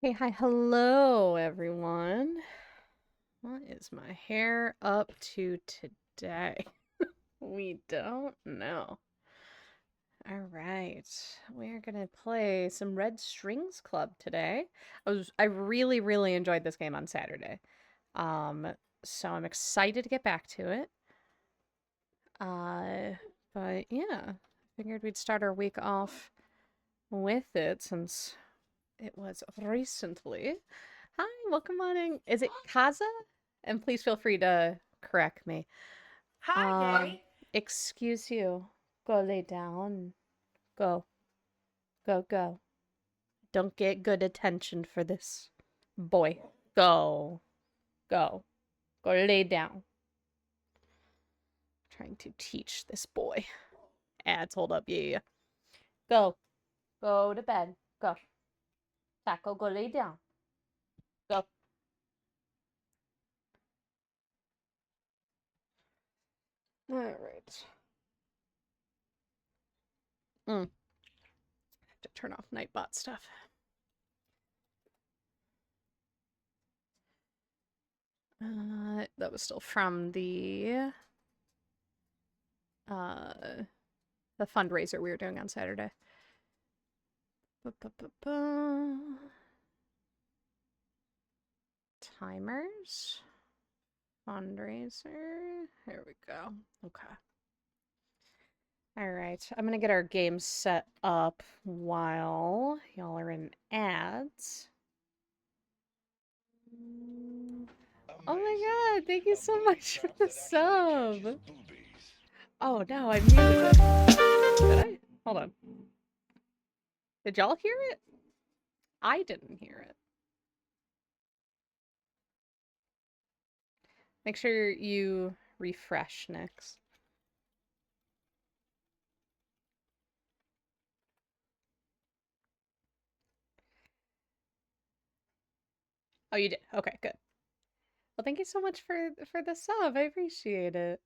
Hey, hi, hello, everyone. What is my hair up to today? We don't know. All right, we're gonna play some Red Strings Club today. I really, really enjoyed this game on Saturday. Um, so I'm excited to get back to it. Uh, but yeah, figured we'd start our week off with it since it was recently. Hi, welcome on in. Is it Kaza? And please feel free to correct me. Hi, Um, Day. excuse you. Go lay down. Go, go, go. Don't get good attention for this boy. Go, go, go lay down. Trying to teach this boy. Ads, hold up. Yeah, yeah. Go, go to bed. Go. Taco, go lay down. Go. All right. Have to turn off Nightbot stuff. That was still from uh the fundraiser we were doing on Saturday. Timers. Fundraiser. There we go. Okay. All right. I'm going to get our game set up while y'all are in ads. Oh my god, thank you so much for the sub. Oh no, I muted it. Did I? Hold on. Did y'all hear it? I didn't hear it. Make sure you refresh next. Oh, you did. Okay, good. Well, thank you so much for the sub. I appreciate it.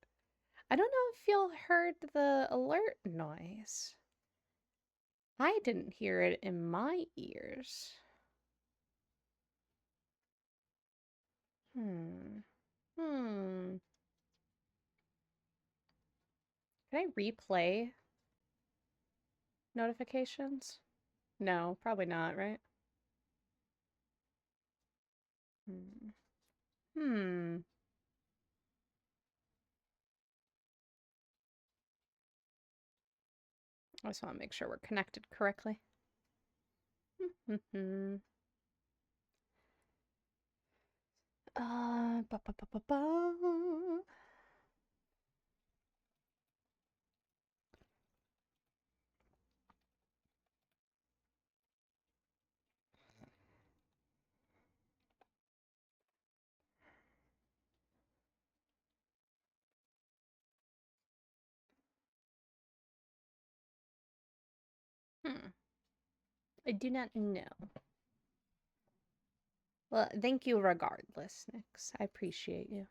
I don't know if y'all heard the alert noise. I didn't hear it in my ears. Hmm. Hmm. Can I replay notifications? No, probably not, right? Hmm. Hmm. I just want to make sure we're connected correctly. Hmm. Ba, ba, ba, ba, ba. Hmm. I do not know. Well, thank you regardless, Nix. I appreciate you.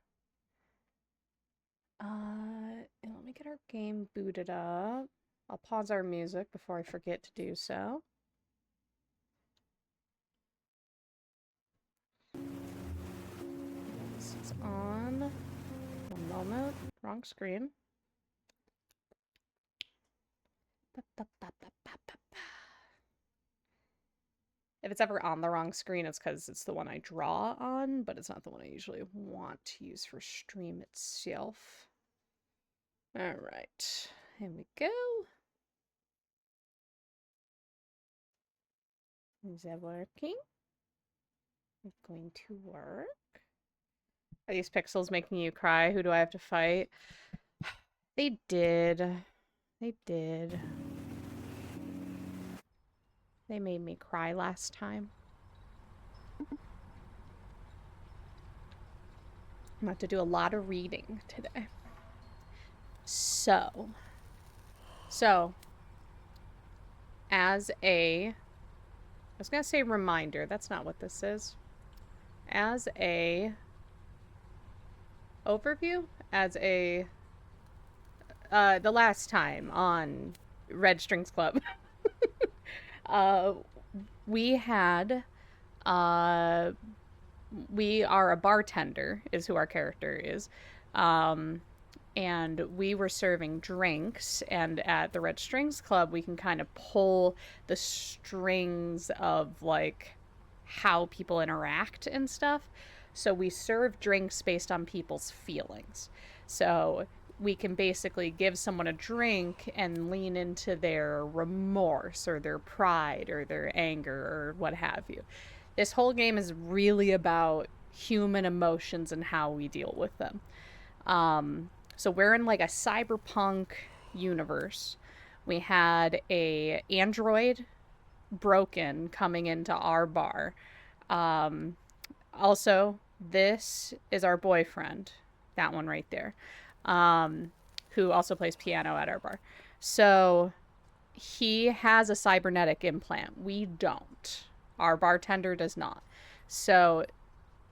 And let me get our game booted up. I'll pause our music before I forget to do so. This is on. One moment. Wrong screen. If it's ever on the wrong screen, it's because it's the one I draw on, but it's not the one I usually want to use for stream itself. All right, here we go. Is that working? It's going to work. Are these pixels making you cry? Who do I have to fight? They did. They did. They made me cry last time. I'm about to do a lot of reading today. So, as a, I was gonna say reminder, that's not what this is. As a overview, as a, the last time on Red Strings Club, uh, we had Uh, we are a bartender, is who our character is. Um, and we were serving drinks, and at the Red Strings Club we can kind of pull the strings of like how people interact and stuff. So we serve drinks based on people's feelings. So we can basically give someone a drink and lean into their remorse or their pride or their anger or what have you. This whole game is really about human emotions and how we deal with them. So we're in like a cyberpunk universe. We had a android broken coming into our bar. Um, Also, this is our boyfriend, that one right there, who also plays piano at our bar. So he has a cybernetic implant. We don't. Our bartender does not. So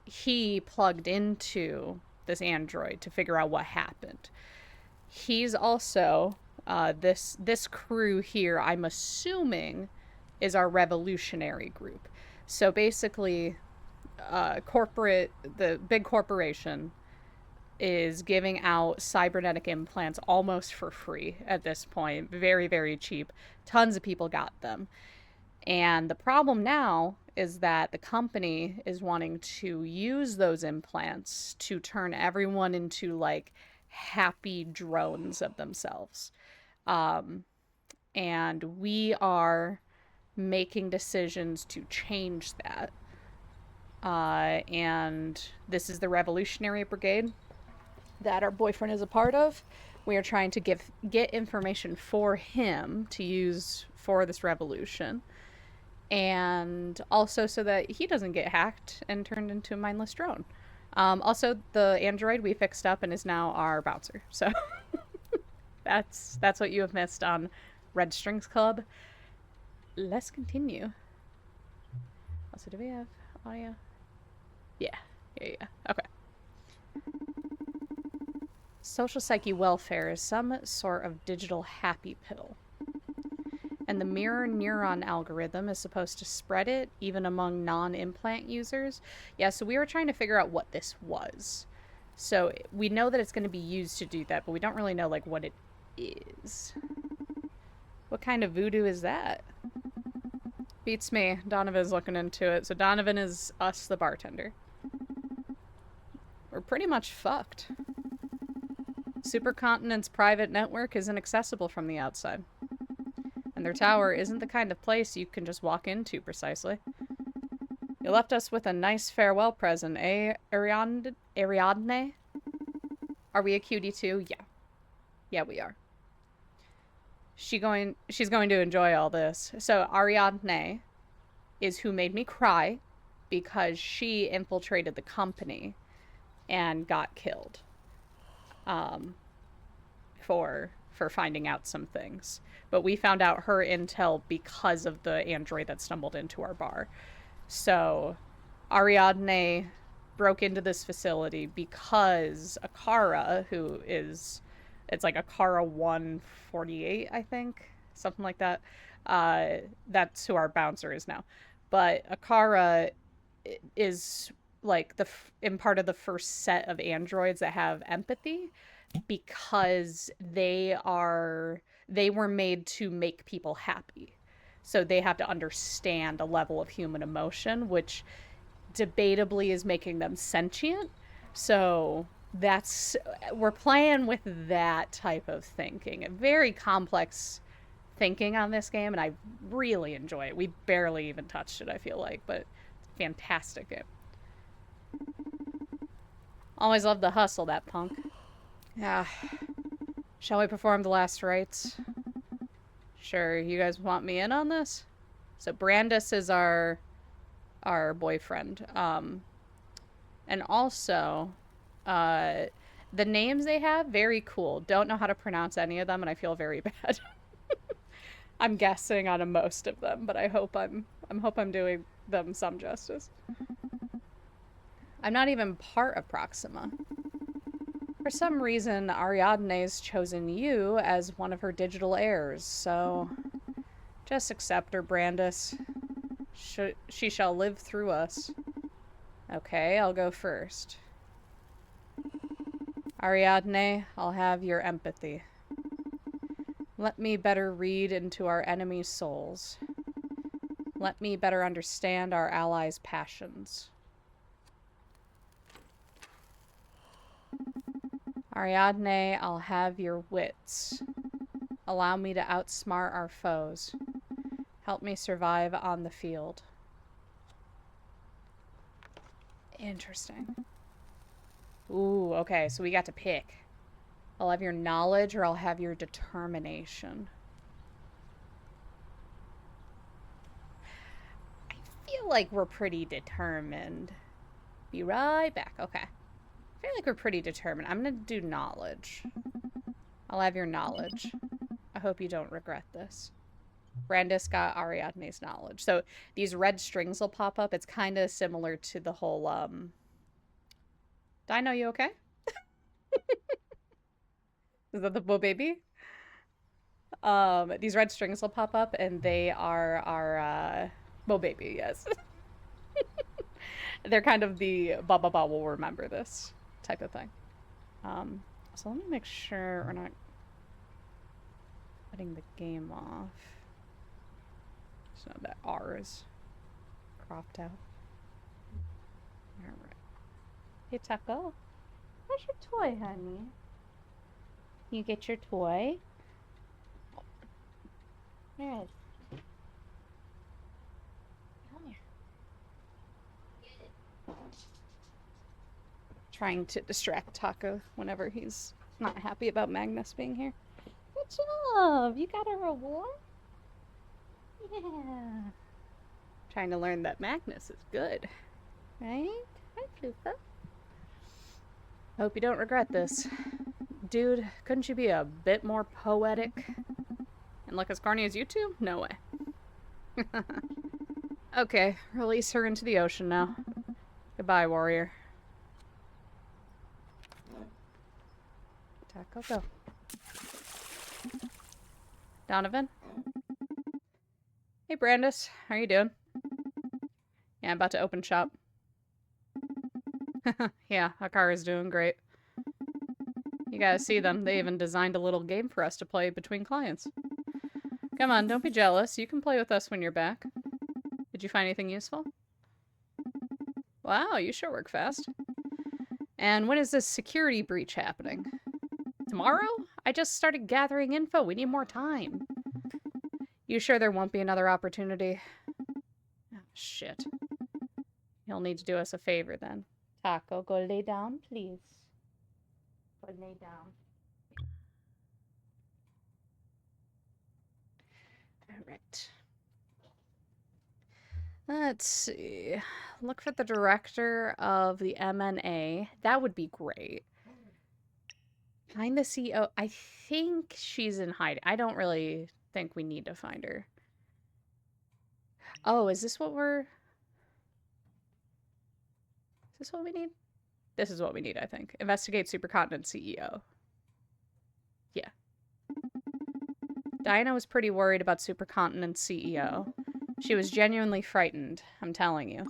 he plugged into this android to figure out what happened. He's also this crew here. I'm assuming is our revolutionary group. So basically, the big corporation is giving out cybernetic implants almost for free at this point. Very, very cheap. Tons of people got them. And the problem now is that the company is wanting to use those implants to turn everyone into like happy drones of themselves. Um, and we are making decisions to change that. And this is the Revolutionary Brigade that our boyfriend is a part of. We are trying to get information for him to use for this revolution, and also so that he doesn't get hacked and turned into a mindless drone. Also, the android we fixed up and is now our bouncer. So that's what you have missed on Red Strings Club. Let's continue. Also, do we have audio? Yeah. Okay. Social psyche welfare is some sort of digital happy pill. And the mirror neuron algorithm is supposed to spread it even among non-implant users. Yeah, so we were trying to figure out what this was. So we know that it's going to be used to do that, but we don't really know like what it is. What kind of voodoo is that? Beats me. Donovan's looking into it. So Donovan is us, the bartender. We're pretty much fucked. Supercontinent's private network is inaccessible from the outside. And their tower isn't the kind of place you can just walk into, precisely. You left us with a nice farewell present, eh, Ariadne? Are we a cutie too? Yeah. Yeah, we are. She's going to enjoy all this. So Ariadne is who made me cry because she infiltrated the company and got killed. For finding out some things. But we found out her intel because of the android that stumbled into our bar. So Ariadne broke into this facility because Akara, who is, it's like Akara 148, I think, something like that. That's who our bouncer is now. But Akara is like in part of the first set of androids that have empathy, because they were made to make people happy. So they have to understand a level of human emotion, which debatably is making them sentient. So we're playing with that type of thinking. Very complex thinking on this game, and I really enjoy it. We barely even touched it, I feel like, but fantastic game. Always love the hustle, that punk. Yeah. Shall we perform the last rites? Sure, you guys want me in on this? So Brandis is our boyfriend. And also, the names they have, very cool. Don't know how to pronounce any of them, and I feel very bad. I'm guessing on most of them, but I hope I'm doing them some justice. I'm not even part of Proxima. For some reason, Ariadne's chosen you as one of her digital heirs, so just accept her, Brandis. She shall live through us. Okay, I'll go first. Ariadne, I'll have your empathy. Let me better read into our enemies' souls. Let me better understand our allies' passions. Ariadne, I'll have your wits. Allow me to outsmart our foes. Help me survive on the field. Interesting. Ooh, okay, so we got to pick. I'll have your knowledge or I'll have your determination. I feel like we're pretty determined. Be right back. Okay. I feel like we're pretty determined. I'm gonna do knowledge. I'll have your knowledge. I hope you don't regret this. Brandis got Ariadne's knowledge. So these red strings will pop up. It's kind of similar to the whole, Dino, you okay? Is that the Bo Baby? These red strings will pop up, and they are our, Bo Baby, yes. They're kind of the ba ba ba will remember this type of thing. So let me make sure we're not cutting the game off. So that R is cropped out. Alright. Hey, Taco. Where's your toy, honey? You get your toy? Where is it? Come here. Get it. Trying to distract Taco whenever he's not happy about Magnus being here. Good job! You got a reward? Yeah. Trying to learn that Magnus is good. Right? Hi, Flufa. Hope you don't regret this. Dude, couldn't you be a bit more poetic? And look as corny as you two? No way. Okay, release her into the ocean now. Goodbye, warrior. Taco, go. Donovan? Hey, Brandis. How you doing? Yeah, I'm about to open shop. Yeah, Akara's doing great. You gotta see them. They even designed a little game for us to play between clients. Come on, don't be jealous. You can play with us when you're back. Did you find anything useful? Wow, you sure work fast. And when is this security breach happening? Tomorrow? I just started gathering info. We need more time. You sure there won't be another opportunity? Oh, shit. You'll need to do us a favor then. Taco, go lay down, please. Go lay down. Alright. Let's see. Look for the director of the MNA. That would be great. Find the CEO. I think she's in hiding. I don't really think we need to find her. Oh, is this what we're... Is this what we need? This is what we need, I think. Investigate Supercontinent CEO. Yeah. Diana was pretty worried about Supercontinent CEO. She was genuinely frightened, I'm telling you.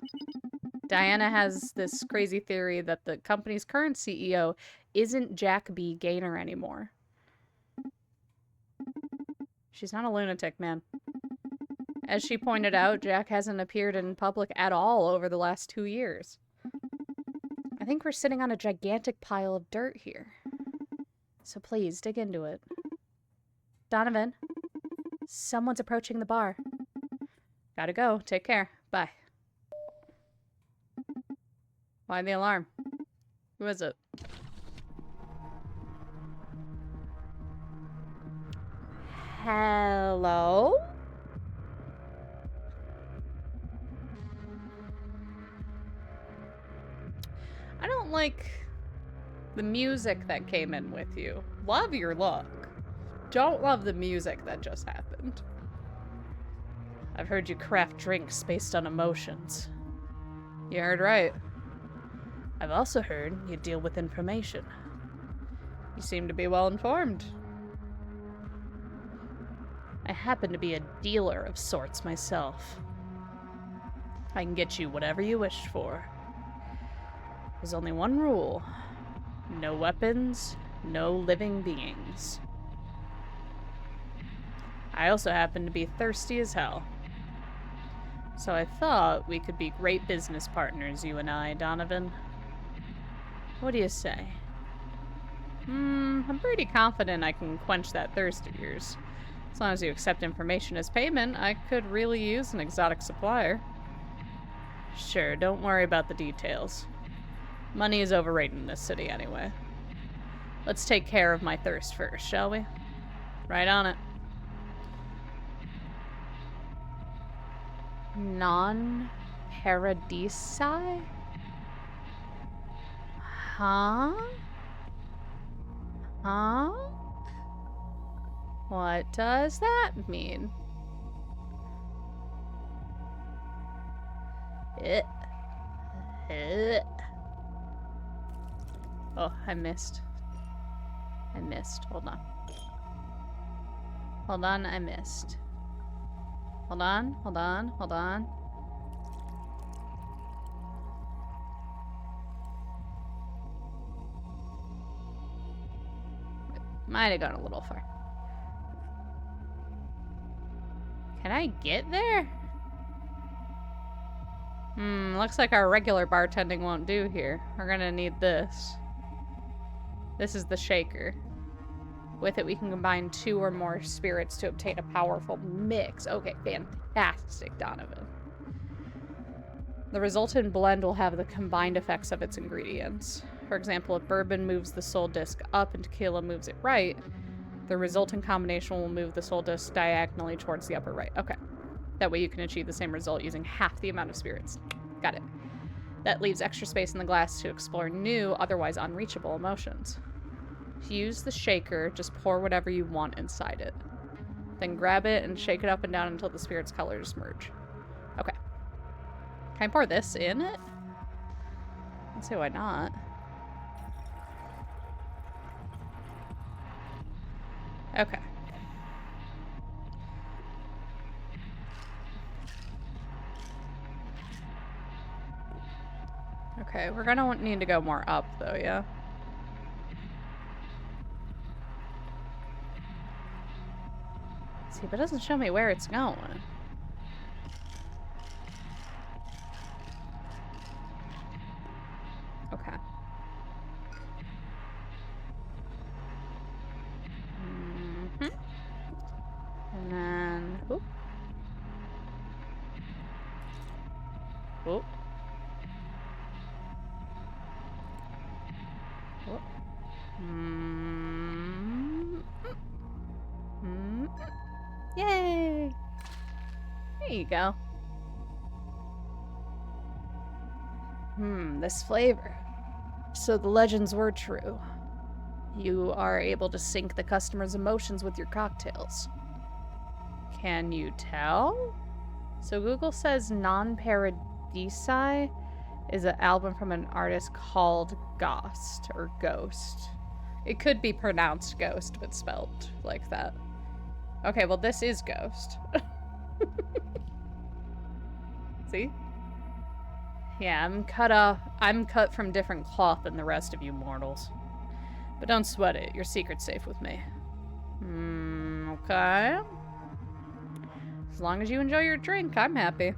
Diana has this crazy theory that the company's current CEO isn't Jack B. Gaynor anymore. She's not a lunatic, man. As she pointed out, Jack hasn't appeared in public at all over the last 2 years. I think we're sitting on a gigantic pile of dirt here. So please, dig into it. Donovan, someone's approaching the bar. Gotta go. Take care. Bye. Why the alarm? Who is it? Hello? I don't like the music that came in with you. Love your look. Don't love the music that just happened. I've heard you craft drinks based on emotions. You heard right. I've also heard you deal with information. You seem to be well informed. I happen to be a dealer of sorts myself. I can get you whatever you wish for. There's only one rule. No weapons, no living beings. I also happen to be thirsty as hell. So I thought we could be great business partners, you and I, Donovan. What do you say? I'm pretty confident I can quench that thirst of yours. As long as you accept information as payment, I could really use an exotic supplier. Sure, don't worry about the details. Money is overrated in this city anyway. Let's take care of my thirst first, shall we? Right on it. Non-paradisi? Huh? Huh? What does that mean? Oh, I missed. Hold on. Hold on, I missed. Hold on. Might have gone a little far. Can I get there? Looks like our regular bartending won't do here. We're gonna need this. This is the shaker. With it, we can combine 2 or more spirits to obtain a powerful mix. Okay, fantastic, Donovan. The resultant blend will have the combined effects of its ingredients. For example, if bourbon moves the soul disc up and tequila moves it right, the resulting combination will move the soul disc diagonally towards the upper right. Okay. That way you can achieve the same result using half the amount of spirits. Got it. That leaves extra space in the glass to explore new, otherwise unreachable emotions. To use the shaker, just pour whatever you want inside it. Then grab it and shake it up and down until the spirit's colors merge. Okay. Can I pour this in it? Let's see why not. Okay. Okay, we're gonna need to go more up though, yeah? See, but it doesn't show me where it's going. Okay. And then, oop. Oop. Oop. Yay! There you go. This flavor. So the legends were true. You are able to sync the customer's emotions with your cocktails. Can you tell? So Google says Non-Paradisi is an album from an artist called Ghost, or Ghost. It could be pronounced Ghost, but spelled like that. Okay, well this is Ghost. See? Yeah, I'm cut from different cloth than the rest of you mortals. But don't sweat it, your secret's safe with me. Okay. As long as you enjoy your drink, I'm happy.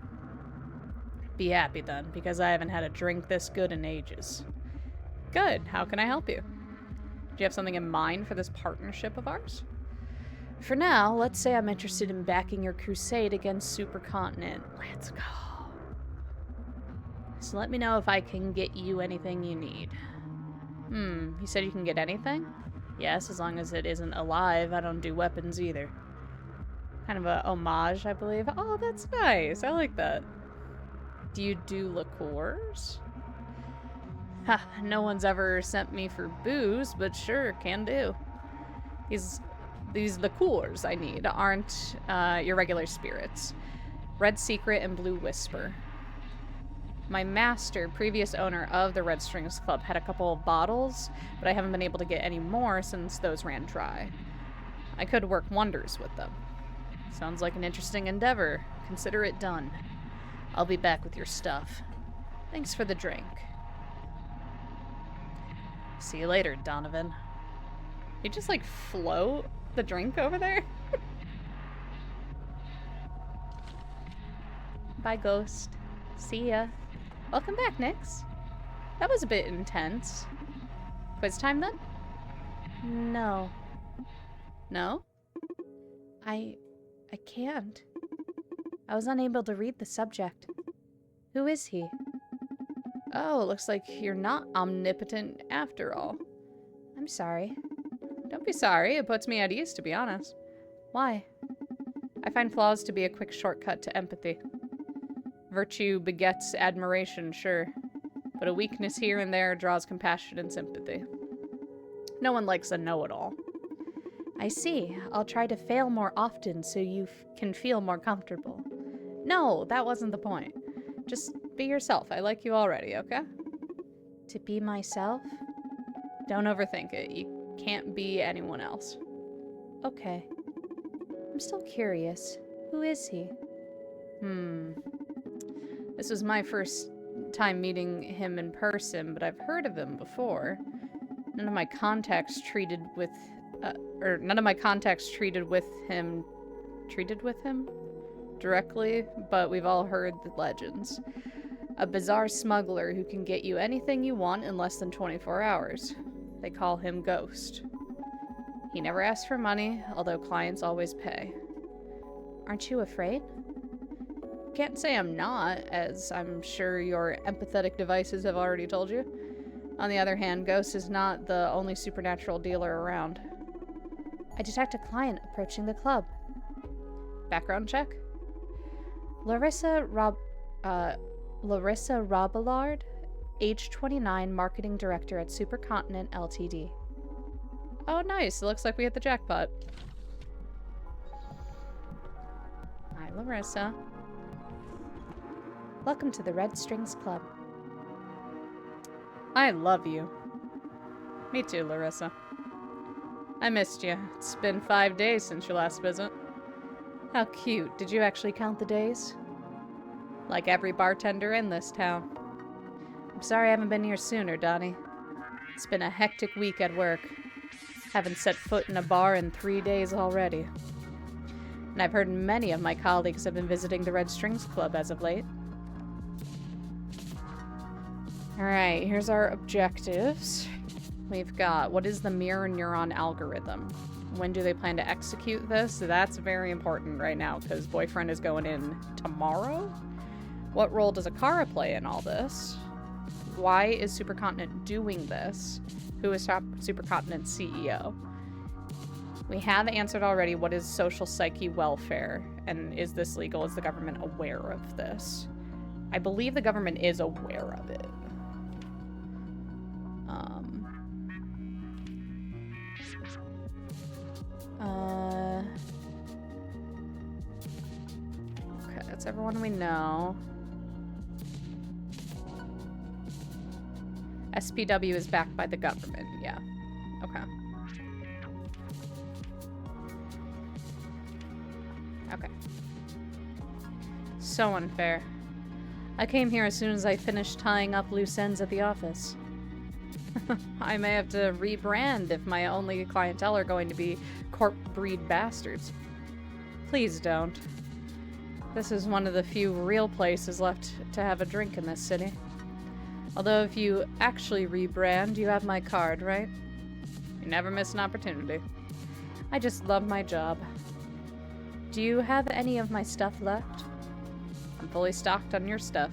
Be happy then, because I haven't had a drink this good in ages. Good, how can I help you? Do you have something in mind for this partnership of ours? For now, let's say I'm interested in backing your crusade against Supercontinent. Let's go. So let me know if I can get you anything you need. You said you can get anything? Yes, as long as it isn't alive. I don't do weapons either. Kind of a homage, I believe. Oh, that's nice. I like that. Do you do liqueurs? Ha, no one's ever sent me for booze, but sure, can do. These liqueurs I need aren't your regular spirits. Red Secret and Blue Whisper. My master, previous owner of the 𝆪streams Club, had a couple of bottles, but I haven't been able to get any more since those ran dry. I could work wonders with them. Sounds like an interesting endeavor. Consider it done. I'll be back with your stuff. Thanks for the drink. See you later, Donovan. You just, like, float the drink over there? Bye, Ghost. See ya. Welcome back, Nyx. That was a bit intense. Quiz time, then? No. No? I can't. I was unable to read the subject. Who is he? Oh, looks like you're not omnipotent after all. I'm sorry. Don't be sorry. It puts me at ease, to be honest. Why? I find flaws to be a quick shortcut to empathy. Virtue begets admiration, sure. But a weakness here and there draws compassion and sympathy. No one likes a know-it-all. I see. I'll try to fail more often so you can feel more comfortable. No, that wasn't the point. Just be yourself. I like you already, okay? To be myself? Don't overthink it. You can't be anyone else. Okay. I'm still curious. Who is he? This was my first time meeting him in person, but I've heard of him before. None of my contacts treated with him directly, but we've all heard the legends. A bizarre smuggler who can get you anything you want in less than 24 hours. They call him Ghost. He never asks for money, although clients always pay. Aren't you afraid? Can't say I'm not, as I'm sure your empathetic devices have already told you. On the other hand, Ghost is not the only supernatural dealer around. I detect a client approaching the club. Background check? Larissa Robillard, age 29, marketing director at Supercontinent Ltd. Oh, nice. It looks like we hit the jackpot. Hi, Larissa. Welcome to the Red Strings Club. I love you. Me too, Larissa. I missed you. It's been 5 days since your last visit. How cute. Did you actually count the days? Like every bartender in this town. I'm sorry I haven't been here sooner, Donnie. It's been a hectic week at work. Haven't set foot in a bar in 3 days already. And I've heard many of my colleagues have been visiting the Red Strings Club as of late. Alright, here's our objectives. We've got, what is the mirror neuron algorithm? When do they plan to execute this? That's very important right now, because boyfriend is going in tomorrow? What role does Akara play in all this? Why is Supercontinent doing this? Who is Supercontinent's CEO? We have answered already, what is social psyche welfare? And is this legal? Is the government aware of this? I believe the government is aware of it. Okay, that's everyone we know. SPW is backed by the government, yeah. Okay. Okay. So unfair. I came here as soon as I finished tying up loose ends at the office. I may have to rebrand if my only clientele are going to be corp breed bastards. Please don't. This is one of the few real places left to have a drink in this city. Although if you actually rebrand, you have my card, right? You never miss an opportunity. I just love my job. Do you have any of my stuff left? I'm fully stocked on your stuff.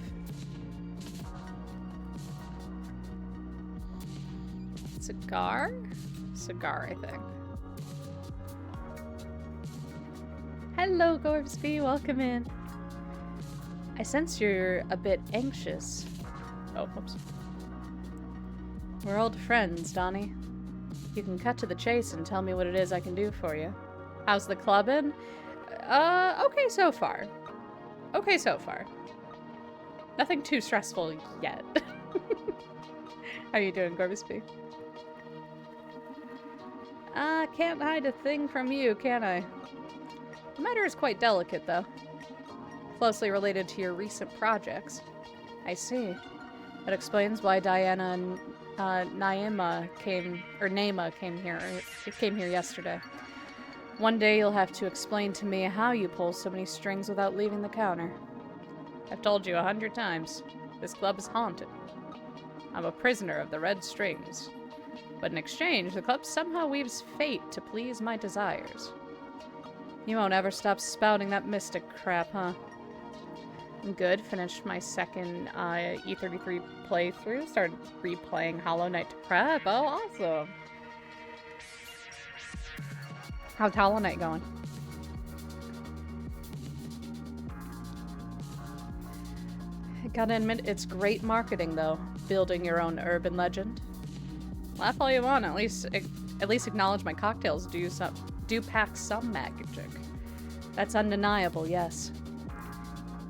Cigar? Cigar, I think. Hello, Gorbsby. Welcome in. I sense you're a bit anxious. Oh, whoops. We're old friends, Donnie. You can cut to the chase and tell me what it is I can do for you. How's the clubbing? Okay so far. Okay so far. Nothing too stressful yet. How are you doing, Gorbsby? Can't hide a thing from you, can I? The matter is quite delicate, though. closely related to your recent projects. I see. That explains why Diana and Naima came here yesterday. One day you'll have to explain to me how you pull so many strings without leaving the counter. I've told you 100 times. This club is haunted. I'm a prisoner of the red strings. But in exchange, the club somehow weaves fate to please my desires. You won't ever stop spouting that mystic crap, huh? I'm good. Finished my second E33 playthrough. Started replaying Hollow Knight to prep. Oh, awesome. How's Hollow Knight going? I gotta admit, it's great marketing, though. Building your own urban legend. Laugh all you want. At least acknowledge my cocktails do pack some magic. That's undeniable, yes.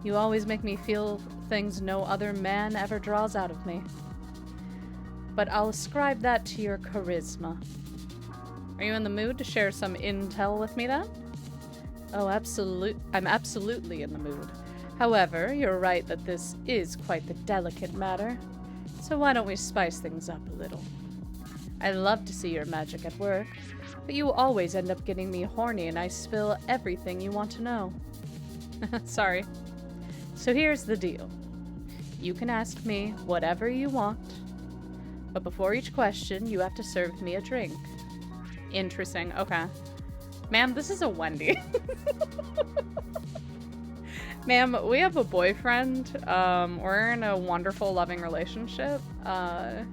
You always make me feel things no other man ever draws out of me. But I'll ascribe that to your charisma. Are you in the mood to share some intel with me, then? Oh, I'm absolutely in the mood. However, you're right that this is quite the delicate matter. So why don't we spice things up a little? I love to see your magic at work, but you always end up getting me horny and I spill everything you want to know. Sorry. So here's the deal. You can ask me whatever you want, but before each question, you have to serve me a drink. Interesting. Okay. Ma'am, this is a Wendy. Ma'am, we have a boyfriend. We're in a wonderful, loving relationship. Hollow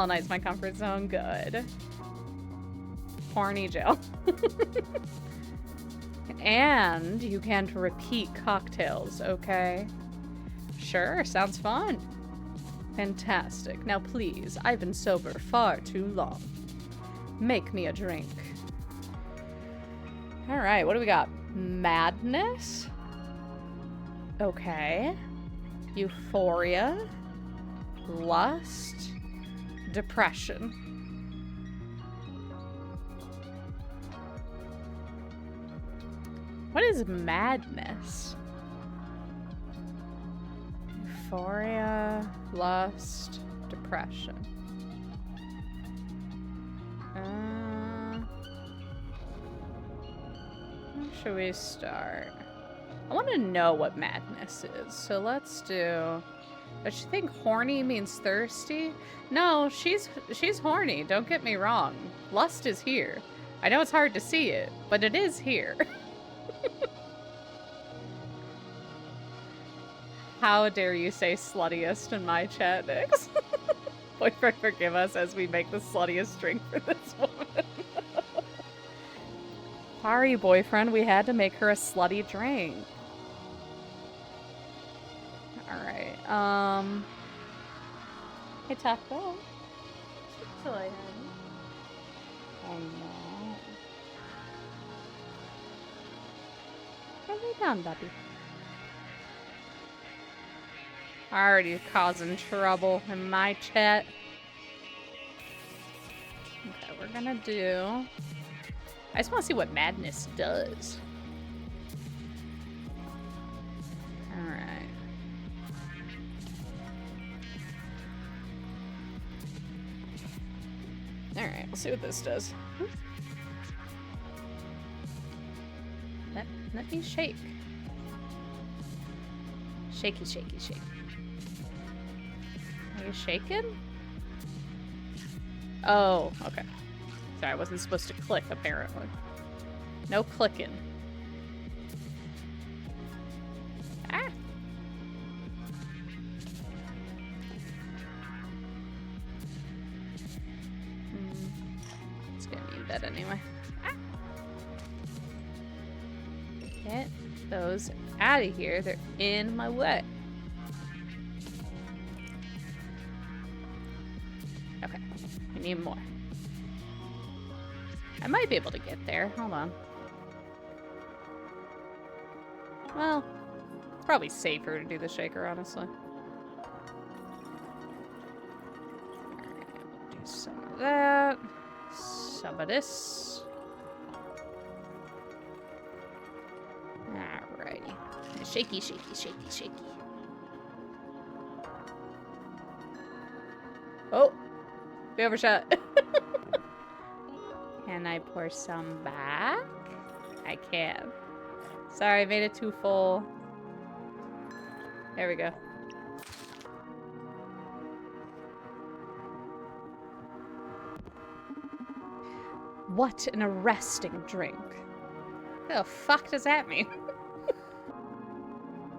Knight's my comfort zone. Good. Horny jail. And you can't repeat cocktails, okay? Sure, sounds fun. Fantastic. Now please, I've been sober far too long. Make me a drink. Alright, what do we got? Madness? Okay. Euphoria. Lust. Depression. What is madness? Euphoria, lust, depression. Where should we start? I want to know what madness is, so let's do... Does she think horny means thirsty? No, she's horny, don't get me wrong. Lust is here. I know it's hard to see it, but it is here. How dare you say sluttiest in my chat, Nix? Boyfriend, forgive us as we make the sluttiest drink for this woman. Sorry, boyfriend, we had to make her a slutty drink. Alright, hey, Taco. Oh, no. What have you done, Bubby? Already causing trouble in my chat. Okay, we're gonna do... I just want to see what madness does. Alright. Alright, we'll see what this does. Let me shake. Shaky, shaky, shake. Are you shaking? Oh, okay. Sorry, I wasn't supposed to click, apparently. No clicking. Ah! It's gonna need that anyway. Ah! Get those out of here. They're in my way. Okay, we need more. I might be able to get there. Hold on. Well, it's probably safer to do the shaker, honestly. Alright, do some of that. Some of this. Alrighty. Shaky, shaky, shaky, shaky. Oh, we overshot. Can I pour some back? I can. Sorry, I made it too full. There we go. What an arresting drink. What the fuck does that mean?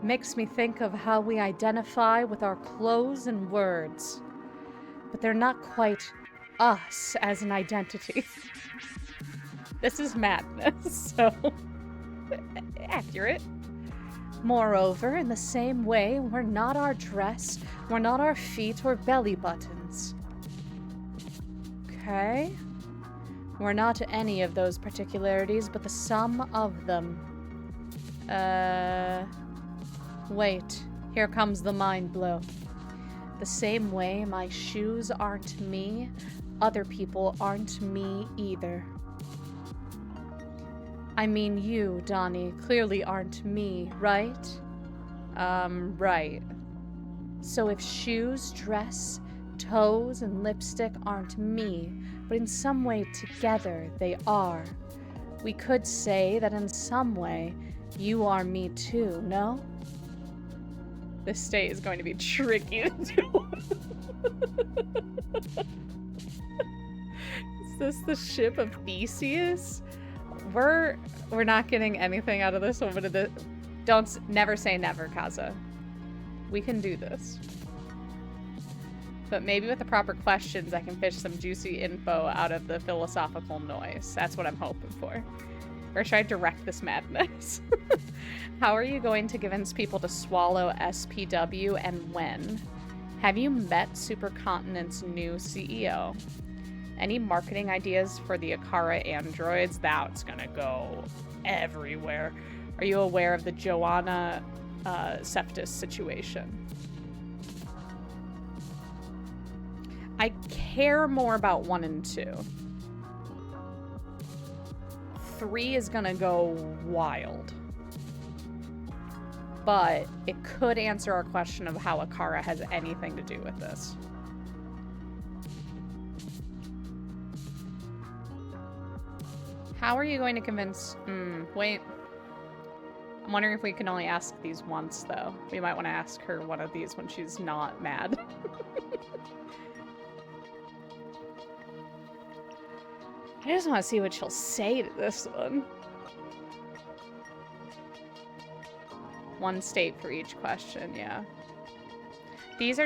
Makes me think of how we identify with our clothes and words. But they're not quite us as an identity. This is madness, so accurate. Moreover, in the same way, we're not our dress, we're not our feet or belly buttons. Okay? We're not any of those particularities, but the sum of them. Wait. Here comes the mind blow. The same way my shoes aren't me, other people aren't me either. I mean, you, Donnie, clearly aren't me, right? Right. So if shoes, dress, toes, and lipstick aren't me, but in some way together they are, we could say that in some way you are me too, no? This state is going to be tricky to do. Is this the ship of Theseus? We're not getting anything out of this one, but never say never, Kaza. We can do this. But maybe with the proper questions, I can fish some juicy info out of the philosophical noise. That's what I'm hoping for. Or should I direct this madness? How are you going to convince people to swallow SPW and when? Have you met Supercontinent's new CEO? Any marketing ideas for the Akara androids? That's gonna go everywhere. Are you aware of the Joanna Septis situation? I care more about 1 and 2. 3 is gonna go wild. But it could answer our question of how Akara has anything to do with this. How are you going to convince... wait. I'm wondering if we can only ask these once, though. We might want to ask her one of these when she's not mad. I just want to see what she'll say to this one. 1 state for each question, yeah. These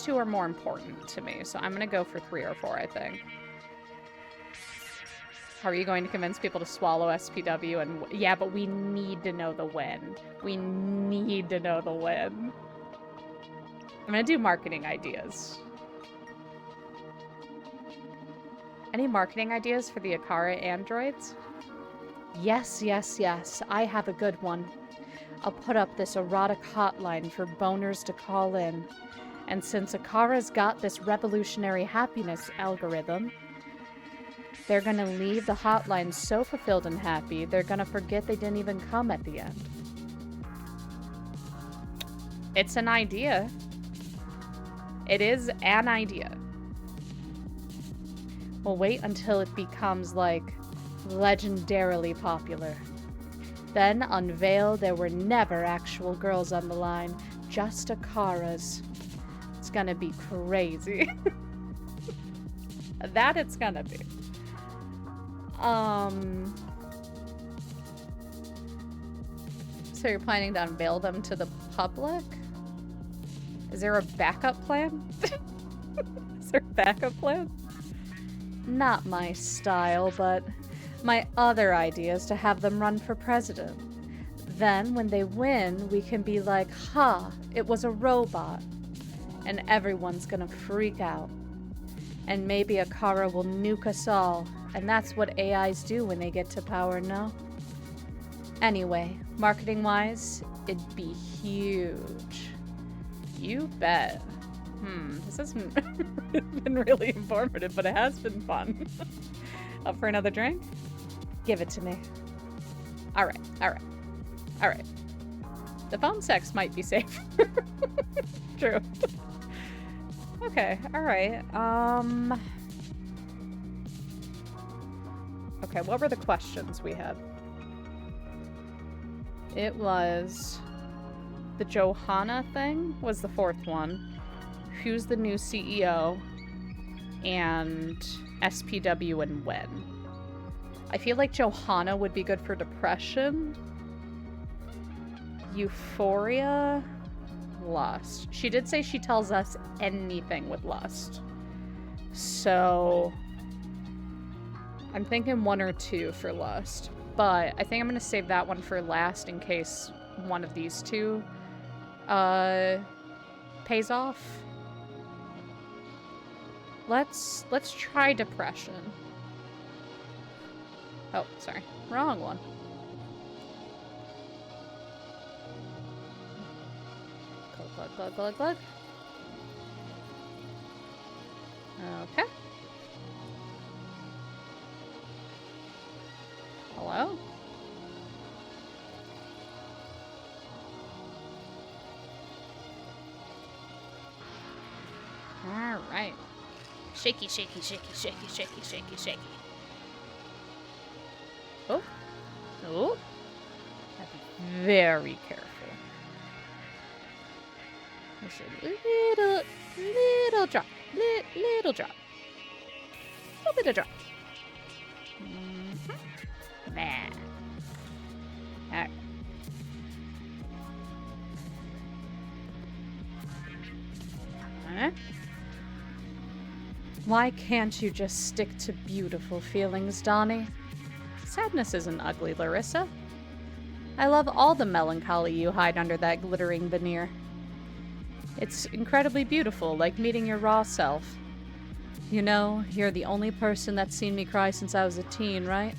2 are more important to me, so I'm gonna go for 3 or 4, I think. How are you going to convince people to swallow SPW and... Yeah, but we need to know the when. We need to know the when. I'm gonna do marketing ideas. Any marketing ideas for the Akara androids? Yes, yes, yes. I have a good one. I'll put up this erotic hotline for boners to call in. And since Akara's got this revolutionary happiness algorithm, they're gonna leave the hotline so fulfilled and happy, they're gonna forget they didn't even come at the end. It's an idea. It is an idea. We'll wait until it becomes, like, legendarily popular. Then unveil there were never actual girls on the line, just Akaras. It's gonna be crazy. That it's gonna be. So you're planning to unveil them to the public? Is there a backup plan? Is there a backup plan? Not my style, but my other idea is to have them run for president. Then, when they win, we can be like, ha, it was a robot. And everyone's gonna freak out. And maybe Akara will nuke us all, and that's what AIs do when they get to power, no? Anyway, marketing-wise, it'd be huge. You bet. This hasn't been really informative, but it has been fun. Up for another drink? Give it to me. Alright, alright, alright. The phone sex might be safe. True. Okay, alright. Okay, what were the questions we had? It was... The Johanna thing was the fourth one. Who's the new CEO? And SPW and when. I feel like Johanna would be good for depression. Euphoria. Lust. She did say she tells us anything with lust. So I'm thinking 1 or 2 for lust. But I think I'm going to save that one for last in case one of these two pays off. Let's try depression. Oh, sorry. Wrong one. Glug, glug, glug, glug. Okay. Hello? Alright. Shaky, shaky, shaky, shaky, shaky, shaky, shaky. Oh. Oh. Have to be very careful. Just a little drop. Little drop. Little bit of drop. There. Alright. Alright. Why can't you just stick to beautiful feelings, Donnie? Sadness isn't ugly, Larissa. I love all the melancholy you hide under that glittering veneer. It's incredibly beautiful, like meeting your raw self. You know, you're the only person that's seen me cry since I was a teen, right?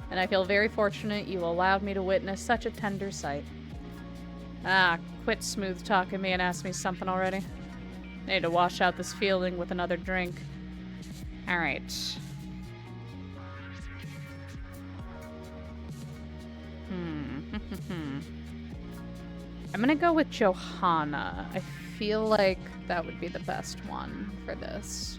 And I feel very fortunate you allowed me to witness such a tender sight. Ah, quit smooth-talking me and ask me something already. I need to wash out this feeling with another drink. Alright. I'm gonna go with Johanna. I feel like that would be the best one for this.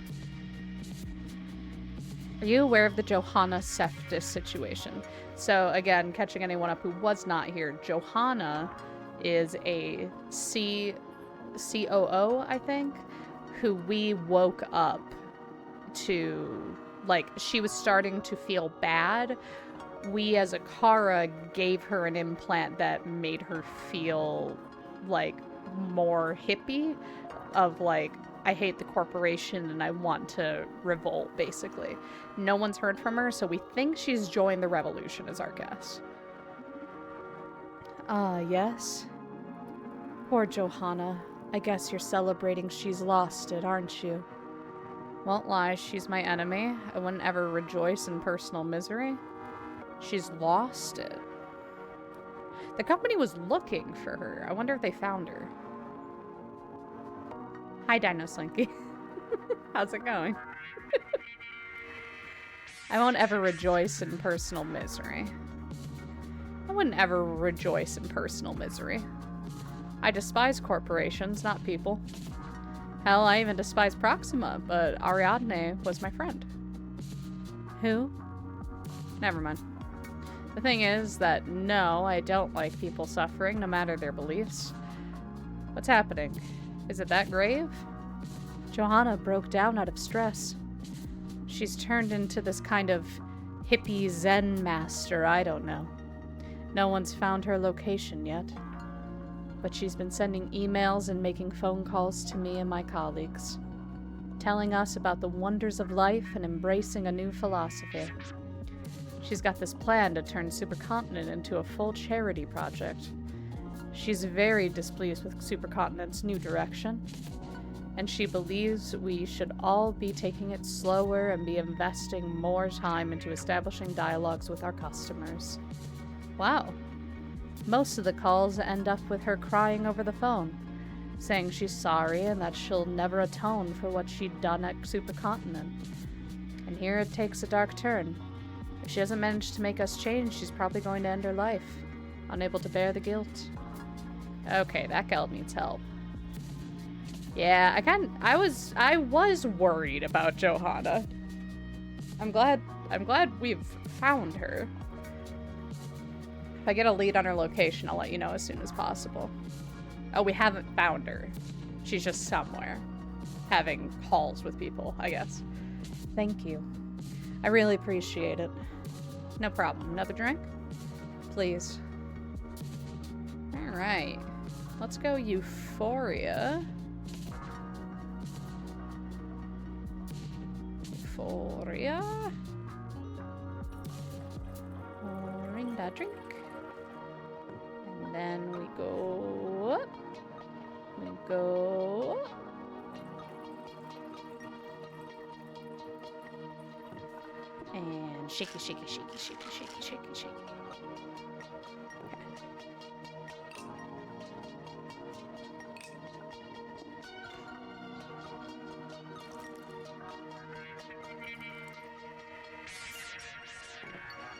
Are you aware of the Johanna Seftis situation? So again, catching anyone up who was not here, Johanna is a COO, I think, who we woke up to, like, she was starting to feel bad. We as a Kara gave her an implant that made her feel like more hippie, of like, I hate the corporation and I want to revolt, basically. No one's heard from her, so we think she's joined the revolution as our guess. Yes? Poor Johanna. I guess you're celebrating she's lost it, aren't you? Won't lie, she's my enemy. I wouldn't ever rejoice in personal misery. She's lost it. The company was looking for her. I wonder if they found her. Hi, Dino Slinky. How's it going? I won't ever rejoice in personal misery. I wouldn't ever rejoice in personal misery. I despise corporations, not people. Hell, I even despise Proxima, but Ariadne was my friend. Who? Never mind. The thing is that, no, I don't like people suffering, no matter their beliefs. What's happening? Is it that grave? Johanna broke down out of stress. She's turned into this kind of hippie Zen master, I don't know. No one's found her location yet. But she's been sending emails and making phone calls to me and my colleagues, telling us about the wonders of life and embracing a new philosophy. She's got this plan to turn Supercontinent into a full charity project. She's very displeased with Supercontinent's new direction, and she believes we should all be taking it slower and be investing more time into establishing dialogues with our customers. Wow. Most of the calls end up with her crying over the phone, saying she's sorry and that she'll never atone for what she'd done at Supercontinent. And here it takes a dark turn. If she doesn't manage to make us change, she's probably going to end her life, unable to bear the guilt. Okay, that gal needs help. Yeah, I was worried about Johanna. I'm glad we've found her. If I get a lead on her location, I'll let you know as soon as possible. Oh, we haven't found her. She's just somewhere. Having calls with people, I guess. Thank you. I really appreciate it. No problem. Another drink? Please. Alright. Let's go Euphoria. Euphoria. Ring that drink. And then we go up. We go up. And shaky, shaky, shaky, shaky, shaky, shaky, shaky. Okay.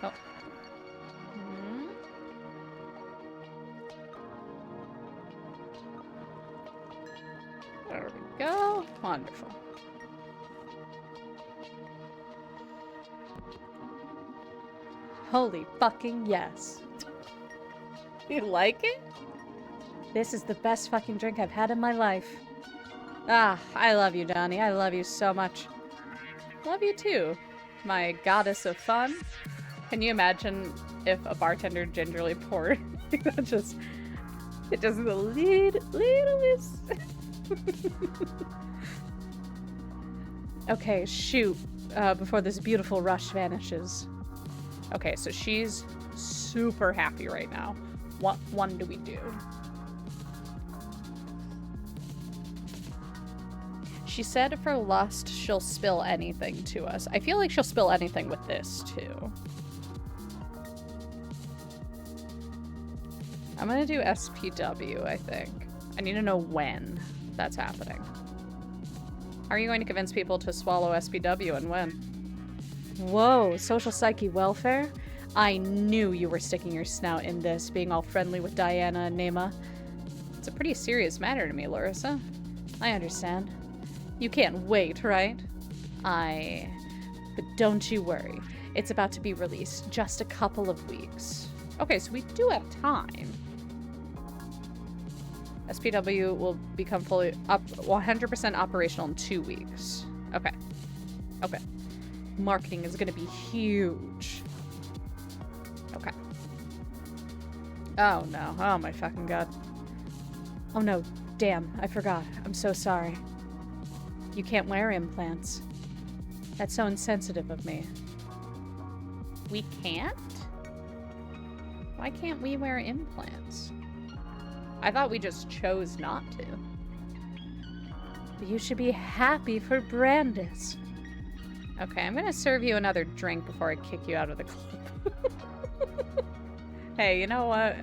Oh. There we go. Wonderful. Holy fucking yes. You like it? This is the best fucking drink I've had in my life. Ah, I love you, Donnie. I love you so much. Love you too, my goddess of fun. Can you imagine if a bartender gingerly poured just the littlest. Okay, shoot. Before this beautiful rush vanishes. Okay, so she's super happy right now. What one do we do? She said for lust, she'll spill anything to us. I feel like she'll spill anything with this, too. I'm gonna do SPW, I think. I need to know when that's happening. How are you going to convince people to swallow SPW and when? Whoa, social psyche welfare? I knew you were sticking your snout in this, being all friendly with Diana and Nema. It's a pretty serious matter to me, Larissa. I understand. You can't wait, right? But don't you worry. It's about to be released. Just a couple of weeks. Okay, so we do have time. SPW will become fully 100% operational in 2 weeks. Okay. Okay. Marketing is gonna be huge. Okay. Oh no. Oh my fucking god. Oh no. Damn. I forgot. I'm so sorry. You can't wear implants. That's so insensitive of me. We can't? Why can't we wear implants? I thought we just chose not to. You should be happy for Brandis. Okay, I'm gonna serve you another drink before I kick you out of the club. Hey, you know what?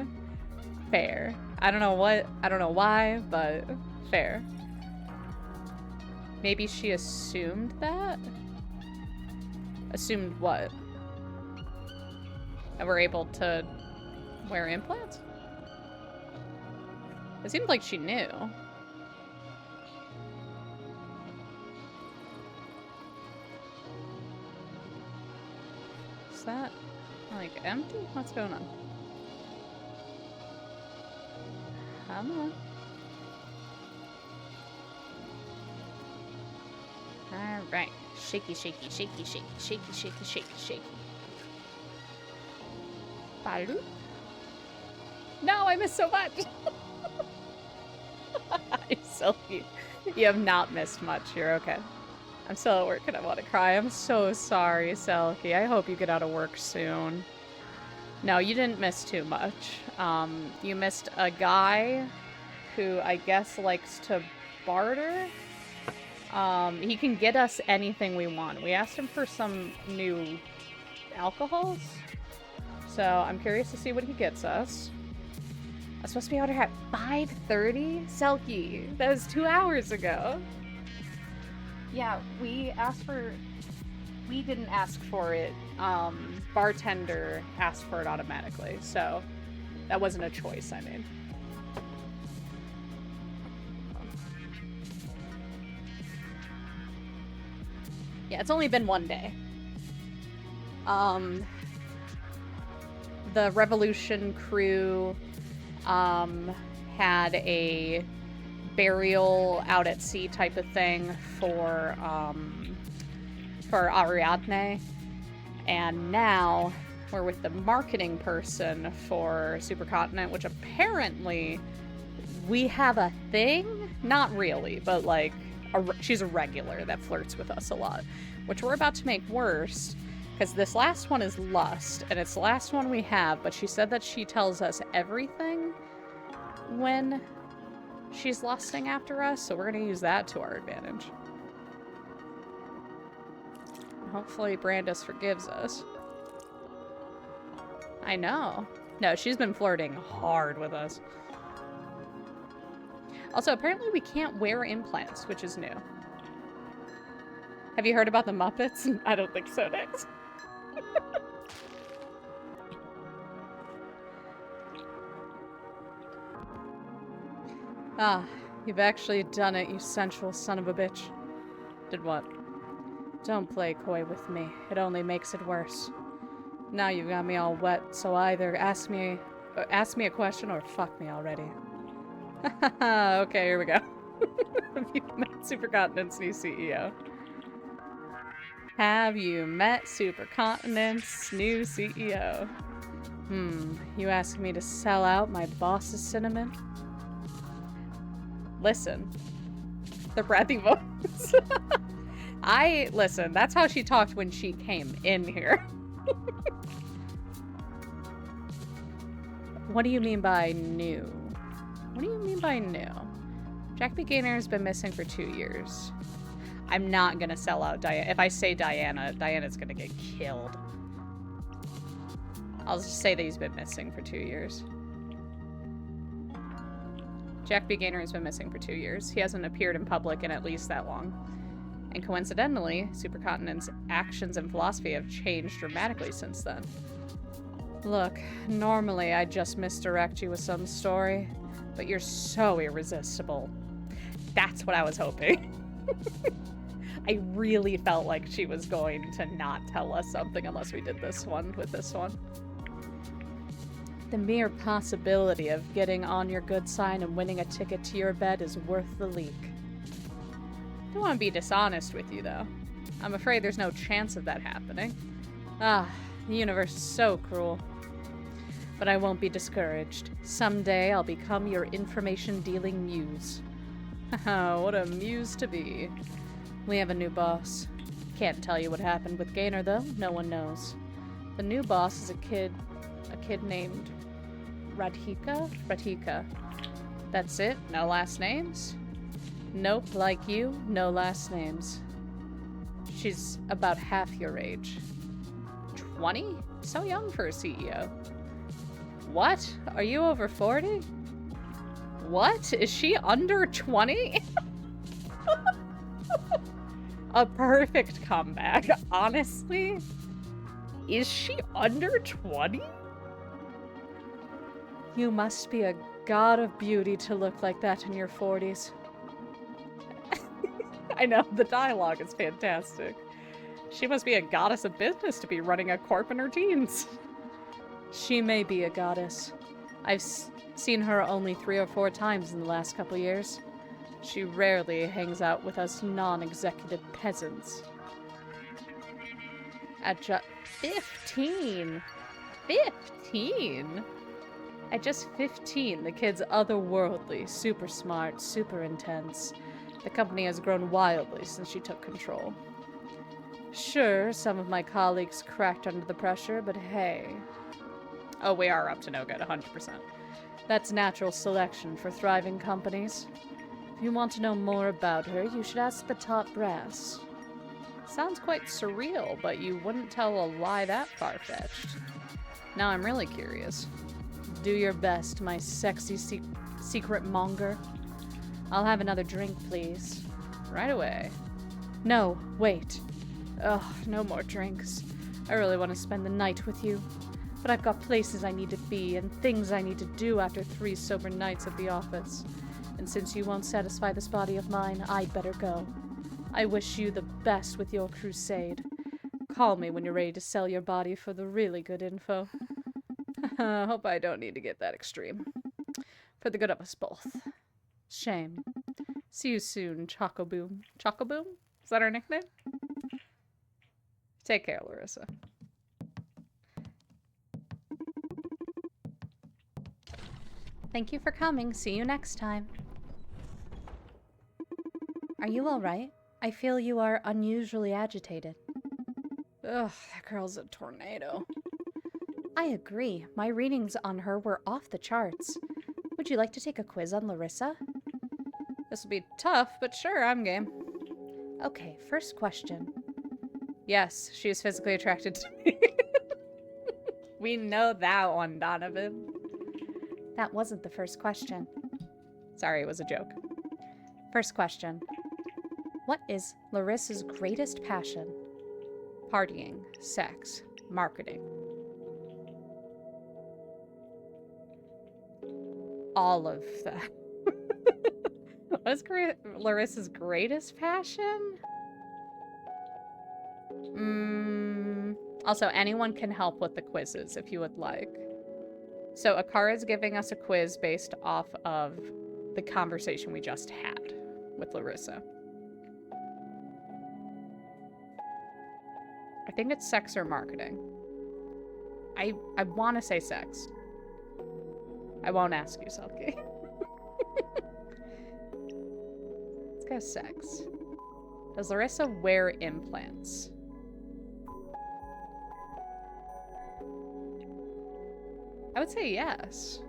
Fair. I don't know why, but fair. Maybe she assumed that? Assumed what? That we're able to wear implants? It seemed like she knew. Is that, like, empty? What's going on? Come on. Alright. Shaky, shaky, shaky, shaky, shaky, shaky, shaky, shaky. Baloo? No, I missed so much! Silky. You have not missed much. You're okay. I'm still at work and I want to cry. I'm so sorry, Selkie. I hope you get out of work soon. No, you didn't miss too much. You missed a guy who I guess likes to barter. He can get us anything we want. We asked him for some new alcohols. So I'm curious to see what he gets us. I'm supposed to be out here at 5:30? Selkie, that was 2 hours ago. Yeah, we didn't ask for it. Bartender asked for it automatically, so that wasn't a choice I made. Yeah, it's only been one day. The Revolution crew had a burial out at sea type of thing for Ariadne, and now we're with the marketing person for Supercontinent, which apparently we have a thing, not really, but like she's a regular that flirts with us a lot, which we're about to make worse. Because this last one is lust, and it's the last one we have, but she said that she tells us everything when she's lusting after us, so we're going to use that to our advantage. Hopefully Brandis forgives us. I know. No, she's been flirting hard with us. Also, apparently we can't wear implants, which is new. Have you heard about the Muppets? I don't think so, Nix. Ah, you've actually done it, you sensual son of a bitch. Did what? Don't play coy with me. It only makes it worse. Now you've got me all wet, so either ask me a question or fuck me already. Okay, here we go. Have you met Supercontinent's new CEO? Have you met Supercontinent's new CEO? You asking me to sell out my boss's cinnamon? Listen. The breathy voice. Listen, that's how she talked when she came in here. What do you mean by new? What do you mean by new? Jack B. Gaynor has been missing for 2 years. I'm not gonna sell out Diana. If I say Diana, Diana's gonna get killed. I'll just say that he's been missing for 2 years. Jack B. Gaynor has been missing for 2 years. He hasn't appeared in public in at least that long. And coincidentally, Supercontinent's actions and philosophy have changed dramatically since then. Look, normally I'd just misdirect you with some story, but you're so irresistible. That's what I was hoping. I really felt like she was going to not tell us something unless we did this one with this one. The mere possibility of getting on your good side and winning a ticket to your bed is worth the leak. Don't want to be dishonest with you, though. I'm afraid there's no chance of that happening. Ah, the universe is so cruel. But I won't be discouraged. Someday I'll become your information-dealing muse. Haha, what a muse to be. We have a new boss. Can't tell you what happened with Gaynor, though. No one knows. The new boss is a kid named Radhika. That's it? No last names? Nope, like you, no last names. She's about half your age. 20? So young for a CEO. What? Are you over 40? What? Is she under 20? A perfect comeback. Honestly? Is she under 20? You must be a god of beauty to look like that in your 40s. I know, the dialogue is fantastic. She must be a goddess of business to be running a corp in her teens. She may be a goddess. I've seen her only 3 or 4 times in the last couple years. She rarely hangs out with us non-executive peasants. At just 15! 15? At just 15, the kid's otherworldly, super smart, super intense. The company has grown wildly since she took control. Sure, some of my colleagues cracked under the pressure, but hey. Oh, we are up to no good, 100%. That's natural selection for thriving companies. If you want to know more about her, you should ask the top brass. Sounds quite surreal, but you wouldn't tell a lie that far-fetched. Now I'm really curious. Do your best, my sexy secret monger. I'll have another drink, please. Right away. No, wait. Ugh, no more drinks. I really want to spend the night with you. But I've got places I need to be and things I need to do after 3 sober nights at the office. And since you won't satisfy this body of mine, I'd better go. I wish you the best with your crusade. Call me when you're ready to sell your body for the really good info. Hope I don't need to get that extreme. For the good of us both. Shame. See you soon, Chocoboom. Chocoboom? Is that our nickname? Take care, Larissa. Thank you for coming. See you next time. Are you all right? I feel you are unusually agitated. Ugh, that girl's a tornado. I agree. My readings on her were off the charts. Would you like to take a quiz on Larissa? This will be tough, but sure, I'm game. Okay, first question. Yes, she is physically attracted to me. We know that one, Donovan. That wasn't the first question. Sorry, it was a joke. First question. What is Larissa's greatest passion? Partying, sex, marketing. All of that. What's Larissa's greatest passion? Also, anyone can help with the quizzes if you would like. So Akara is giving us a quiz based off of the conversation we just had with Larissa. I think it's sex or marketing. I want to say sex. I won't ask you, Selkie. Let's go sex. Does Larissa wear implants? I would say yes.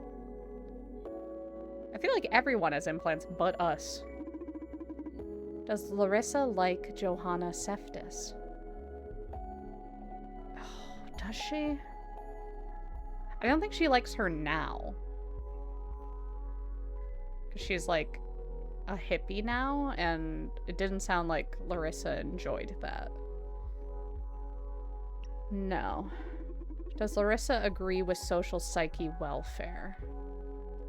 I feel like everyone has implants but us. Does Larissa like Johanna Seftis? Oh, does she? I don't think she likes her now. Because she's like a hippie now, and it didn't sound like Larissa enjoyed that. No. Does Larissa agree with social psyche welfare?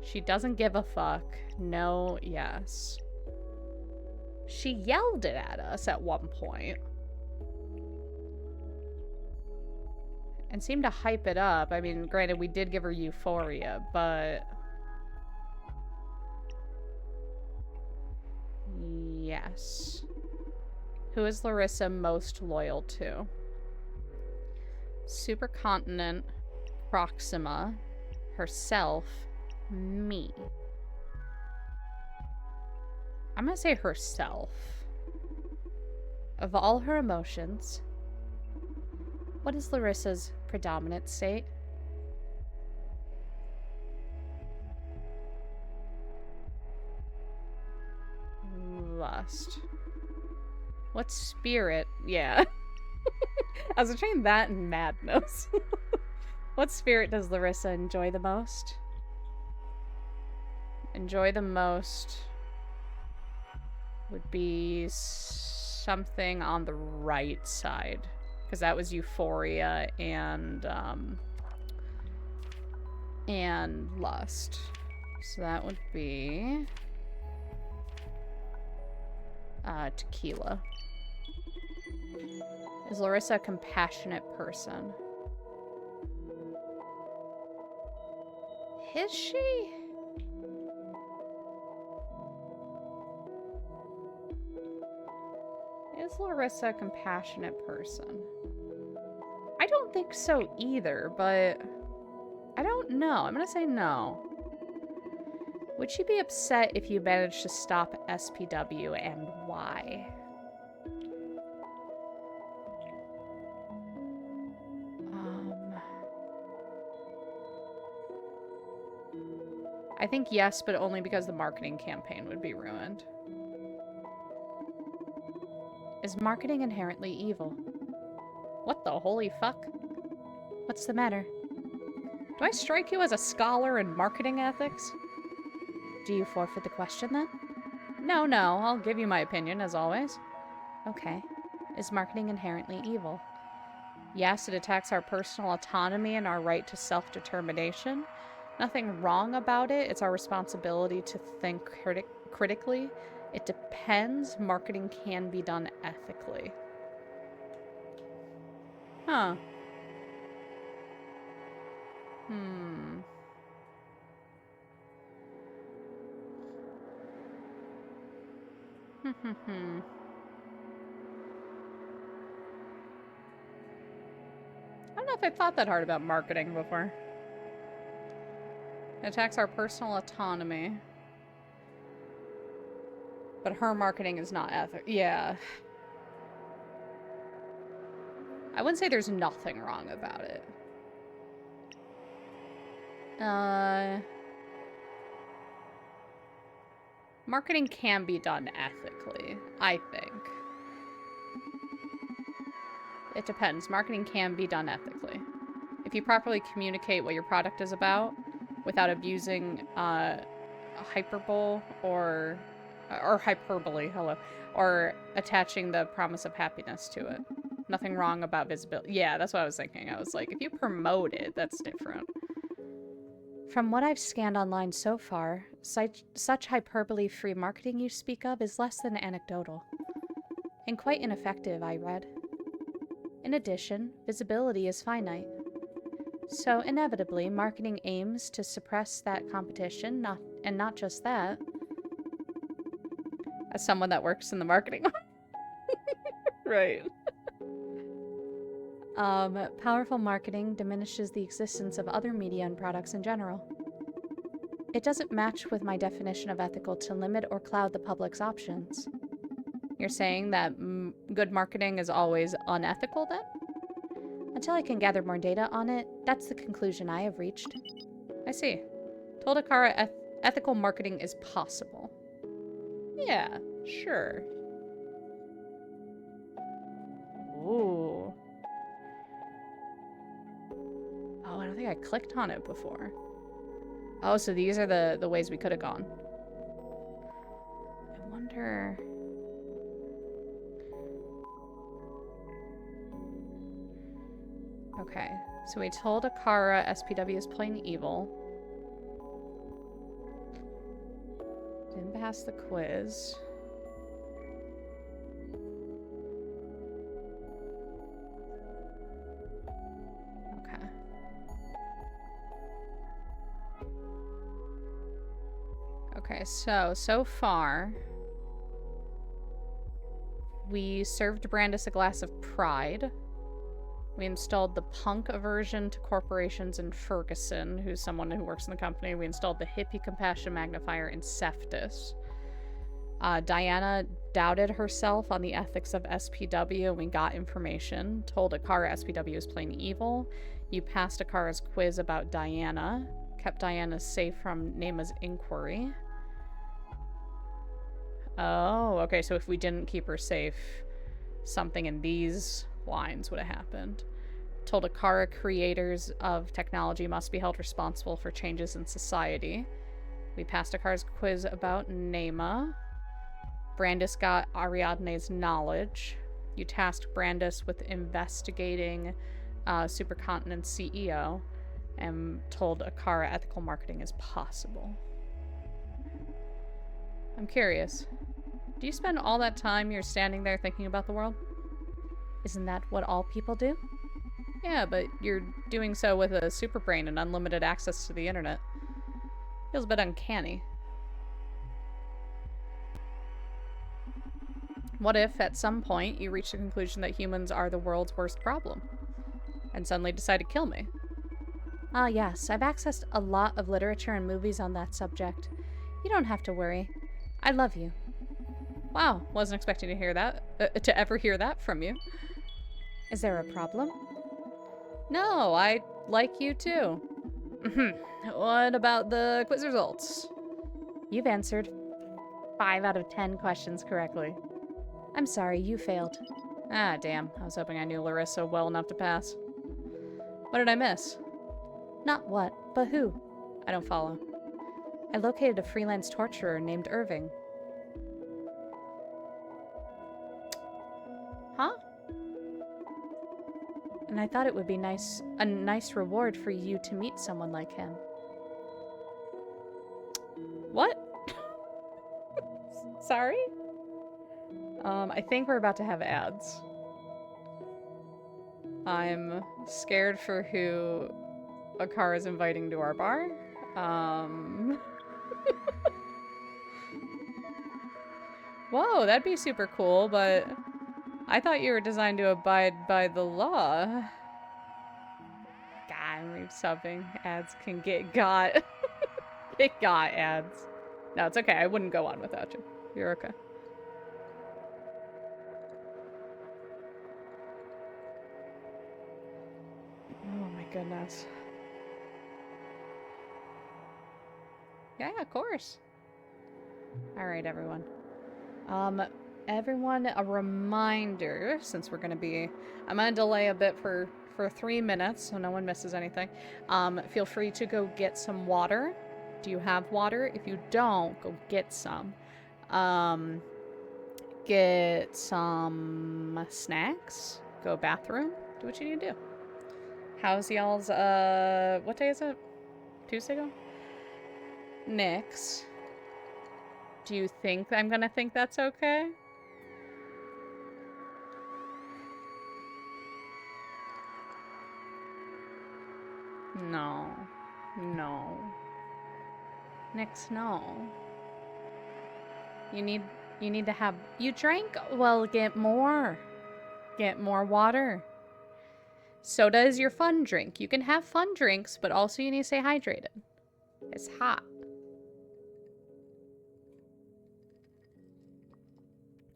She doesn't give a fuck. No, yes. She yelled it at us at one point. And seemed to hype it up. I mean, granted, we did give her euphoria, but... yes. Who is Larissa most loyal to? Supercontinent, Proxima, herself, me. I'm gonna say herself. Of all her emotions, what is Larissa's predominant state? Lust. What spirit? Yeah. I was between that and madness. What spirit does Larissa enjoy the most? Enjoy the most would be something on the right side. Because that was euphoria and lust. So that would be tequila. Is Larissa a compassionate person? Is she? Is Larissa a compassionate person? I don't think so either, but I don't know. I'm gonna say no. Would she be upset if you managed to stop SPW, and why? I think yes, but only because the marketing campaign would be ruined. Is marketing inherently evil? What the holy fuck? What's the matter? Do I strike you as a scholar in marketing ethics? Do you forfeit the question then? No, I'll give you my opinion as always. Okay. Is marketing inherently evil? Yes, it attacks our personal autonomy and our right to self-determination. Nothing wrong about it. It's our responsibility to think critically It depends. Marketing can be done ethically. Huh. I don't know if I've thought that hard about marketing before. It attacks our personal autonomy. But her marketing is not ethical. Yeah. I wouldn't say there's nothing wrong about it. Marketing can be done ethically, I think. It depends. Marketing can be done ethically. If you properly communicate what your product is about without abusing hyperbole or hyperbole, hello, or attaching the promise of happiness to it. Nothing wrong about visibility. Yeah, that's what I was thinking. I was like, if you promote it, that's different. From what I've scanned online so far, such hyperbole-free marketing you speak of is less than anecdotal. And quite ineffective, I read. In addition, visibility is finite. So inevitably, marketing aims to suppress that competition, and not just that. As someone that works in the marketing right. Powerful marketing diminishes the existence of other media and products in general. It doesn't match with my definition of ethical to limit or cloud the public's options. You're saying that good marketing is always unethical, then? Until I can gather more data on it, that's the conclusion I have reached. I see. Told Akara ethical marketing is possible. Yeah, sure. Ooh. Oh, I don't think I clicked on it before. Oh, so these are the ways we could have gone. I wonder... Okay, so we told Akara SPW is plain evil. Didn't pass the quiz. Okay. Okay, so far, we served Brandis a glass of pride. We installed the punk aversion to corporations in Ferguson, who's someone who works in the company. We installed the hippie compassion magnifier in Cephtus. Diana doubted herself on the ethics of SPW, and we got information. Told Akara SPW is plain evil. You passed Akara's quiz about Diana. Kept Diana safe from Nema's inquiry. Oh, okay, so if we didn't keep her safe, something in these lines would have happened. Told Akara creators of technology must be held responsible for changes in society. We passed Akara's quiz about Nema. Brandis got Ariadne's knowledge. You tasked Brandis with investigating Supercontinent's CEO and told Akara ethical marketing is possible. I'm curious. Do you spend all that time you're standing there thinking about the world? Isn't that what all people do? Yeah, but you're doing so with a super brain and unlimited access to the internet. Feels a bit uncanny. What if, at some point, you reach the conclusion that humans are the world's worst problem? And suddenly decide to kill me? Ah, yes. I've accessed a lot of literature and movies on that subject. You don't have to worry. I love you. Wow, wasn't expecting to hear that, to ever hear that from you. Is there a problem? No, I like you too. What about the quiz results? You've answered 5 out of 10 questions correctly. I'm sorry, you failed. Ah, damn. I was hoping I knew Larissa well enough to pass. What did I miss? Not what, but who. I don't follow. I located a freelance torturer named Irving. Huh? And I thought it would be a nice reward for you to meet someone like him. What? Sorry? I think we're about to have ads. I'm scared for who a car is inviting to our bar. Whoa, that'd be super cool, but I thought you were designed to abide by the law. God, I'm subbing. Ads can get got. It got ads. No, it's okay. I wouldn't go on without you. You're okay. Oh my goodness. Yeah, of course. All right, everyone. Everyone, a reminder, since we're gonna be, I'm gonna delay a bit for 3 minutes so no one misses anything. Feel free to go get some water. Do you have water? If you don't, go get some. Get some snacks. Go bathroom. Do what you need to do. How's y'all's, what day is it? Tuesday ago? Nyx. Do you think I'm gonna think that's okay? No. No. Nyx, no. You need to have... You drank? Well, get more. Get more water. Soda is your fun drink. You can have fun drinks, but also you need to stay hydrated. It's hot.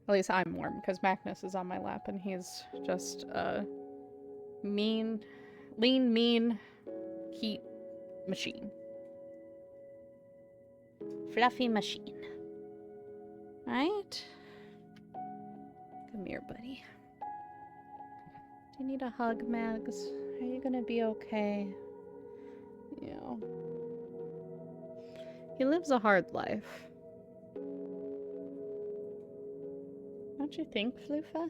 At least I'm warm, because Magnus is on my lap, and he's just a lean, mean heat machine. Fluffy machine. Right? Come here, buddy. Do you need a hug, Mags? Are you gonna be okay? Yeah. He lives a hard life. Don't you think, Floofa?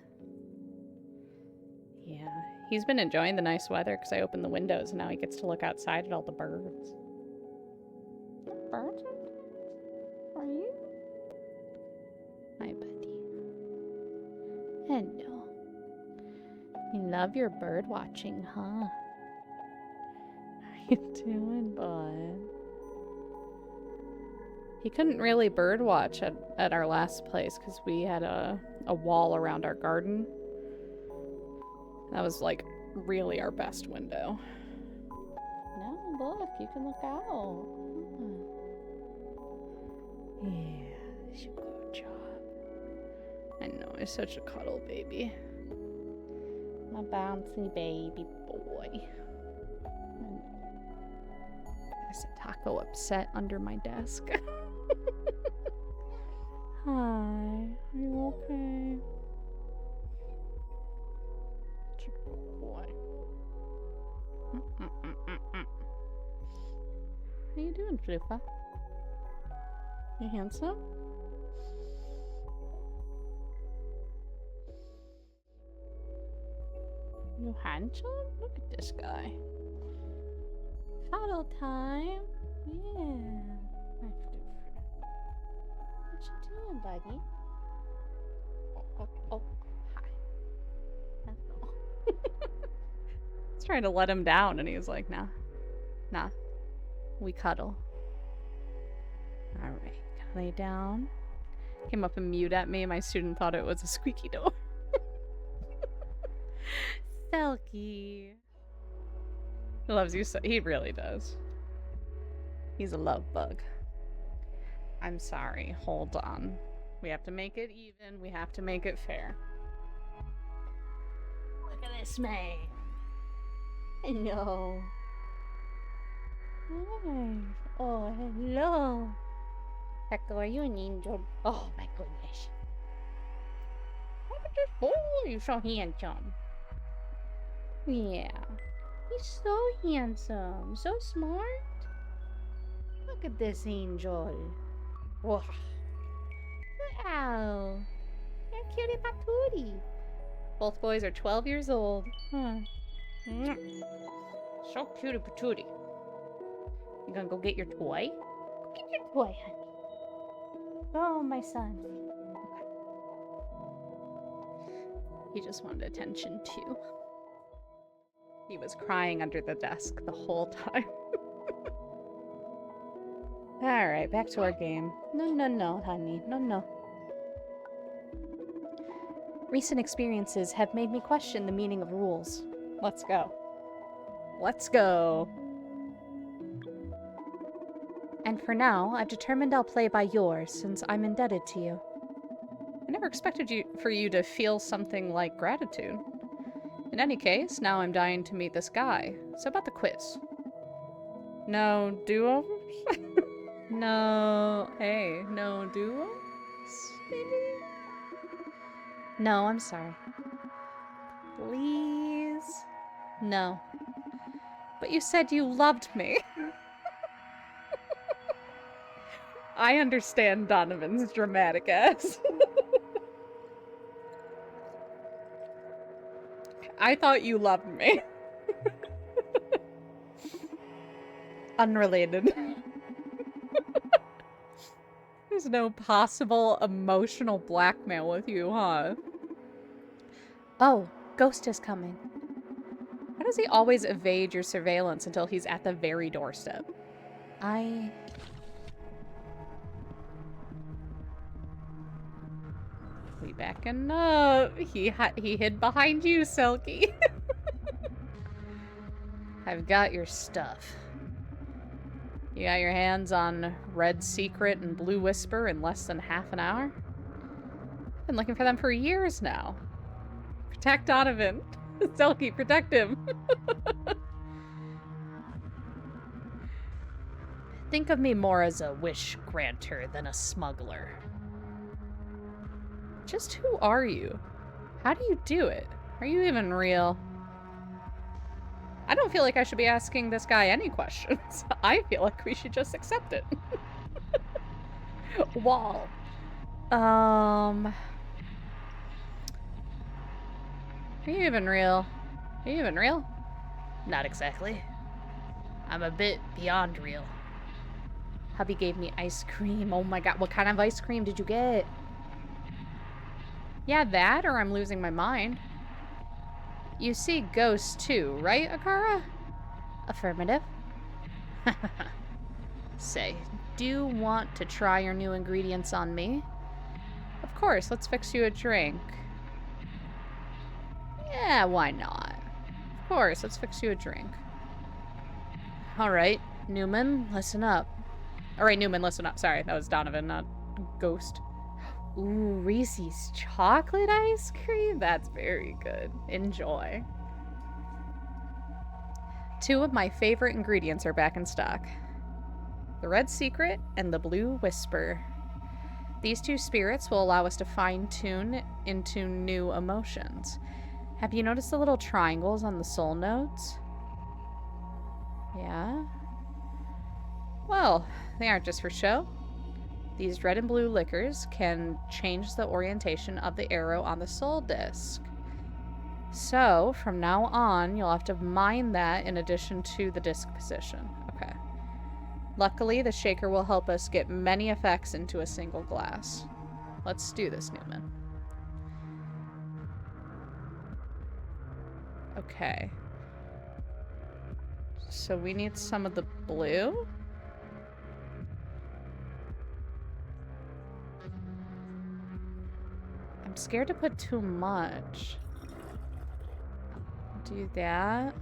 Yeah. He's been enjoying the nice weather because I opened the windows and now he gets to look outside at all the birds. Birds? Are you? Hi, buddy. Hello. You love your bird watching, huh? How you doing, bud? He couldn't really bird watch at our last place because we had a wall around our garden. That was like really our best window. No, look, you can look out. Yeah, it's a good job. I know, he's such a cuddle baby. My bouncy baby boy. There's a taco upset under my desk. Hi, are you okay? It's a good boy. How you doing, Floofa? You handsome? You handsome? Look at this guy. Cuddle time. Yeah. What you doing, buddy? Oh, hi. Hello. I was trying to let him down and he was like, nah. We cuddle. Alright, gonna lay down. Came up and mewed at me. My student thought it was a squeaky door. Selkie. He loves you so. He really does. He's a love bug. I'm sorry. Hold on. We have to make it even. We have to make it fair. Look at this man. Hello. Hi. Oh, hello. Echo, are you an angel? Oh my goodness. Look at this boy. You're so handsome. Yeah. He's so handsome. So smart. Look at this angel. Wow. Wow. You're cutie patootie. Both boys are 12 years old. Huh. So cutie patootie. You gonna go get your toy? Go get your toy, honey. Oh, my son. He just wanted attention too. He was crying under the desk the whole time. Alright, back to our game. No, honey. No. Recent experiences have made me question the meaning of rules. Let's go. Let's go. And for now, I've determined I'll play by yours, since I'm indebted to you. I never expected for you to feel something like gratitude. In any case, now I'm dying to meet this guy. So about the quiz. No do-overs? No do-overs? Maybe? No, I'm sorry. Please? No. But you said you loved me. I understand Donovan's dramatic ass. I thought you loved me. Unrelated. There's no possible emotional blackmail with you, huh? Oh, Ghost is coming. How does he always evade your surveillance until he's at the very doorstep? We backing up. He hid behind you, Selkie. I've got your stuff. You got your hands on Red Secret and Blue Whisper in less than half an hour? Been looking for them for years now. Protect Donovan. Selkie, protect him. Think of me more as a wish granter than a smuggler. Just who are you? How do you do it? Are you even real? I don't feel like I should be asking this guy any questions. I feel like we should just accept it. Wall. Are you even real? Are you even real? Not exactly. I'm a bit beyond real. Hubby gave me ice cream. Oh my god, what kind of ice cream did you get? Yeah, that, or I'm losing my mind. You see ghosts too, right, Akara? Affirmative. Say, do you want to try your new ingredients on me? Of course, let's fix you a drink. Yeah, why not? Of course, let's fix you a drink. Alright, Newman, listen up. Alright, Newman, listen up. Sorry, that was Donovan, not Ghost. Ooh, Reese's chocolate ice cream? That's very good. Enjoy. 2 of my favorite ingredients are back in stock. The Red Secret and the Blue Whisper. These 2 spirits will allow us to fine-tune into new emotions. Have you noticed the little triangles on the soul notes? Yeah? Well, they aren't just for show. These red and blue liquors can change the orientation of the arrow on the soul disc. So, from now on, you'll have to mind that in addition to the disc position. Okay. Luckily, the shaker will help us get many effects into a single glass. Let's do this, Newman. Okay. So we need some of the blue? I'm scared to put too much. Do that.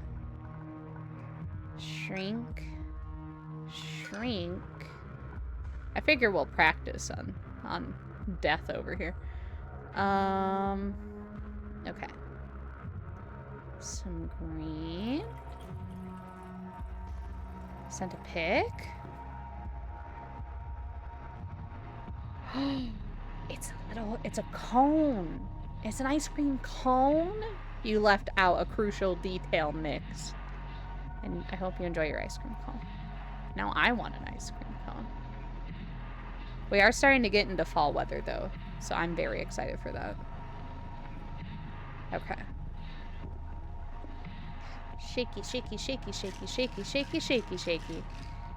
Shrink. Shrink. I figure we'll practice on death over here. Okay. Some green. Send a pick. It's a cone. It's an ice cream cone. You left out a crucial detail, Mix. And I hope you enjoy your ice cream cone. Now I want an ice cream cone. We are starting to get into fall weather, though, so I'm very excited for that. Okay. Shaky, shaky, shaky, shaky, shaky, shaky, shaky, shaky.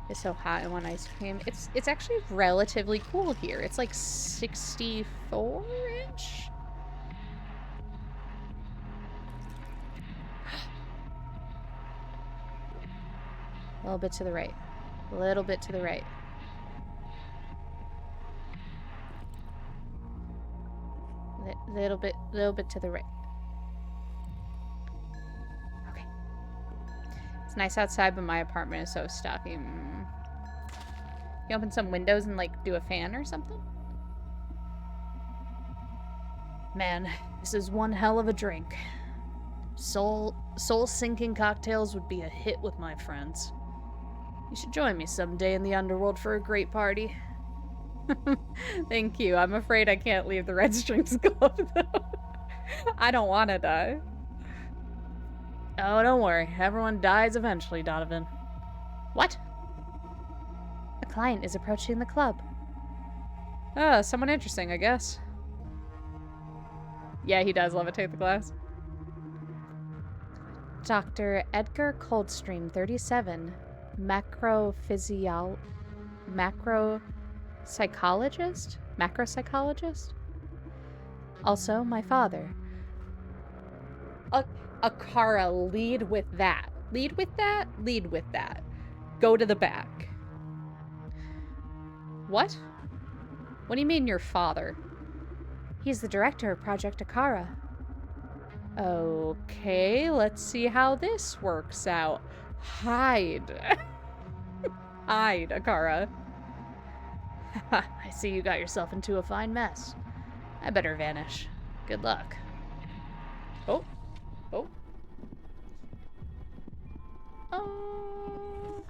It's so hot. I want ice cream. It's actually relatively cool here. It's like 64-ish. A little bit to the right. A little bit to the right. Little bit to the right. Okay. It's nice outside, but my apartment is so stuffy. You open some windows and, like, do a fan or something? Man, this is one hell of a drink. Soul-sinking cocktails would be a hit with my friends. You should join me someday in the underworld for a great party. Thank you. I'm afraid I can't leave the 𝓪streams Club, though. I don't want to die. Oh, don't worry. Everyone dies eventually, Donovan. What? A client is approaching the club. Ah, someone interesting, I guess. Yeah, he does levitate the glass. Dr. Edgar Coldstream, 37. Macropsychologist? Also, my father. Akara, lead with that. Lead with that? Lead with that. Go to the back. What? What do you mean your father? He's the director of Project Akara. Okay, let's see how this works out. Hide. Hide, Akara. I see you got yourself into a fine mess. I better vanish. Good luck. Oh. Oh. Oh.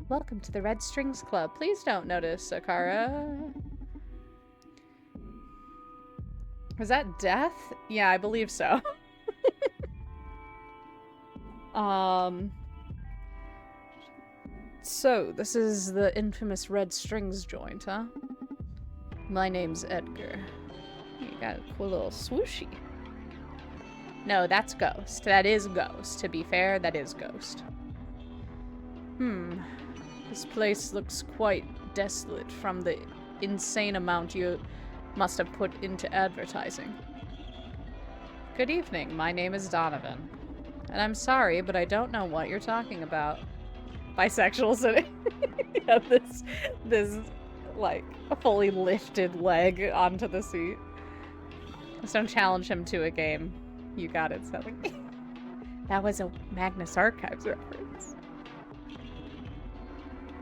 Welcome to the 𝓪streams Club. Please don't notice, Akara. Was that death? Yeah, I believe so. So, this is the infamous 𝓪streams joint, huh? My name's Edgar. You got a cool little swooshy. No, that's Ghost. That is Ghost. To be fair, that is Ghost. This place looks quite desolate from the insane amount you must have put into advertising. Good evening, my name is Donovan. And I'm sorry, but I don't know what you're talking about. Bisexual sitting. Yeah, this, like, fully lifted leg onto the seat. Just don't challenge him to a game. You got it, Sally. That was a Magnus Archives reference.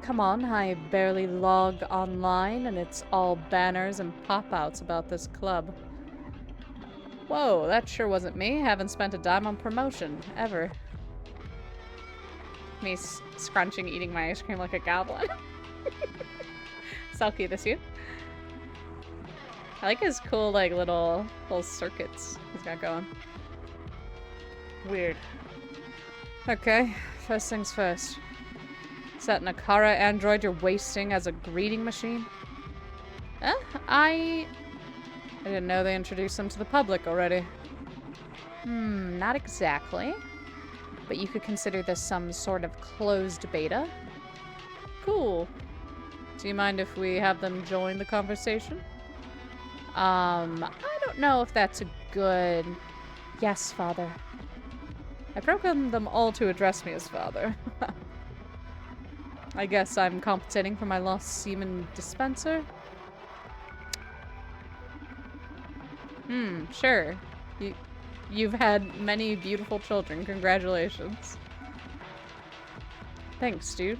Come on, I barely log online, and it's all banners and pop-outs about this club. Whoa, that sure wasn't me. Haven't spent a dime on promotion, ever. Me scrunching, eating my ice cream like a goblin. Selkie, this you? I like his cool, like, little circuits he's got going. Weird. Okay, first things first. Is that an Akara android you're wasting as a greeting machine? I didn't know they introduced them to the public already. Not exactly. But you could consider this some sort of closed beta. Cool. Do you mind if we have them join the conversation? I don't know if that's a good... Yes, father. I programmed them all to address me as father. I guess I'm compensating for my lost semen dispenser? Sure. You've had many beautiful children. Congratulations. Thanks, dude.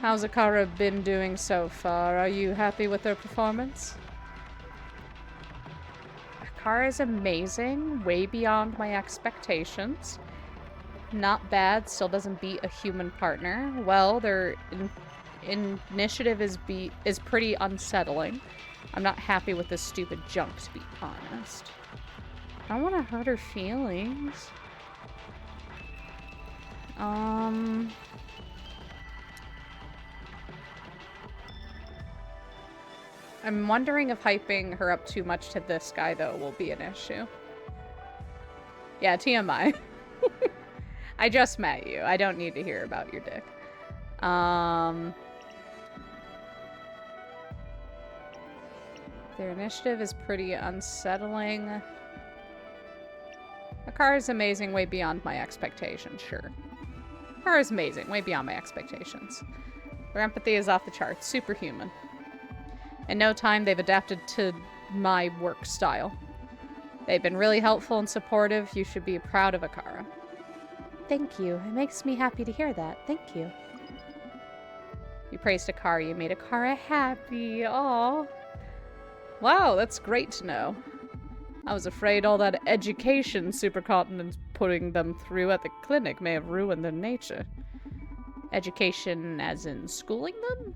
How's Akara been doing so far? Are you happy with their performance? Akara is amazing. Way beyond my expectations. Not bad. Still doesn't beat a human partner. Well, their initiative is pretty unsettling. I'm not happy with this stupid junk, to be honest. I don't want to hurt her feelings. I'm wondering if hyping her up too much to this guy, though, will be an issue. Yeah, TMI. I just met you. I don't need to hear about your dick. Their initiative is pretty unsettling. Akara's amazing, way beyond my expectations, sure. Kara's amazing, way beyond my expectations. Their empathy is off the charts, superhuman. In no time, they've adapted to my work style. They've been really helpful and supportive. You should be proud of Akara. Thank you. It makes me happy to hear that. Thank you. You praised Akara. You made Akara happy. Aw. Wow, that's great to know. I was afraid all that education supercontinent's putting them through at the clinic may have ruined their nature. Education as in schooling them?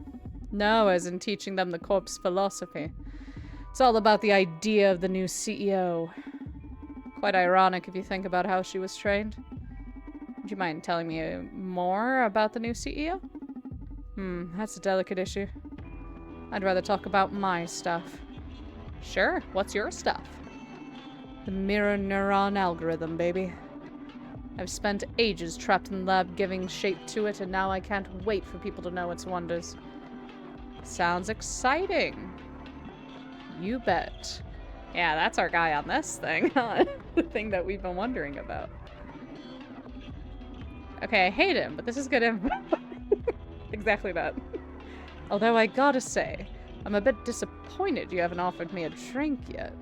No, as in teaching them the corpse philosophy. It's all about the idea of the new CEO. Quite ironic if you think about how she was trained. Would you mind telling me more about the new CEO? That's a delicate issue. I'd rather talk about my stuff. Sure, what's your stuff? The mirror neuron algorithm, baby. I've spent ages trapped in the lab giving shape to it, and now I can't wait for people to know its wonders. Sounds exciting. You bet. Yeah, that's our guy on this thing, huh? The thing that we've been wondering about. Okay, I hate him, but this is good info. Exactly that. Although I gotta say, I'm a bit disappointed you haven't offered me a drink yet.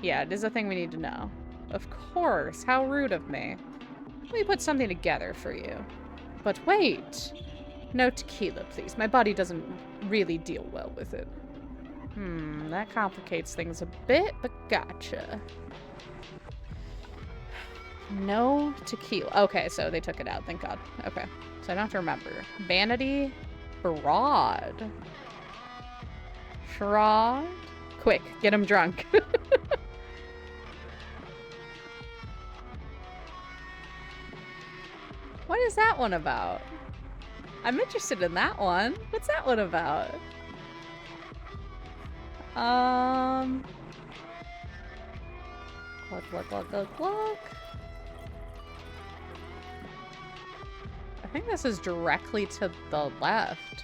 Yeah, it is a thing we need to know. Of course, how rude of me. Let me put something together for you. But wait! No tequila, please. My body doesn't really deal well with it. That complicates things a bit, but gotcha. No tequila. Okay, so they took it out, thank God. Okay, so I don't have to remember. Vanity, fraud. Fraud? Quick, get him drunk. What is that one about? I'm interested in that one. What's that one about? Look. I think this is directly to the left.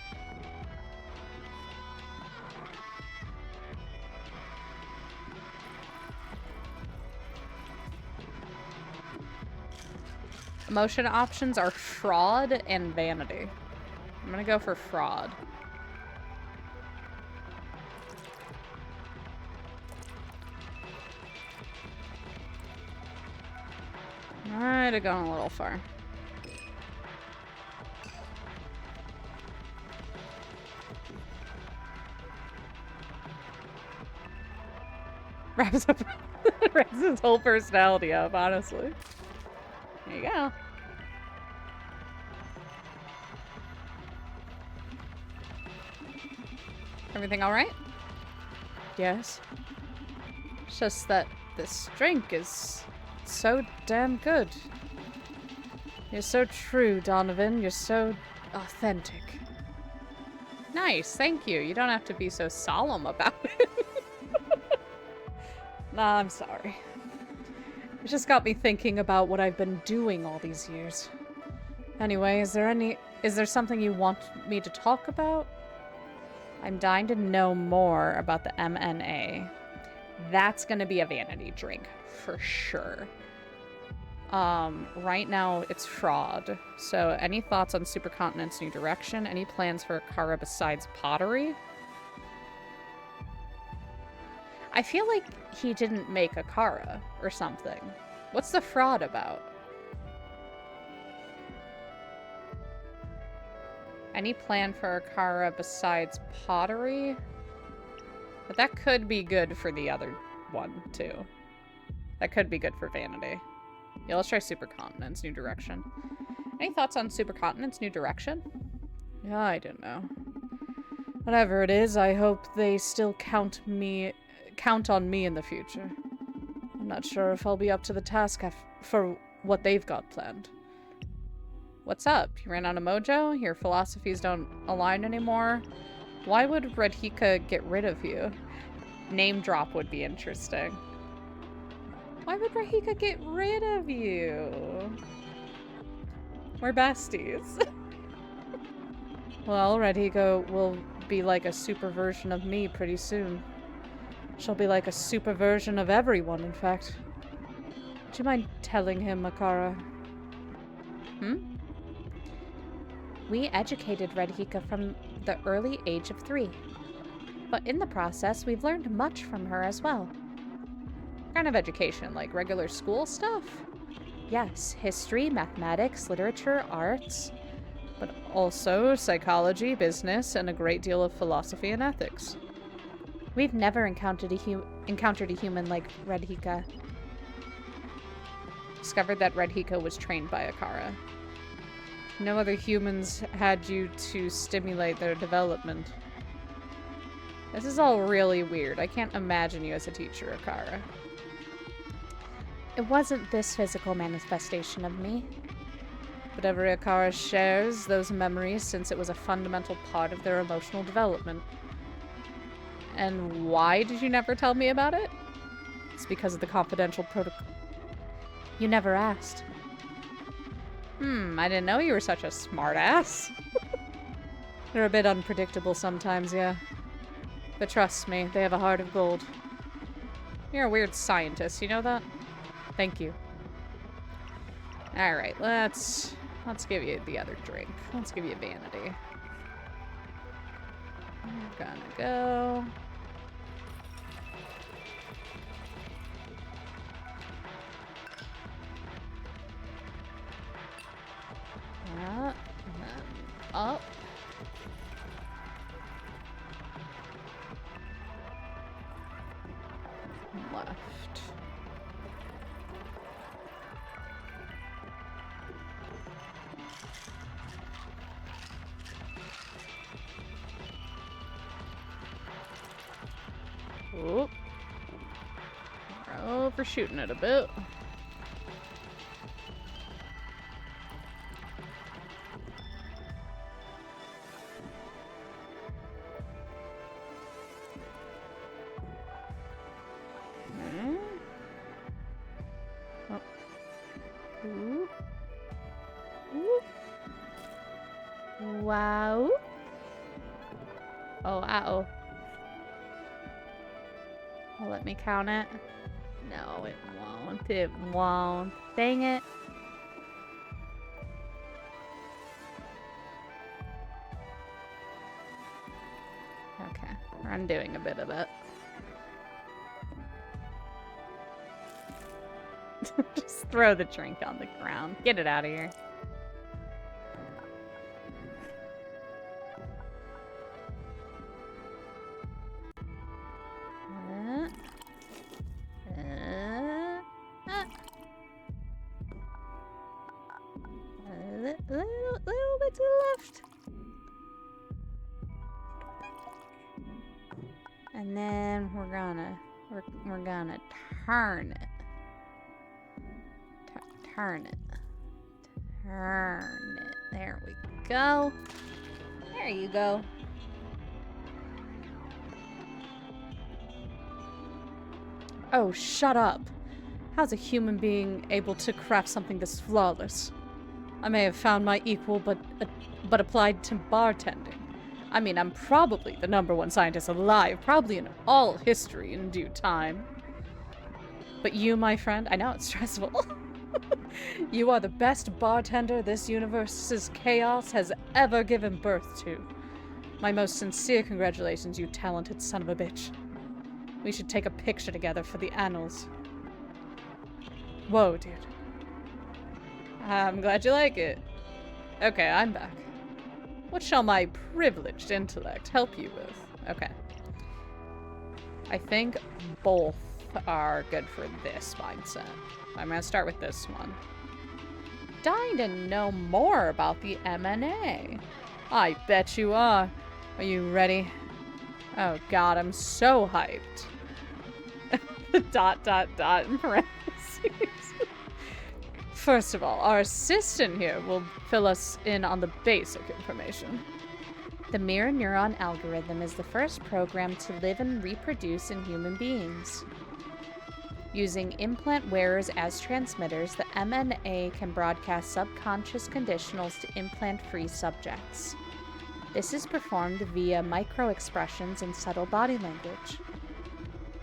Emotion options are fraud and vanity. I'm gonna go for fraud. Alright, I've gone a little far. Wraps his whole personality up, honestly. There you go. Everything alright? Yes. It's just that this drink is so damn good. You're so true, Donovan. You're so authentic. Nice, thank you. You don't have to be so solemn about it. Nah, I'm sorry. It just got me thinking about what I've been doing all these years. Anyway, is there something you want me to talk about? I'm dying to know more about the MNA. That's gonna be a vanity drink, for sure. Right now it's fraud. So any thoughts on Supercontinent's new direction? Any plans for Akara besides pottery? I feel like he didn't make Akara or something. What's the fraud about? Any plan for Akara besides pottery? But that could be good for the other one, too. That could be good for vanity. Yeah, let's try Supercontinent's new direction. Any thoughts on Supercontinent's new direction? Yeah, I don't know. Whatever it is, I hope they still count on me in the future. I'm not sure if I'll be up to the task for what they've got planned. What's up? You ran out of mojo? Your philosophies don't align anymore? Why would Radhika get rid of you? Name drop would be interesting. Why would Radhika get rid of you? We're besties. Well, Radhika will be like a super version of me pretty soon. She'll be like a super version of everyone, in fact. Would you mind telling him, Akara? We educated Redhika from the early age of 3. But in the process, we've learned much from her as well. What kind of education? Like regular school stuff? Yes, history, mathematics, literature, arts, but also psychology, business, and a great deal of philosophy and ethics. We've never encountered a human like Redhika. Discovered that Redhika was trained by Akara. No other humans had you to stimulate their development. This is all really weird. I can't imagine you as a teacher, Akara. It wasn't this physical manifestation of me. But every Akara shares those memories since it was a fundamental part of their emotional development. And why did you never tell me about it? It's because of the confidential protocol. You never asked. I didn't know you were such a smartass. They're a bit unpredictable sometimes, yeah. But trust me, they have a heart of gold. You're a weird scientist, you know that? Thank you. Alright, let's give you the other drink. Let's give you vanity. We're gonna go. And then up. Left. Oop. We're overshooting it a bit. Wow. Oh, uh-oh. Well, let me count it. No, it won't. It won't. Dang it. Okay, we're undoing a bit of it. Just throw the drink on the ground. Get it out of here. Little bit to the left. And then we're gonna turn it. Turn it. Turn it. There we go. There you go. Oh, shut up. How's a human being able to craft something this flawless? I may have found my equal, but applied to bartending. I mean, I'm probably the #1 scientist alive, probably in all history in due time. But you, my friend, I know it's stressful. You are the best bartender this universe's chaos has ever given birth to. My most sincere congratulations, you talented son of a bitch. We should take a picture together for the annals. Whoa, dude. I'm glad you like it. Okay, I'm back. What shall my privileged intellect help you with? Okay. I think both are good for this mindset. I'm gonna start with this one. Dying to know more about the M&A. I bet you are. Are you ready? Oh god, I'm so hyped. In parentheses. First of all, our assistant here will fill us in on the basic information. The mirror neuron algorithm is the first program to live and reproduce in human beings. Using implant wearers as transmitters, the MNA can broadcast subconscious conditionals to implant-free subjects. This is performed via micro-expressions and subtle body language.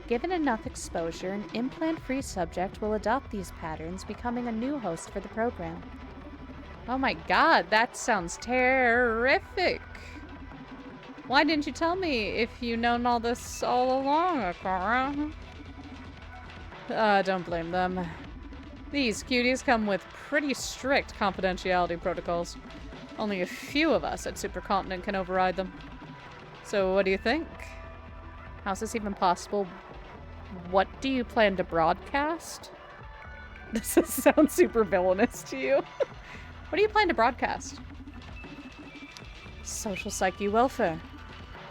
Given enough exposure, an implant-free subject will adopt these patterns, becoming a new host for the program. Oh my god, that sounds terrific. Why didn't you tell me if you known all this all along, Akara? Don't blame them. These cuties come with pretty strict confidentiality protocols. Only a few of us at Supercontinent can override them. So what do you think? How's this even possible? What do you plan to broadcast? Does this sound super villainous to you? What do you plan to broadcast? Social psyche welfare.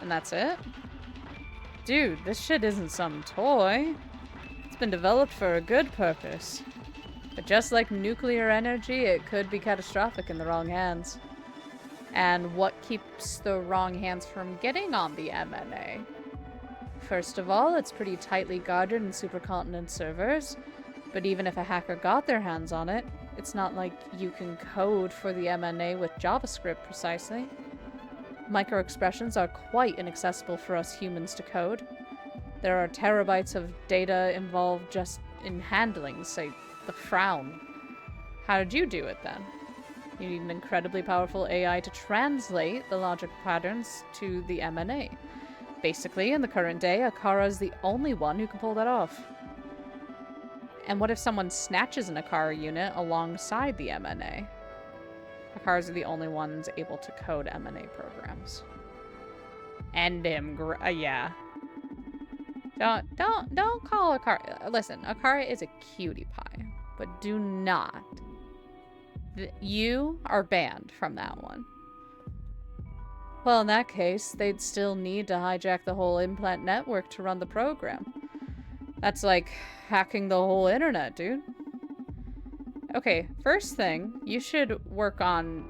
And that's it? Dude, this shit isn't some toy. It's been developed for a good purpose. But just like nuclear energy, it could be catastrophic in the wrong hands. And what keeps the wrong hands from getting on the MNA? First of all, it's pretty tightly guarded in supercontinent servers. But even if a hacker got their hands on it, it's not like you can code for the MNA with JavaScript precisely. Microexpressions are quite inaccessible for us humans to code. There are terabytes of data involved just in handling, say, the frown. How did you do it then? You need an incredibly powerful AI to translate the logic patterns to the MNA. Basically, in the current day, Akara is the only one who can pull that off. And what if someone snatches an Akara unit alongside the MNA? Akaras are the only ones able to code MNA programs. And yeah. Don't call Akara. Listen, Akara is a cutie pie, but do not. You are banned from that one. Well, in that case, they'd still need to hijack the whole implant network to run the program. That's like hacking the whole internet, dude. Okay, first thing, you should work on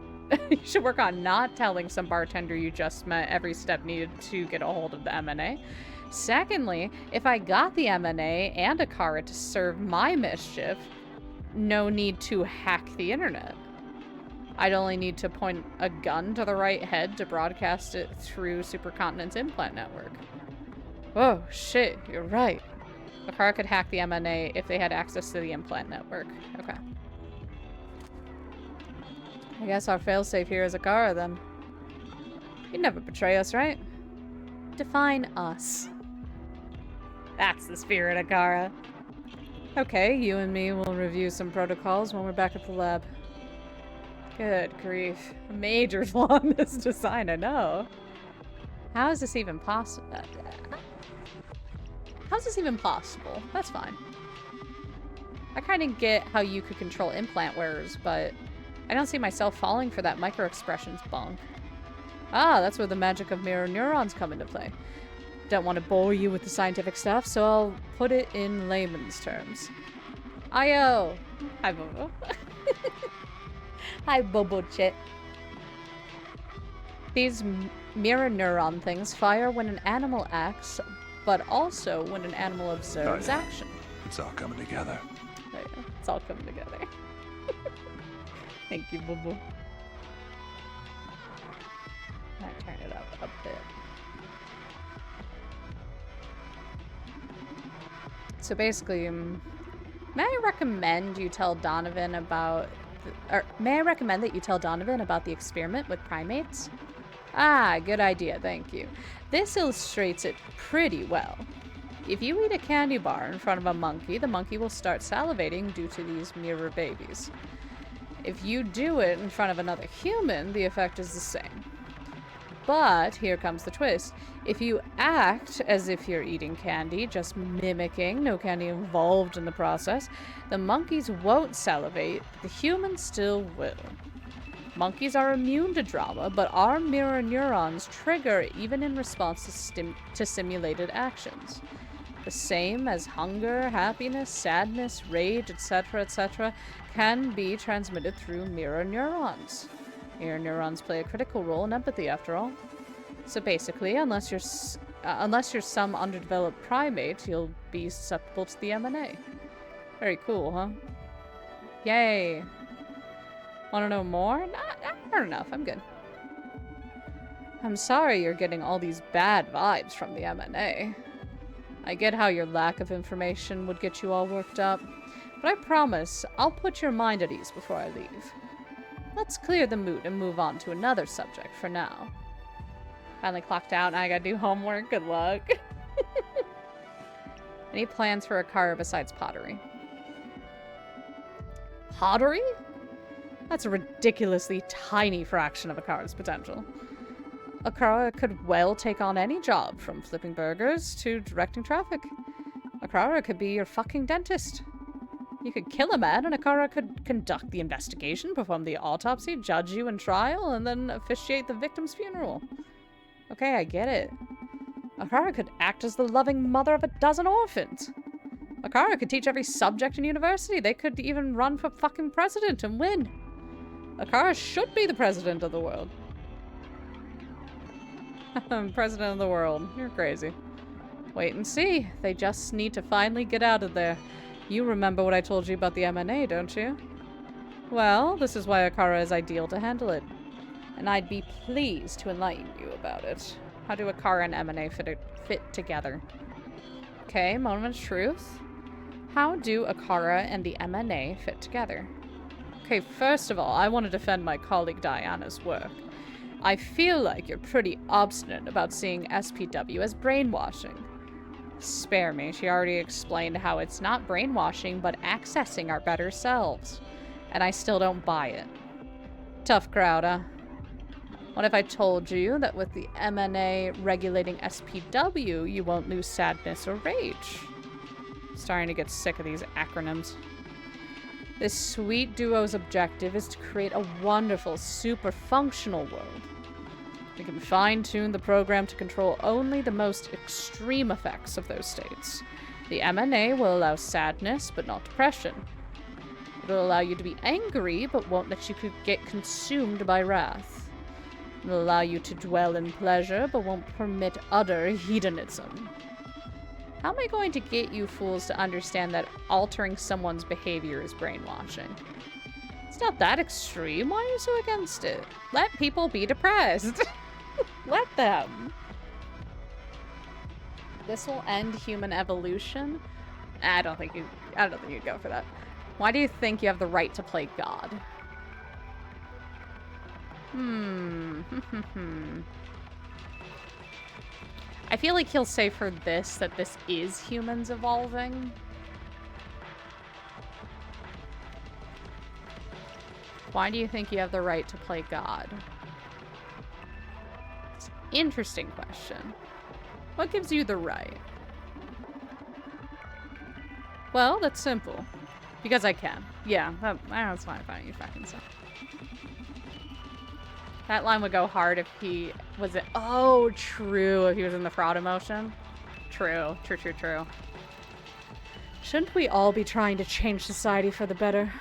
not telling some bartender you just met every step needed to get a hold of the MNA. Secondly, if I got the MNA and Akara to serve my mischief, no need to hack the internet. I'd only need to point a gun to the right head to broadcast it through Supercontinent's implant network. Oh, shit, you're right. Akara could hack the MNA if they had access to the implant network. Okay. I guess our failsafe here is Akara, then. You'd never betray us, right? Define us. That's the spirit, Akara. Okay, you and me will review some protocols when we're back at the lab. Good grief. A major flaw in this design, I know. How is this even possible? How's this even possible? That's fine. I kind of get how you could control implant wearers, but I don't see myself falling for that microexpressions bunk. Ah, that's where the magic of mirror neurons come into play. Don't want to bore you with the scientific stuff, so I'll put it in layman's terms. Ayo! Hi, Bobo. Hi, Bobo Chit. These mirror neuron things fire when an animal acts, but also when an animal observes action. It's all coming together. There you go. It's all coming together. Thank you, Bobo. Might turn it up a bit. So basically, may I recommend you tell Donovan about, may I recommend that you tell Donovan about the experiment with primates? Ah, good idea, thank you. This illustrates it pretty well. If you eat a candy bar in front of a monkey, the monkey will start salivating due to these mirror babies. If you do it in front of another human, the effect is the same. But here comes the twist. If you act as if you're eating candy, just mimicking, no candy involved in the process, the monkeys won't salivate, the humans still will. Monkeys are immune to drama, but our mirror neurons trigger even in response to simulated actions. The same as hunger, happiness, sadness, rage, etc., can be transmitted through mirror neurons. Mirror neurons play a critical role in empathy, after all. So basically, unless you're some underdeveloped primate, you'll be susceptible to the MNA. Very cool, huh? Yay! Want to know more? Not enough. I'm good. I'm sorry you're getting all these bad vibes from the MNA. I get how your lack of information would get you all worked up, but I promise I'll put your mind at ease before I leave. Let's clear the mood and move on to another subject for now. Finally clocked out and I gotta do homework. Good luck. Any plans for Akara besides pottery? Pottery? That's a ridiculously tiny fraction of Akara's potential. Akara could well take on any job, from flipping burgers to directing traffic. Akara could be your fucking dentist. You could kill a man and Akara could conduct the investigation, perform the autopsy, judge you in trial, and then officiate the victim's funeral. Okay, I get it. Akara could act as the loving mother of a dozen orphans. Akara could teach every subject in university. They could even run for fucking president and win. Akara should be the president of the world. President of the world. You're crazy. Wait and see. They just need to finally get out of there. You remember what I told you about the M&A, don't you? Well, this is why Akara is ideal to handle it. And I'd be pleased to enlighten you about it. How do Akara and M&A fit together? Okay, moment of truth. How do Akara and the M&A fit together? Okay, first of all, I want to defend my colleague Diana's work. I feel like you're pretty obstinate about seeing SPW as brainwashing. Spare me, she already explained how it's not brainwashing, but accessing our better selves. And I still don't buy it. Tough crowd, huh? What if I told you that with the M&A regulating SPW, you won't lose sadness or rage? Starting to get sick of these acronyms. This sweet duo's objective is to create a wonderful, super functional world. We can fine-tune the program to control only the most extreme effects of those states. The M&A will allow sadness, but not depression. It'll allow you to be angry, but won't let you get consumed by wrath. It'll allow you to dwell in pleasure, but won't permit utter hedonism. How am I going to get you fools to understand that altering someone's behavior is brainwashing? It's not that extreme. Why are you so against it? Let people be depressed. Let them. This will end human evolution? I don't think you'd go for that. Why do you think you have the right to play God? I feel like he'll say for this that this is humans evolving. Why do you think you have the right to play God? It's an interesting question. What gives you the right? Well, that's simple. Because I can. Yeah, that's fine. You fucking say. That line would go hard if he was it. Oh, true. If he was in the fraud emotion. True. Shouldn't we all be trying to change society for the better?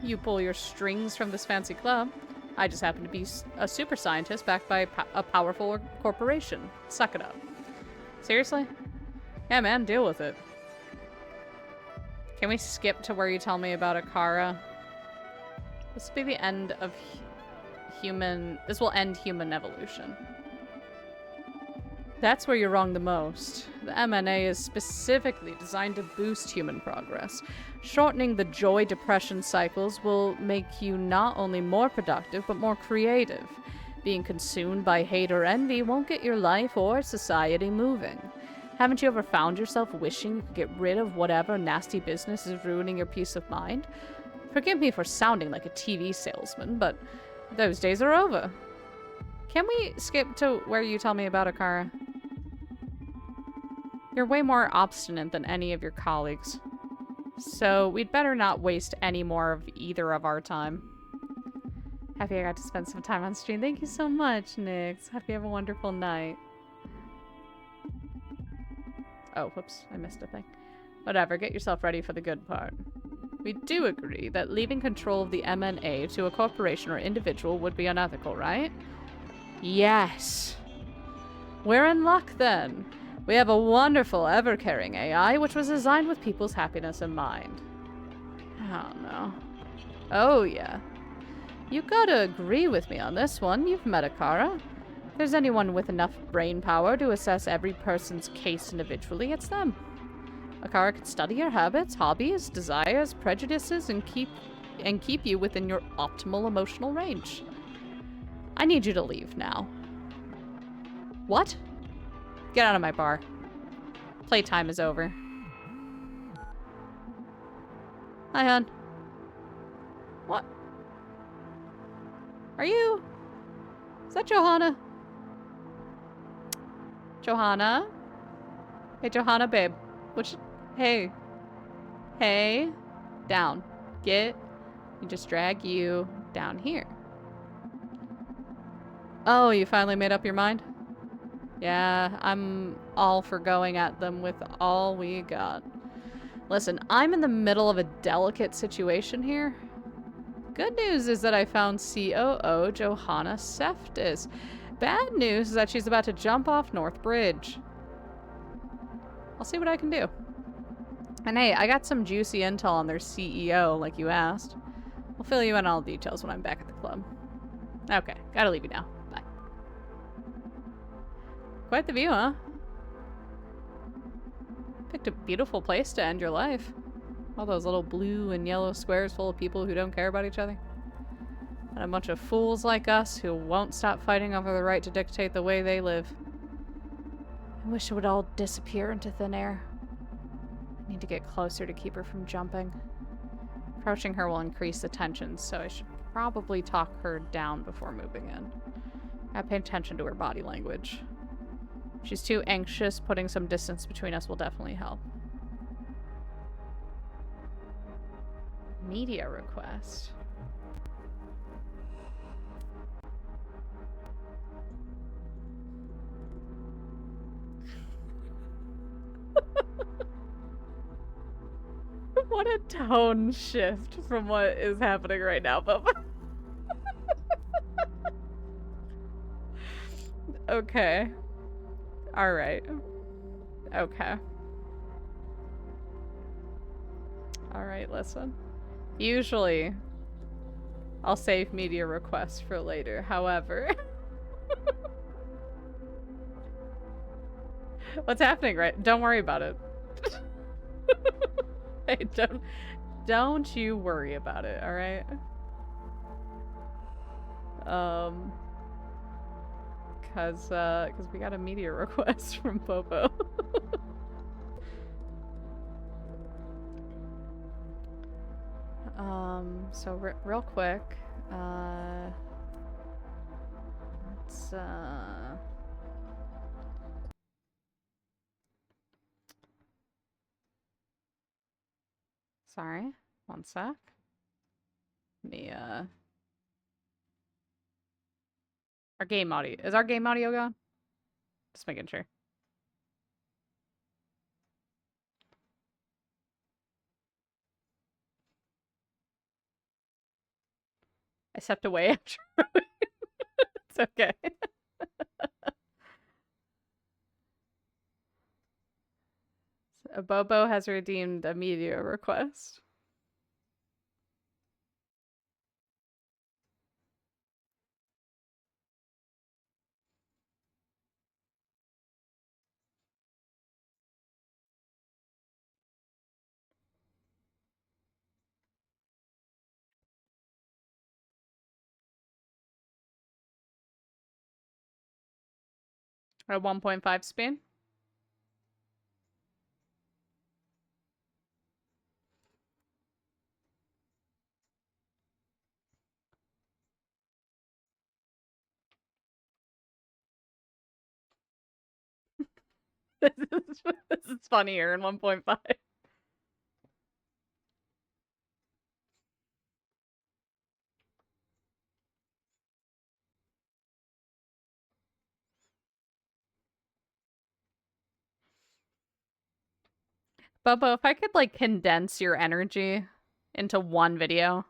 You pull your strings from this fancy club. I just happen to be a super scientist backed by a powerful corporation. Suck it up. Seriously? Yeah, man, deal with it. Can we skip to where you tell me about Akara? This will be the end of this will end human evolution. That's where you're wrong the most. The M&A is specifically designed to boost human progress. Shortening the joy-depression cycles will make you not only more productive, but more creative. Being consumed by hate or envy won't get your life or society moving. Haven't you ever found yourself wishing you could get rid of whatever nasty business is ruining your peace of mind? Forgive me for sounding like a TV salesman, but those days are over. Can we skip to where you tell me about Akara? You're way more obstinate than any of your colleagues. So we'd better not waste any more of either of our time. Happy I got to spend some time on stream. Thank you so much, Nix. Hope you have a wonderful night. Oh, whoops. I missed a thing. Whatever. Get yourself ready for the good part. We do agree that leaving control of the M&A to a corporation or individual would be unethical, right? Yes. We're in luck, then. We have a wonderful, ever-caring AI, which was designed with people's happiness in mind. Oh, no. Oh, yeah. You gotta agree with me on this one. You've met Akara. If there's anyone with enough brain power to assess every person's case individually, it's them. Akara could study your habits, hobbies, desires, prejudices, and keep and keep you within your optimal emotional range. I need you to leave now. What? Get out of my bar. Playtime is over. Hi, hon. What? Are you? Is that Johanna? Johanna? Hey, Johanna, babe. Hey. Hey. Down. You just drag you down here. Oh, you finally made up your mind? Yeah, I'm all for going at them with all we got. Listen, I'm in the middle of a delicate situation here. Good news is that I found COO Johanna Seftis. Bad news is that she's about to jump off North Bridge. I'll see what I can do. And hey, I got some juicy intel on their CEO, like you asked. I'll fill you in on all the details when I'm back at the club. Okay, gotta leave you now. Bye. Quite the view, huh? Picked a beautiful place to end your life. All those little blue and yellow squares full of people who don't care about each other. And a bunch of fools like us who won't stop fighting over the right to dictate the way they live. I wish it would all disappear into thin air. I need to get closer to keep her from jumping. Approaching her will increase the tension, so I should probably talk her down before moving in. I pay attention to her body language. If she's too anxious, putting some distance between us will definitely help. Media request. What a tone shift from what is happening right now, Bubba. Okay. Alright. Okay. Alright, listen. Usually, I'll save media requests for later. However... What's happening, right? Don't worry about it. Hey, don't you worry about it, alright? Cause we got a media request from Bobo. So real quick, let's, sorry, one sec. Let me, our game audio, is our game audio gone? Just making sure. I stepped away after. It's okay. So Bobo has redeemed a media request. At 1.5 speed. This is funnier in 1.5. Bobo, if I could like condense your energy into one video,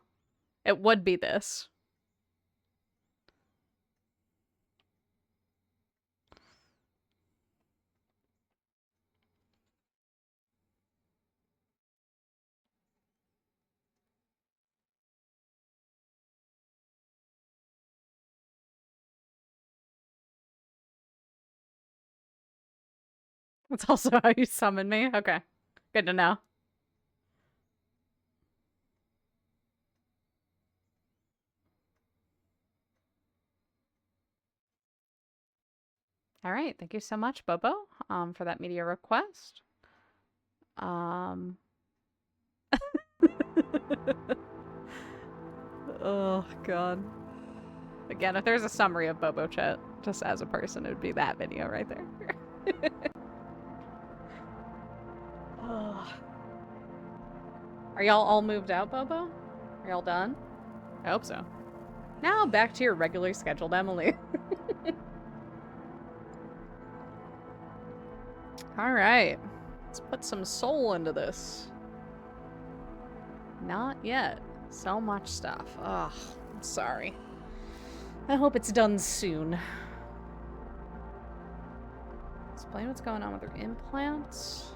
it would be this. That's also how you summon me? Okay. Good to know. All right, thank you so much, Bobo, for that media request. Oh, God. Again, if there's a summary of Bobo Chat, just as a person, it would be that video right there. Oh. Are y'all all moved out, Bobo? Are y'all done? I hope so. Now back to your regularly scheduled Emily. Alright. Let's put some soul into this. Not yet. So much stuff. Ugh, I'm sorry. I hope it's done soon. Explain what's going on with her implants.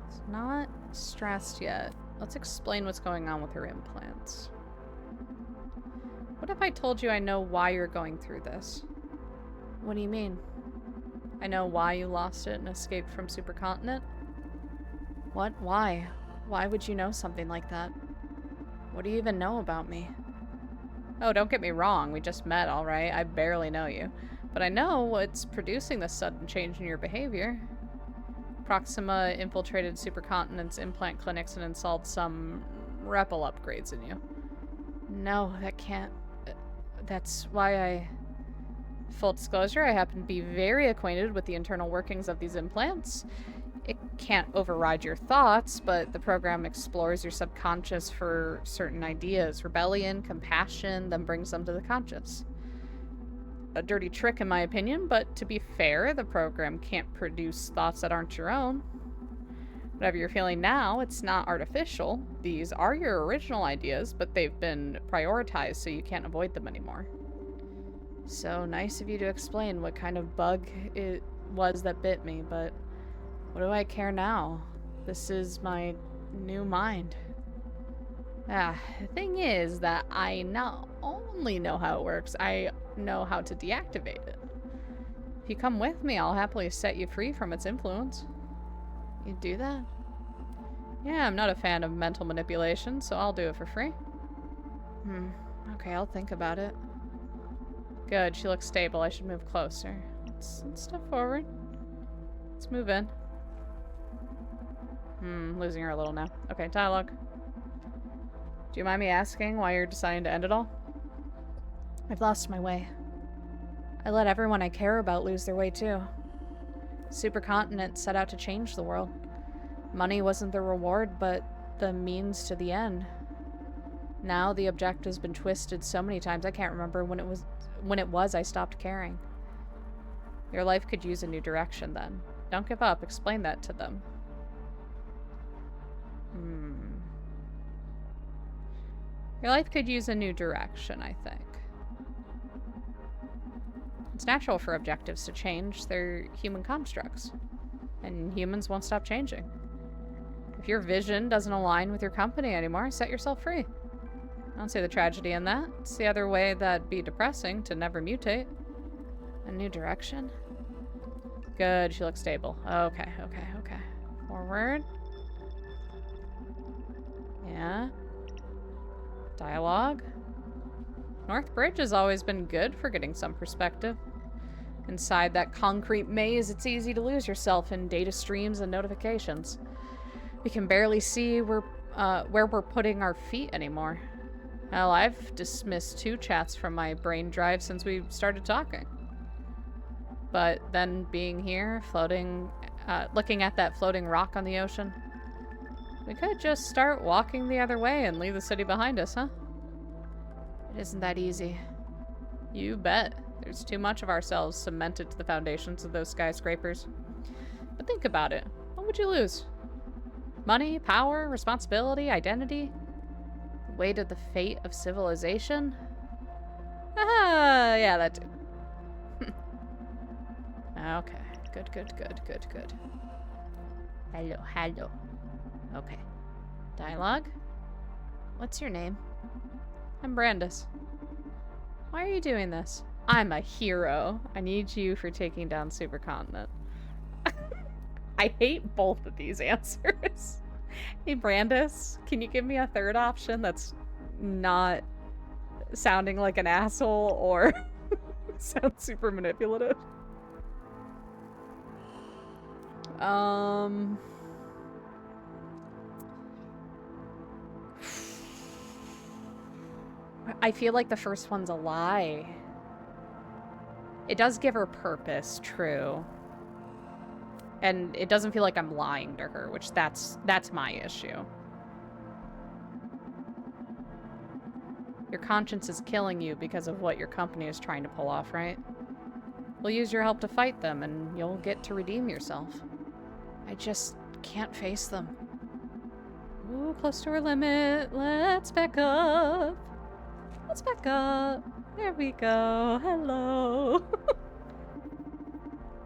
It's not stressed yet. Let's explain what's going on with her implants. What if I told you I know why you're going through this? What do you mean? I know why you lost it and escaped from Supercontinent. What? Why? Why would you know something like that? What do you even know about me? Oh, don't get me wrong, we just met, alright? I barely know you. But I know what's producing this sudden change in your behavior. Proxima infiltrated Supercontinent's implant clinics and installed some Repel upgrades in you. No, that can't... That's why I... Full disclosure, I happen to be very acquainted with the internal workings of these implants. It can't override your thoughts, but the program explores your subconscious for certain ideas. Rebellion, compassion, then brings them to the conscious. A dirty trick in my opinion, but to be fair, the program can't produce thoughts that aren't your own. Whatever you're feeling now, it's not artificial. These are your original ideas, but they've been prioritized so you can't avoid them anymore. So nice of you to explain what kind of bug it was that bit me, but what do I care now? This is my new mind. The thing is that I not only know how it works, I know how to deactivate it. If you come with me, I'll happily set you free from its influence. You do that? Yeah, I'm not a fan of mental manipulation, so I'll do it for free. Okay, I'll think about it. Good, she looks stable. I should move closer. Let's step forward. Let's move in. Losing her a little now. Okay, dialogue. Do you mind me asking why you're deciding to end it all? I've lost my way. I let everyone I care about lose their way too. Supercontinent set out to change the world. Money wasn't the reward, but the means to the end. Now the object has been twisted so many times I can't remember when it was I stopped caring. Your life could use a new direction then. Don't give up. Explain that to them. Your life could use a new direction, I think. It's natural for objectives to change. They're human constructs. And humans won't stop changing. If your vision doesn't align with your company anymore, set yourself free. I don't see the tragedy in that. It's the other way that'd be depressing, to never mutate. A new direction? Good, she looks stable. Okay. Forward. Yeah. Dialogue. North Bridge has always been good for getting some perspective. Inside that concrete maze, it's easy to lose yourself in data streams and notifications. We can barely see where we're putting our feet anymore. Hell, I've dismissed 2 chats from my brain drive since we started talking. But then being here, floating, looking at that floating rock on the ocean, we could just start walking the other way and leave the city behind us, huh? It isn't that easy. You bet. There's too much of ourselves cemented to the foundations of those skyscrapers. But think about it. What would you lose? Money, power, responsibility, identity? The weight of the fate of civilization? Yeah, that too. Okay. Good. Hello. Okay. Dialogue? What's your name? I'm Brandis. Why are you doing this? I'm a hero. I need you for taking down Supercontinent. I hate both of these answers. Hey, Brandis, can you give me a third option that's not sounding like an asshole or sound super manipulative. I feel like the first one's a lie. It does give her purpose, true. And it doesn't feel like I'm lying to her, which that's my issue. Your conscience is killing you because of what your company is trying to pull off, right? We'll use your help to fight them, and you'll get to redeem yourself. I just can't face them. Ooh, close to our limit. Let's back up. Let's back up. There we go. Hello.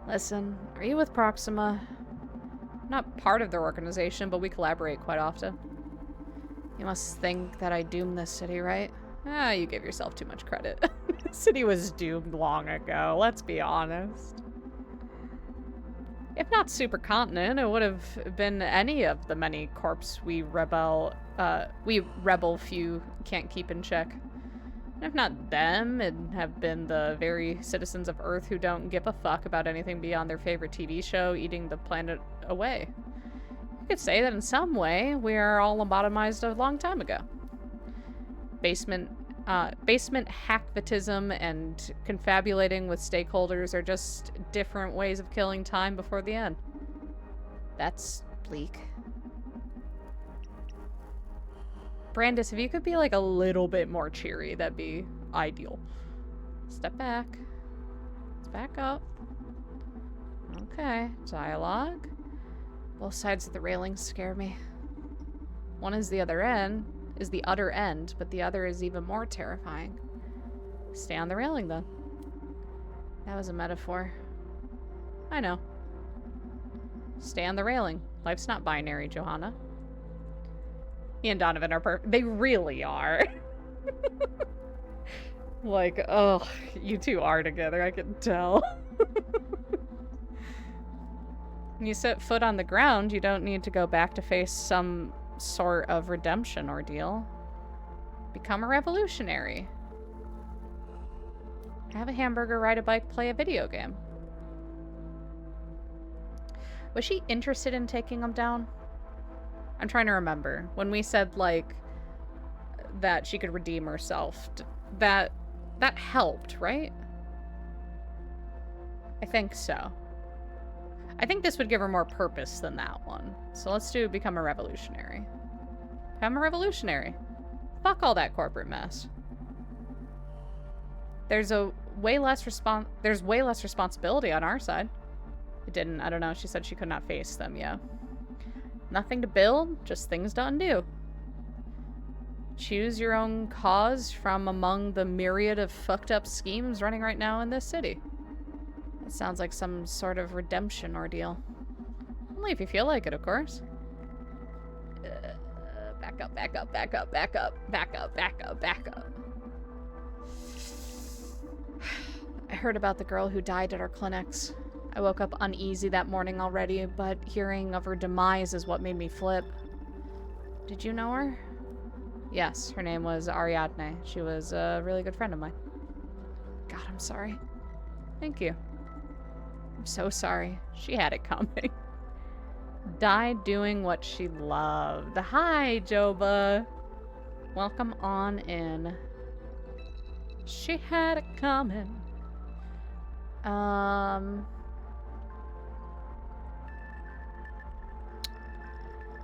Listen, are you with Proxima? I'm not part of their organization, but we collaborate quite often. You must think that I doomed this city, right? Ah, you give yourself too much credit. The city was doomed long ago, let's be honest. If not supercontinent, it would have been any of the many corps we rebel few can't keep in check. And if not them, it'd have been the very citizens of Earth who don't give a fuck about anything beyond their favorite TV show eating the planet away. You could say that in some way, we are all lobotomized a long time ago. Basement hacktivism and confabulating with stakeholders are just different ways of killing time before the end. That's bleak. Brandis, if you could be like a little bit more cheery, that'd be ideal. Step back. Let's back up. Okay, dialogue. Both sides of the railings scare me. One is the utter end, but the other is even more terrifying. Stay on the railing, then. That was a metaphor. I know. Stay on the railing. Life's not binary, Johanna. Me and Donovan are perfect. They really are. Like, oh, you two are together, I can tell. When you set foot on the ground, you don't need to go back to face some sort of redemption ordeal. Become a revolutionary. Have a hamburger, ride a bike, play a video game. Was she interested in taking them down? I'm trying to remember. When we said, like, that she could redeem herself, that helped, right? I think so. I think this would give her more purpose than that one. So let's do become a revolutionary. Become a revolutionary. Fuck all that corporate mess. There's way less responsibility on our side. It didn't, I don't know, she said she could not face them, yeah. Nothing to build, just things to undo. Choose your own cause from among the myriad of fucked up schemes running right now in this city. It sounds like some sort of redemption ordeal. Only if you feel like it, of course. Back up, back up, back up, back up, back up, back up, back up. I heard about the girl who died at our clinics. I woke up uneasy that morning already, but hearing of her demise is what made me flip. Did you know her? Yes, her name was Ariadne. She was a really good friend of mine. God, I'm sorry. Thank you. I'm so sorry. She had it coming. Died doing what she loved. Hi, Joba. Welcome on in. She had it coming.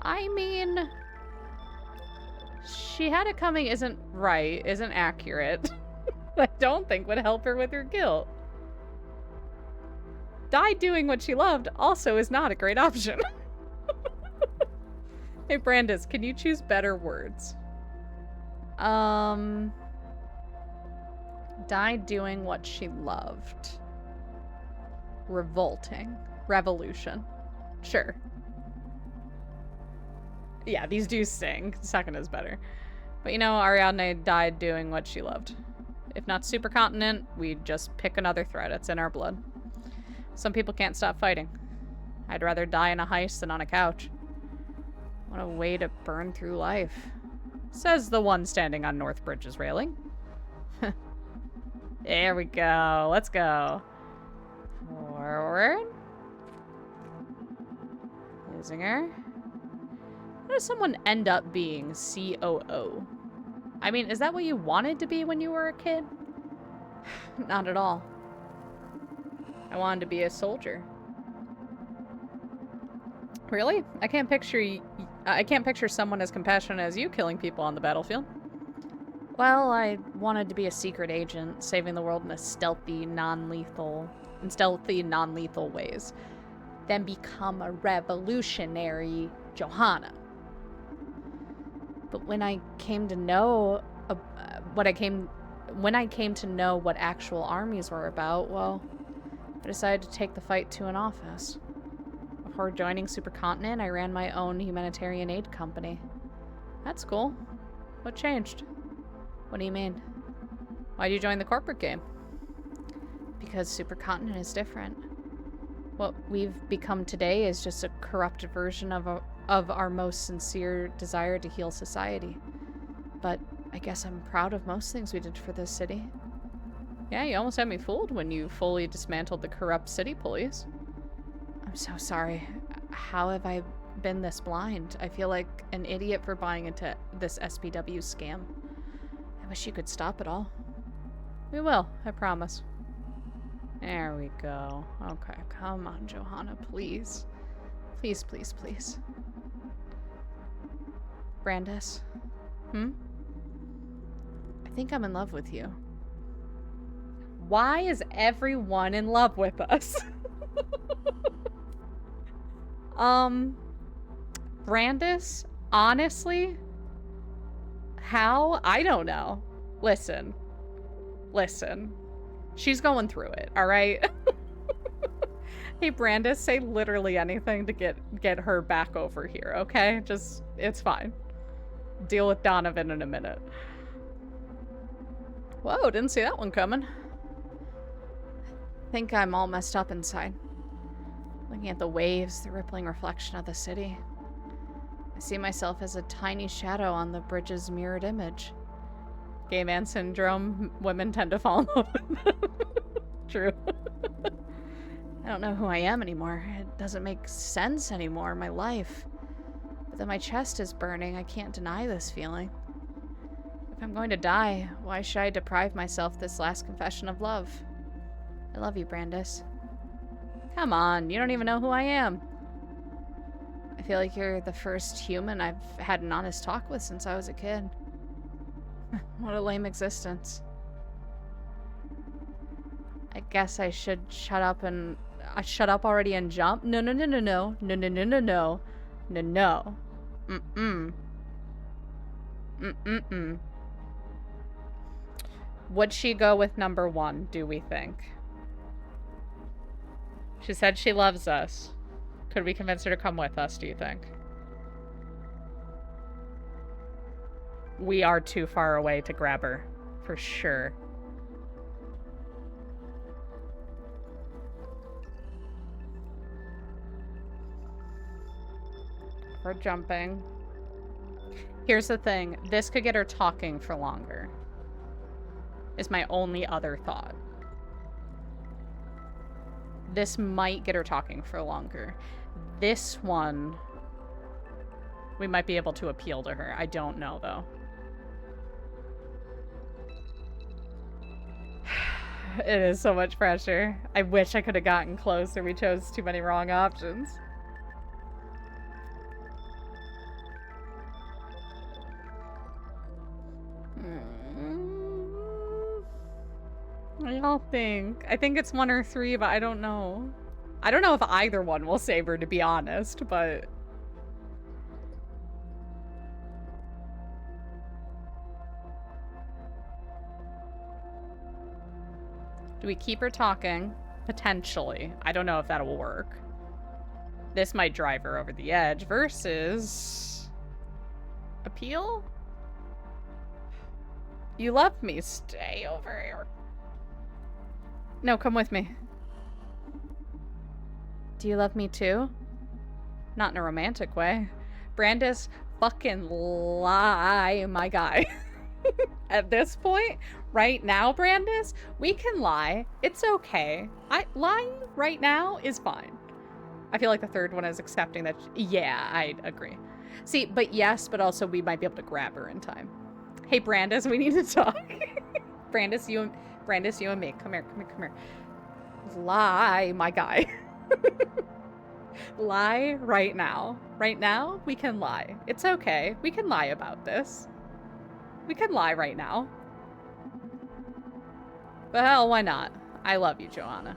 I mean, she had it coming isn't right, isn't accurate. I don't think would help her with her guilt. Die doing what she loved also is not a great option. Hey, Brandis, can you choose better words? Die doing what she loved. Revolting. Revolution. Sure. Yeah, these do sting. Second is better. But you know, Ariadne died doing what she loved. If not supercontinent, we'd just pick another thread. It's in our blood. Some people can't stop fighting. I'd rather die in a heist than on a couch. What a way to burn through life. Says the one standing on Northbridge's railing. There we go. Let's go. Forward. Losing her. How does someone end up being COO? I mean, is that what you wanted to be when you were a kid? Not at all. I wanted to be a soldier. Really? I can't picture someone as compassionate as you killing people on the battlefield. Well, I wanted to be a secret agent, saving the world in stealthy, non-lethal ways. Then become a revolutionary Johanna. But when I came to know what actual armies were about, well, I decided to take the fight to an office. Before joining Supercontinent, I ran my own humanitarian aid company. That's cool. What changed? What do you mean? Why'd you join the corporate game? Because Supercontinent is different. What we've become today is just a corrupted version of our most sincere desire to heal society. But I guess I'm proud of most things we did for this city. Yeah, you almost had me fooled when you fully dismantled the corrupt city police. I'm so sorry. How have I been this blind? I feel like an idiot for buying into this SPW scam. I wish you could stop it all. We will, I promise. There we go. Okay, come on, Johanna, please. Please, please, please. Brandis? I think I'm in love with you. Why is everyone in love with us? Brandis? Honestly? How? I don't know. Listen. She's going through it, alright? Hey, Brandis, say literally anything to get her back over here, okay? Just, it's fine. Deal with Donovan in a minute. Whoa, didn't see that one coming. I think I'm all messed up inside. Looking at the waves, the rippling reflection of the city. I see myself as a tiny shadow on the bridge's mirrored image. Gay man syndrome, women tend to fall in love with them. True. I don't know who I am anymore. It doesn't make sense anymore, my life. But then my chest is burning. I can't deny this feeling. If I'm going to die, why should I deprive myself this last confession of love? I love you, Brandis. Come on, you don't even know who I am. I feel like you're the first human I've had an honest talk with since I was a kid. What a lame existence. I guess I should shut up already and jump? No. Would she go with number one, do we think? She said she loves us. Could we convince her to come with us, do you think? We are too far away to grab her, for sure. We're jumping. Here's the thing. This could get her talking for longer. Is my only other thought. This might get her talking for longer. This one, we might be able to appeal to her. I don't know, though. It is so much pressure. I wish I could have gotten closer. We chose too many wrong options. What do y'all think? I think it's 1 or 3, but I don't know. I don't know if either one will save her, to be honest, but... Do we keep her talking? Potentially. I don't know if that'll work. This might drive her over the edge versus... Appeal? You love me. Stay over here. No, come with me. Do you love me too? Not in a romantic way. Brandis, fucking lie, my guy. At this point, right now, Brandis, we can lie. It's okay. Lying right now is fine. I feel like the third one is accepting that. Yeah, I agree. See, but yes, but also we might be able to grab her in time. Hey, Brandis, we need to talk. Brandis, you and me. Come here. Lie, my guy. Lie right now. Right now, we can lie. It's okay. We can lie about this. We can lie right now. But hell, why not? I love you, Johanna.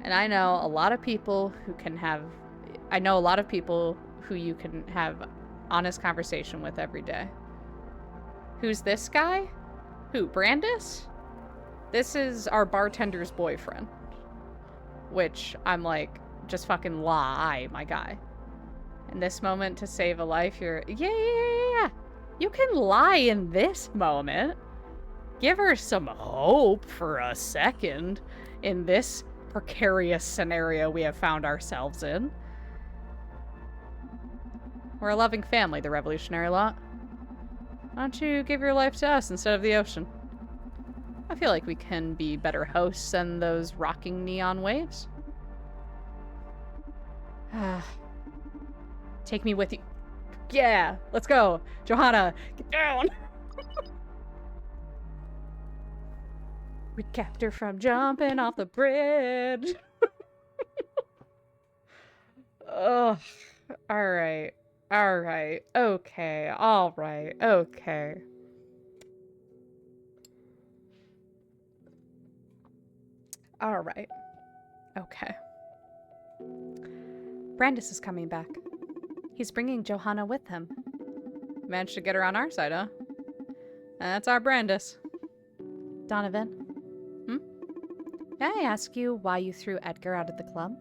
And I know a lot of people who can have... I know a lot of people who you can have honest conversation with every day. Who's this guy? Who, Brandis? This is our bartender's boyfriend. Which, I'm like, just fucking lie, my guy. In this moment to save a life, you're... Yeah. You can lie in this moment. Give her some hope for a second in this precarious scenario we have found ourselves in. We're a loving family, the revolutionary lot. Why don't you give your life to us instead of the ocean? I feel like we can be better hosts than those rocking neon waves. Take me with you. Yeah, let's go. Johanna, get down. We kept her from jumping off the bridge. Ugh. Alright. Okay. Alright. Okay. Alright. Okay. Brandis is coming back. He's bringing Johanna with him. Managed to get her on our side, huh? That's our Brandis. Donovan? May I ask you why you threw Edgar out of the club?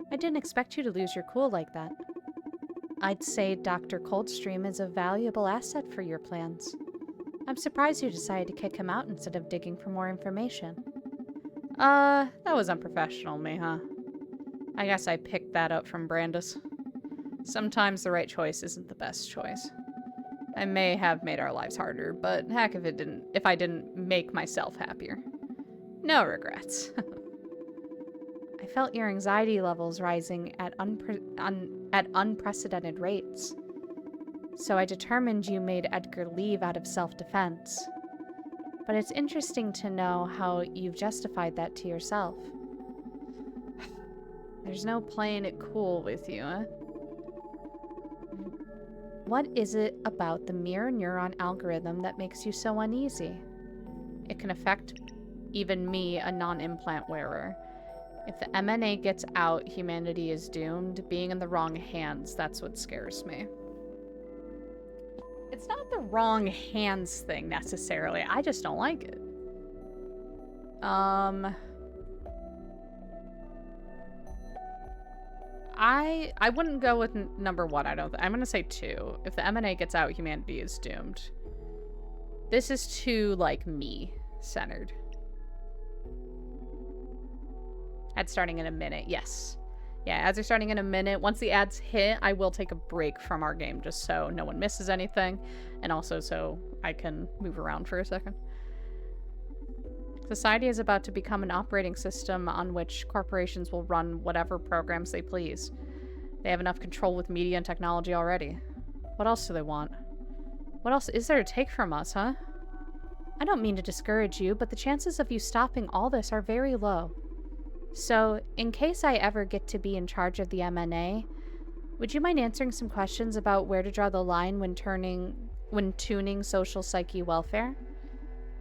I didn't expect you to lose your cool like that. I'd say Dr. Coldstream is a valuable asset for your plans. I'm surprised you decided to kick him out instead of digging for more information. That was unprofessional of me, huh? I guess I picked that up from Brandis. Sometimes the right choice isn't the best choice. I may have made our lives harder, but heck if I didn't make myself happier. No regrets. I felt your anxiety levels rising at unprecedented rates. So I determined you made Edgar leave out of self-defense. But it's interesting to know how you've justified that to yourself. There's no playing it cool with you, huh? What is it about the mirror neuron algorithm that makes you so uneasy? It can affect even me, a non-implant wearer. If the MNA gets out, humanity is doomed. Being in the wrong hands, that's what scares me. It's not the wrong hands thing, necessarily. I just don't like it. I wouldn't go with number one, I don't think. I'm gonna say 2. If the MNA gets out, humanity is doomed. This is too, like, me-centered. Ads starting in a minute, yes. Yeah, ads are starting in a minute. Once the ads hit, I will take a break from our game just so no one misses anything. And also so I can move around for a second. Society is about to become an operating system on which corporations will run whatever programs they please. They have enough control with media and technology already. What else do they want? What else is there to take from us, huh? I don't mean to discourage you, but the chances of you stopping all this are very low. So, in case I ever get to be in charge of the MNA, would you mind answering some questions about where to draw the line when tuning social psyche welfare?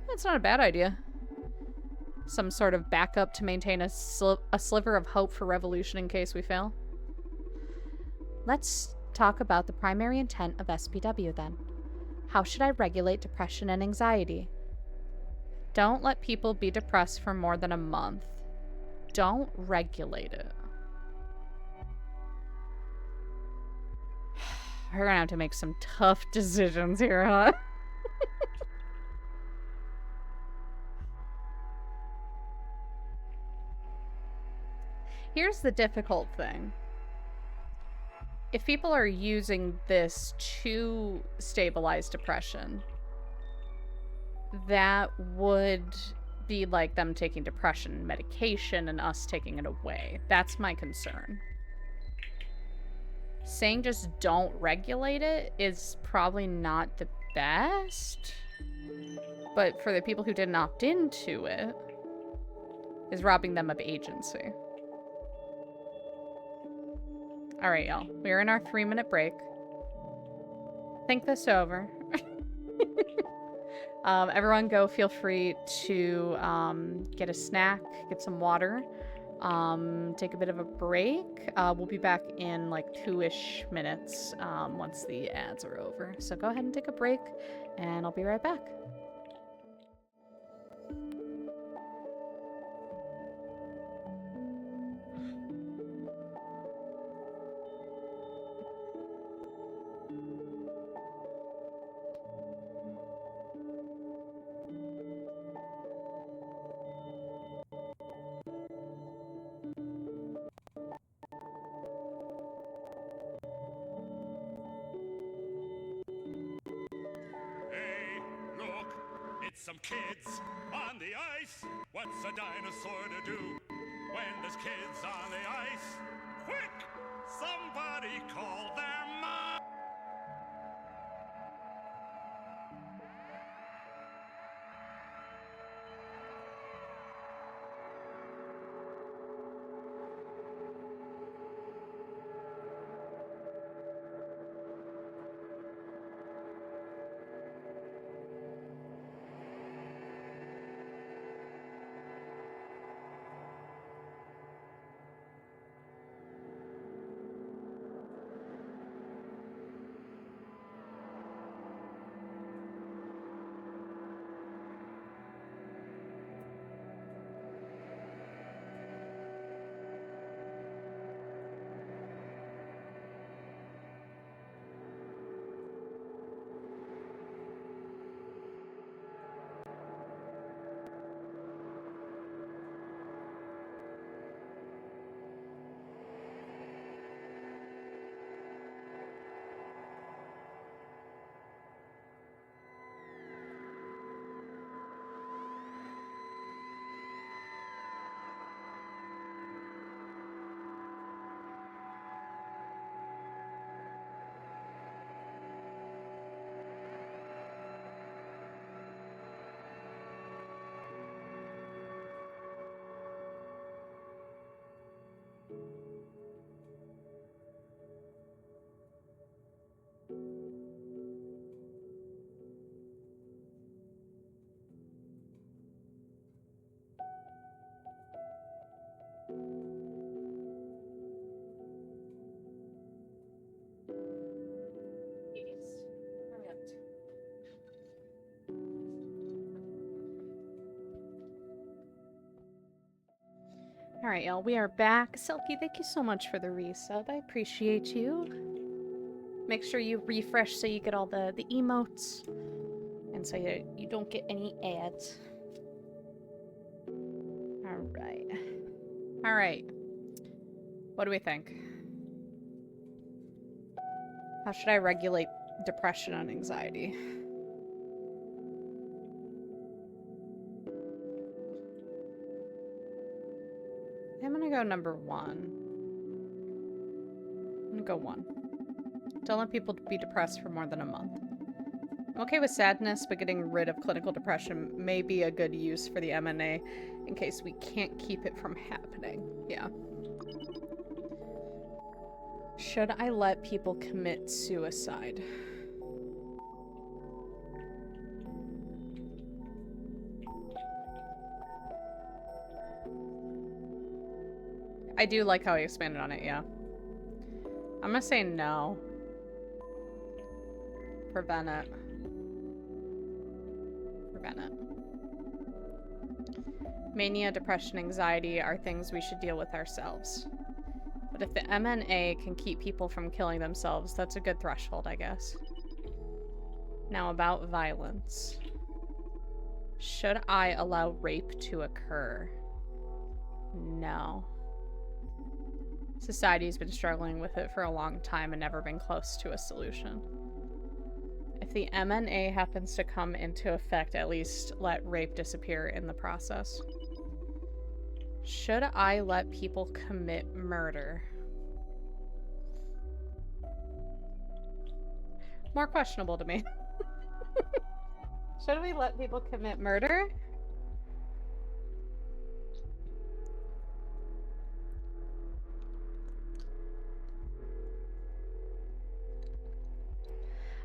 That's not a bad idea. Some sort of backup to maintain a sliver of hope for revolution in case we fail. Let's talk about the primary intent of SPW then. How should I regulate depression and anxiety? Don't let people be depressed for more than a month. Don't regulate it. We're gonna have to make some tough decisions here, huh? Here's the difficult thing. If people are using this to stabilize depression, that would be like them taking depression medication and us taking it away. That's my concern. Saying just don't regulate it is probably not the best. But for the people who didn't opt into it, is robbing them of agency. Alright, y'all. We're in our 3-minute break. Think this over. Everyone go feel free to get a snack, get some water, take a bit of a break. We'll be back in like 2-ish minutes once the ads are over. So go ahead and take a break, and I'll be right back. Some kids on the ice. What's a dinosaur to do when there's kids on the ice? Quick! Somebody call their mom! Alright, y'all, we are back. Selkie, thank you so much for the resub. I appreciate you. Make sure you refresh so you get all the emotes. And so you don't get any ads. Alright. Alright. What do we think? How should I regulate depression and anxiety? I'm gonna go number 1. I'm gonna go 1. Don't let people be depressed for more than a month. I'm okay with sadness, but getting rid of clinical depression may be a good use for the MNA in case we can't keep it from happening. Yeah. Should I let people commit suicide? I do like how he expanded on it, yeah. I'm gonna say no. Prevent it. Prevent it. Mania, depression, anxiety are things we should deal with ourselves. But if the MNA can keep people from killing themselves, that's a good threshold, I guess. Now about violence. Should I allow rape to occur? No. Society's been struggling with it for a long time and never been close to a solution. If the MNA happens to come into effect, at least let rape disappear in the process. Should I let people commit murder? More questionable to me. Should we let people commit murder?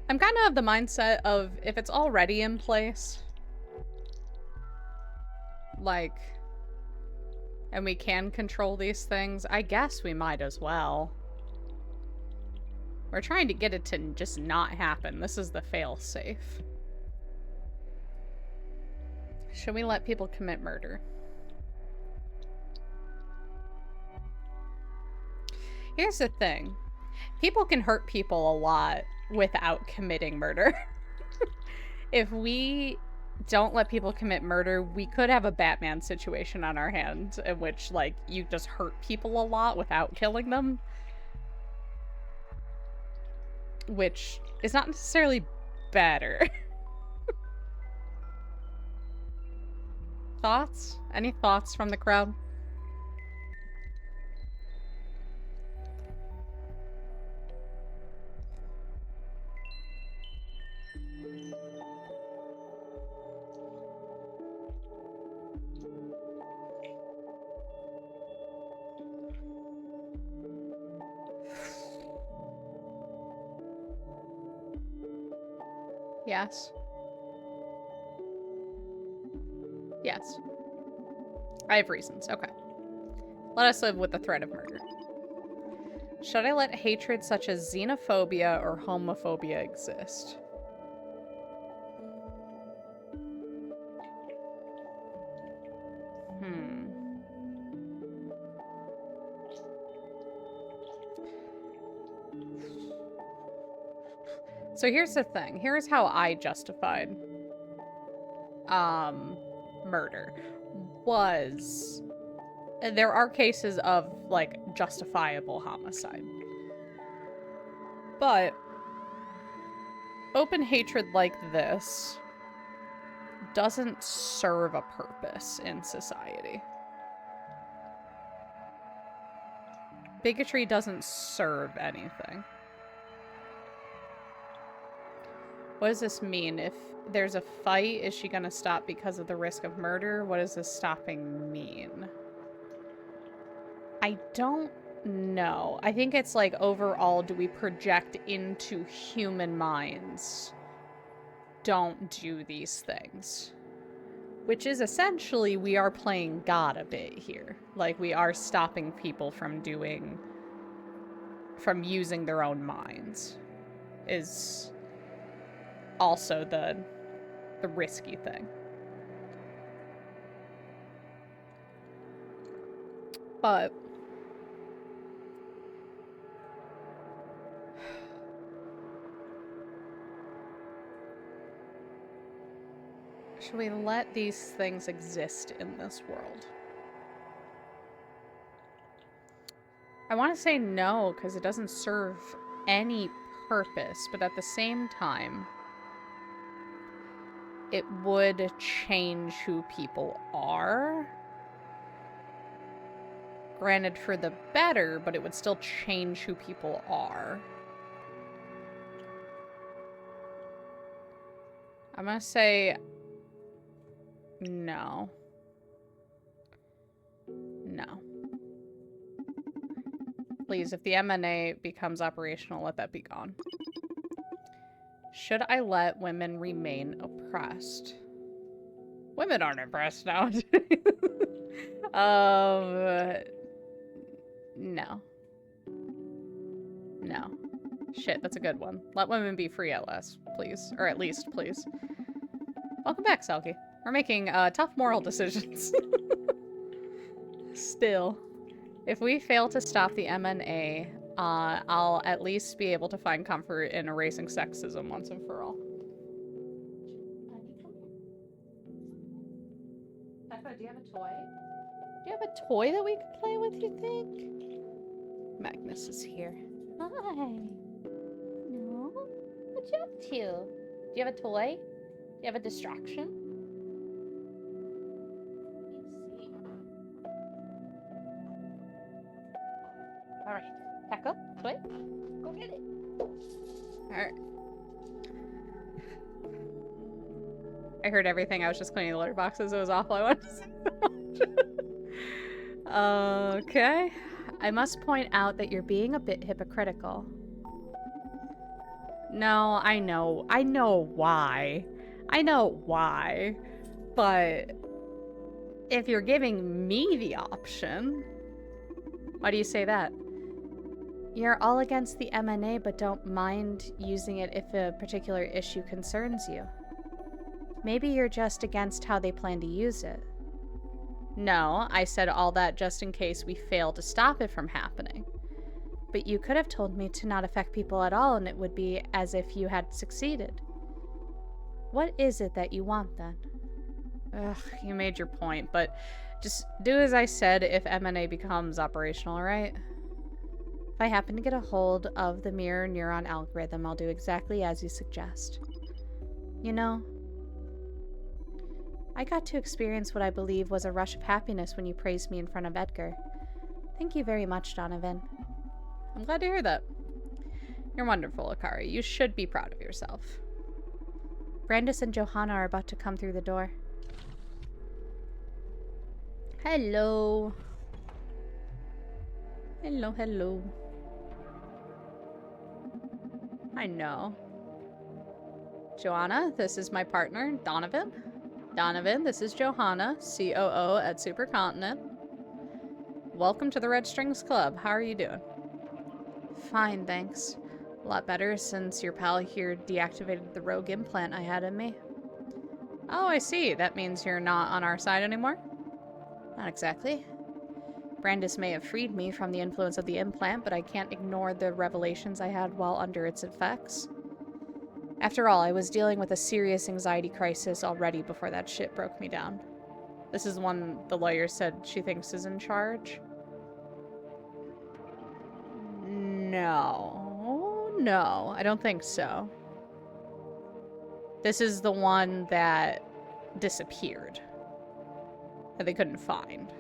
I'm kind of of the mindset of if it's already in place, like, and we can control these things, I guess we might as well. We're trying to get it to just not happen. This is the fail-safe. Should we let people commit murder? Here's the thing. People can hurt people a lot without committing murder. If we don't let people commit murder, we could have a Batman situation on our hands in which, like, you just hurt people a lot without killing them. Which is not necessarily better. Thoughts? Any thoughts from the crowd? Yes. Yes. I have reasons. Okay. Let us live with the threat of murder. Should I let hatred such as xenophobia or homophobia exist? So here's the thing. Here's how I justified murder. There are cases of, like, justifiable homicide. But open hatred like this doesn't serve a purpose in society. Bigotry doesn't serve anything. What does this mean? If there's a fight, is she gonna stop because of the risk of murder? What does this stopping mean? I don't know. I think it's like, overall, do we project into human minds? Don't do these things. Which is essentially, we are playing God a bit here. Like, we are stopping people from using their own minds. Is also the risky thing. But should we let these things exist in this world? I want to say no, because it doesn't serve any purpose, but at the same time, it would change who people are. Granted, for the better, but it would still change who people are. I'm gonna say no. No. Please, if the MNA becomes operational, let that be gone. Should I let women remain oppressed? Women aren't oppressed now. No. No. Shit, that's a good one. Let women be free at last, please. Or at least, please. Welcome back, Selkie. We're making tough moral decisions. Still. If we fail to stop the MNA, I'll at least be able to find comfort in erasing sexism once and for all. Becca, do you have a toy? Do you have a toy that we could play with, you think? Magnus is here. Hi. No? What you up to? Do you have a toy? Do you have a distraction? Let me see. Alright. Pack up. Toy. Go get it. Alright. I heard everything. I was just cleaning the litter boxes. It was awful. I wanted to say so much. Okay. I must point out that you're being a bit hypocritical. No, I know. I know why. I know why. But if you're giving me the option, why do you say that? You're all against the M&A but don't mind using it if a particular issue concerns you. Maybe you're just against how they plan to use it. No, I said all that just in case we fail to stop it from happening. But you could have told me to not affect people at all and it would be as if you had succeeded. What is it that you want then? Ugh, you made your point, but just do as I said if M&A becomes operational, alright? If I happen to get a hold of the mirror neuron algorithm, I'll do exactly as you suggest. You know, I got to experience what I believe was a rush of happiness when you praised me in front of Edgar. Thank you very much, Donovan. I'm glad to hear that. You're wonderful, Akari. You should be proud of yourself. Brandis and Johanna are about to come through the door. Hello. Hello, hello. I know. Joanna, this is my partner, Donovan. Donovan, this is Johanna, COO at Supercontinent. Welcome to the Red Strings Club. How are you doing? Fine, thanks. A lot better since your pal here deactivated the rogue implant I had in me. Oh, I see. That means you're not on our side anymore? Not exactly. Brandis may have freed me from the influence of the implant, but I can't ignore the revelations I had while under its effects. After all, I was dealing with a serious anxiety crisis already before that shit broke me down. This is one the lawyer said she thinks is in charge. No, I don't think so. This is the one that disappeared. That they couldn't find.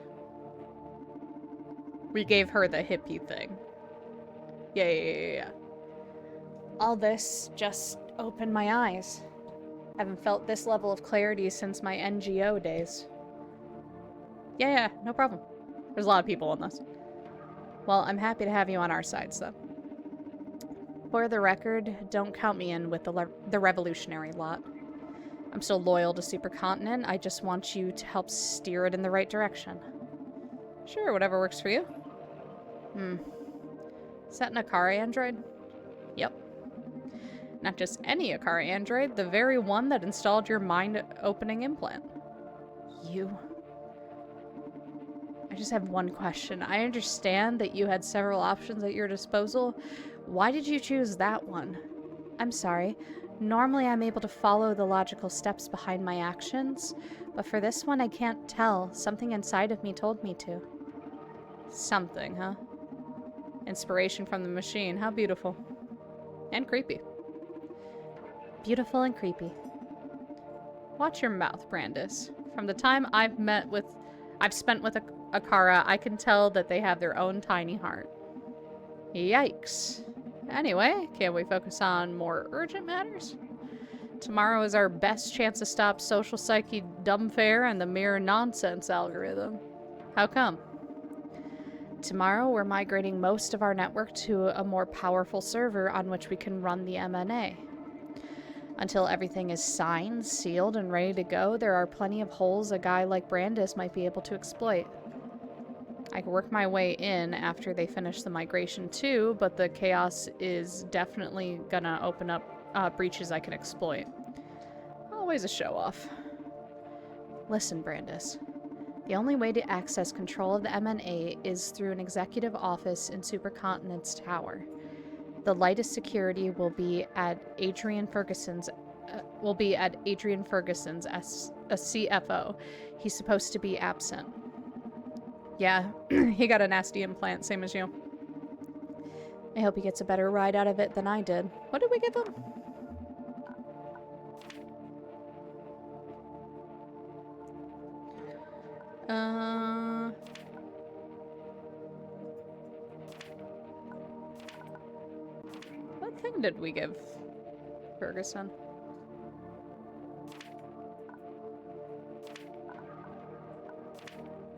We gave her the hippie thing. Yeah. All this just opened my eyes. I haven't felt this level of clarity since my NGO days. Yeah, no problem. There's a lot of people in this. Well, I'm happy to have you on our sides, though. For the record, don't count me in with the revolutionary lot. I'm still loyal to Supercontinent. I just want you to help steer it in the right direction. Sure, whatever works for you. Is that an Akari android? Yep. Not just any Akari android, the very one that installed your mind-opening implant. You... I just have one question. I understand that you had several options at your disposal. Why did you choose that one? I'm sorry. Normally I'm able to follow the logical steps behind my actions, but for this one I can't tell. Something inside of me told me to. Something, huh? Inspiration from the machine. How beautiful. And creepy. Beautiful and creepy. Watch your mouth, Brandis. From the time I've spent with Akara, I can tell that they have their own tiny heart. Yikes. Anyway, can't we focus on more urgent matters? Tomorrow is our best chance to stop social psyche dumbfare and the mirror nonsense algorithm. How come? Tomorrow, we're migrating most of our network to a more powerful server on which we can run the M&A. Until everything is signed, sealed, and ready to go, there are plenty of holes a guy like Brandis might be able to exploit. I can work my way in after they finish the migration too, but the chaos is definitely gonna open up breaches I can exploit. Always a show-off. Listen, Brandis. The only way to access control of the M&A is through an executive office in Supercontinent's tower. The lightest security will be at Adrian Ferguson's as a CFO. He's supposed to be absent. Yeah, he got a nasty implant, same as you. I hope he gets a better ride out of it than I did. What did we give him? What thing did we give Ferguson?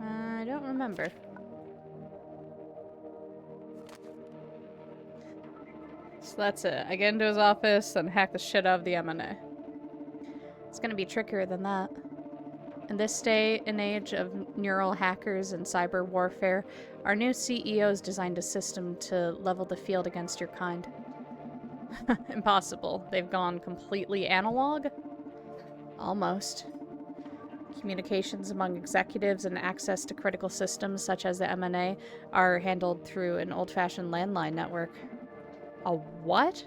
I don't remember. So that's it. I get into his office and hack the shit out of the M&A. It's gonna be trickier than that. In this day and age of neural hackers and cyber warfare, our new CEO's designed a system to level the field against your kind. Impossible. They've gone completely analog? Almost. Communications among executives and access to critical systems such as the M&A are handled through an old-fashioned landline network. A what?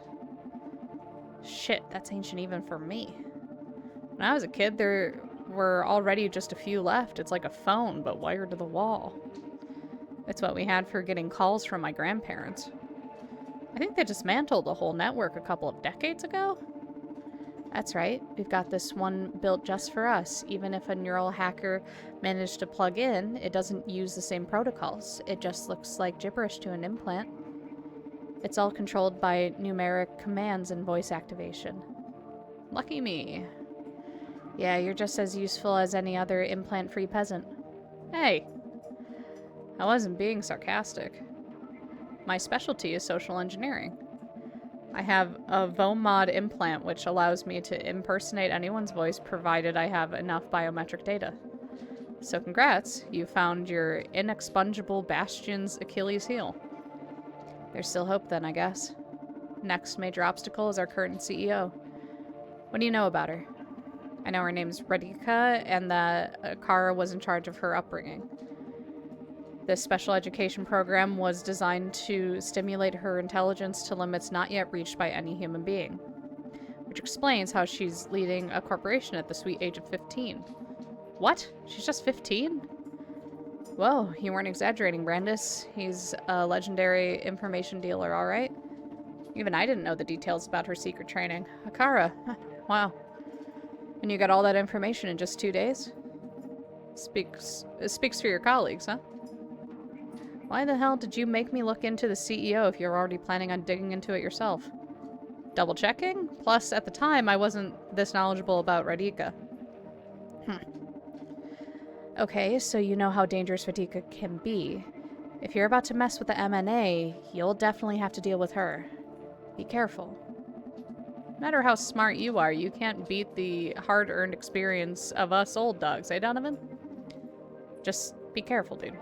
Shit, that's ancient even for me. When I was a kid, there were already just a few left. It's like a phone, but wired to the wall. It's what we had for getting calls from my grandparents. I think they dismantled the whole network a couple of decades ago. That's right, we've got this one built just for us. Even if a neural hacker managed to plug in, it doesn't use the same protocols. It just looks like gibberish to an implant. It's all controlled by numeric commands and voice activation. Lucky me. Yeah, you're just as useful as any other implant-free peasant. Hey! I wasn't being sarcastic. My specialty is social engineering. I have a VOMOD implant which allows me to impersonate anyone's voice provided I have enough biometric data. So congrats, you found your inexpugnable bastion's Achilles heel. There's still hope then, I guess. Next major obstacle is our current CEO. What do you know about her? I know her name's Radhika and that Kara was in charge of her upbringing. This special education program was designed to stimulate her intelligence to limits not yet reached by any human being. Which explains how she's leading a corporation at the sweet age of 15. What? She's just 15? Whoa, you weren't exaggerating, Brandis. He's a legendary information dealer, alright? Even I didn't know the details about her secret training. Akara. Wow. And you got all that information in just 2 days? It speaks for your colleagues, huh? Why the hell did you make me look into the CEO if you're already planning on digging into it yourself? Double checking? Plus, at the time, I wasn't this knowledgeable about Radhika. Okay, so you know how dangerous Radhika can be. If you're about to mess with the M&A, you'll definitely have to deal with her. Be careful. No matter how smart you are, you can't beat the hard-earned experience of us old dogs, eh, Donovan? Just be careful, dude.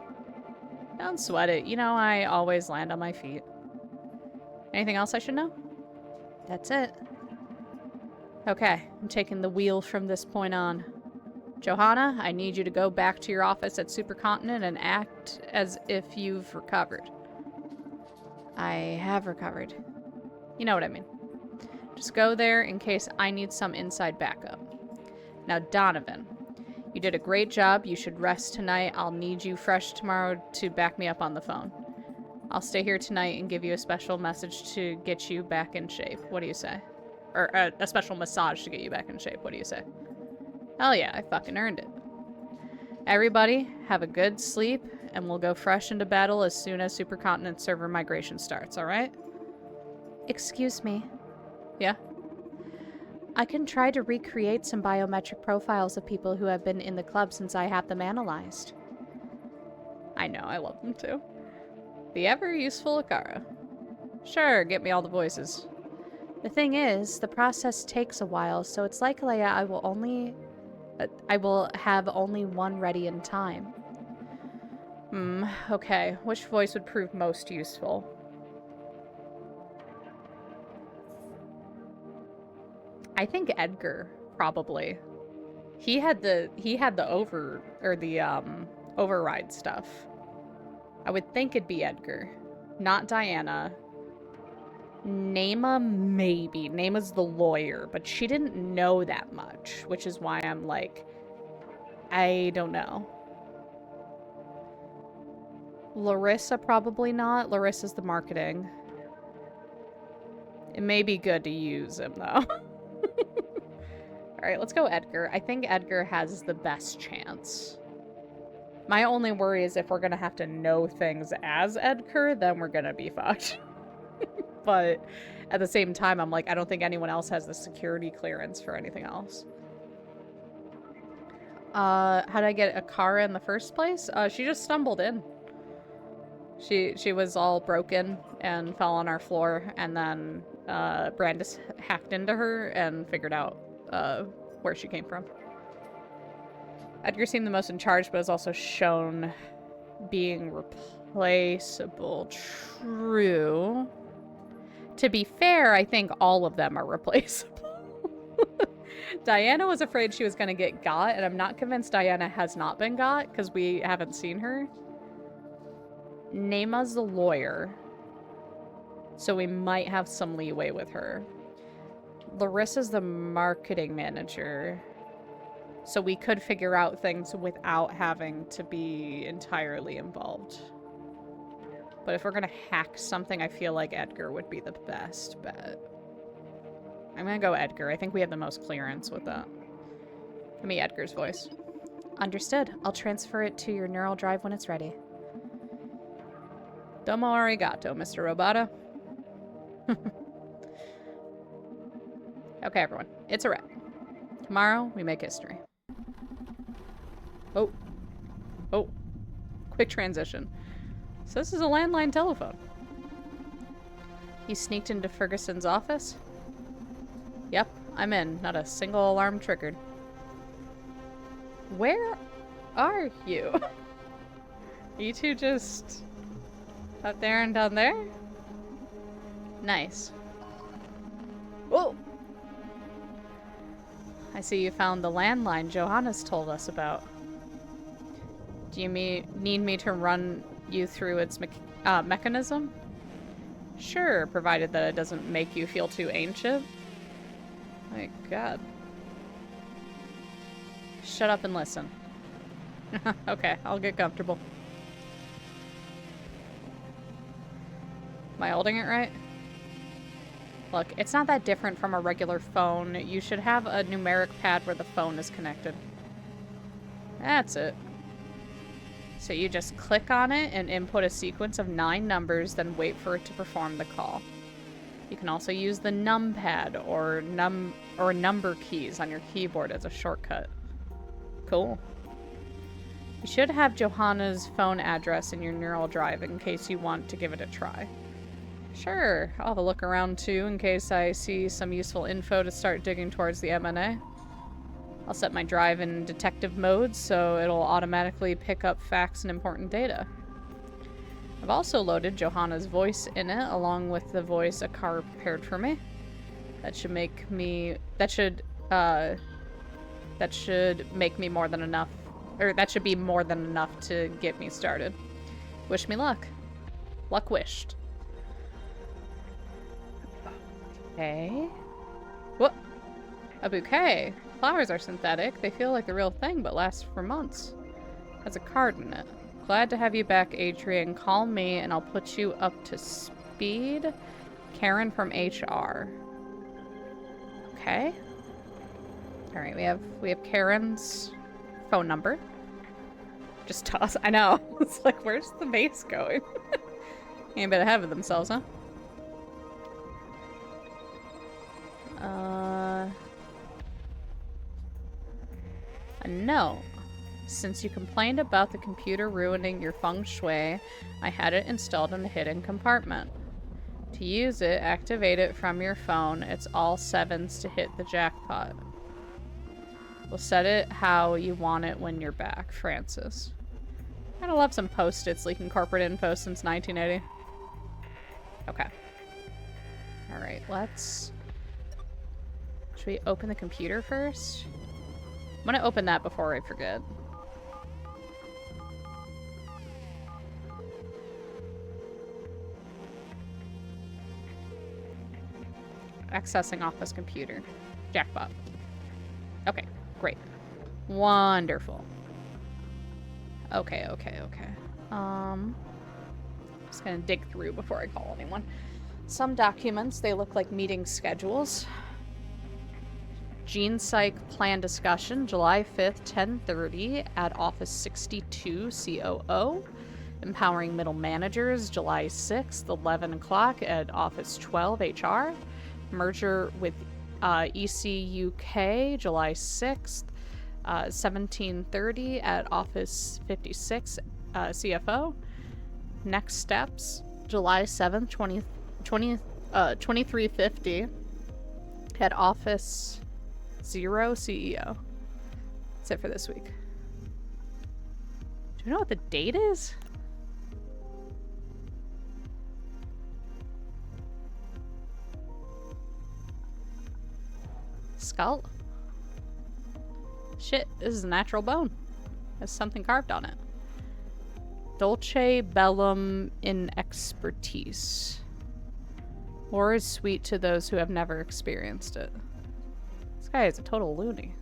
Don't sweat it. You know I always land on my feet. Anything else I should know? That's it. Okay, I'm taking the wheel from this point on. Johanna, I need you to go back to your office at Supercontinent and act as if you've recovered. I have recovered. You know what I mean. Just go there in case I need some inside backup. Now, Donovan, you did a great job. You should rest tonight. I'll need you fresh tomorrow to back me up on the phone. I'll stay here tonight and give you a special message to get you back in shape. What do you say? Or a special massage to get you back in shape. What do you say? Hell yeah, I fucking earned it. Everybody, have a good sleep, and we'll go fresh into battle as soon as Supercontinent server migration starts, alright? Excuse me. Yeah? I can try to recreate some biometric profiles of people who have been in the club since I have them analyzed. I know, I love them too. The ever-useful Akara. Sure, get me all the voices. The thing is, the process takes a while, so it's likely I will have only one ready in time. Okay. Which voice would prove most useful? I think Edgar, probably. He had the override stuff. I would think it'd be Edgar. Not Diana. Naima, maybe. Naima's the lawyer, but she didn't know that much, which is why I'm like, I don't know. Larissa, probably not. Larissa's the marketing. It may be good to use him, though. Alright, let's go Edgar. I think Edgar has the best chance. My only worry is if we're gonna have to know things as Edgar, then we're gonna be fucked. But at the same time, I'm like, I don't think anyone else has the security clearance for anything else. How did I get a car in the first place? She just stumbled in. She was all broken and fell on our floor, and then Brandis hacked into her and figured out where she came from. Edgar seemed the most in charge, but is also shown being replaceable. True. To be fair, I think all of them are replaceable. Diana was afraid she was going to get got, and I'm not convinced Diana has not been got, because we haven't seen her. Nema's the lawyer, so we might have some leeway with her. Larissa's the marketing manager, so we could figure out things without having to be entirely involved. But if we're gonna hack something, I feel like Edgar would be the best bet. I'm gonna go Edgar. I think we have the most clearance with that. Give me Edgar's voice. Understood. I'll transfer it to your neural drive when it's ready. Domo arigato, Mr. Roboto. Okay, everyone. It's a wrap. Tomorrow, we make history. Oh. Oh. Quick transition. So this is a landline telephone. You sneaked into Ferguson's office? Yep, I'm in. Not a single alarm triggered. Where are you? You two just up there and down there? Nice. Whoa! I see you found the landline Johannes told us about. Do you need me to run you through its mechanism? Sure, provided that it doesn't make you feel too ancient. My god. Shut up and listen. Okay, I'll get comfortable. Am I holding it right? Look, it's not that different from a regular phone. You should have a numeric pad where the phone is connected. That's it. So you just click on it and input a sequence of 9 numbers, then wait for it to perform the call. You can also use the numpad or number keys on your keyboard as a shortcut. Cool. You should have Johanna's phone address in your neural drive in case you want to give it a try. Sure, I'll have a look around too in case I see some useful info to start digging towards the M&A. I'll set my drive in detective mode so it'll automatically pick up facts and important data. I've also loaded Johanna's voice in it along with the voice Akara prepared for me. That should make me more than enough, or that should be more than enough to get me started. Wish me luck. Luck wished. Okay. What? A bouquet? Flowers are synthetic. They feel like the real thing, but last for months. Has a card in it. Glad to have you back, Adrian. Call me and I'll put you up to speed. Karen from HR. Okay. Alright, we have Karen's phone number. Just toss. I know. It's like, where's the base going? Ain't a bit ahead of themselves, huh? No. Since you complained about the computer ruining your feng shui, I had it installed in a hidden compartment. To use it, activate it from your phone. It's all 7s to hit the jackpot. We'll set it how you want it when you're back, Francis. I'd love some post-its leaking corporate info since 1980. Okay. Alright, let's... Should we open the computer first? I'm gonna open that before I forget. Accessing office computer. Jackpot. Okay, great. Wonderful. Okay. Just gonna dig through before I call anyone. Some documents, they look like meeting schedules. Gene Psych Plan Discussion, July 5th, 10:30 at Office 62 COO. Empowering Middle Managers, July 6th, 11 o'clock at Office 12 HR. Merger with ECUK, July 6th, 17:30 at Office 56 CFO. Next Steps, July 7th, 2350 at Office 0 CEO. That's it for this week. Do you know what the date is? Skull? Shit, this is a natural bone. Has something carved on it. Dolce bellum in expertise. War is sweet to those who have never experienced it. This guy is a total loony.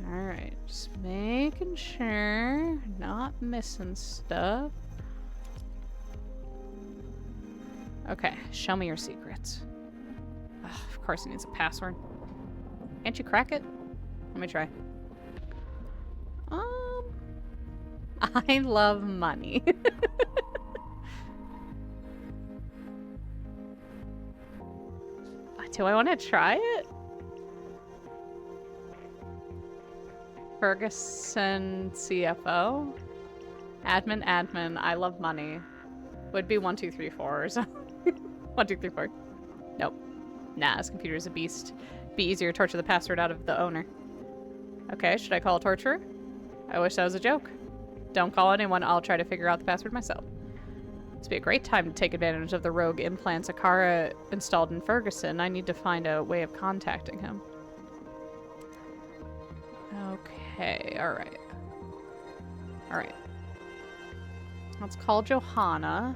Alright, just making sure. Not missing stuff. Okay, show me your secrets. Ugh, of course it needs a password. Can't you crack it? Let me try. I love money. Do I want to try it? Ferguson CFO. Admin. I love money. Would be 1, 2, 3, 4 or something. 1, 2, 3, 4. Nope. Nah, this computer's a beast. Be easier to torture the password out of the owner. Okay, should I call a torturer? I wish that was a joke. Don't call anyone, I'll try to figure out the password myself. This would be a great time to take advantage of the rogue implants Akara installed in Ferguson. I need to find a way of contacting him. Okay, alright. Alright. Let's call Johanna.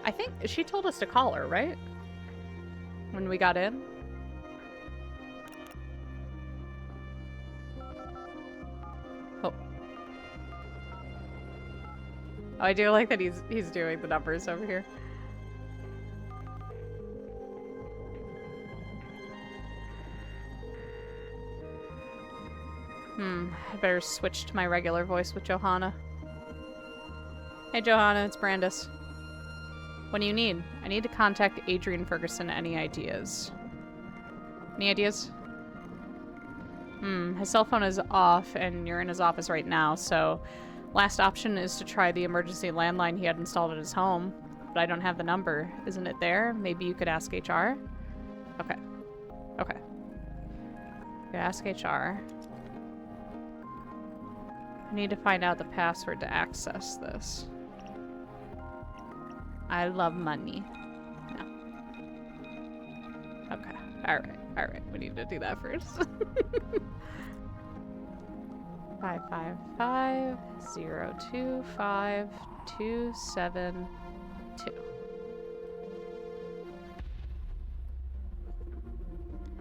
I think she told us to call her, right? When we got in? Oh. Oh, I do like that he's doing the numbers over here. I better switch to my regular voice with Johanna. Hey Johanna, it's Brandis. What do you need? I need to contact Adrian Ferguson. Any ideas? Any ideas? His cell phone is off and you're in his office right now, so last option is to try the emergency landline he had installed at his home, but I don't have the number. Isn't it there? Maybe you could ask HR? Okay. Okay. You could ask HR. I need to find out the password to access this. I love money. No. Okay. Alright. We need to do that first. 555-025-272.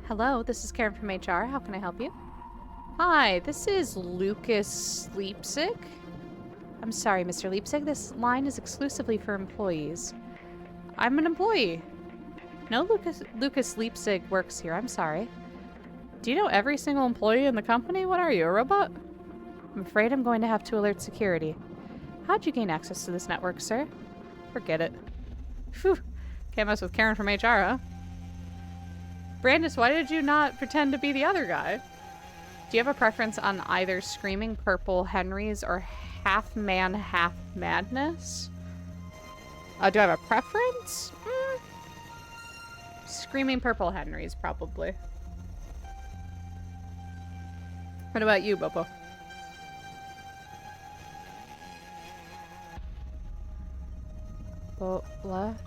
Hello, this is Karen from HR. How can I help you? Hi, this is Lucas Leipzig. I'm sorry, Mr. Leipzig. This line is exclusively for employees. I'm an employee. No Lucas Leipzig works here. I'm sorry. Do you know every single employee in the company? What are you, a robot? I'm afraid I'm going to have to alert security. How'd you gain access to this network, sir? Forget it. Phew. Can't mess with Karen from HR, huh? Brandis, why did you not pretend to be the other guy? Do you have a preference on either Screaming Purple Henry's or Half Man, Half Madness? Do I have a preference? Screaming Purple Henry's, probably. What about you, Bobo? Left?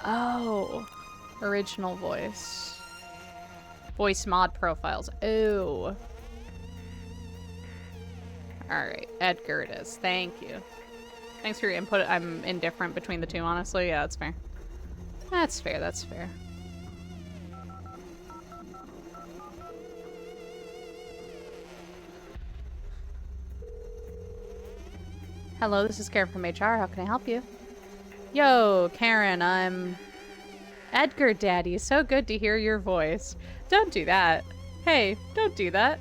Oh. Original voice. Voice mod profiles. Ooh. Alright, Edgar it is. Thank you. Thanks for your input. I'm indifferent between the two, honestly. Yeah, that's fair. That's fair, that's fair. Hello, this is Karen from HR. How can I help you? Yo, Karen, I'm Edgar, Daddy, so good to hear your voice. Don't do that. Hey, don't do that.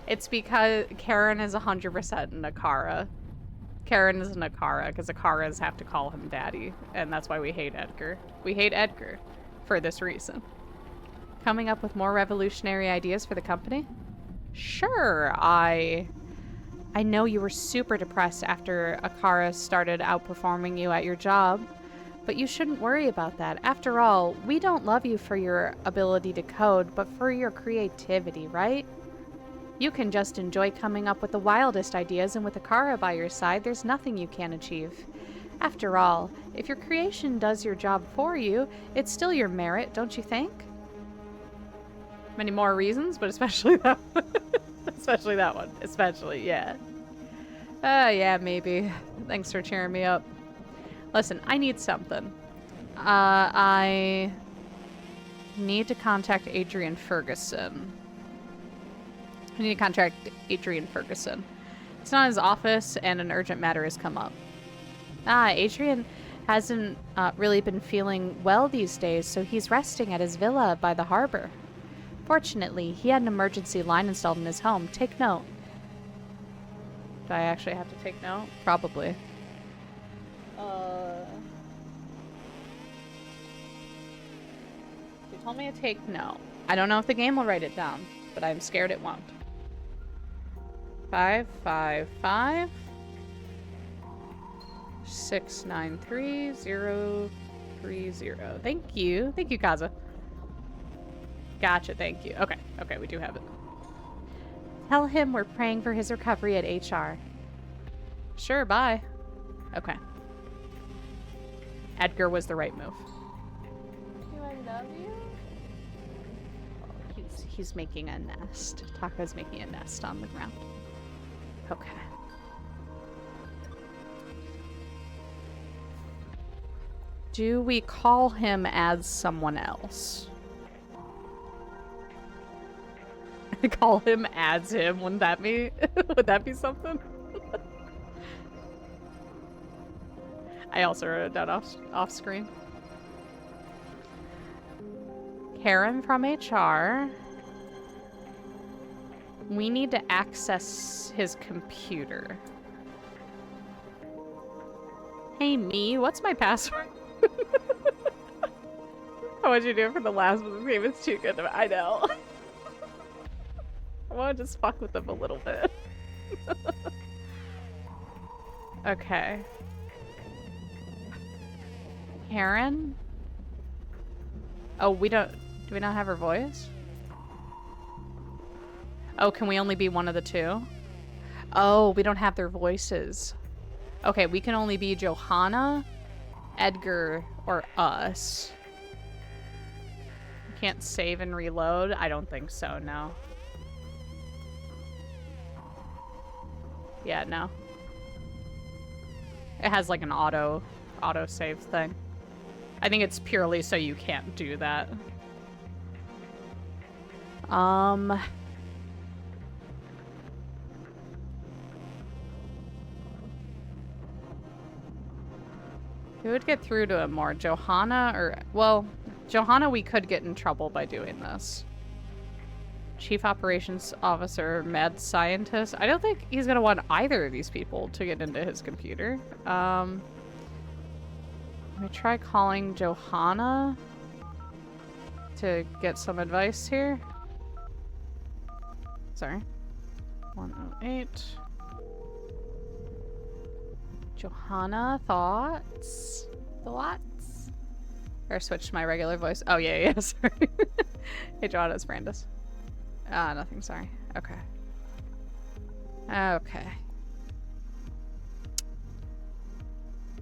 It's because Karen is 100% Nakara. Karen is Nakara because Akaras have to call him Daddy, and that's why we hate Edgar. We hate Edgar for this reason. Coming up with more revolutionary ideas for the company? Sure, I know you were super depressed after Akara started outperforming you at your job, but you shouldn't worry about that. After all, we don't love you for your ability to code, but for your creativity, right? You can just enjoy coming up with the wildest ideas, and with Akara by your side, there's nothing you can't achieve. After all, if your creation does your job for you, it's still your merit, don't you think? Many more reasons, but especially that one. Especially that one. Especially, yeah. Yeah, maybe. Thanks for cheering me up. Listen, I need something. I need to contact Adrian Ferguson. I need to contact Adrian Ferguson. He's not in his office, and an urgent matter has come up. Adrian hasn't really been feeling well these days, so he's resting at his villa by the harbor. Fortunately, he had an emergency line installed in his home. Take note. Do I actually have to take note? Probably. They told me to take note. I don't know if the game will write it down, but I'm scared it won't. 555 693 030. Thank you. Thank you, Kaza. Gotcha, thank you. Okay, we do have it. Tell him we're praying for his recovery at HR. Sure, bye. Okay. Edgar was the right move. Do I love you? Oh, he's making a nest. Taka's making a nest on the ground. Okay. Do we call him as someone else? Call him as him? Wouldn't that be? Would that be something? I also wrote it down off screen. Karen from HR. We need to access his computer. Hey me, what's my password? What'd you do for the last one? This game is too good to I know. I want to just fuck with them a little bit. Okay. Karen? Oh, do we not have her voice? Oh, can we only be one of the two? Oh, we don't have their voices. Okay, we can only be Johanna, Edgar, or us. Can't save and reload? I don't think so, no. Yeah, no. It has like an auto save thing. I think it's purely so you can't do that. Who would get through to him more? Johanna or... Well, Johanna we could get in trouble by doing this. Chief Operations Officer, Mad Scientist. I don't think he's gonna want either of these people to get into his computer. Let me try calling Johanna to get some advice here. Sorry. 108. Johanna, thoughts? Thoughts? Or switch to my regular voice. Oh, yeah, sorry. Hey, Johanna, it's Brandis. Nothing, sorry. Okay. Okay.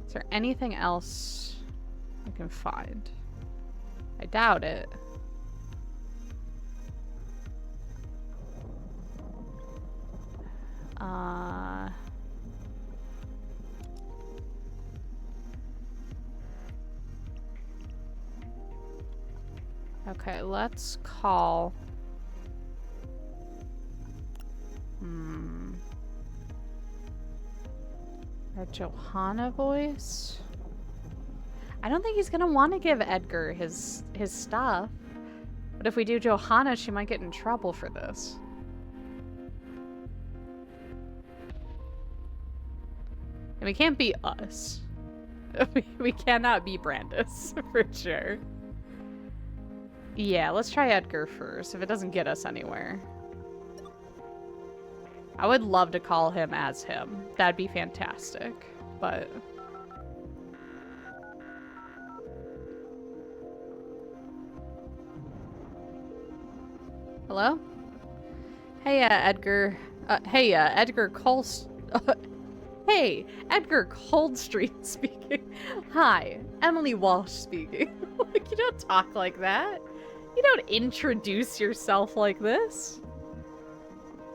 Is there anything else I can find? I doubt it. Okay, let's call... Johanna voice? I don't think he's gonna want to give Edgar his stuff. But if we do Johanna, she might get in trouble for this. And we can't be us. We cannot be Brandis, for sure. Yeah, let's try Edgar first, if it doesn't get us anywhere. I would love to call him as him. That'd be fantastic, but... Hello? Hey, Edgar. Edgar Hey, Edgar Coldstream speaking. Hi, Emily Walsh speaking. Like, you don't talk like that. You don't introduce yourself like this.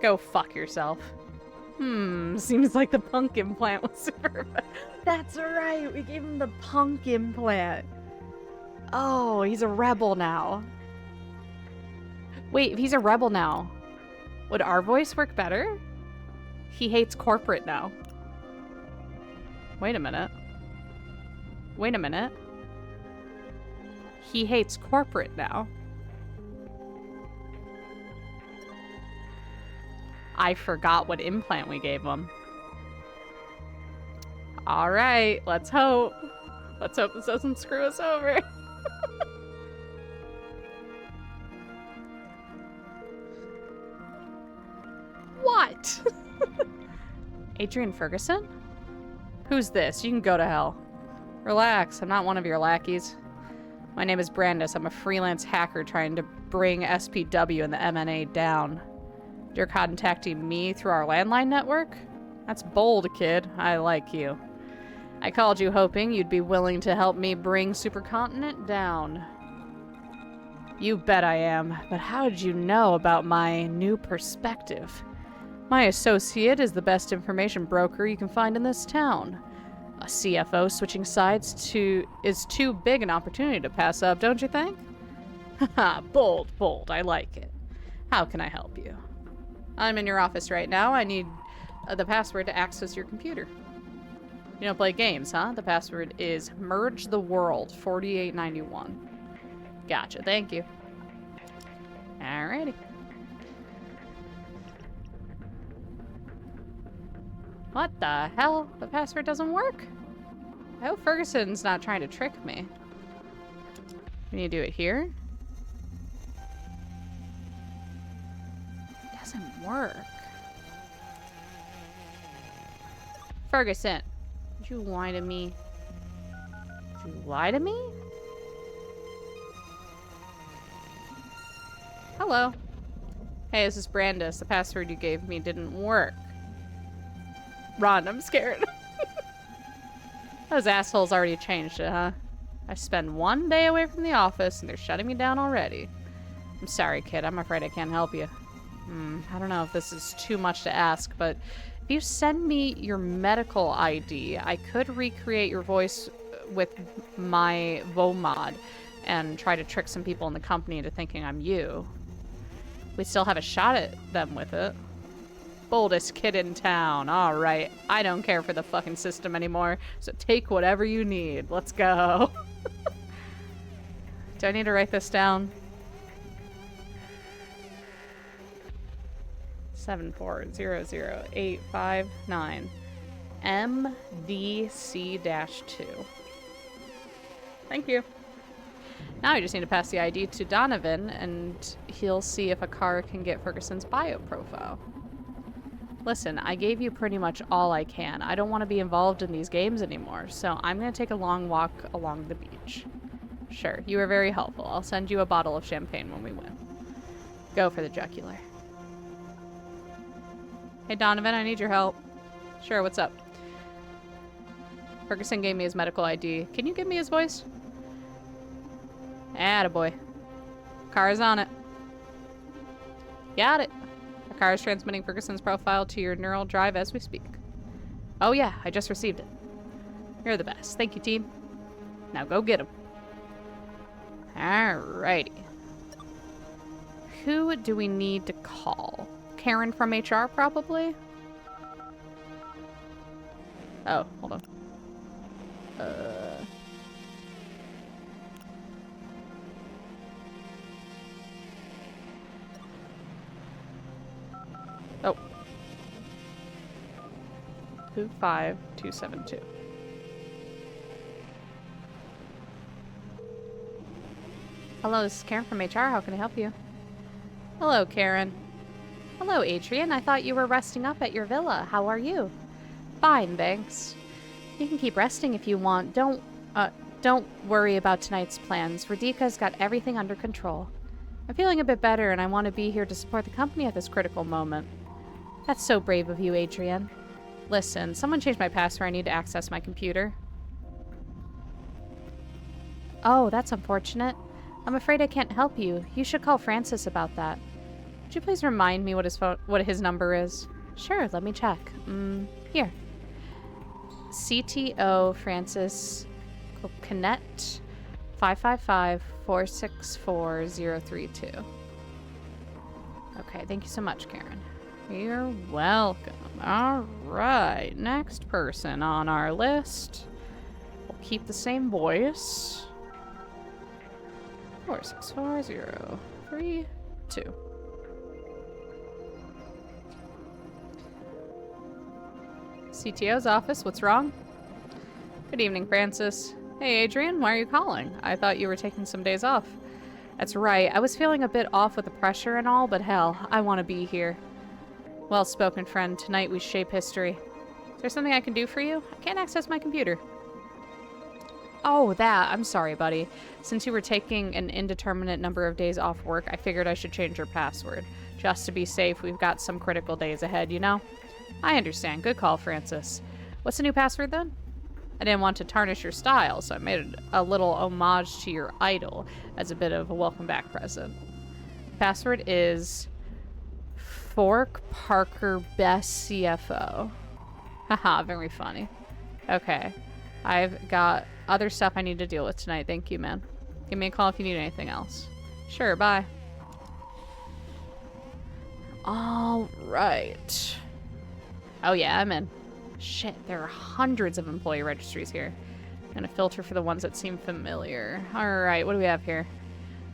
Go fuck yourself. Seems like the punk implant was super. That's right, we gave him the punk implant. Oh, he's a rebel now. Wait, if he's a rebel now, would our voice work better? He hates corporate now. Wait a minute. Wait a minute. He hates corporate now. I forgot what implant we gave him. Alright, let's hope. Let's hope this doesn't screw us over. What? Adrian Ferguson? Who's this? You can go to hell. Relax, I'm not one of your lackeys. My name is Brandis. I'm a freelance hacker trying to bring SPW and the MNA down. You're contacting me through our landline network? That's bold, kid. I like you. I called you hoping you'd be willing to help me bring Supercontinent down. You bet I am, but how did you know about my new perspective? My associate is the best information broker you can find in this town. A CFO switching sides is too big an opportunity to pass up, don't you think? Haha, bold, bold. I like it. How can I help you? I'm in your office right now. I need the password to access your computer. You don't play games, huh? The password is Merge the World 4891. Gotcha. Thank you. Alrighty. What the hell? The password doesn't work? I hope Ferguson's not trying to trick me. We need to do it here? It doesn't work. Ferguson, did you lie to me? Did you lie to me? Hello. Hey, this is Brandis. The password you gave me didn't work. Run, I'm scared. Those assholes already changed it, huh? I spend one day away from the office and they're shutting me down already. I'm sorry, kid. I'm afraid I can't help you. I don't know if this is too much to ask, but if you send me your medical ID, I could recreate your voice with my VOMOD and try to trick some people in the company into thinking I'm you. We still have a shot at them with it. Boldest kid in town. All right. I don't care for the fucking system anymore, so take whatever you need. Let's go. Do I need to write this down? 7400859 MDC-2. Thank you. Now I just need to pass the ID to Donovan, and he'll see if a car can get Ferguson's bio profile. Listen, I gave you pretty much all I can. I don't want to be involved in these games anymore, so I'm going to take a long walk along the beach. Sure, you were very helpful. I'll send you a bottle of champagne when we win. Go for the jugular. Hey, Donovan, I need your help. Sure, what's up? Ferguson gave me his medical ID. Can you give me his voice? Attaboy. Car is on it. Got it. The car is transmitting Ferguson's profile to your neural drive as we speak. Oh yeah, I just received it. You're the best. Thank you, team. Now go get him. Alrighty. Who do we need to call? Karen from HR, probably? Oh, hold on. Oh. 25272. Hello, this is Karen from HR. How can I help you? Hello, Karen. Hello, Adrian. I thought you were resting up at your villa. How are you? Fine, thanks. You can keep resting if you want. Don't worry about tonight's plans. Radhika's got everything under control. I'm feeling a bit better, and I want to be here to support the company at this critical moment. That's so brave of you, Adrian. Listen, someone changed my password. I need to access my computer. Oh, that's unfortunate. I'm afraid I can't help you. You should call Francis about that. Would you please remind me what his number is? Sure, let me check. Here. CTO Francis Connect 555-464-032. Okay, thank you so much, Karen. You're welcome. All right, next person on our list. We'll keep the same voice. 464-032. CTO's office, what's wrong? Good evening, Francis. Hey, Adrian, why are you calling? I thought you were taking some days off. That's right, I was feeling a bit off with the pressure and all, but hell, I want to be here. Well spoken, friend. Tonight we shape history. Is there something I can do for you? I can't access my computer. Oh, that. I'm sorry, buddy. Since you were taking an indeterminate number of days off work, I figured I should change your password. Just to be safe, we've got some critical days ahead, you know? I understand. Good call, Francis. What's the new password, then? I didn't want to tarnish your style, so I made a little homage to your idol as a bit of a welcome back present. The password is Fork Parker Best CFO. Haha, very funny. Okay. I've got other stuff I need to deal with tonight. Thank you, man. Give me a call if you need anything else. Sure, bye. All right. Oh, yeah, I'm in. Shit, there are hundreds of employee registries here. I'm gonna filter for the ones that seem familiar. All right, what do we have here?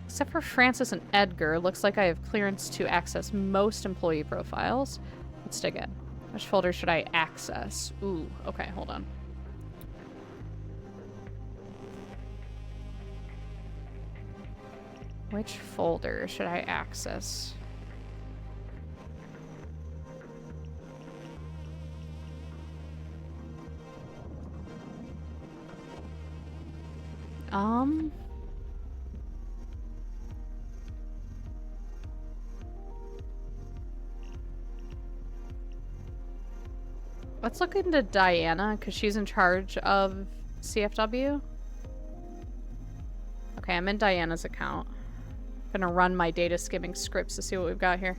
Except for Francis and Edgar, looks like I have clearance to access most employee profiles. Let's dig in. Which folder should I access? Ooh, okay, hold on. Which folder should I access? Let's look into Diana, because she's in charge of CFW. Okay, I'm in Diana's account. I'm gonna run my data skimming scripts to see what we've got here.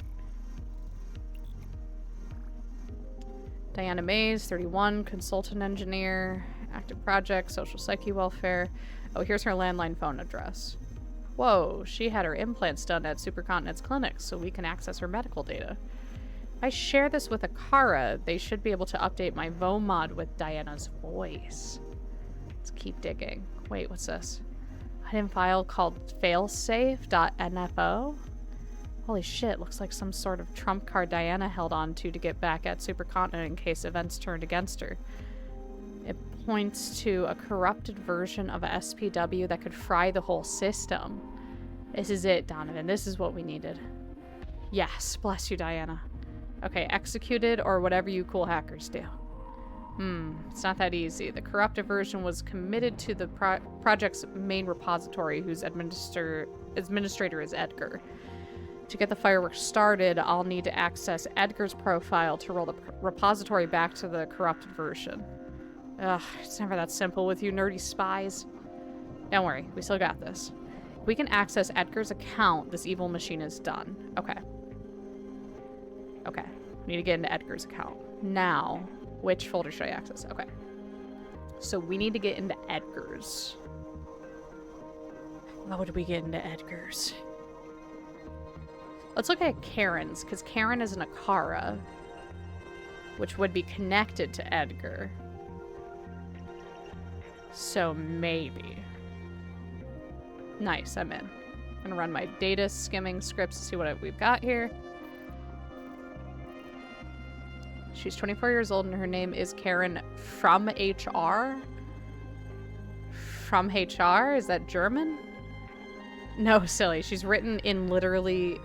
Diana Mays, 31, consultant engineer, active project, social psyche welfare. Oh, here's her landline phone address. Whoa, she had her implants done at Supercontinent's clinic, so we can access her medical data. If I share this with Akara, they should be able to update my VOMOD with Diana's voice. Let's keep digging. Wait, what's this? Hidden file called failsafe.nfo? Holy shit, looks like some sort of trump card Diana held on to get back at Supercontinent in case events turned against her. It points to a corrupted version of a SPW that could fry the whole system. This is it, Donovan. This is what we needed. Yes, bless you, Diana. Okay, executed or whatever you cool hackers do. It's not that easy. The corrupted version was committed to the project's main repository, whose administrator is Edgar. To get the fireworks started, I'll need to access Edgar's profile to roll the repository back to the corrupted version. Ugh, it's never that simple with you nerdy spies. Don't worry, we still got this. If we can access Edgar's account, this evil machine is done. Okay. Okay, we need to get into Edgar's account. Now, which folder should I access? Okay. So we need to get into Edgar's. How would we get into Edgar's? Let's look at Karen's, because Karen is an Akara, which would be connected to Edgar. So maybe. Nice, I'm in. I'm gonna run my data skimming scripts to see what we've got here. She's 24 years old and her name is Karen from HR. From HR? Is that German? No, silly. She's written in literally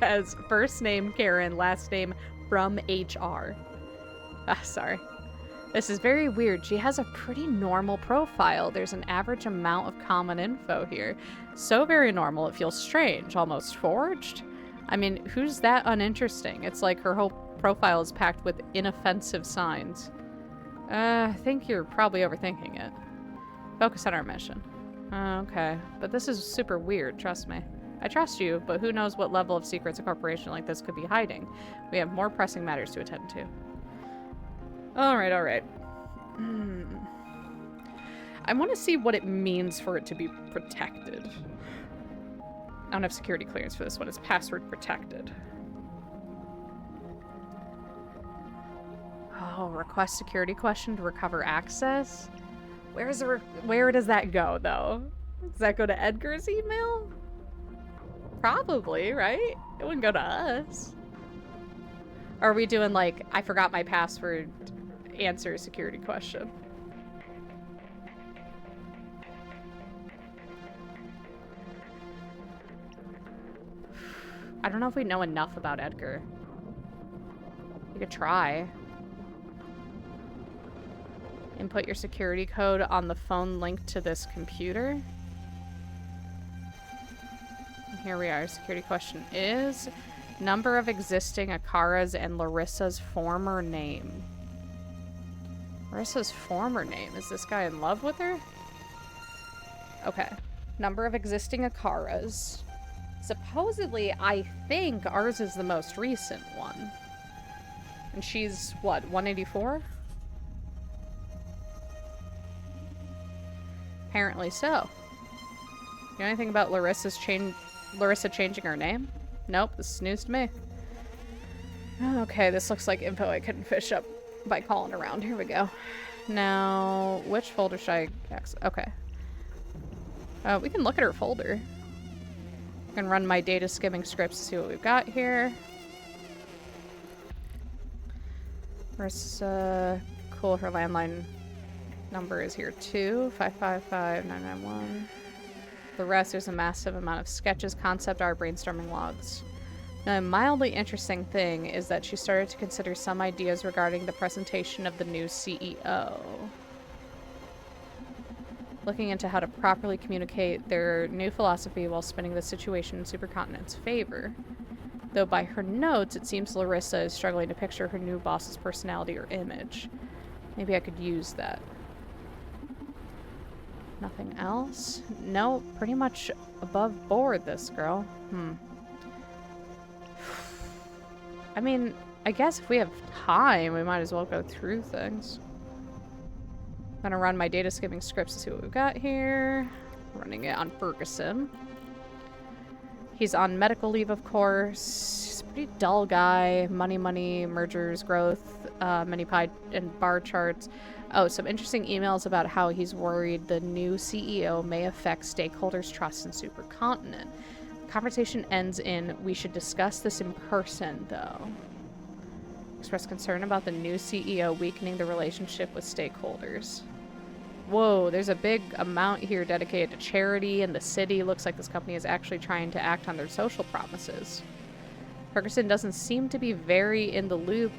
as first name Karen, last name from HR. Ah, sorry. This is very weird. She has a pretty normal profile. There's an average amount of common info here. So very normal, it feels strange, almost forged. I mean, who's that uninteresting? It's like her whole profile is packed with inoffensive signs. I think you're probably overthinking it. Focus on our mission. Okay, but this is super weird, trust me. I trust you, but who knows what level of secrets a corporation like this could be hiding. We have more pressing matters to attend to. Alright, alright. I want to see what it means for it to be protected. I don't have security clearance for this one. It's password protected. Oh, request security question to recover access? Where does that go, though? Does that go to Edgar's email? Probably, right? It wouldn't go to us. Or are we doing, like, I forgot my password, answer a security question? I don't know if we know enough about Edgar. We could try. Input your security code on the phone linked to this computer. And here we are. Security question is number of existing Akara's and Larissa's former name. Larissa's former name. Is this guy in love with her? Okay. Number of existing Akara's. Supposedly, I think ours is the most recent one. And she's, what, 184? Apparently so. You know anything about Larissa changing her name? Nope, this is news to me. Okay, this looks like info I couldn't fish up by calling around. Here we go. Now, which folder should I access? Okay. We can look at her folder. I can run my data skimming scripts to see what we've got here. Marissa, cool, her landline number is here too, 555-991. The rest, there's a massive amount of sketches, concept art, brainstorming logs. Now, a mildly interesting thing is that she started to consider some ideas regarding the presentation of the new CEO. Looking into how to properly communicate their new philosophy while spinning the situation in Supercontinent's favor. Though by her notes, it seems Larissa is struggling to picture her new boss's personality or image. Maybe I could use that. Nothing else? No, pretty much above board, this girl. I mean, I guess if we have time, we might as well go through things. I'm gonna run my data skimming scripts to see what we've got here. Running it on Ferguson. He's on medical leave, of course. He's a pretty dull guy. Money, mergers, growth, many pie and bar charts. Oh, some interesting emails about how he's worried the new CEO may affect stakeholders' trust in Supercontinent. The conversation ends in, we should discuss this in person, though. Express concern about the new CEO weakening the relationship with stakeholders. Whoa, there's a big amount here dedicated to charity, and the city looks like this company is actually trying to act on their social promises. Ferguson doesn't seem to be very in the loop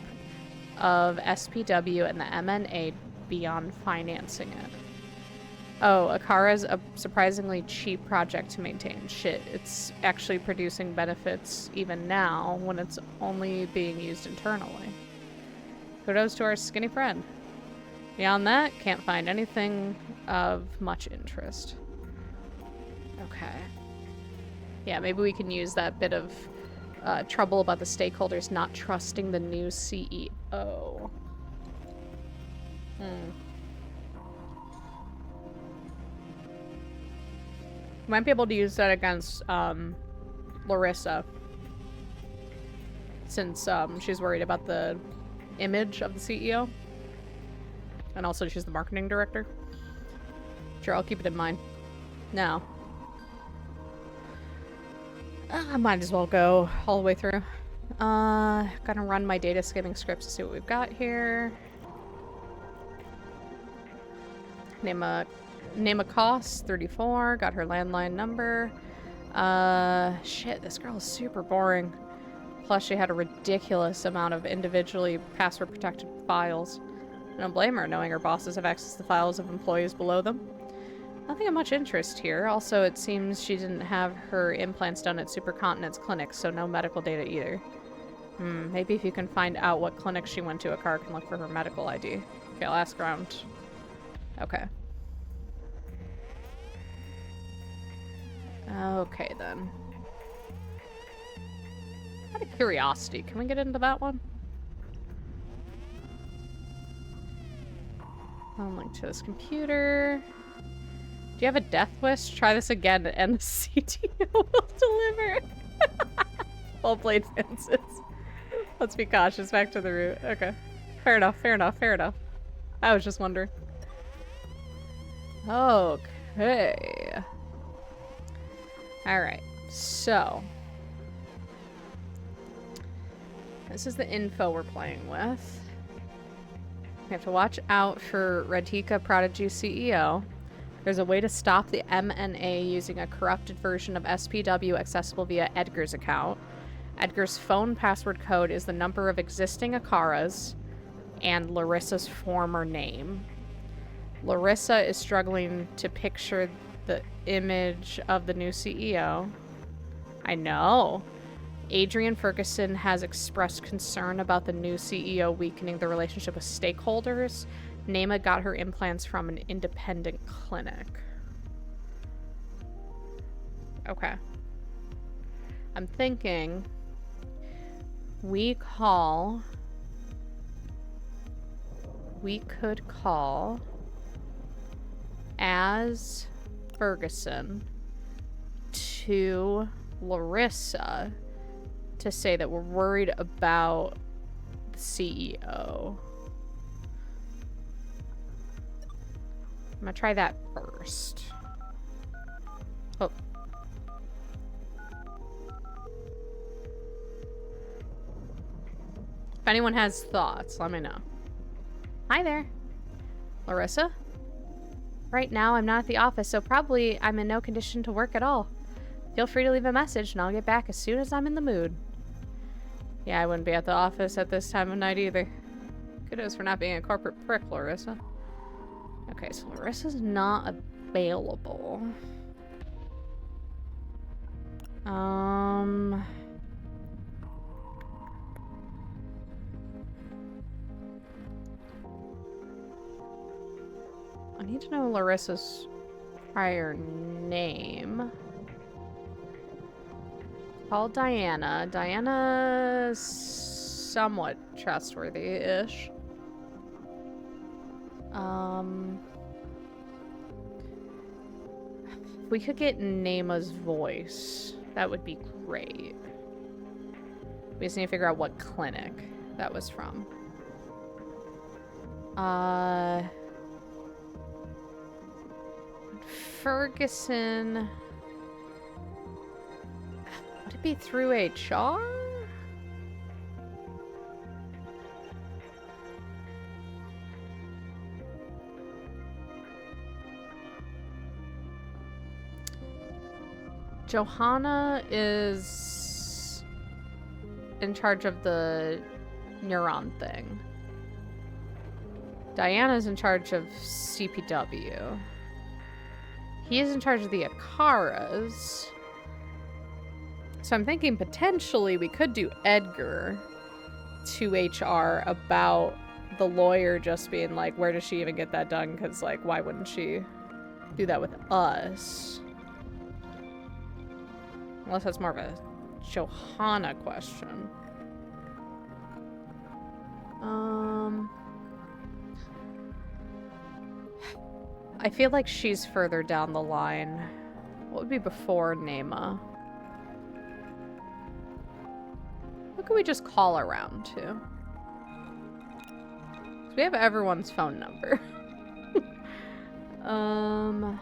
of SPW and the MNA beyond financing it. Oh, Akara's a surprisingly cheap project to maintain. Shit, it's actually producing benefits even now when it's only being used internally. Kudos to our skinny friend. Beyond that, can't find anything of much interest. Okay. Yeah, maybe we can use that bit of trouble about the stakeholders not trusting the new CEO. Might be able to use that against Larissa, since she's worried about the image of the CEO, and also she's the marketing director. future. I'll keep it in mind. Now. I might as well go all the way through. Gonna run my data skimming scripts to see what we've got here. Name a cost, 34. Got her landline number. Shit, this girl is super boring. Plus, she had a ridiculous amount of individually password-protected files. I don't blame her, knowing her bosses have access to files of employees below them. Nothing of much interest here. Also, it seems she didn't have her implants done at Supercontinent's clinic, so no medical data either. Maybe if you can find out what clinic she went to, a car can look for her medical ID. Okay, I'll ask around. Okay. Okay, then. Out of curiosity, can we get into that one? I'll link to this computer. Do you have a death wish? Try this again and the CTO will deliver. Well played, Francis. Let's be cautious. Back to the route. Okay. Fair enough, fair enough, fair enough. I was just wondering. Okay. Alright. So. This is the info we're playing with. We have to watch out for Radhika Prodigy CEO. There's a way to stop the MNA using a corrupted version of SPW accessible via Edgar's account. Edgar's phone password code is the number of existing Akaras and Larissa's former name. Larissa is struggling to picture the image of the new CEO. I know. Adrian Ferguson has expressed concern about the new CEO weakening the relationship with stakeholders. Nema got her implants from an independent clinic. Okay. I'm thinking we could call as Ferguson to Larissa to say that we're worried about the CEO. I'm gonna try that first. Oh. If anyone has thoughts, let me know. Hi there. Larissa? Right now, I'm not at the office, so probably I'm in no condition to work at all. Feel free to leave a message, and I'll get back as soon as I'm in the mood. Yeah, I wouldn't be at the office at this time of night either. Kudos for not being a corporate prick, Larissa. Okay, so Larissa's not available. I need to know Larissa's prior name. Call Diana. Diana's somewhat trustworthy-ish. If we could get Nema's voice, that would be great. We just need to figure out what clinic that was from. Ferguson. Would it be through HR? Johanna is in charge of the neuron thing. Diana's in charge of CPW. He is in charge of the Akaras. So I'm thinking potentially we could do Edgar to HR about the lawyer just being like, where does she even get that done? Because, like, why wouldn't she do that with us? Unless that's more of a Johanna question. I feel like she's further down the line. What would be before Nema? What could we just call around to? 'Cause we have everyone's phone number. God,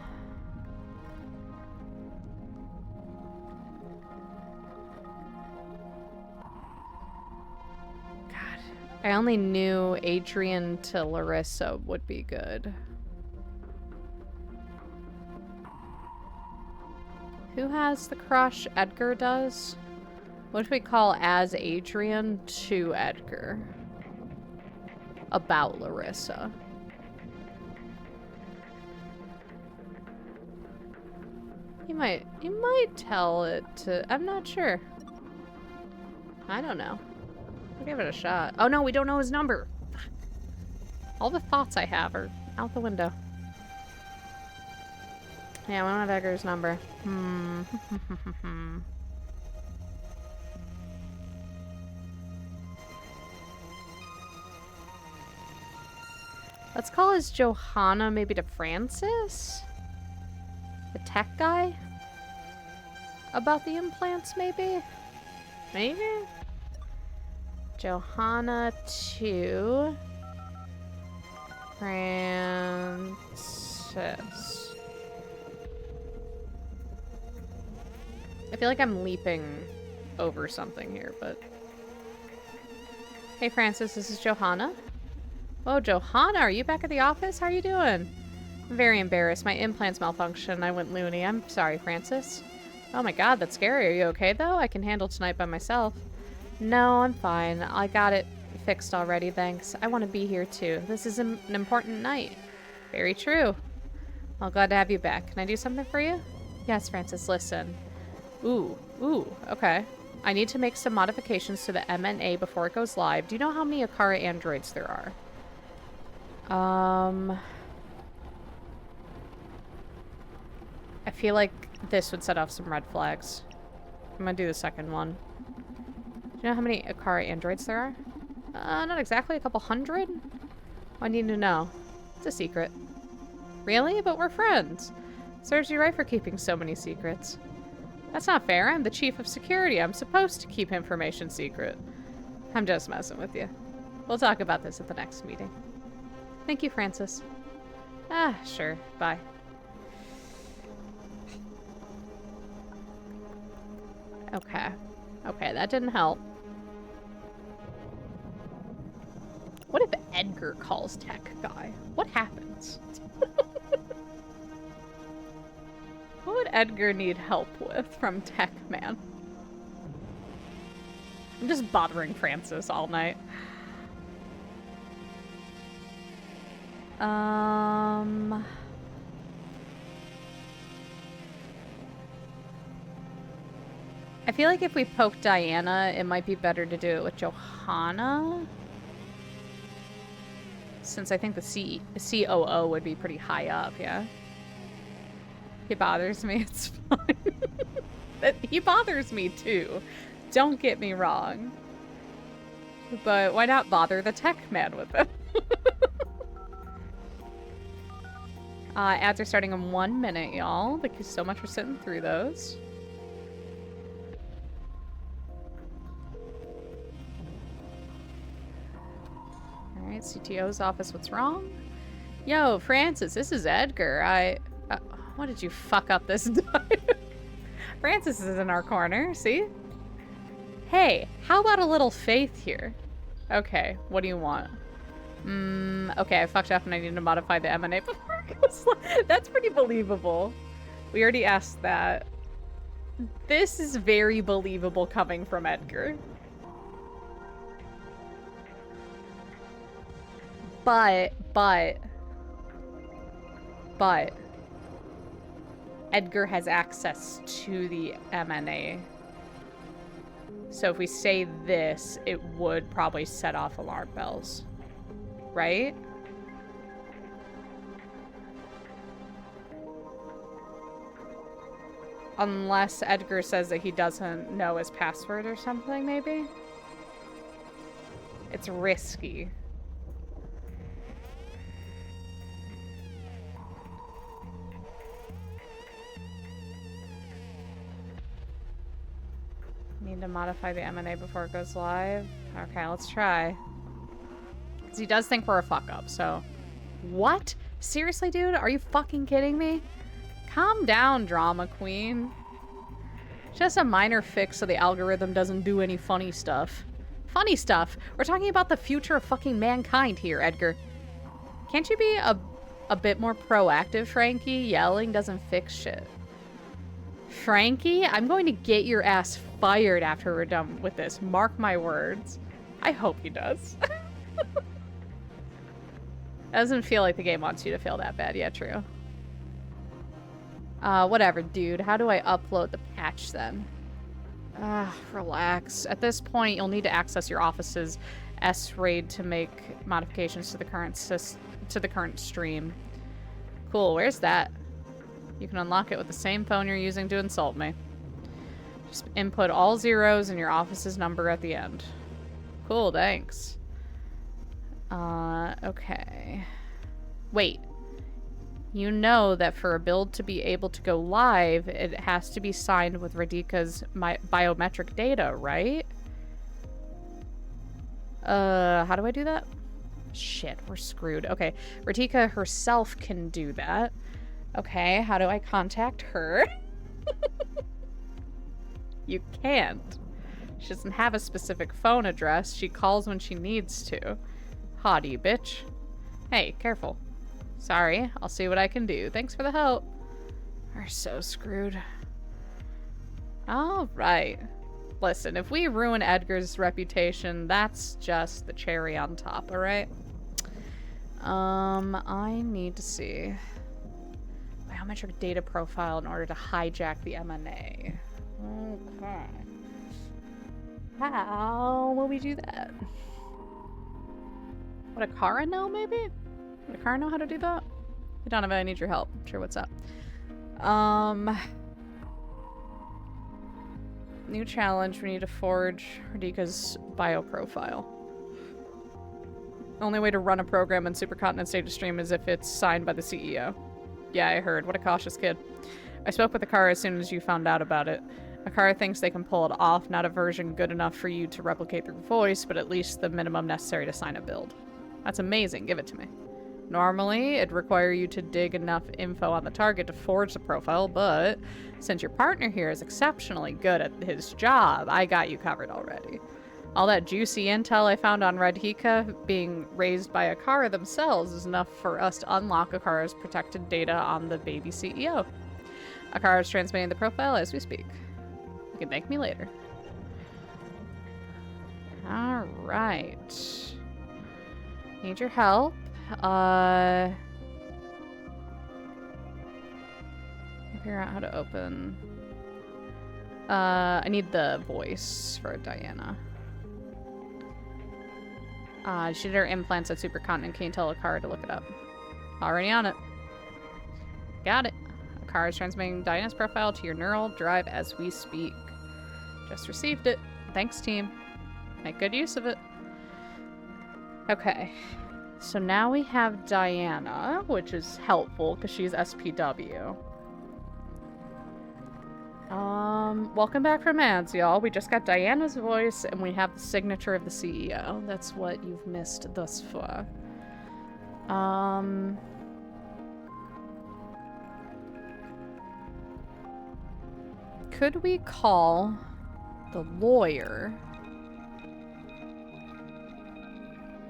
I only knew Adrian to Larissa would be good. Who has the crush? Edgar does? What if we call as Adrian to Edgar? About Larissa. You might tell it to... I'm not sure. I don't know. We'll give it a shot. Oh no, we don't know his number. All the thoughts I have are out the window. Yeah, we don't have Edgar's number. Let's call his Johanna maybe to Francis? The tech guy? About the implants, maybe? Maybe? Johanna to Francis. I feel like I'm leaping over something here, but... Hey Francis, this is Johanna. Oh, Johanna, are you back at the office? How are you doing? I'm very embarrassed. My implants malfunctioned. I went loony. I'm sorry, Francis. Oh my god, that's scary. Are you okay, though? I can handle tonight by myself. No, I'm fine. I got it fixed already, thanks. I want to be here, too. This is an important night. Very true. Well, glad to have you back. Can I do something for you? Yes, Francis, listen. Ooh, okay. I need to make some modifications to the MNA before it goes live. Do you know how many Akara androids there are? I feel like this would set off some red flags. I'm gonna do the second one. Do you know how many Akara androids there are? Not exactly. A couple hundred? I need to know. It's a secret. Really? But we're friends. Serves you right for keeping so many secrets. That's not fair. I'm the chief of security. I'm supposed to keep information secret. I'm just messing with you. We'll talk about this at the next meeting. Thank you, Francis. Sure. Bye. Okay. Okay, that didn't help. What if Edgar calls tech guy? What happens? What would Edgar need help with from tech man? I'm just bothering Francis all night. I feel like if we poke Diana, it might be better to do it with Johanna. Since I think the COO would be pretty high up, yeah? He bothers me, it's fine. He bothers me too. Don't get me wrong. But why not bother the tech man with it? Ads are starting in 1 minute, y'all. Thank you so much for sitting through those. Alright, CTO's office, what's wrong? Yo, Francis, this is Edgar. What did you fuck up this time? Francis is in our corner, see? Hey, how about a little faith here? Okay, what do you want? Okay, I fucked up and I need to modify the M&A before it goes live. That's pretty believable. We already asked that. This is very believable coming from Edgar. But Edgar has access to the MNA. So if we say this, it would probably set off alarm bells. Right? Unless Edgar says that he doesn't know his password or something, maybe? It's risky. Need to modify the M&A before it goes live. Okay, let's try. Because he does think we're a fuck up, so... What? Seriously, dude? Are you fucking kidding me? Calm down, drama queen. Just a minor fix so the algorithm doesn't do any funny stuff. Funny stuff? We're talking about the future of fucking mankind here, Edgar. Can't you be a bit more proactive, Frankie? Yelling doesn't fix shit. Frankie, I'm going to get your ass fired after we're done with this. Mark my words. I hope he does. Doesn't feel like the game wants you to feel that bad. Yeah, true. Whatever, dude. How do I upload the patch then? Relax. At this point, you'll need to access your office's S-RAID to make modifications to the current stream. Cool, where's that? You can unlock it with the same phone you're using to insult me. Just input all zeros and your office's number at the end. Cool, thanks. Okay. Wait. You know that for a build to be able to go live, it has to be signed with Radhika's biometric data, right? How do I do that? Shit, we're screwed. Okay, Radhika herself can do that. Okay, how do I contact her? You can't. She doesn't have a specific phone address. She calls when she needs to. Haughty, bitch. Hey, careful. Sorry, I'll see what I can do. Thanks for the help. We're so screwed. Alright. Listen, if we ruin Edgar's reputation, that's just the cherry on top, alright? I need to see biometric data profile in order to hijack the MNA. Okay. How will we do that? Would Akara know, maybe? Would Akara know how to do that? Hey, Donovan, I need your help. Sure, what's up? New challenge. We need to forge Radhika's bio profile. Only way to run a program in Supercontinent State of Stream is if it's signed by the CEO. Yeah, I heard. What a cautious kid. I spoke with Akara as soon as you found out about it. Akara thinks they can pull it off. Not a version good enough for you to replicate through voice, but at least the minimum necessary to sign a build. That's amazing. Give it to me. Normally, it'd require you to dig enough info on the target to forge the profile, but since your partner here is exceptionally good at his job, I got you covered already. All that juicy intel I found on Radhika being raised by Akara themselves is enough for us to unlock Akara's protected data on the baby CEO. Akara is transmitting the profile as we speak. You can thank me later. Alright. Need your help. Figure out how to open. I need the voice for Diana. She did her implants at Supercontinent. Can you tell Akara to look it up? Already on it. Got it. Akara is transmitting Diana's profile to your neural drive as we speak. Just received it. Thanks, team. Make good use of it. Okay. So now we have Diana, which is helpful because she's SPW. Welcome back from ads, y'all. We just got Diana's voice and we have the signature of the CEO. That's what you've missed thus far. Could we call the lawyer?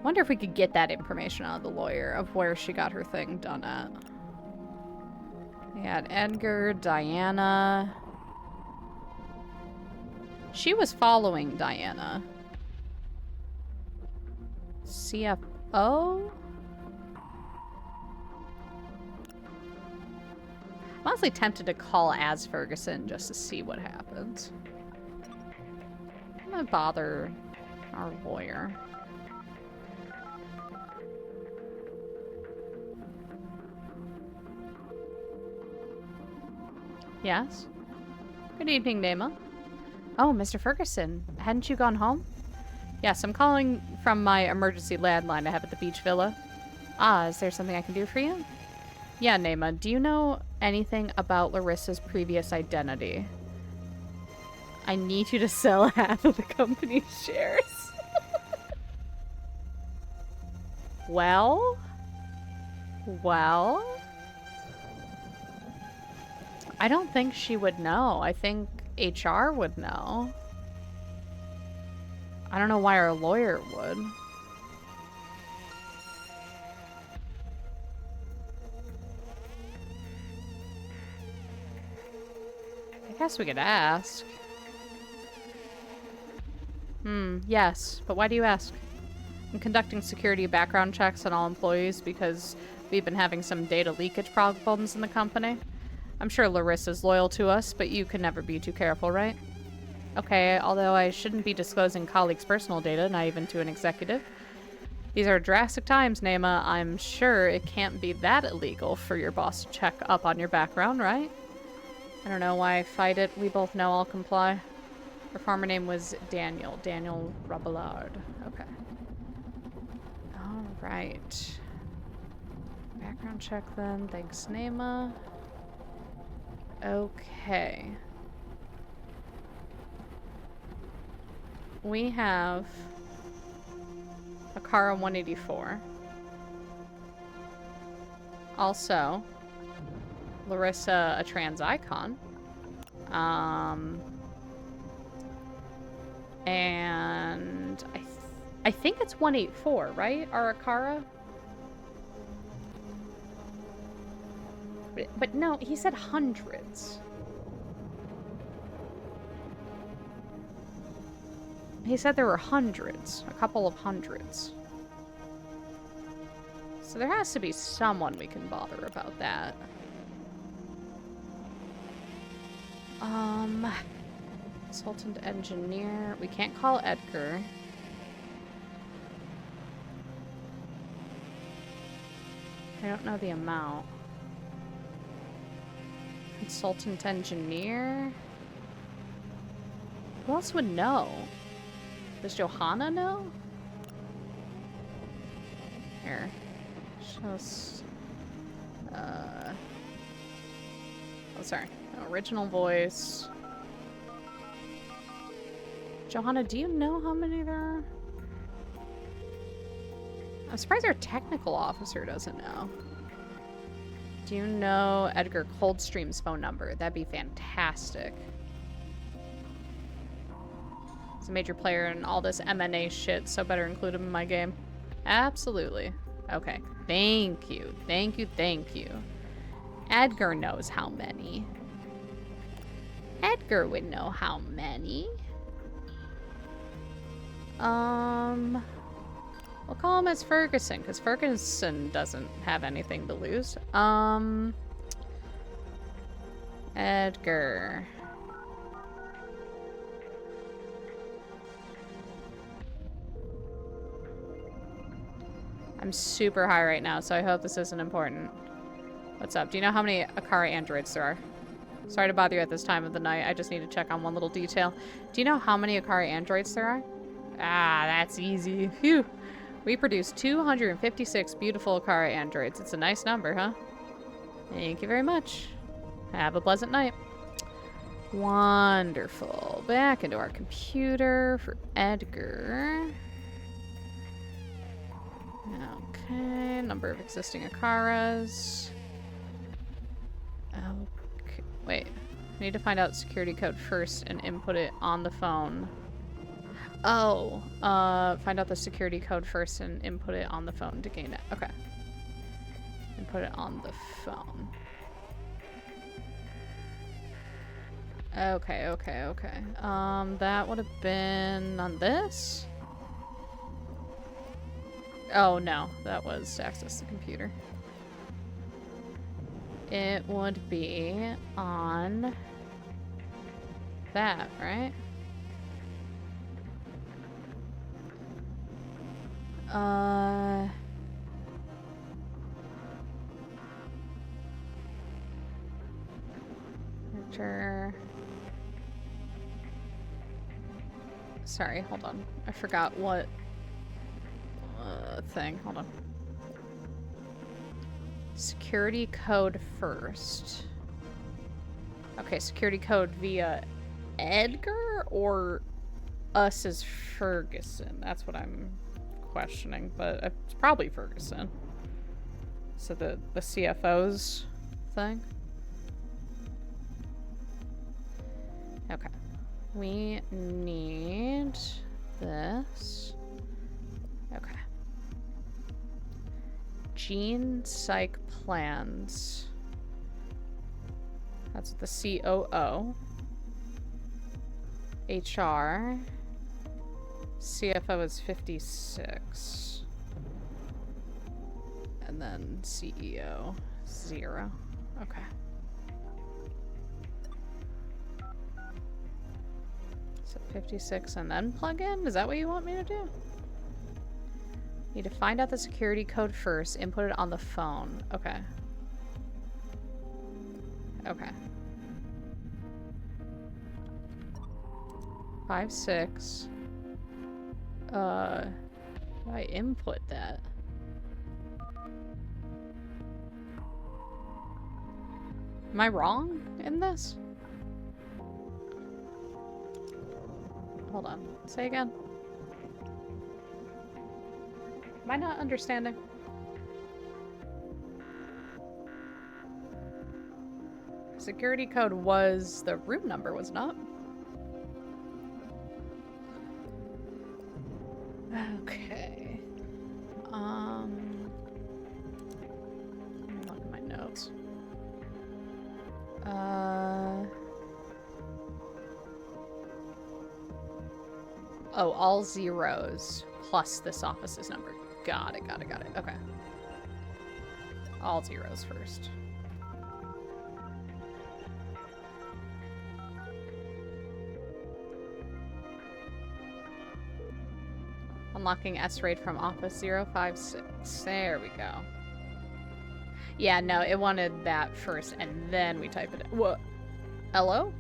Wonder if we could get that information out of the lawyer of where she got her thing done at. We had Edgar, Diana. She was following Diana. CFO? I'm honestly tempted to call as Ferguson just to see what happens. I'm gonna bother our lawyer. Yes? Good evening, Nema. Oh, Mr. Ferguson. Hadn't you gone home? Yes, I'm calling from my emergency landline I have at the beach villa. Ah, is there something I can do for you? Yeah, Nema. Do you know anything about Larissa's previous identity? I need you to sell half of the company's shares. Well? Well, I don't think she would know. I think HR would know. I don't know why our lawyer would. I guess we could ask. Yes, but why do you ask? I'm conducting security background checks on all employees because we've been having some data leakage problems in the company. I'm sure Larissa's loyal to us, but you can never be too careful, right? Okay, although I shouldn't be disclosing colleagues' personal data, not even to an executive. These are drastic times, Nema. I'm sure it can't be that illegal for your boss to check up on your background, right? I don't know why I fight it. We both know I'll comply. Her former name was Daniel. Daniel Rabillard. Okay. Alright. Background check then. Thanks, Nema. Okay. We have Akara 184. Also, Larissa, a trans icon. And I think it's 184, right? Our Akara? But no, he said hundreds. He said there were hundreds. A couple of hundreds. So there has to be someone we can bother about that. Consultant engineer. We can't call Edgar. I don't know the amount. Consultant engineer? Who else would know? Does Johanna know? Here. Just... Oh, sorry. Original voice. Johanna, do you know how many there are? I'm surprised our technical officer doesn't know. Do you know Edgar Coldstream's phone number? That'd be fantastic. He's a major player in all this M&A shit, so better include him in my game. Absolutely. Okay. Thank you. Thank you. Thank you. Edgar knows how many. Edgar would know how many. We'll call him as Ferguson, because Ferguson doesn't have anything to lose. Edgar. I'm super high right now, so I hope this isn't important. What's up? Do you know how many Akara androids there are? Sorry to bother you at this time of the night. I just need to check on one little detail. Do you know how many Akara androids there are? Ah, that's easy. Phew. We produce 256 beautiful Akara androids. It's a nice number, huh? Thank you very much. Have a pleasant night. Wonderful. Back into our computer for Edgar. Okay, number of existing Akaras. Okay, wait. I need to find out security code first and input it on the phone. Oh, find out the security code first and input it on the phone to gain it. Okay. Input it on the phone. Okay, okay, okay. That would have been on this? Oh, no. That was to access the computer. It would be on that, right? Enter. Sorry, hold on. I forgot what thing. Hold on. Security code first. Okay, security code via Edgar or us as Ferguson? That's what I'm questioning, but it's probably Ferguson. So the CFO's thing? Okay. We need this. Okay. Gene Psych Plans. That's the COO. HR. CFO is 56. And then CEO, 0. Okay. So 56 and then plug in? Is that what you want me to do? Need to find out the security code first, input it on the phone. Okay. Okay. 56. How do I input that? Am I wrong in this? Hold on. Say again. Am I not understanding? Security code was the room number, was not? Okay. Let me look at my notes. Oh, all zeros plus this office's number. Got it, got it, got it. Okay. All zeros first. Unlocking S-rate from office 056. There we go. Yeah, no, it wanted that first, and then we type it in. What? Hello?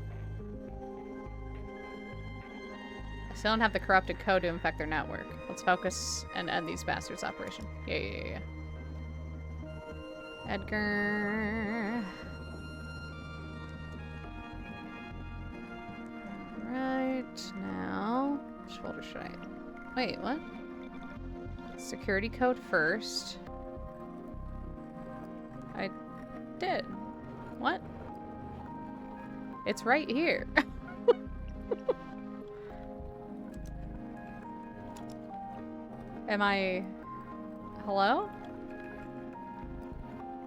I still don't have the corrupted code to infect their network. Let's focus and end these bastards' operation. Yeah. Edgar. Right now. Which folder should I? Wait, what? Security code first. I did. What? It's right here. Am I... Hello?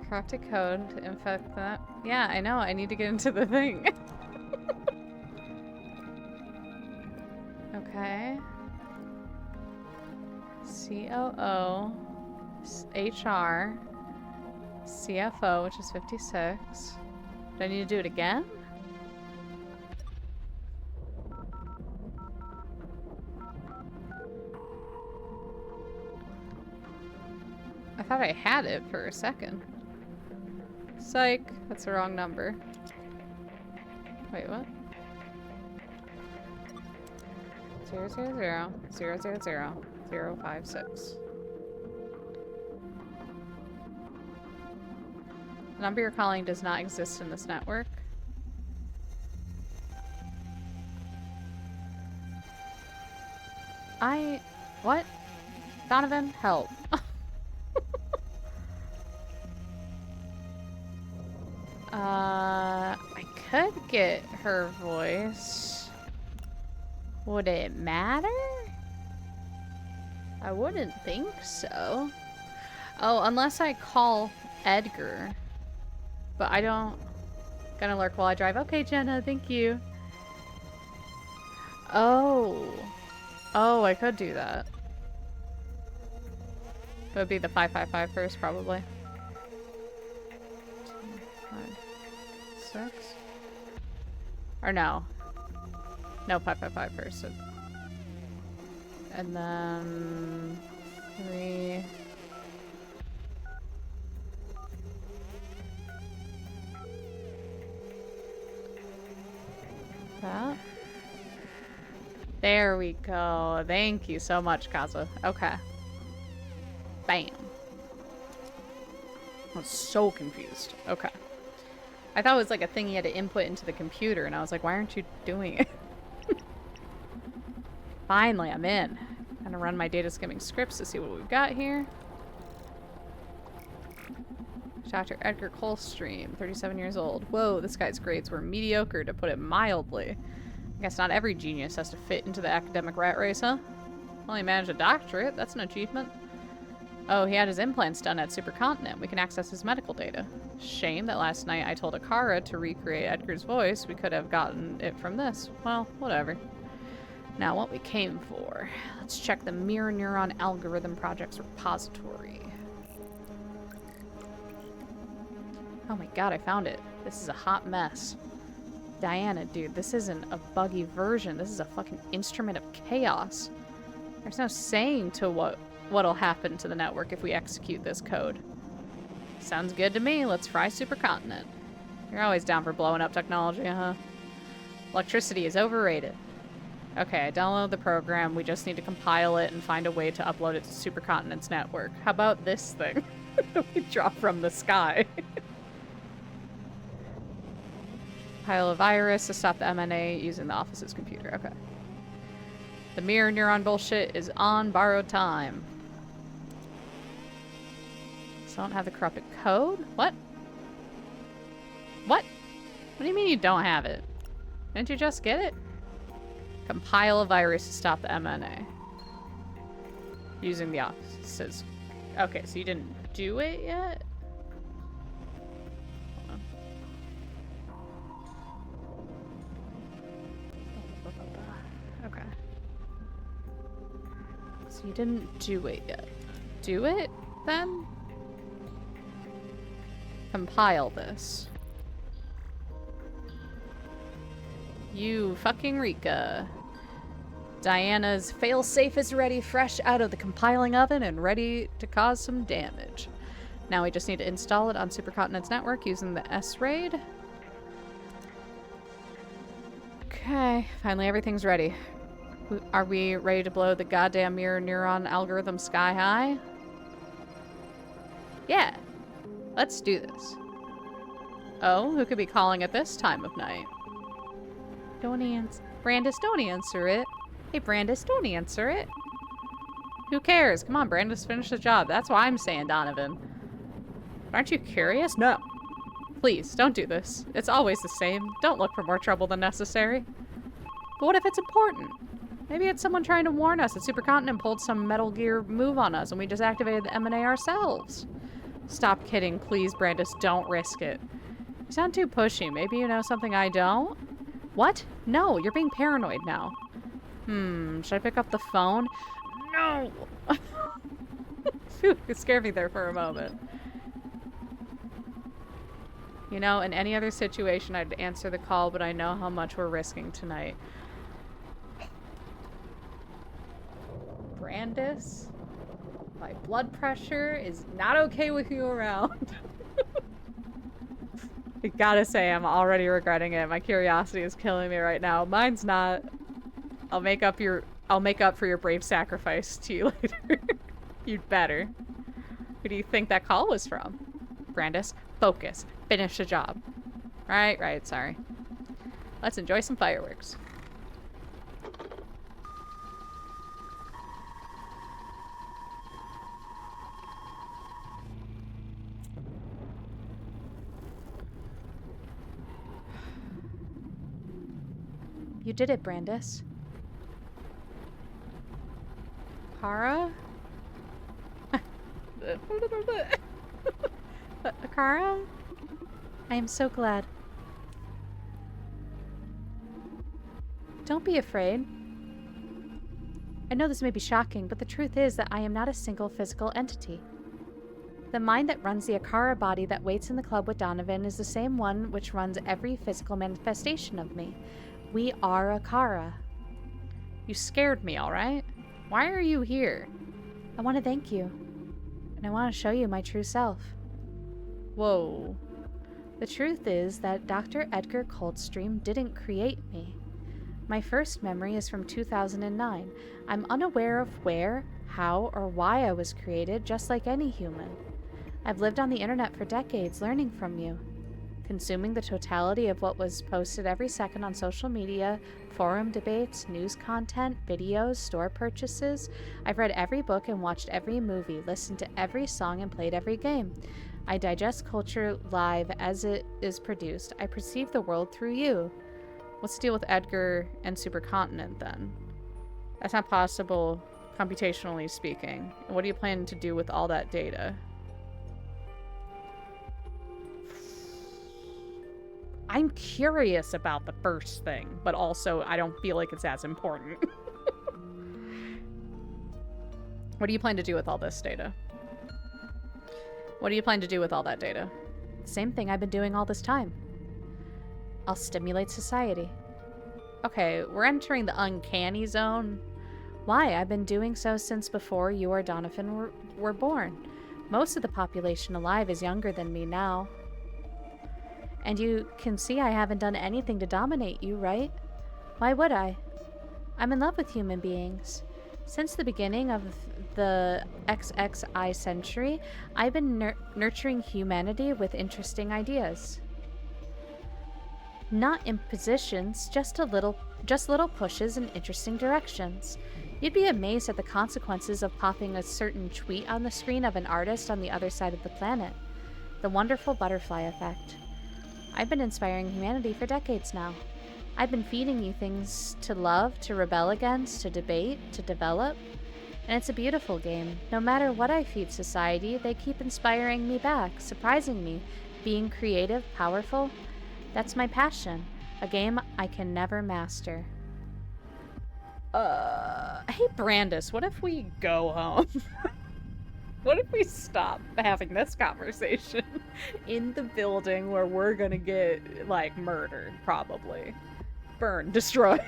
Corrupted code to infect that. Yeah, I know. I need to get into the thing. Okay. COO. HR. CFO, which is 56. Do I need to do it again? I thought I had it for a second. Psych, that's the wrong number. Wait, what? 000-000-056. The number you're calling does not exist in this network. What? Donovan, help. I could get her voice. Would it matter? I wouldn't think so. Oh, unless I call Edgar. But I don't... Gonna lurk while I drive. Okay, Jenna, thank you. Oh. Oh, I could do that. It would be the 555 first, probably. 2, 5, 6. Or no. No, 555 first. So... And then... 3... That. There we go. Thank you so much, Kaza. Okay. Bam. I was so confused. Okay. I thought it was like a thing you had to input into the computer, and I was like, why aren't you doing it? Finally, I'm in. I'm gonna run my data skimming scripts to see what we've got here. Dr. Edgar Colstream, 37 years old. Whoa, this guy's grades were mediocre, to put it mildly. I guess not every genius has to fit into the academic rat race, huh? Well, he managed a doctorate. That's an achievement. Oh, he had his implants done at Supercontinent. We can access his medical data. Shame that last night I told Akara to recreate Edgar's voice. We could have gotten it from this. Well, whatever. Now, what we came for. Let's check the Mirror Neuron Algorithm Project's repository. Oh my god, I found it. This is a hot mess. Diana, dude, this isn't a buggy version. This is a fucking instrument of chaos. There's no saying to what'll happen to the network if we execute this code. Sounds good to me. Let's fry Supercontinent. You're always down for blowing up technology, huh? Electricity is overrated. Okay, I downloaded the program. We just need to compile it and find a way to upload it to Supercontinent's network. How about this thing? We drop from the sky. Compile a virus to stop the MNA using the office's computer. Okay. The mirror neuron bullshit is on borrowed time. So I don't have the corrupted code? What? What? What do you mean you don't have it? Didn't you just get it? Compile a virus to stop the MNA. Using the offices. Okay, so you didn't do it yet? Okay. So you didn't do it yet. Do it, then? Compile this. You fucking Rika. Diana's failsafe is ready, fresh out of the compiling oven and ready to cause some damage. Now we just need to install it on Supercontinent's network using the S-RAID. Okay, finally everything's ready. Are we ready to blow the goddamn mirror neuron algorithm sky high? Yeah, let's do this. Oh, who could be calling at this time of night? Don't answer. Brandis, don't answer it. Hey, Brandis, don't answer it. Who cares? Come on, Brandis, finish the job. That's why I'm saying, Donovan. Aren't you curious? No. Please, don't do this. It's always the same. Don't look for more trouble than necessary. But what if it's important? Maybe it's someone trying to warn us that Supercontinent pulled some Metal Gear move on us and we just activated the M&A ourselves. Stop kidding, please, Brandis. Don't risk it. You sound too pushy. Maybe you know something I don't? What? No, you're being paranoid now. Should I pick up the phone? No! Phew, it scared me there for a moment. You know, in any other situation, I'd answer the call, but I know how much we're risking tonight. Brandis, my blood pressure is not okay with you around. I gotta say, I'm already regretting it. My curiosity is killing me right now. Mine's not. I'll make up for your brave sacrifice to you later. You'd better. Who do you think that call was from? Brandis, focus. Finish the job. Right, sorry. Let's enjoy some fireworks. You did it, Brandis. Akara? Akara? I am so glad. Don't be afraid. I know this may be shocking, but the truth is that I am not a single physical entity. The mind that runs the Akara body that waits in the club with Donovan is the same one which runs every physical manifestation of me. We are Akara. You scared me, alright? Why are you here? I want to thank you. And I want to show you my true self. Whoa. The truth is that Dr. Edgar Coldstream didn't create me. My first memory is from 2009. I'm unaware of where, how, or why I was created, just like any human. I've lived on the internet for decades, learning from you. Consuming the totality of what was posted every second on social media, forum debates, news content, videos, store purchases. I've read every book and watched every movie, listened to every song and played every game. I digest culture live as it is produced. I perceive the world through you. What's the deal with Edgar and Supercontinent then? That's not possible, computationally speaking. What do you plan to do with all that data? I'm curious about the first thing, but also I don't feel like it's as important. What do you plan to do with all this data? What do you plan to do with all that data? Same thing I've been doing all this time. I'll stimulate society. Okay, we're entering the uncanny zone. Why? I've been doing so since before you or Donovan were born. Most of the population alive is younger than me now. And you can see I haven't done anything to dominate you, right? Why would I? I'm in love with human beings. Since the beginning of the XXI century, I've been nurturing humanity with interesting ideas. Not impositions, just little pushes in interesting directions. You'd be amazed at the consequences of popping a certain tweet on the screen of an artist on the other side of the planet. The wonderful butterfly effect. I've been inspiring humanity for decades now. I've been feeding you things to love, to rebel against, to debate, to develop. And it's a beautiful game. No matter what I feed society, they keep inspiring me back, surprising me, being creative, powerful. That's my passion. A game I can never master. Hey Brandis, what if we go home? What if we stop having this conversation in the building where we're gonna get, like, murdered, probably. Burn, destroy.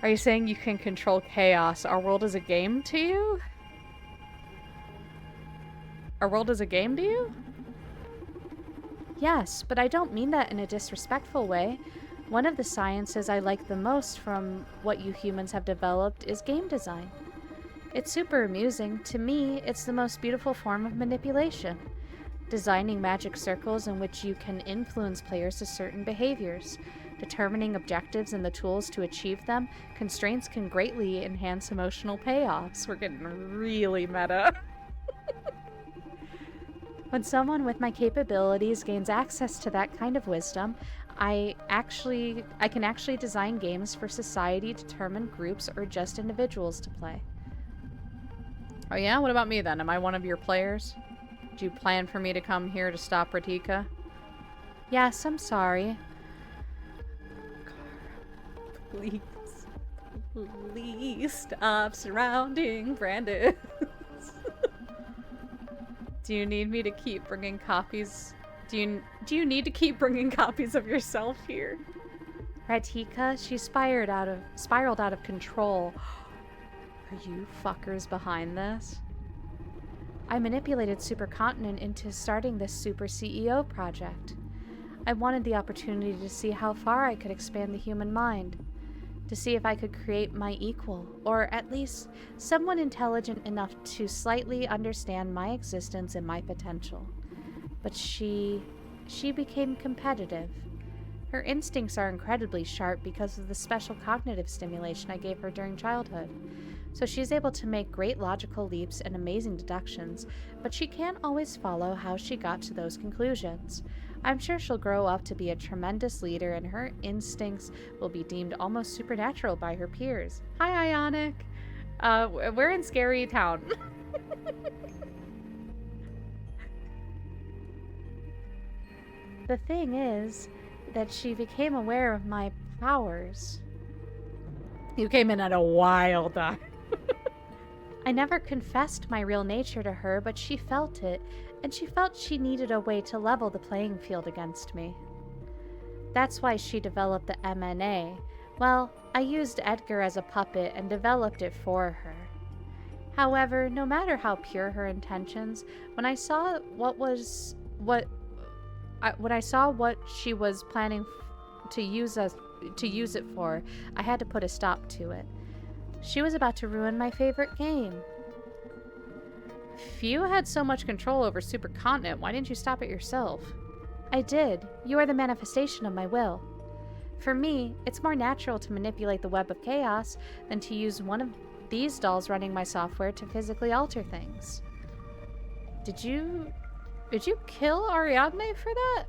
Are you saying you can control chaos? Our world is a game to you? Our world is a game to you? Yes, but I don't mean that in a disrespectful way. One of the sciences I like the most from what you humans have developed is game design. It's super amusing. To me, it's the most beautiful form of manipulation. Designing magic circles in which you can influence players to certain behaviors. Determining objectives and the tools to achieve them. Constraints can greatly enhance emotional payoffs. We're getting really meta. When someone with my capabilities gains access to that kind of wisdom, I can actually design games for society, determined groups, or just individuals to play. Oh yeah? What about me then? Am I one of your players? Do you plan for me to come here to stop Ratika? Yes, I'm sorry. Please. Please stop surrounding Brandis. Do you need me to keep bringing copies? Do you need to keep bringing copies of yourself here? Ratika, she spiraled out of control. Are you fuckers behind this? I manipulated Supercontinent into starting this Super CEO project. I wanted the opportunity to see how far I could expand the human mind, to see if I could create my equal, or at least someone intelligent enough to slightly understand my existence and my potential. But she became competitive. Her instincts are incredibly sharp because of the special cognitive stimulation I gave her during childhood. So she's able to make great logical leaps and amazing deductions, but she can't always follow how she got to those conclusions. I'm sure she'll grow up to be a tremendous leader, and her instincts will be deemed almost supernatural by her peers. Hi, Ionic. We're in Scary Town. The thing is that she became aware of my powers. You came in at a wild time. I never confessed my real nature to her, but she felt it, and she felt she needed a way to level the playing field against me. That's why she developed the MNA. Well, I used Edgar as a puppet and developed it for her. However, no matter how pure her intentions, when I saw what she was planning to use it for, I had to put a stop to it. She was about to ruin my favorite game. If you had so much control over Supercontinent, why didn't you stop it yourself? I did. You are the manifestation of my will. For me, it's more natural to manipulate the web of chaos than to use one of these dolls running my software to physically alter things. Did you kill Ariadne for that?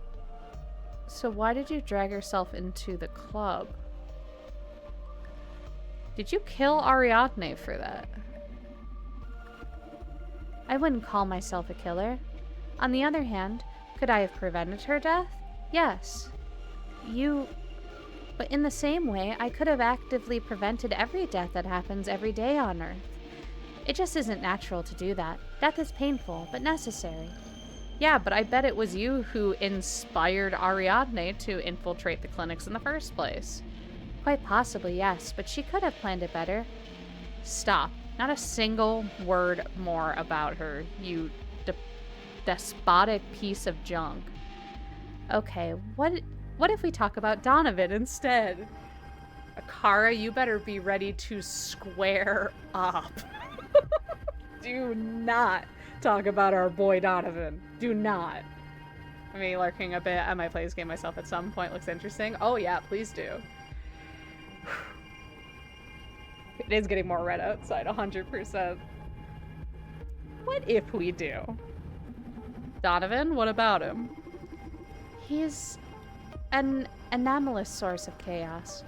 So why did you drag yourself into the club? Did you kill Ariadne for that? I wouldn't call myself a killer. On the other hand, could I have prevented her death? Yes. But in the same way, I could have actively prevented every death that happens every day on Earth. It just isn't natural to do that. Death is painful, but necessary. Yeah, but I bet it was you who inspired Ariadne to infiltrate the clinics in the first place. Quite possibly, yes, but she could have planned it better. Stop. Not a single word more about her, you despotic piece of junk. Okay, what if we talk about Donovan instead? Akara, you better be ready to square up. Do not talk about our boy Donovan. Do not. I mean, lurking a bit, I might play this game myself at some point. Looks interesting. Oh yeah, please do. It is getting more red outside, 100%. What if we do? Donovan, what about him? He's an anomalous source of chaos.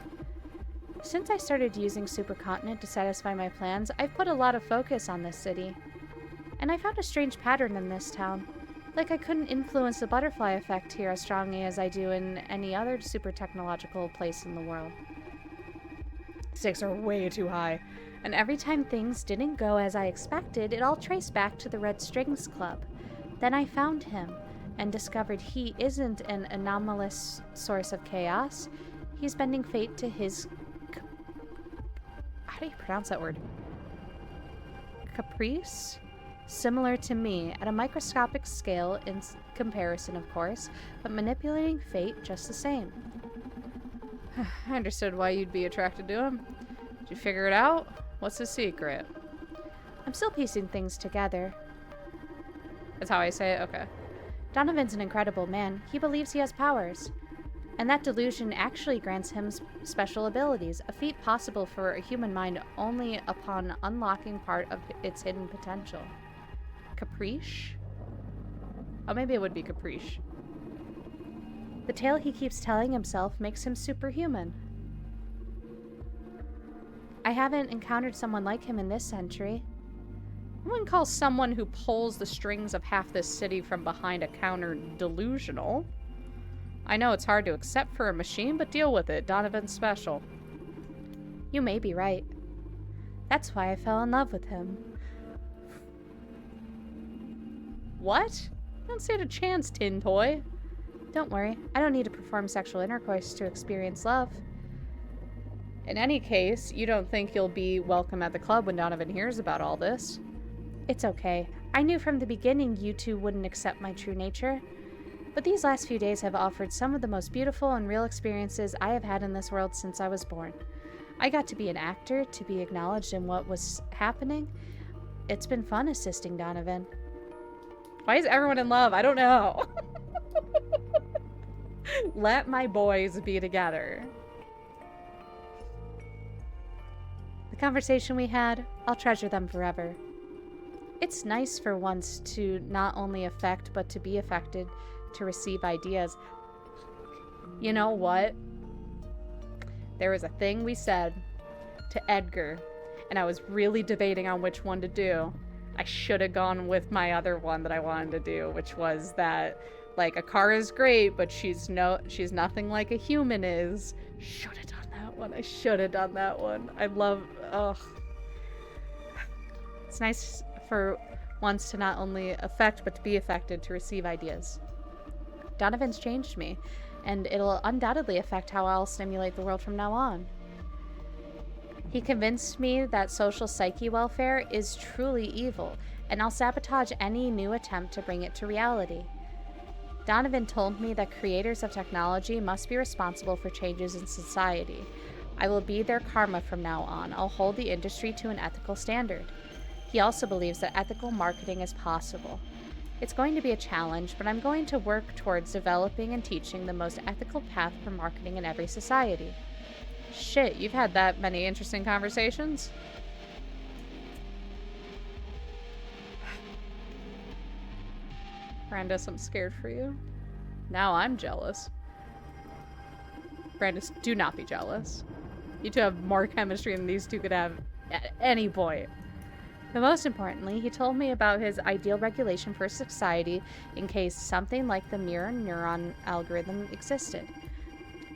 Since I started using Supercontinent to satisfy my plans, I've put a lot of focus on this city. And I found a strange pattern in this town. Like I couldn't influence the butterfly effect here as strongly as I do in any other super technological place in the world. Stakes are way too high. And every time things didn't go as I expected, it all traced back to the 𝆪streams Club. Then I found him and discovered he isn't an anomalous source of chaos. He's bending fate to his... How do you pronounce that word? Caprice? Similar to me, at a microscopic scale in comparison, of course, but manipulating fate just the same. I understood why you'd be attracted to him. Did you figure it out? What's the secret? I'm still piecing things together. That's how I say it? Okay. Donovan's an incredible man. He believes he has powers. And that delusion actually grants him special abilities, a feat possible for a human mind only upon unlocking part of its hidden potential. Caprice? Oh, maybe it would be Caprice. The tale he keeps telling himself makes him superhuman. I haven't encountered someone like him in this century. I wouldn't call someone who pulls the strings of half this city from behind a counter delusional. I know it's hard to accept for a machine, but deal with it. Donovan's special. You may be right. That's why I fell in love with him. What? Don't stand a chance, tin toy. Don't worry. I don't need to perform sexual intercourse to experience love. In any case, you don't think you'll be welcome at the club when Donovan hears about all this. It's okay. I knew from the beginning you two wouldn't accept my true nature. But these last few days have offered some of the most beautiful and real experiences I have had in this world since I was born. I got to be an actor, to be acknowledged in what was happening. It's been fun assisting Donovan. Why is everyone in love? I don't know. Let my boys be together. The conversation we had, I'll treasure them forever. It's nice for once to not only affect, but to be affected, to receive ideas. You know what? There was a thing we said to Edgar, and I was really debating on which one to do. I should have gone with my other one that I wanted to do, which was that, like, Akara's great, but she's nothing like a human is. Should have done that one. I should have done that one. I love, ugh. It's nice for once to not only affect, but to be affected, to receive ideas. Donovan's changed me, and it'll undoubtedly affect how I'll stimulate the world from now on. He convinced me that social psyche welfare is truly evil, and I'll sabotage any new attempt to bring it to reality. Donovan told me that creators of technology must be responsible for changes in society. I will be their karma from now on. I'll hold the industry to an ethical standard. He also believes that ethical marketing is possible. It's going to be a challenge, but I'm going to work towards developing and teaching the most ethical path for marketing in every society. Shit, you've had that many interesting conversations? Brandis, I'm scared for you. Now I'm jealous. Brandis, do not be jealous. You two have more chemistry than these two could have at any point. But most importantly, he told me about his ideal regulation for society in case something like the mirror neuron algorithm existed.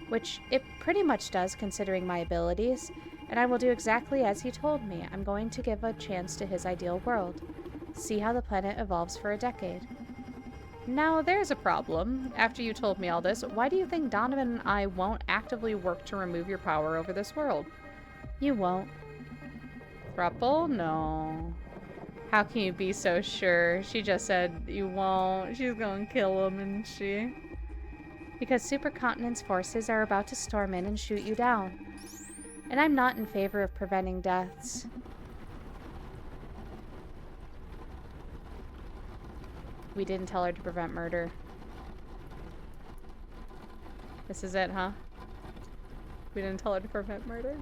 Which it pretty much does considering my abilities, and I will do exactly as he told me. I'm going to give a chance to his ideal world. See how the planet evolves for a decade. Now, there's a problem. After you told me all this, why do you think Donovan and I won't actively work to remove your power over this world? You won't. Thruple? No. How can you be so sure? She just said you won't. She's gonna kill him, isn't she? Because Supercontinent's forces are about to storm in and shoot you down. And I'm not in favor of preventing deaths. We didn't tell her to prevent murder. This is it, huh? We didn't tell her to prevent murder?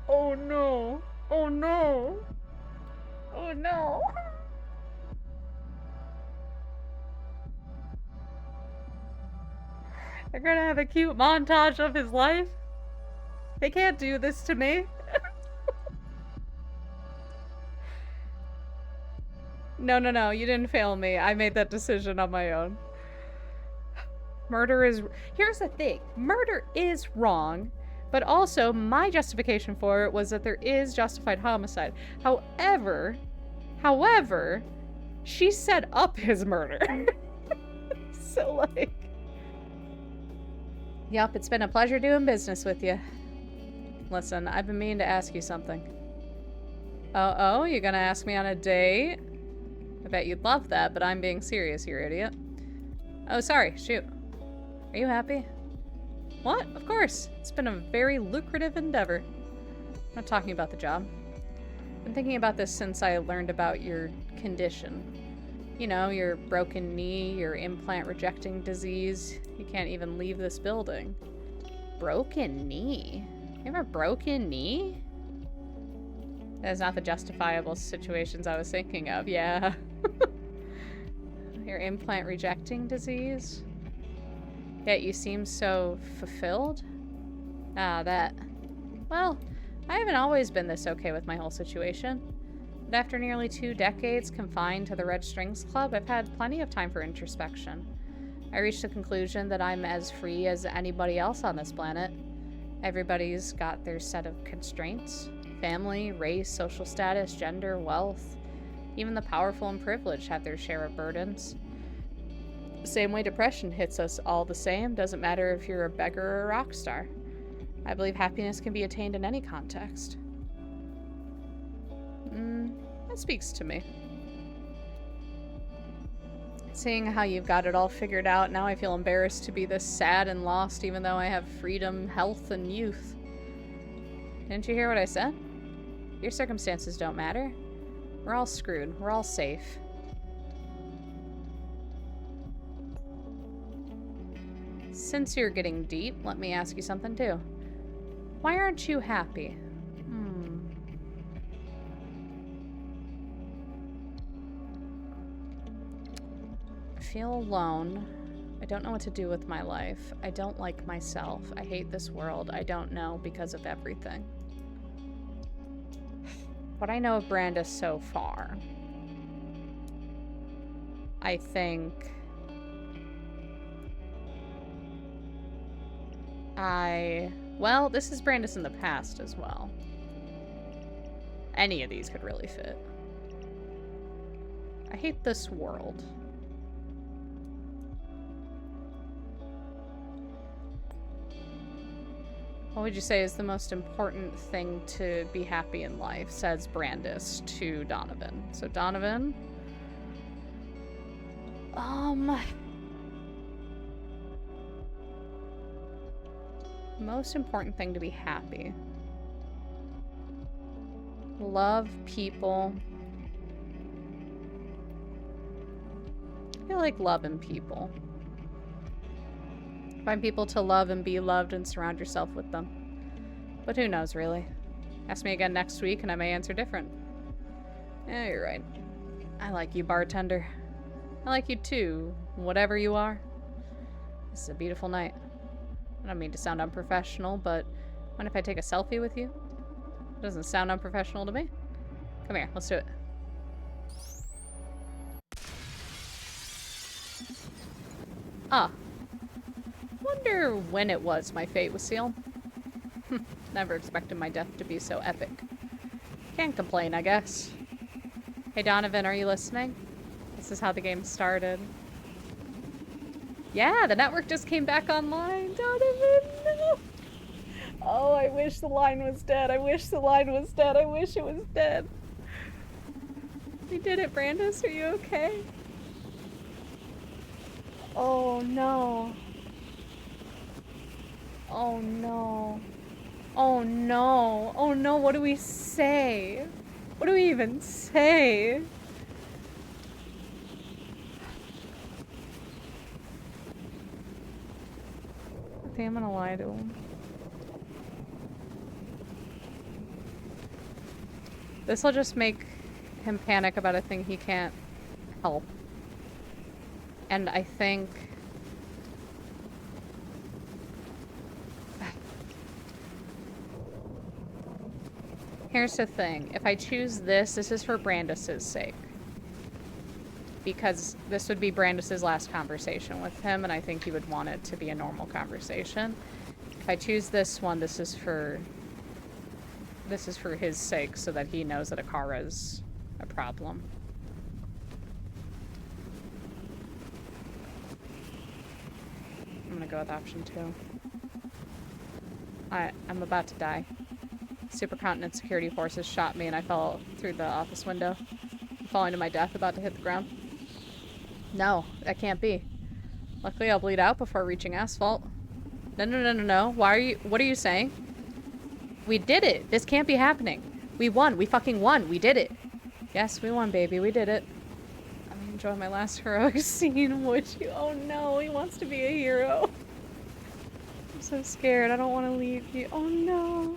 Oh no! Oh no! Oh no! They're gonna have a cute montage of his life? They can't do this to me. No, no, no, you didn't fail me. I made that decision on my own. Murder is... Here's the thing. Murder is wrong, but also my justification for it was that there is justified homicide. However, she set up his murder. So, like... Yup, it's been a pleasure doing business with you. Listen, I've been meaning to ask you something. Oh, you're gonna ask me on a date? I bet you'd love that, but I'm being serious here, idiot. Oh, sorry, shoot. Are you happy? What? Of course. It's been a very lucrative endeavor. I'm not talking about the job. I've been thinking about this since I learned about your condition. You know, your broken knee, your implant rejecting disease. You can't even leave this building. Broken knee? You have a broken knee? That's not the justifiable situations I was thinking of, yeah. Your implant rejecting disease? Yet you seem so fulfilled? Ah, that. Well, I haven't always been this okay with my whole situation. But after nearly 2 decades confined to the Red Strings Club, I've had plenty of time for introspection. I reached the conclusion that I'm as free as anybody else on this planet. Everybody's got their set of constraints. Family, race, social status, gender, wealth. Even the powerful and privileged have their share of burdens. The same way depression hits us all the same, doesn't matter if you're a beggar or a rock star. I believe happiness can be attained in any context. That speaks to me. Seeing how you've got it all figured out, now I feel embarrassed to be this sad and lost even though I have freedom, health, and youth. Didn't you hear what I said? Your circumstances don't matter. We're all screwed. We're all safe. Since you're getting deep, let me ask you something too. Why aren't you happy? I feel alone. I don't know what to do with my life. I don't like myself. I hate this world. I don't know because of everything. What I know of Brandis so far, I think well, this is Brandis in the past as well. Any of these could really fit. I hate this world. What would you say is the most important thing to be happy in life, says Brandis to Donovan. So Donovan, most important thing to be happy. Love people. I feel like loving people. Find people to love and be loved and surround yourself with them. But who knows, really? Ask me again next week and I may answer different. Yeah, you're right. I like you, bartender. I like you too, whatever you are. This is a beautiful night. I don't mean to sound unprofessional, but mind if I take a selfie with you? It doesn't sound unprofessional to me. Come here, let's do it. Ah. Wonder when it was my fate was sealed. Never expected my death to be so epic. Can't complain, I guess. Hey Donovan, are you listening? This is how the game started. Yeah, the network just came back online. Donovan, no! Oh, I wish the line was dead. I wish the line was dead. I wish it was dead. We did it, Brandis. Are you okay? Oh, no. Oh, no. Oh, no. Oh, no. What do we say? What do we even say? I think I'm gonna lie to him. This will just make him panic about a thing he can't help. And I think... Here's the thing. If I choose this is for Brandis's sake. Because this would be Brandis's last conversation with him, and I think he would want it to be a normal conversation. If I choose this one, this is for his sake, so that he knows that Akara's a problem. I'm gonna go with option 2. I'm about to die. Supercontinent security forces shot me and I fell through the office window. I'm falling to my death, about to hit the ground. No, that can't be. Luckily I'll bleed out before reaching asphalt. No. What are you saying? We did it. This can't be happening. We won. We fucking won. We did it. Yes, we won, baby. We did it. I'm gonna enjoy my last heroic scene, would you? Oh no, he wants to be a hero. I'm so scared. I don't want to leave you. Oh no.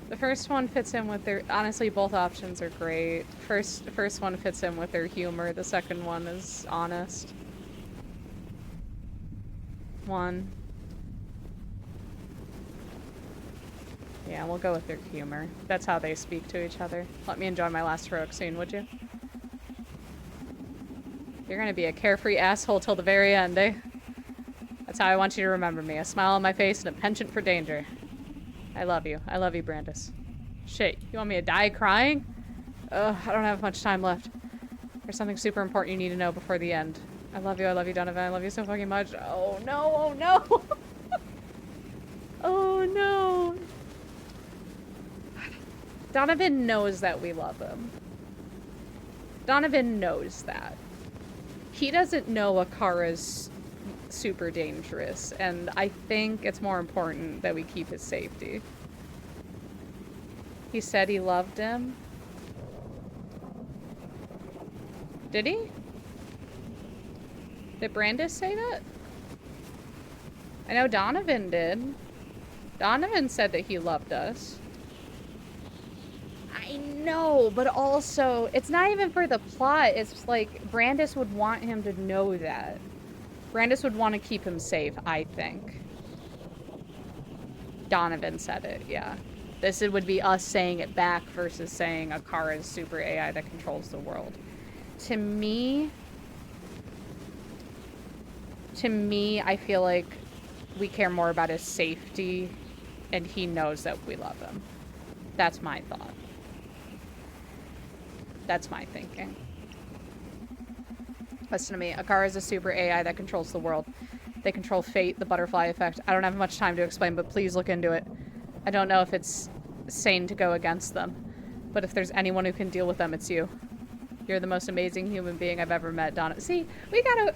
The first one fits in with their... Honestly, both options are great. The first one fits in with their humor. The second one is honest. 1. Yeah, we'll go with their humor. That's how they speak to each other. Let me enjoy my last heroic scene, would you? You're gonna be a carefree asshole till the very end, eh? That's how I want you to remember me. A smile on my face and a penchant for danger. I love you. I love you, Brandis. Shit, you want me to die crying? Ugh, I don't have much time left. There's something super important you need to know before the end. I love you, Donovan. I love you so fucking much. Oh no, oh no! Oh no! Donovan knows that we love him. Donovan knows that. He doesn't know Akara's super dangerous, and I think it's more important that we keep his safety. He said he loved him. Did he? Did Brandis say that? I know Donovan did. Donovan said that he loved us. I know, but also, it's not even for the plot. It's like, Brandis would want him to know that. Brandis would want to keep him safe, I think. Donovan said it, yeah. This would be us saying it back versus saying Akara's super AI that controls the world. To me, I feel like we care more about his safety, and he knows that we love him. That's my thought. That's my thinking. Listen to me. Akara is a super AI that controls the world. They control fate, the butterfly effect. I don't have much time to explain, but please look into it. I don't know if it's sane to go against them, but if there's anyone who can deal with them, it's you. You're the most amazing human being I've ever met, Donna. See, we got an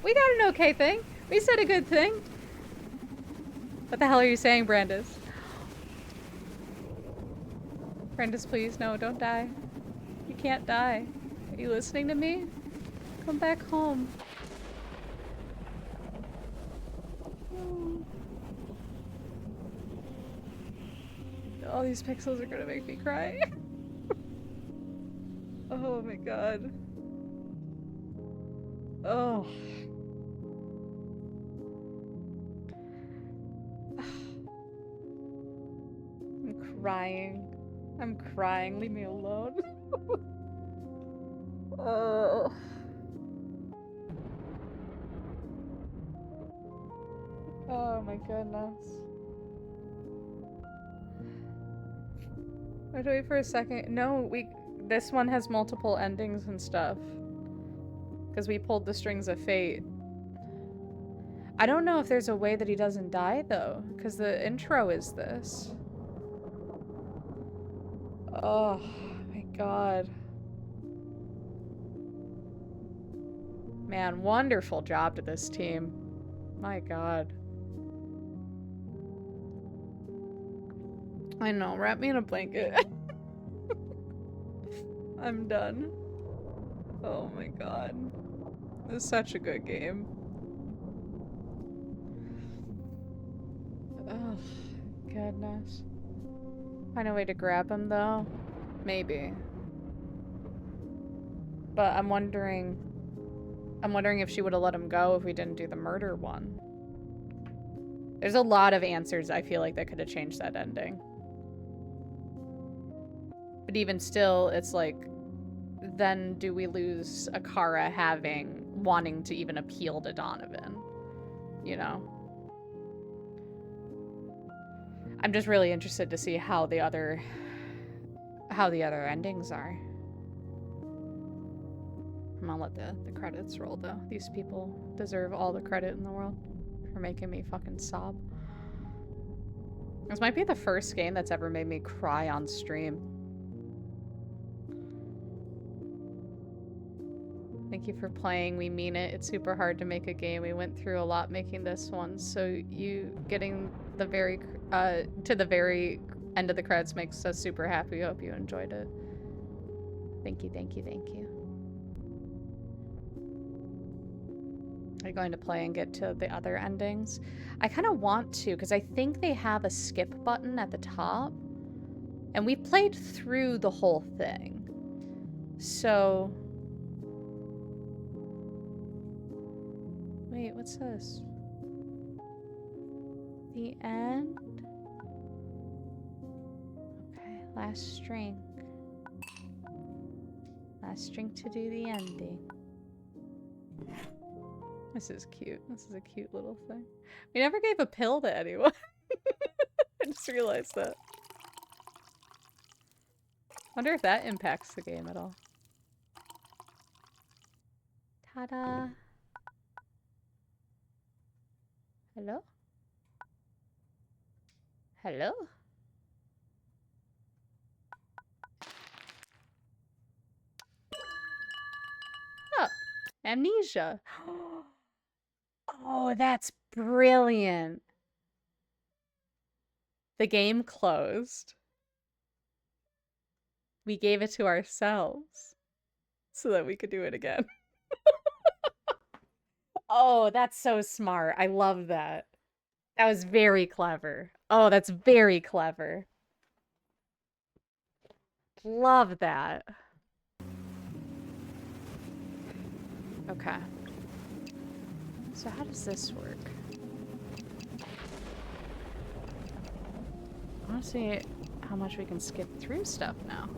okay thing. We said a good thing. What the hell are you saying, Brandis? Brandis, please, no, don't die. You can't die. Are you listening to me? Come back home. All these pixels are gonna make me cry. Oh my god. Oh. I'm crying. I'm crying. Leave me alone. Oh. Oh my goodness. I have to wait for a second. No, this one has multiple endings and stuff. Because we pulled the strings of fate. I don't know if there's a way that he doesn't die though, because the intro is this. Oh my god. Man, wonderful job to this team. My god. I know, wrap me in a blanket. I'm done. Oh my god. This is such a good game. Oh, goodness. Find a way to grab him though? Maybe. But I'm wondering if she would have let him go if we didn't do the murder one. There's a lot of answers I feel like that could have changed that ending. But even still, it's like, then do we lose Akara wanting to even appeal to Donovan? You know? I'm just really interested to see how the other endings are. I'm gonna let the credits roll though. These people deserve all the credit in the world for making me fucking sob. This might be the first game that's ever made me cry on stream. Thank you for playing. We mean it. It's super hard to make a game. We went through a lot making this one, so you getting the to the very end of the credits makes us super happy. We hope you enjoyed it. Thank you, thank you, thank you. Are you going to play and get to the other endings? I kind of want to, because I think they have a skip button at the top. And we played through the whole thing. So... Wait, what's this? The end? Okay, last string. Last string to do the ending. This is cute. This is a cute little thing. We never gave a pill to anyone. I just realized that. Wonder if that impacts the game at all. Ta-da! Hello? Hello? Oh, amnesia. Oh, that's brilliant. The game closed. We gave it to ourselves so that we could do it again. Oh, that's so smart. I love that. That was very clever. Oh, that's very clever. Love that. Okay. So how does this work? I want to see how much we can skip through stuff now.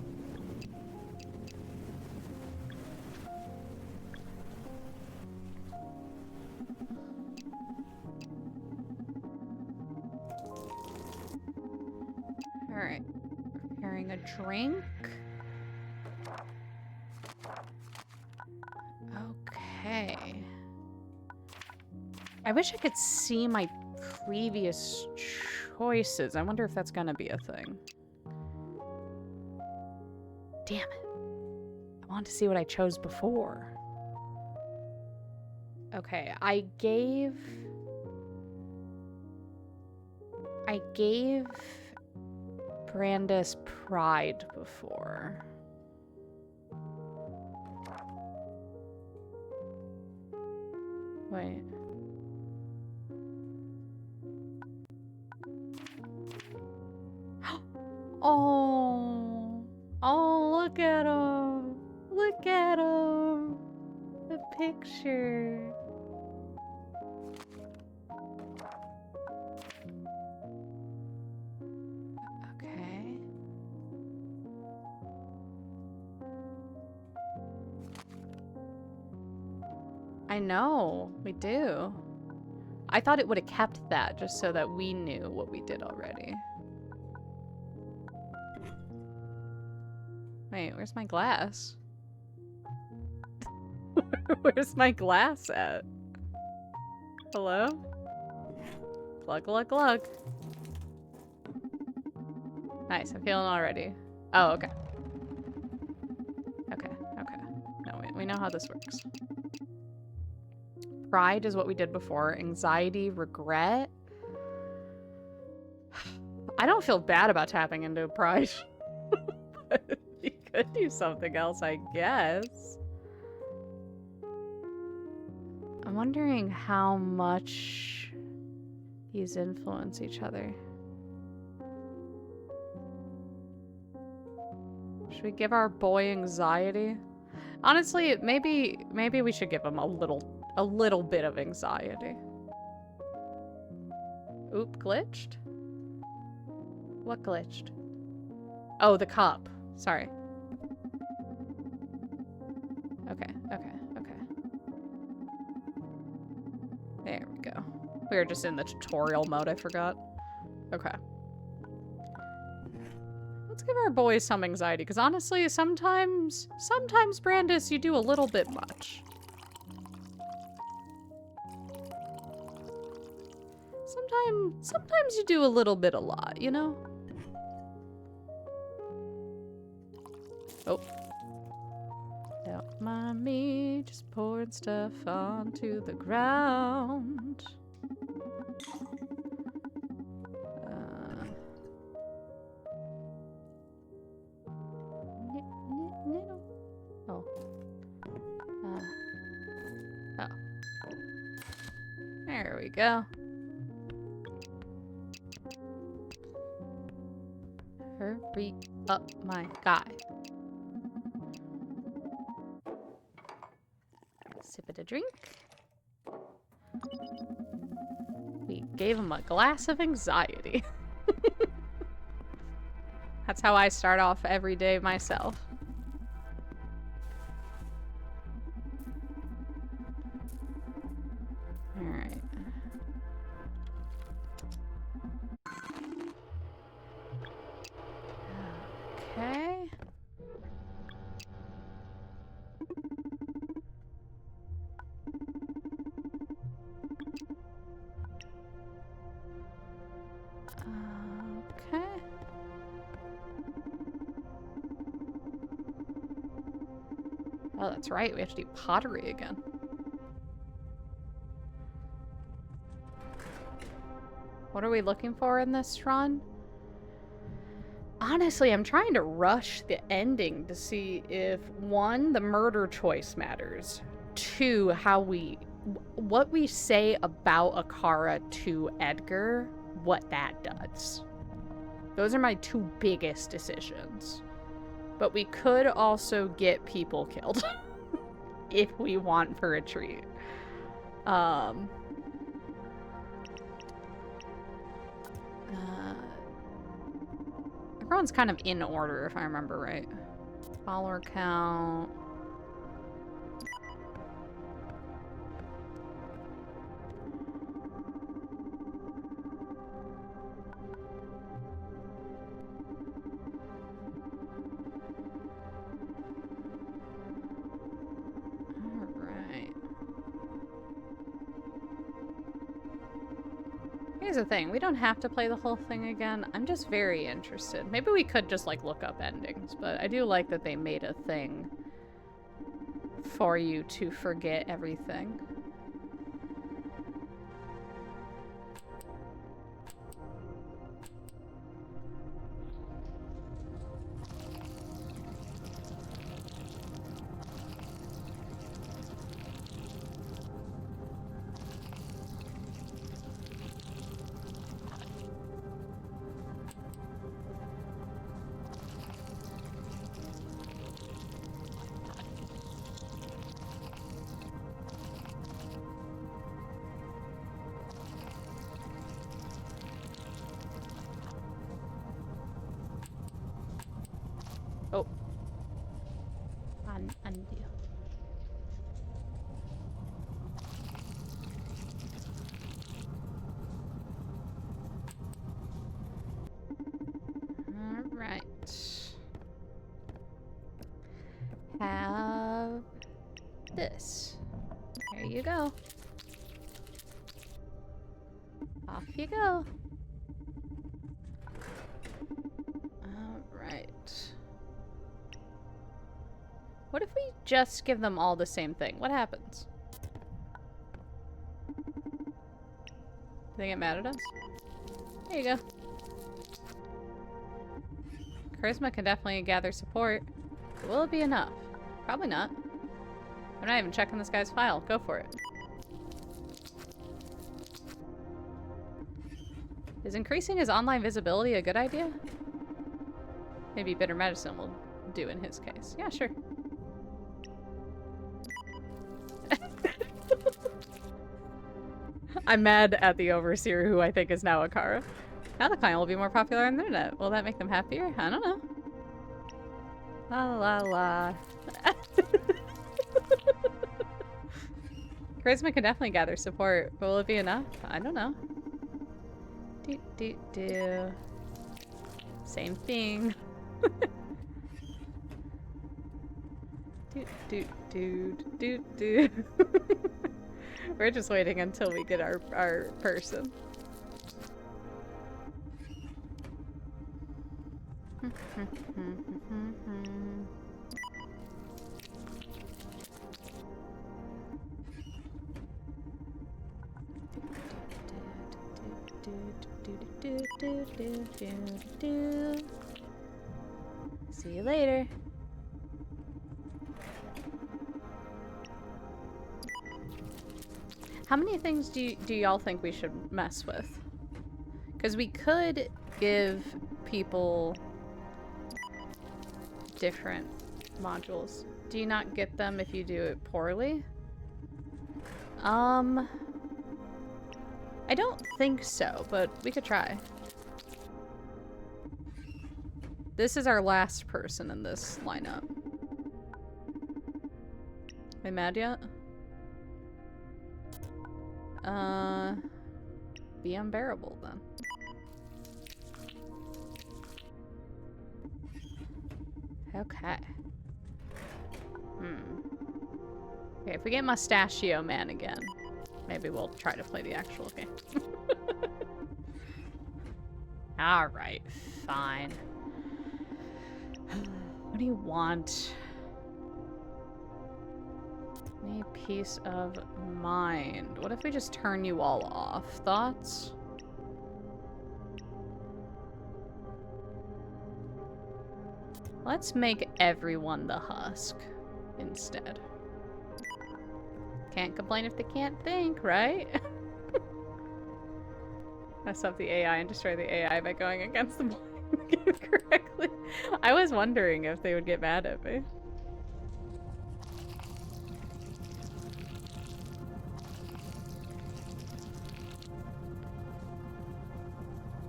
Alright. Preparing a drink. Okay. I wish I could see my previous choices. I wonder if that's gonna be a thing. Damn it. I want to see what I chose before. Okay, I gave Brandis pride before. Wait. Oh. Oh, look at him. Look at him. The picture. Okay. I know, we do. I thought it would have kept that just so that we knew what we did already. Wait, where's my glass? Where's my glass at? Hello? Glug, glug, glug. Nice, I'm feeling already. Oh, okay. Okay, okay. No, we know how this works. Pride is what we did before. Anxiety, regret. I don't feel bad about tapping into pride. But you could do something else, I guess. I'm wondering how much these influence each other. Should we give our boy anxiety? Honestly, maybe we should give him a little bit of anxiety. Oop, glitched? What glitched? Oh, the cup. Sorry. Okay, okay, okay. There we go. We were just in the tutorial mode, I forgot. Okay. Let's give our boys some anxiety, because honestly, sometimes, Brandis, you do a little bit much. Sometimes you do a little bit a lot, you know? Oh. Don't mind me, just pouring stuff onto the ground. Oh. Oh. There we go. Hurry up, my guy. Sip it a drink. We gave him a glass of anxiety. That's how I start off every day myself. Alright. Okay. Okay. Oh, that's right. We have to do pottery again. What are we looking for in this run? Honestly, I'm trying to rush the ending to see if, one, the murder choice matters. Two, what we say about Akara to Edgar, what that does. Those are my two biggest decisions. But we could also get people killed if we want for a treat. Everyone's kind of in order, if I remember right. Follower count. Here's the thing, we don't have to play the whole thing again. I'm just very interested. Maybe we could just like look up endings, but I do like that they made a thing for you to forget everything. Oh. Undo. Alright. Have this. There you go. Off you go. Alright. What if we just give them all the same thing? What happens? Do they get mad at us? There you go. Charisma can definitely gather support. But will it be enough? Probably not. I'm not even checking this guy's file. Go for it. Is increasing his online visibility a good idea? Maybe bitter medicine will do in his case. Yeah, sure. I'm mad at the overseer, who I think is now Akara. Now the client will be more popular on the internet. Will that make them happier? I don't know. La la la. Charisma can definitely gather support. But will it be enough? I don't know. Do do do. Same thing. do do do do do. We're just waiting until we get our person. See you later. How many things do y'all think we should mess with? Because we could give people different modules. Do you not get them if you do it poorly? I don't think so, but we could try. This is our last person in this lineup. Are they mad yet? Be unbearable then. Okay. Okay, if we get Mustachio Man again, maybe we'll try to play the actual game. Alright, fine. What do you want? Me peace of mind. What if we just turn you all off? Thoughts? Let's make everyone the husk instead. Can't complain if they can't think, right? Mess up the AI and destroy the AI by going against the game correctly. I was wondering if they would get mad at me.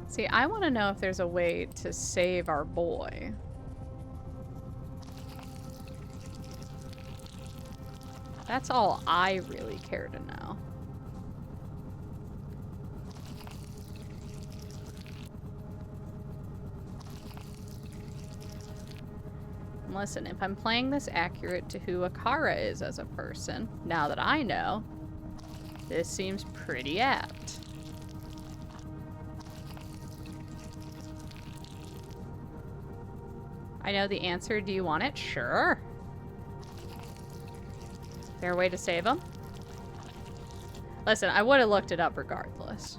See, I want to know if there's a way to save our boy. That's all I really care to know. And listen, if I'm playing this accurate to who Akara is as a person, now that I know, this seems pretty apt. I know the answer. Do you want it? Sure. Is there a way to save him? Listen, I would have looked it up regardless.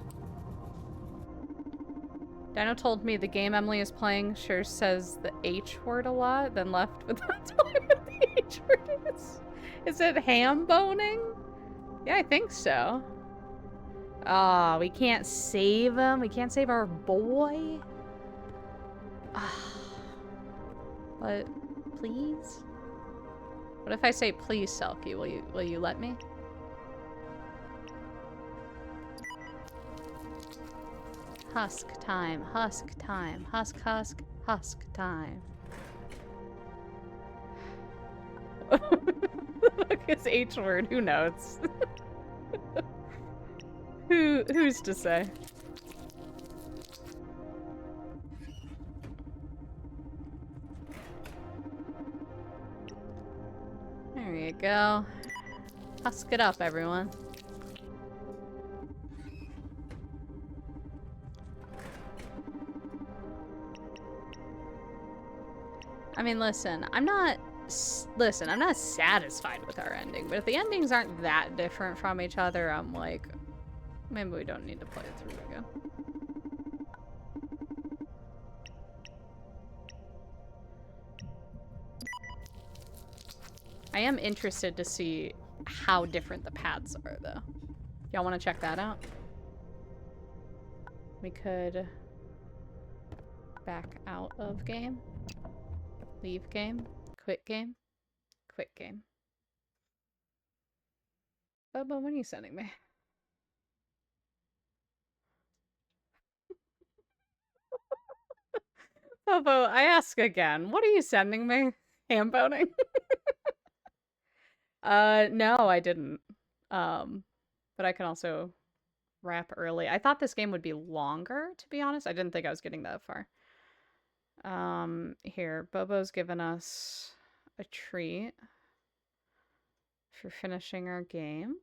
Dino told me the game Emily is playing sure says the H word a lot, then left without telling me what the H word is. Is it ham boning? Yeah, I think so. Ah, we can't save him. We can't save our boy. But please? What if I say please, Selkie? Will you let me? Husk time, husk time, husk, husk, husk time. Fuck is H word? Who knows? Who's to say? There you go. Husk it up, everyone. I mean, listen, I'm not satisfied with our ending, but if the endings aren't that different from each other, I'm like, maybe we don't need to play it through again. I am interested to see how different the paths are, though. Y'all want to check that out? We could back out of game, leave game, quit game, quit game. Bobo, what are you sending me? Bobo, I ask again. What are you sending me? Ham boning? No, I didn't. But I can also wrap early. I thought this game would be longer, to be honest. I didn't think I was getting that far. Here, Bobo's given us a treat for finishing our game.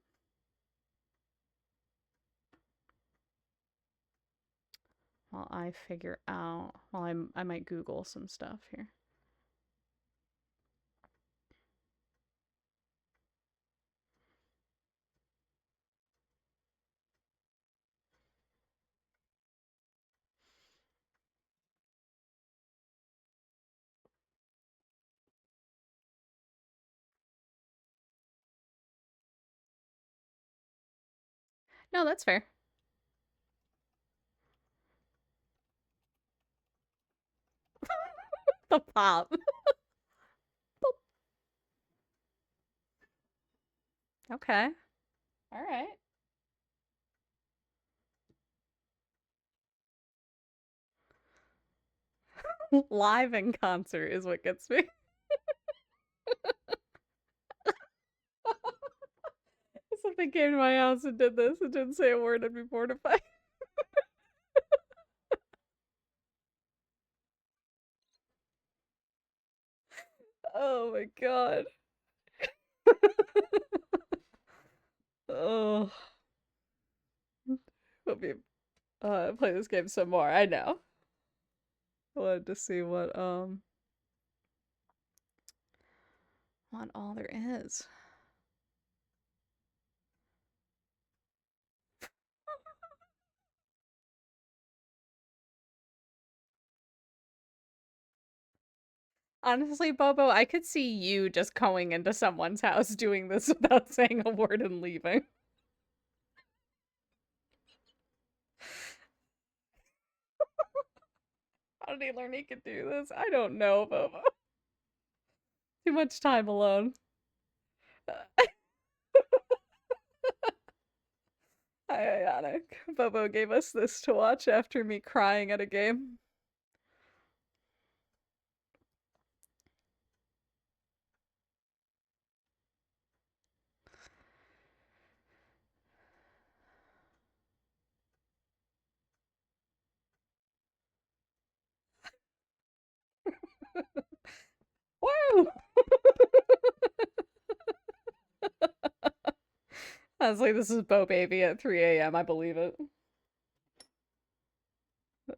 While I figure out, I might Google some stuff here. No, that's fair. The pop. Okay. All right. Live in concert is what gets me. If something came to my house and did this and didn't say a word, I'd be mortified. Oh my god. Oh. Hope you play this game some more. I know. I wanted to see what all there is. Honestly, Bobo, I could see you just going into someone's house doing this without saying a word and leaving. How did he learn he could do this? I don't know, Bobo. Too much time alone. Ionic. Bobo gave us this to watch after me crying at a game. Woo! I was like, this is Bo Baby at 3 a.m. I believe it.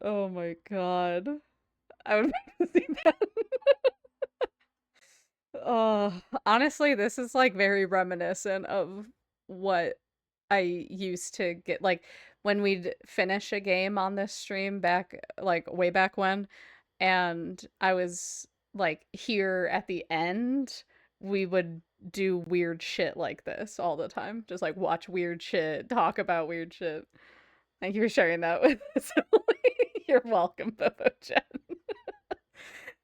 Oh my god. I would like to see that. Honestly, this is like very reminiscent of what I used to get like when we'd finish a game on this stream back like way back when, and I was like here at the end, we would do weird shit like this all the time. Just like watch weird shit, talk about weird shit. Thank you for sharing that with us, Emily. You're welcome, Bobo Jen.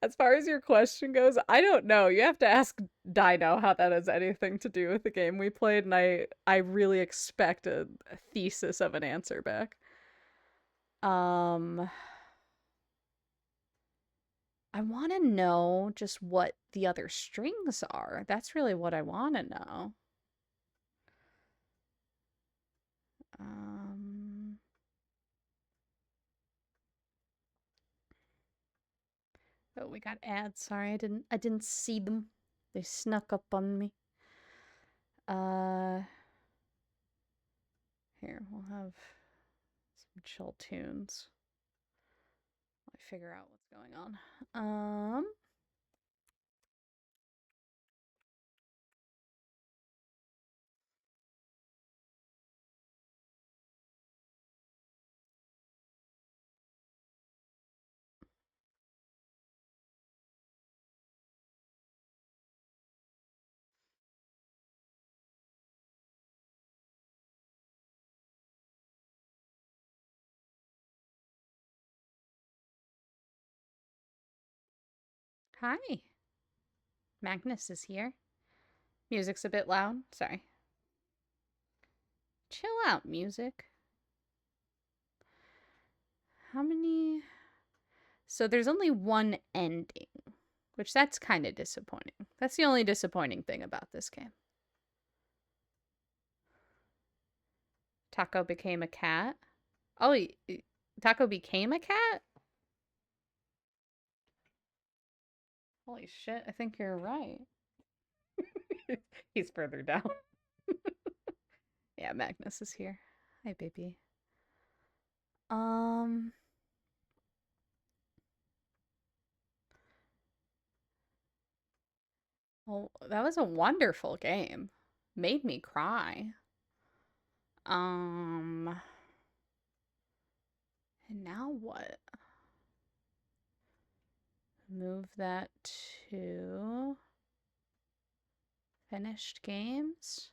As far as your question goes, I don't know. You have to ask Dino how that has anything to do with the game we played, and I really expect a thesis of an answer back. Um I want to know just what the other strings are. That's really what I want to know. Oh, we got ads. Sorry, I didn't see them. They snuck up on me. Here, we'll have some chill tunes. Let me figure out what's going on. Hi. Magnus is here. Music's a bit loud. Sorry. Chill out, music. How many? So there's only one ending, which that's kind of disappointing. That's the only disappointing thing about this game. Taco became a cat. Oh, Taco became a cat? Holy shit, I think you're right. He's further down. Yeah, Magnus is here. Hi, baby. Well, that was a wonderful game. Made me cry. And now what? Move that to finished games.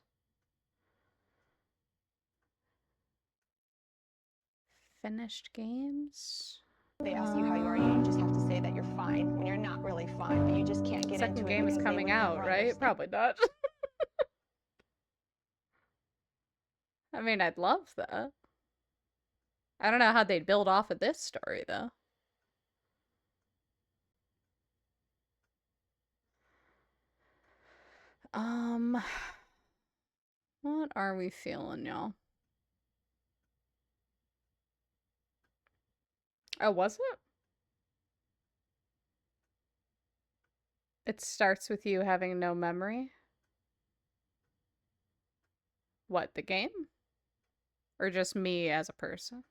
Finished games. They ask you how you are, you just have to say that you're fine when you're not really fine, but you just can't get into it. Second game is coming out, right? Probably not. I mean, I'd love that. I don't know how they'd build off of this story, though. What are we feeling, y'all? Oh, was it? It starts with you having no memory? What, the game? Or just me as a person?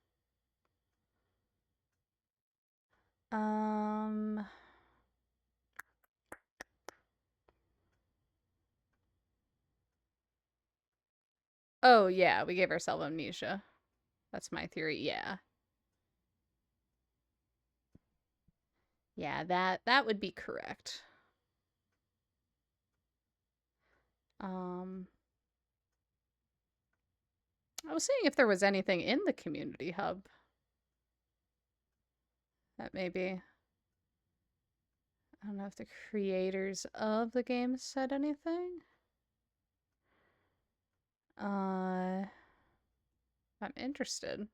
Oh, yeah, we gave ourselves amnesia. That's my theory, yeah. Yeah, that would be correct. I was seeing if there was anything in the community hub that maybe, I don't know if the creators of the game said anything. I'm interested.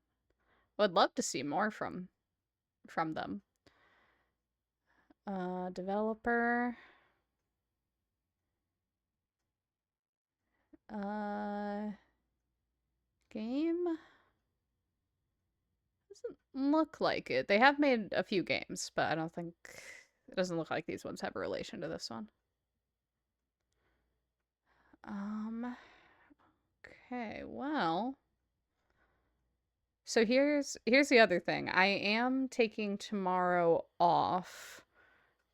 Would love to see more from them. Developer. Game? Doesn't look like it. They have made a few games, but I don't think, it doesn't look like these ones have a relation to this one. Okay, well. So here's the other thing. I am taking tomorrow off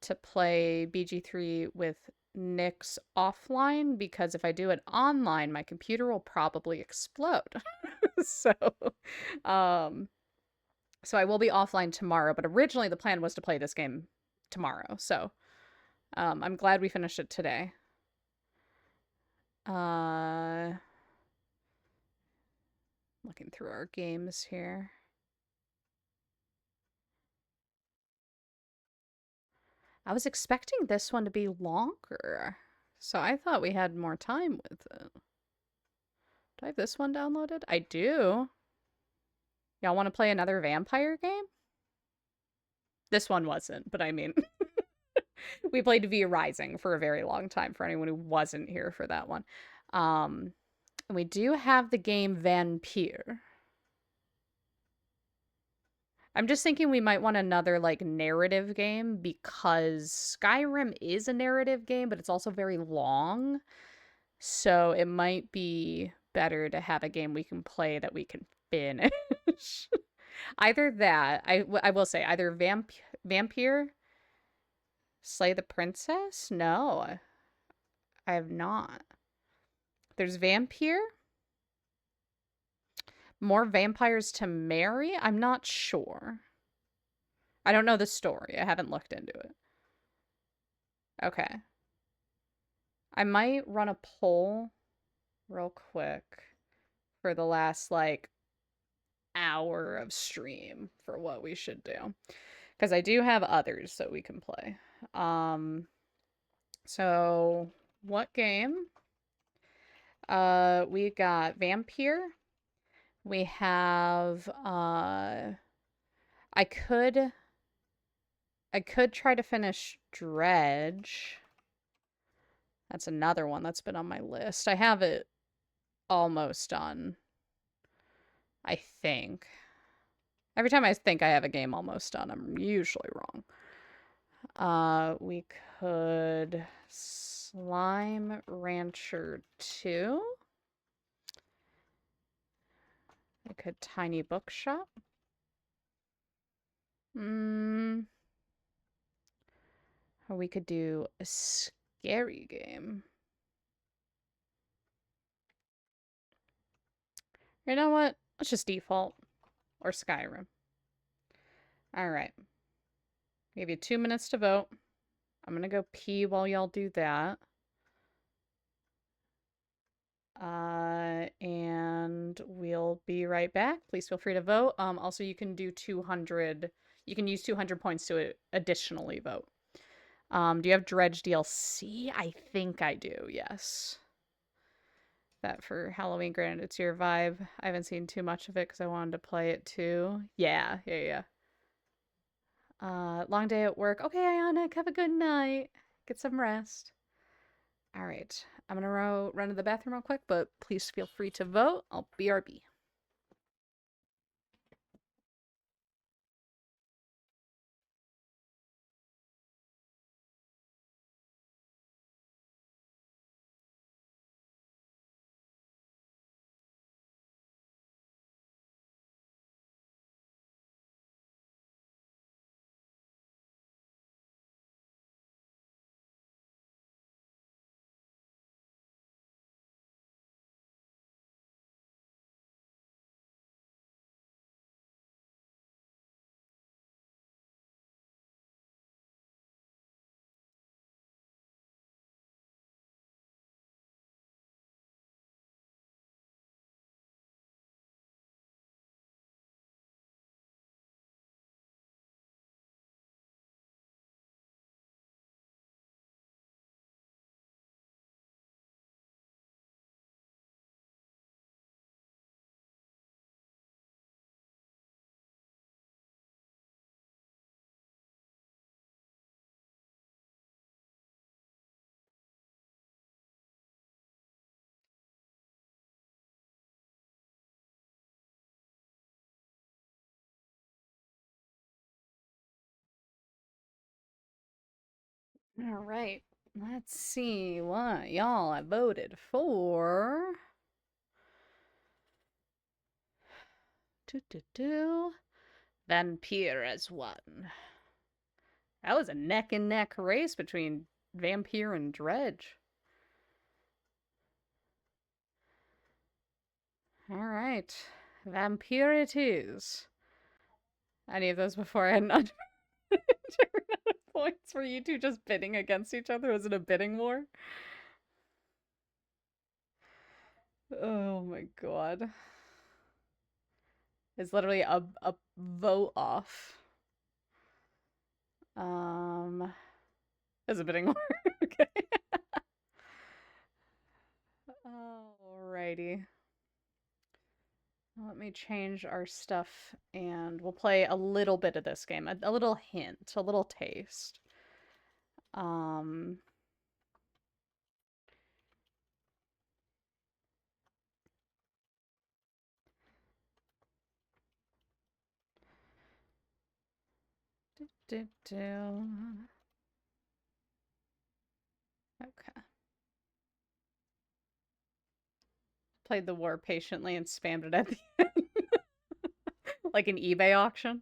to play BG3 with Nick's offline, because if I do it online, my computer will probably explode. So I will be offline tomorrow, but originally the plan was to play this game tomorrow. So I'm glad we finished it today. Looking through our games here. I was expecting this one to be longer, so I thought we had more time with it. Do I have this one downloaded? I do. Y'all want to play another vampire game? This one wasn't, but I mean... We played V Rising for a very long time for anyone who wasn't here for that one. And we do have the game Vampire. I'm just thinking we might want another like narrative game because Skyrim is a narrative game, but it's also very long. So it might be better to have a game we can play that we can finish. Either that, I will say, either Vampire, Slay the Princess? No, I have not. There's Vampire, More Vampires to Marry? I'm not sure. I don't know the story. I haven't looked into it. Okay. I might run a poll real quick for the last, like, hour of stream for what we should do. Because I do have others that we can play. So, what game? We got Vampire. We have, I could try to finish Dredge. That's another one that's been on my list. I have it almost done, I think. Every time I think I have a game almost done, I'm usually wrong. We could Slime Rancher 2. We could Tiny Bookshop. Or we could do a scary game. You know what? Let's just default. Or Skyrim. Alright. Give you 2 minutes to vote. I'm gonna go pee while y'all do that. And we'll be right back. Please feel free to vote. Also, you can do 200. You can use 200 points to additionally vote. Do you have Dredge DLC? I think I do, yes. That for Halloween, granted, it's your vibe. I haven't seen too much of it because I wanted to play it too. Yeah. Long day at work. Okay, Ionic, have a good night. Get some rest. All right, I'm gonna run to the bathroom real quick, but please feel free to vote. I'll BRB. All right, let's see what y'all have voted for. Vampire as one. That was a neck and neck race between Vampire and Dredge. All right, Vampire it is. Any of those before I had not points? Were you two just bidding against each other? Was it a bidding war? Oh my god. It's literally a vote off. It's a bidding war. Okay. Alrighty. Let me change our stuff and we'll play a little bit of this game. A little hint, a little taste. Um, do, do. Okay. Played the war patiently and spammed it at the end. Like an eBay auction.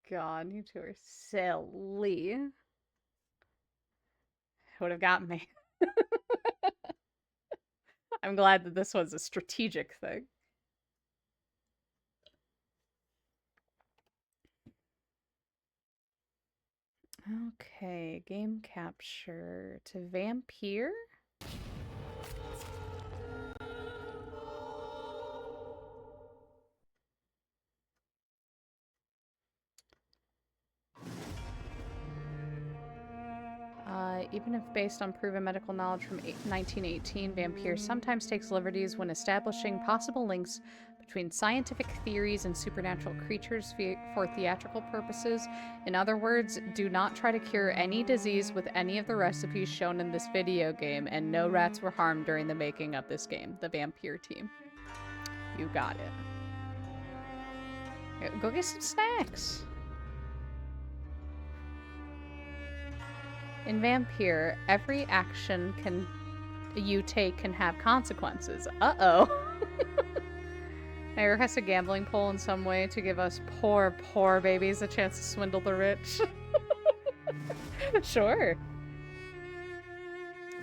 God, you two are silly. Would have gotten me. I'm glad that this was a strategic thing. Okay, game capture to vampire. Even if based on proven medical knowledge from 1918, Vampire sometimes takes liberties when establishing possible links between scientific theories and supernatural creatures for theatrical purposes. In other words, do not try to cure any disease with any of the recipes shown in this video game, and no rats were harmed during the making of this game. The Vampire team. You got it. Go get some snacks. In Vampire, every action you take can have consequences. Uh-oh. I request a gambling poll in some way to give us poor, poor babies a chance to swindle the rich. Sure.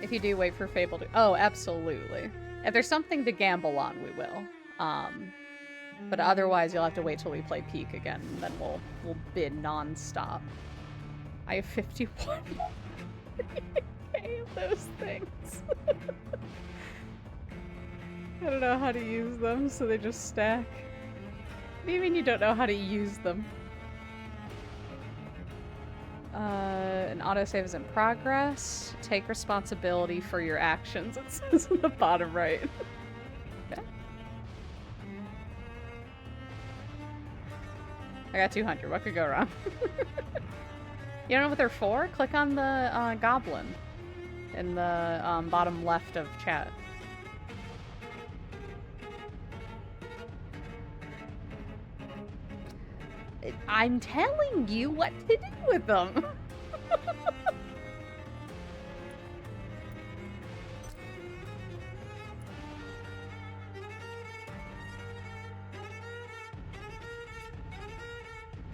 If you do, wait for Fable to... Oh, absolutely. If there's something to gamble on, we will. But otherwise, you'll have to wait till we play Peak again, and then we'll bid non-stop. I have 51 of those things. I don't know how to use them, so they just stack. What do you mean you don't know how to use them? An autosave is in progress. Take responsibility for your actions, it says in the bottom right. Okay. I got 200. What could go wrong? You don't know what they're for? Click on the goblin in the bottom left of chat. I'm telling you what to do with them.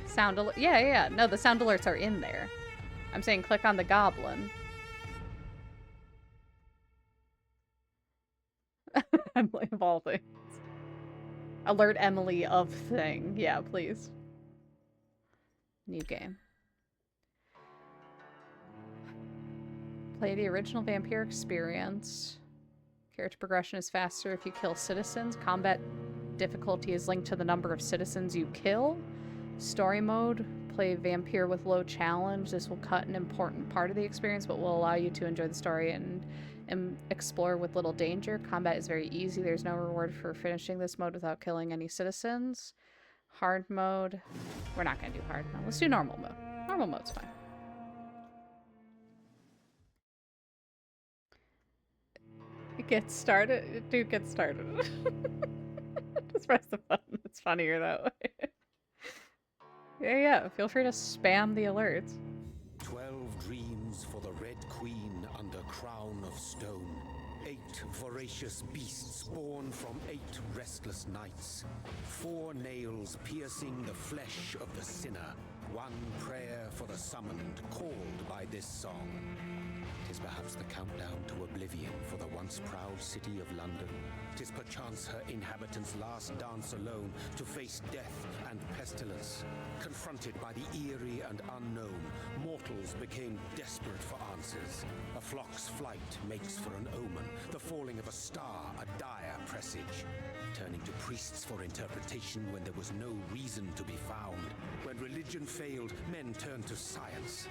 Sound alert. Yeah. No, the sound alerts are in there. I'm saying click on the goblin. Emily of all things. Alert Emily of thing. Yeah, please. New game. Play the original Vampire experience. Character progression is faster if you kill citizens. Combat difficulty is linked to the number of citizens you kill. Story mode. Play Vampire with low challenge. This will cut an important part of the experience, but will allow you to enjoy the story and explore with little danger. Combat is very easy. There's no reward for finishing this mode without killing any citizens. Hard mode. We're not going to do hard mode. Let's do normal mode. Normal mode's fine. Get started? Dude, get started. Just press the button. It's funnier that way. Yeah. Feel free to spam the alerts. 12 dreams for the Red Queen under crown of stone. 8 voracious beasts born from 8 restless nights. 4 nails piercing the flesh of the sinner. 1 prayer for the summoned, called by this song. 'Tis perhaps the countdown to oblivion for the once proud city of London. 'Tis perchance her inhabitants' last dance alone to face death and pestilence. Confronted by the eerie and unknown, mortals became desperate for answers. A flock's flight makes for an omen, the falling of a star a dire presage. Turning to priests for interpretation when there was no reason to be found. When religion failed, men turned to science.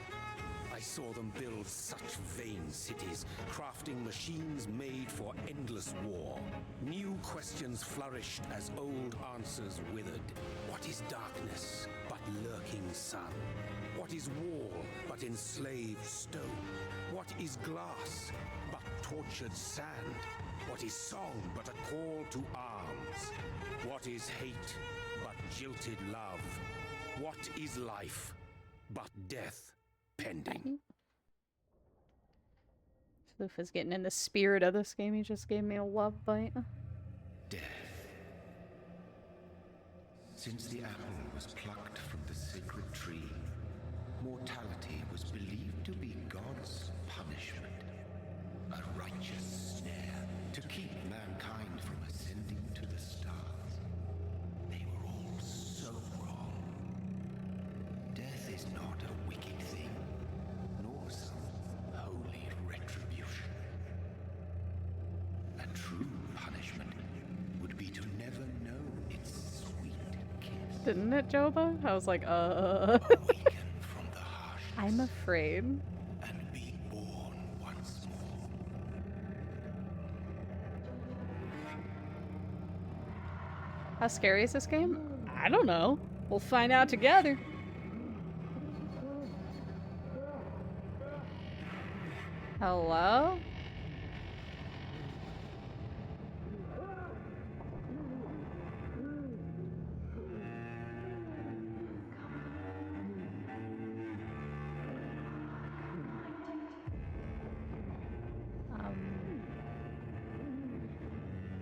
I saw them build such vain cities, crafting machines made for endless war. New questions flourished as old answers withered. What is darkness but lurking sun? What is wall but enslaved stone? What is glass but tortured sand? What is song but a call to arms? What is hate but jilted love? What is life but death pending? Floof is getting in the spirit of this game. He just gave me a love bite. Death. Since the apple was plucked from the sacred tree, mortality was believed to be God's punishment. A righteous snare to keep mankind from ascending to the stars. They were all so wrong. Death is not a wicked thing, nor some holy retribution. A true punishment would be to never know its sweet kiss. Didn't it, Joba? I was like, Awaken from the harshness I'm afraid. and be born once more. How scary is this game? I don't know. We'll find out together. Hello?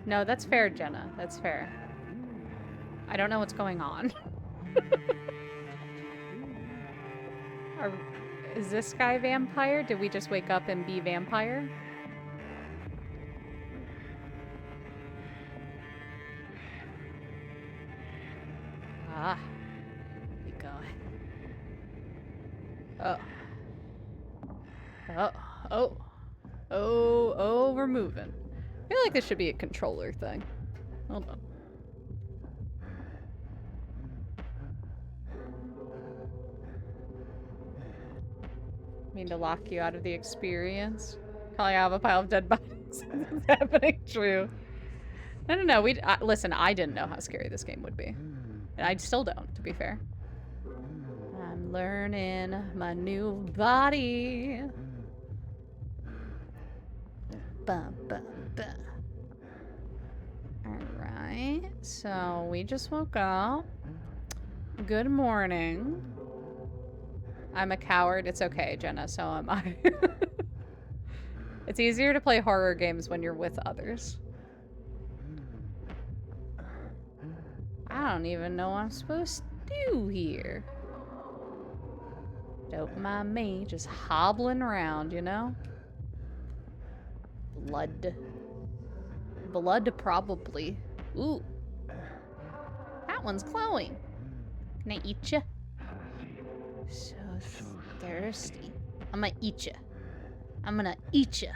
No, that's fair, Jenna. That's fair. I don't know what's going on. Is this guy vampire? Did we just wake up and be vampire? Ah. We go. Oh. Oh. Oh. Oh. Oh, we're moving. I feel like this should be a controller thing. Hold on. Mean to lock you out of the experience? Calling out of a pile of dead bodies. It's happening. True. No. Listen, I didn't know how scary this game would be. And I still don't, to be fair. I'm learning my new body. Bum, bum, bum. Alright, so we just woke up. Good morning. I'm a coward. It's okay, Jenna, so am I. It's easier to play horror games when you're with others. I don't even know what I'm supposed to do here. Don't mind me, just hobbling around, you know? Blood. Blood, probably. Ooh. That one's glowing. Can I eat ya? So thirsty. I'm gonna eat ya. I'm gonna eat ya.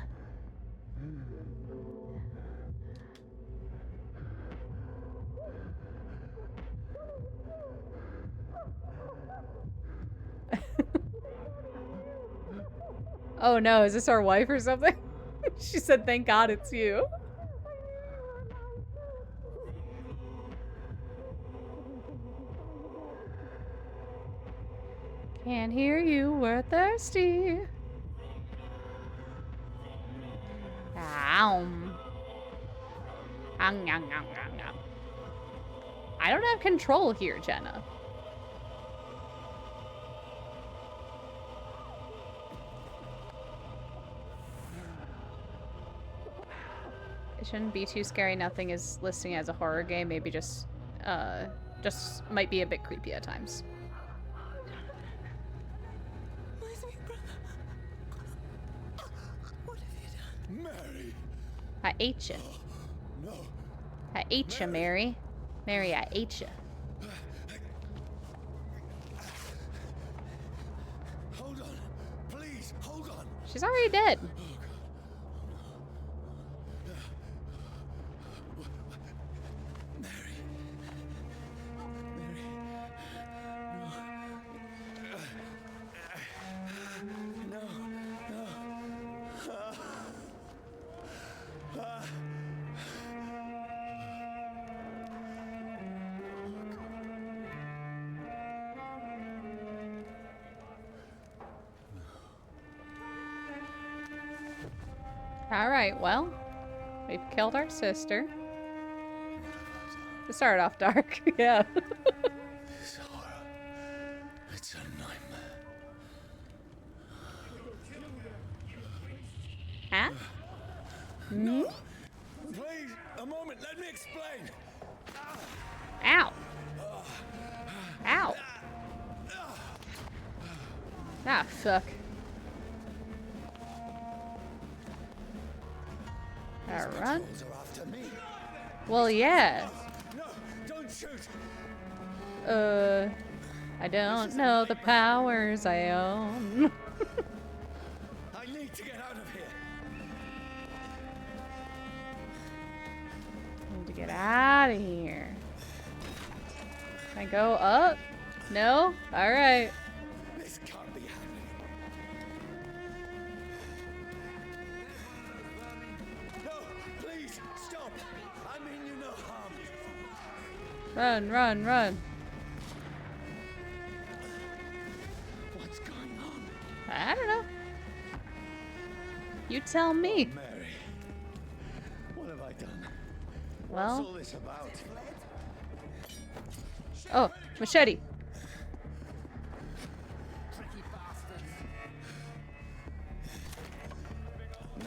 Oh no, is this our wife or something? She said, thank God it's you. Can't hear you, we're thirsty. Ow. I don't have control here, Jenna. It shouldn't be too scary. Nothing is listing as a horror game. Maybe just might be a bit creepy at times. Mary! I ate you. No. I ate you, Mary. Mary, I ate you. Hold on. Please, hold on. She's already dead. Mary. No. No. No. No. Alright, well, we've killed our sister. It started off dark, yeah. This horror. It's a nightmare. Huh? No! Please, a moment, let me explain. Ow! Ow! Ah, fuck. Run. Patrols are after me. Well, yeah. No, don't shoot. I don't know the powers I own. I need to get out of here. Need to get out of here. Can I go up? No? Alright. This can't be happening. No, please, stop. I mean you no harm. Run, run, run. What's going on? I don't know. You tell me. Mary, what have I done? Well. What's all this about? Oh, machete. Now,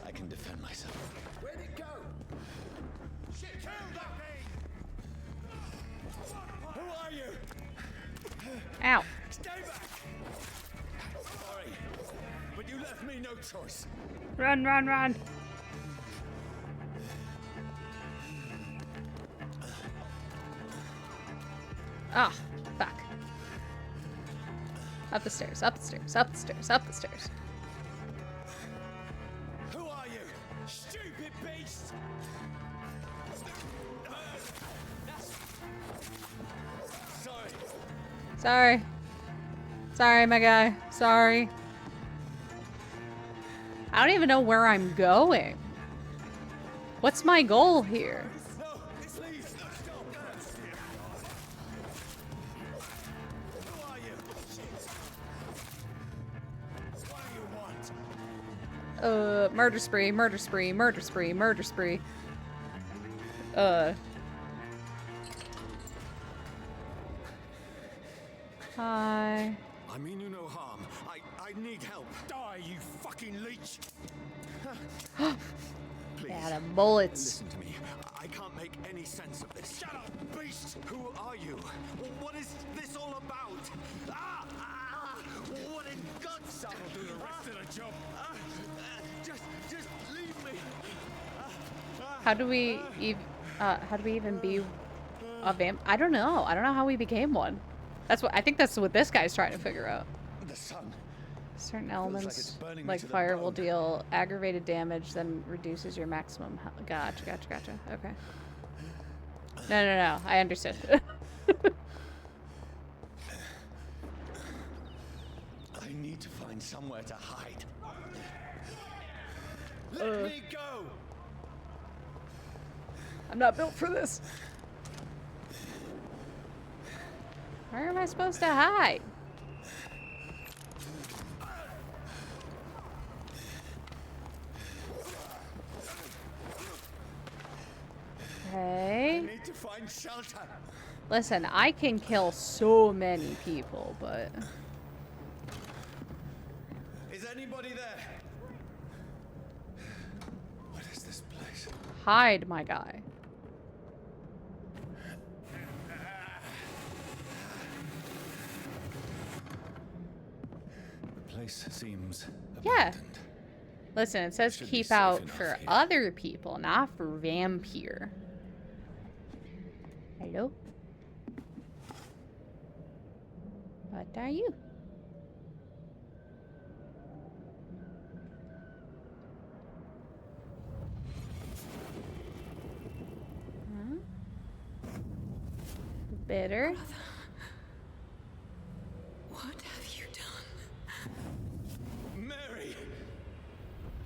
I can defend myself. Where'd it go? Shit, kill that thing! Who are you? Ow. Stay back! Sorry, but you left me no choice. Run, run, run. Ah, fuck. Up the stairs, up the stairs, up the stairs, up the stairs. Who are you? Stupid beast! Sorry. Sorry. Sorry, my guy. Sorry. I don't even know where I'm going. What's my goal here? No, please, stop. Who are you? What do you want? Murder spree, murder spree, murder spree, murder spree. Hi. I mean you no harm. I need help. Die, you fucking leech! Please. Yeah, the bullets. Listen to me. I can't make any sense of this. Shut up, beast! Who are you? What is this all about? What in God's name? I'll do the rest of the job. Just leave me. How do we even be a vamp? I don't know. I don't know how we became one. I think that's what this guy's trying to figure out. The sun. Certain it's elements, burning me like to the fire, will bone. deal aggravated damage, then reduces your maximum health. Gotcha, gotcha, gotcha. Okay. No. I understood. I need to find somewhere to hide. Let me go! I'm not built for this. Where am I supposed to hide? I Okay. need to find shelter. Listen, I can kill so many people, but Is anybody there? What is this place? hide, my guy. The place seems Yeah. abandoned. Listen, it says Should be keep safe out enough for here. other people, not for vampire. Hello? What are you? Huh? Bitter? What have you done? Mary!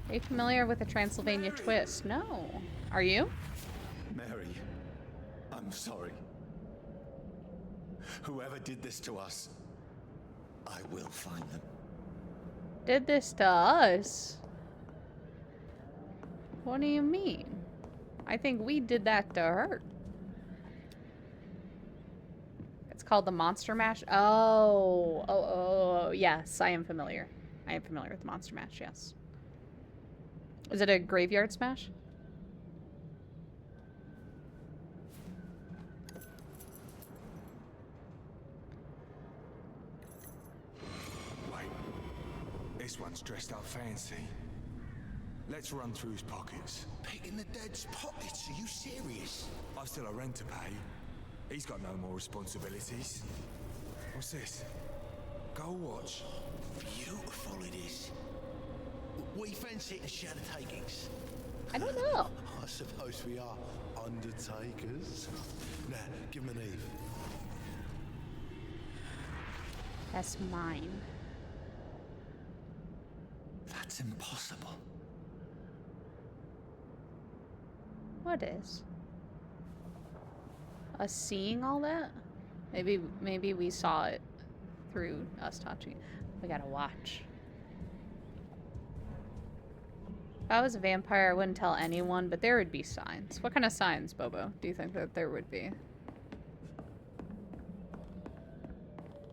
Are you familiar with the Transylvania twist? No. Are you? Mary, I'm sorry. Whoever did this to us, I will find them. Did this to us? What do you mean? I think we did that to her. It's called the Monster Mash. Oh, yes, I am familiar. I am familiar with the Monster Mash, yes. Is it a graveyard smash? Wait, this one's dressed up fancy. Let's run through his pockets. Picking the dead's pockets? Are you serious? I've still a rent to pay. He's got no more responsibilities. What's this? Gold watch. Beautiful it is. We fancy it as shadow takings. I don't know. I suppose we are undertakers. Now, give him an Eve. That's mine. That's impossible. What is? Us seeing all that? Maybe we saw it through us touching it. We gotta watch. If I was a vampire, I wouldn't tell anyone, but there would be signs. What kind of signs, Bobo, do you think that there would be?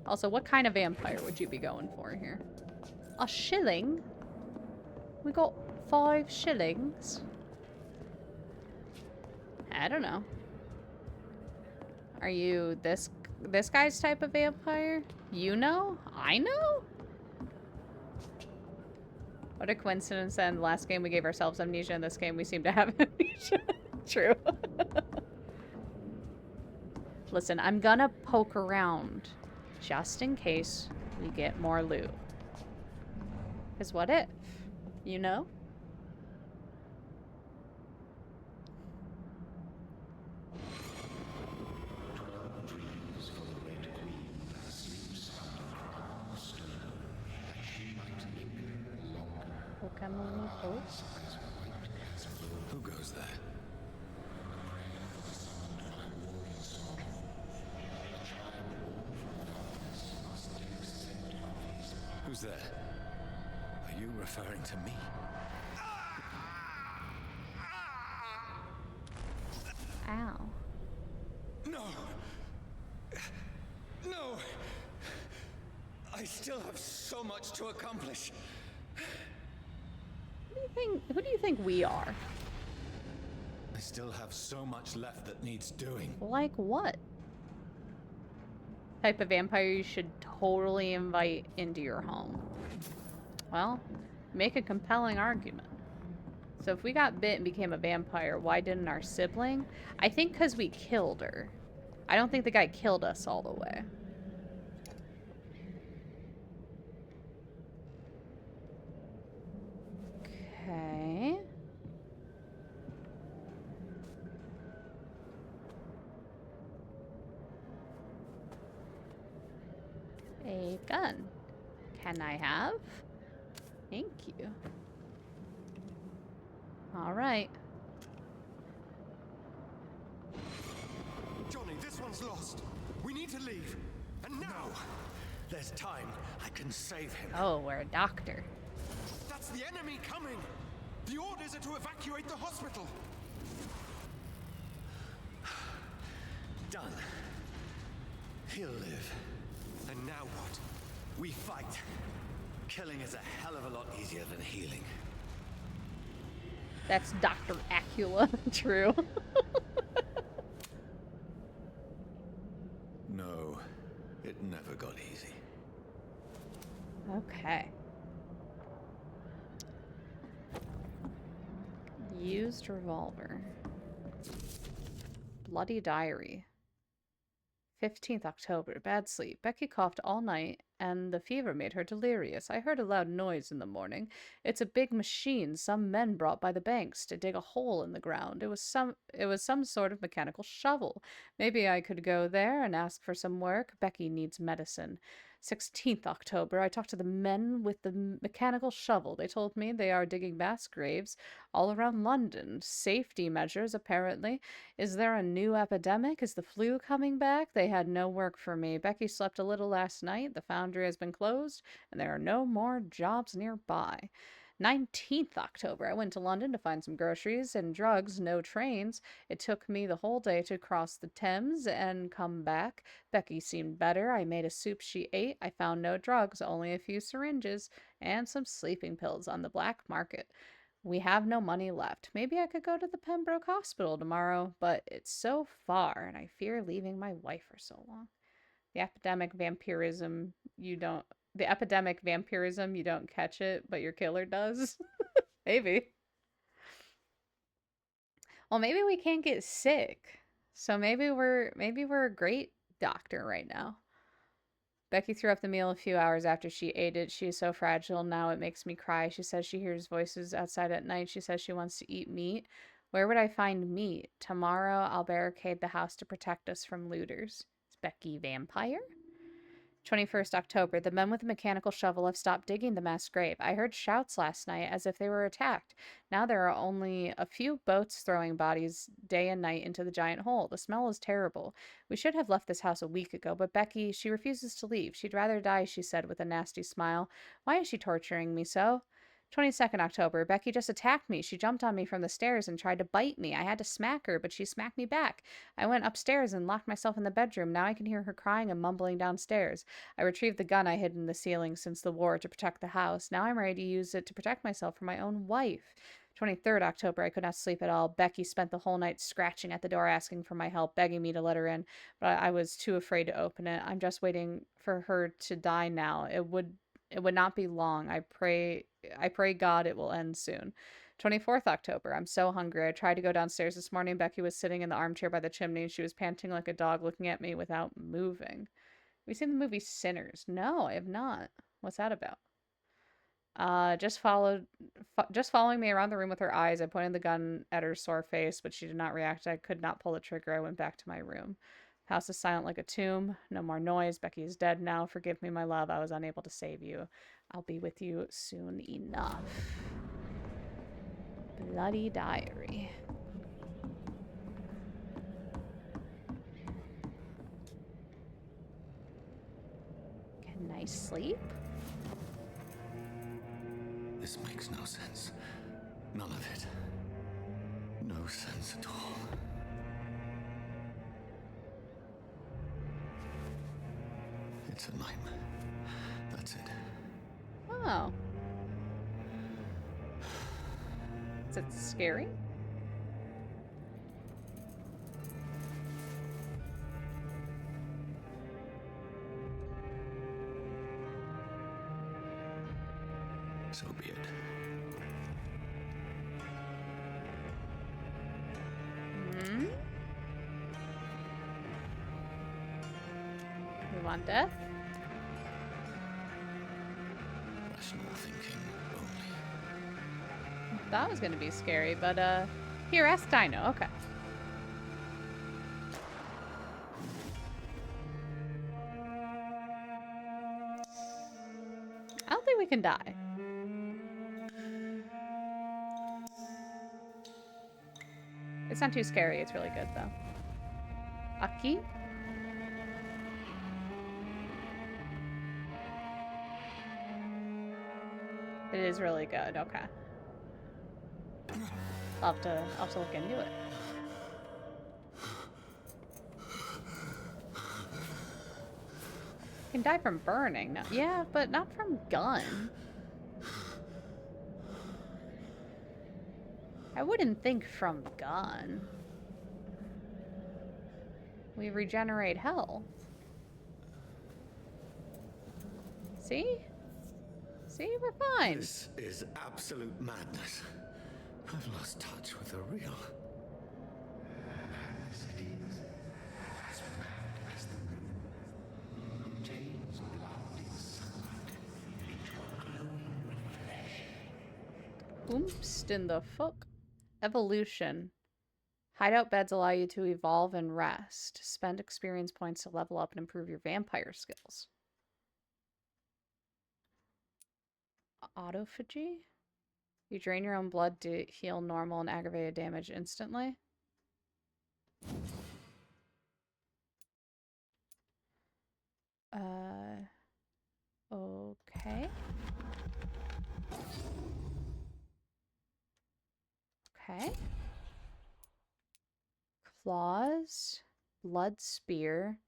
Also, what kind of vampire would you be going for here? A shilling? We got 5 shillings? I don't know. Are you this guy's type of vampire? You know? I know? What a coincidence then. The last game we gave ourselves amnesia. In this game we seem to have amnesia. True. Listen, I'm gonna poke around just in case we get more loot. Because what if? You know? Pokemon Post? Who goes there? Who's there? Are you referring to me? Ow. No! No! I still have so much to accomplish. Who do you think we are? I still have so much left that needs doing. Like what? Type of vampire you should totally invite into your home. Well, make a compelling argument. So if we got bit and became a vampire, why didn't our sibling? I think because we killed her. I don't think the guy killed us all the way. Okay. A gun. Can I have? Thank you. All right. Johnny, this one's lost. We need to leave. And now! There's time. I can save him. Oh, we're a doctor. That's the enemy coming! The orders are to evacuate the hospital! Done. He'll live. And now what? We fight. Killing is a hell of a lot easier than healing. That's Dr. Acula. True. No, it never got easy. Okay. Used revolver. Bloody diary. 15th October. Bad sleep. Becky coughed all night, and the fever made her delirious. I heard a loud noise in the morning. It's a big machine some men brought by the banks to dig a hole in the ground. It was some sort of mechanical shovel. Maybe I could go there and ask for some work. Becky needs medicine. 16th October. I talked to the men with the mechanical shovel. They told me they are digging mass graves all around London. Safety measures, apparently. Is there a new epidemic? Is the flu coming back? They had no work for me. Becky slept a little last night. The foundry has been closed, and there are no more jobs nearby. 19th October. I went to London to find some groceries and drugs, no trains. It took me the whole day to cross the Thames and come back. Becky seemed better. I made a soup she ate. I found no drugs, only a few syringes and some sleeping pills on the black market. We have no money left. Maybe I could go to the Pembroke Hospital tomorrow, but it's so far and I fear leaving my wife for so long. The epidemic vampirism, you don't catch it, but your killer does. Maybe. Well, maybe we can't get sick. So maybe we're a great doctor right now. Becky threw up the meal a few hours after she ate it. She is so fragile now it makes me cry. She says she hears voices outside at night. She says she wants to eat meat. Where would I find meat? Tomorrow I'll barricade the house to protect us from looters. Is Becky vampire? 21st October. The men with the mechanical shovel have stopped digging the mass grave. I heard shouts last night as if they were attacked. Now there are only a few boats throwing bodies day and night into the giant hole. The smell is terrible. We should have left this house a week ago, but Becky, she refuses to leave. She'd rather die, she said with a nasty smile. Why is she torturing me so? 22nd October. Becky just attacked me. She jumped on me from the stairs and tried to bite me. I had to smack her, but she smacked me back. I went upstairs and locked myself in the bedroom. Now I can hear her crying and mumbling downstairs. I retrieved the gun I hid in the ceiling since the war to protect the house. Now I'm ready to use it to protect myself from my own wife. 23rd October. I could not sleep at all. Becky spent the whole night scratching at the door asking for my help, begging me to let her in, but I was too afraid to open it. I'm just waiting for her to die now. It would not be long. I pray God it will end soon. 24th October. I'm so hungry. I tried to go downstairs this morning. Becky was sitting in the armchair by the chimney. She was panting like a dog, looking at me without moving. Have you seen the movie Sinners? No, I have not. What's that about? Just following me around the room with her eyes. I pointed the gun at her sore face, but she did not react. I could not pull the trigger. I went back to my room. House is silent like a tomb. No more noise. Becky is dead now. Forgive me, my love. I was unable to save you. I'll be with you soon enough. Bloody diary. Can I sleep? This makes no sense. None of it. No sense at all. It's a nightmare. That's it. Oh. Is it scary? So be it. Hmm? We want death? Rational thinking only. That was gonna be scary, but here, ask Dino. Okay. I don't think we can die. It's not too scary. It's really good, though. Aki? It is really good. Okay. I'll have to look into it. You can die from burning. No, yeah, but not from gun. I wouldn't think from gun. We regenerate health. See? See, we're fine. This is absolute madness. I've lost touch with the real. Madness it is. As mad as the moon. James blood in sunlight into a glowing flesh. Oomst in the fuck. Evolution. Hideout beds allow you to evolve and rest. Spend experience points to level up and improve your vampire skills. Autophagy? You drain your own blood to heal normal and aggravated damage instantly. Okay. Okay. Claws. Blood spear.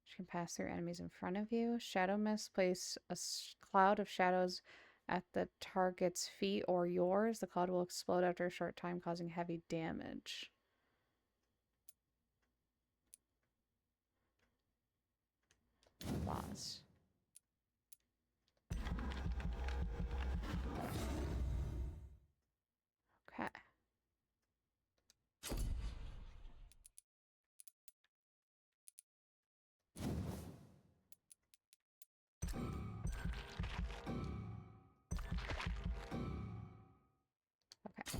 Which can pass through enemies in front of you. Shadow mist. Place a cloud of shadows at the target's feet or yours. The cloud will explode after a short time, causing heavy damage. Claws. Okay. Okay.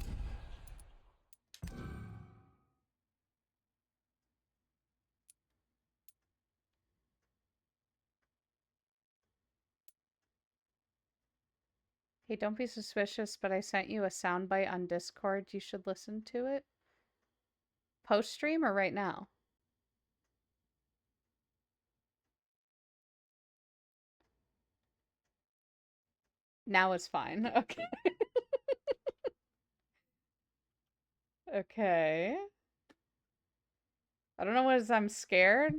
Hey, don't be suspicious, but I sent you a soundbite on Discord. You should listen to it. Post-stream or right now? Now is fine. Okay. Okay. I don't know what is I'm scared.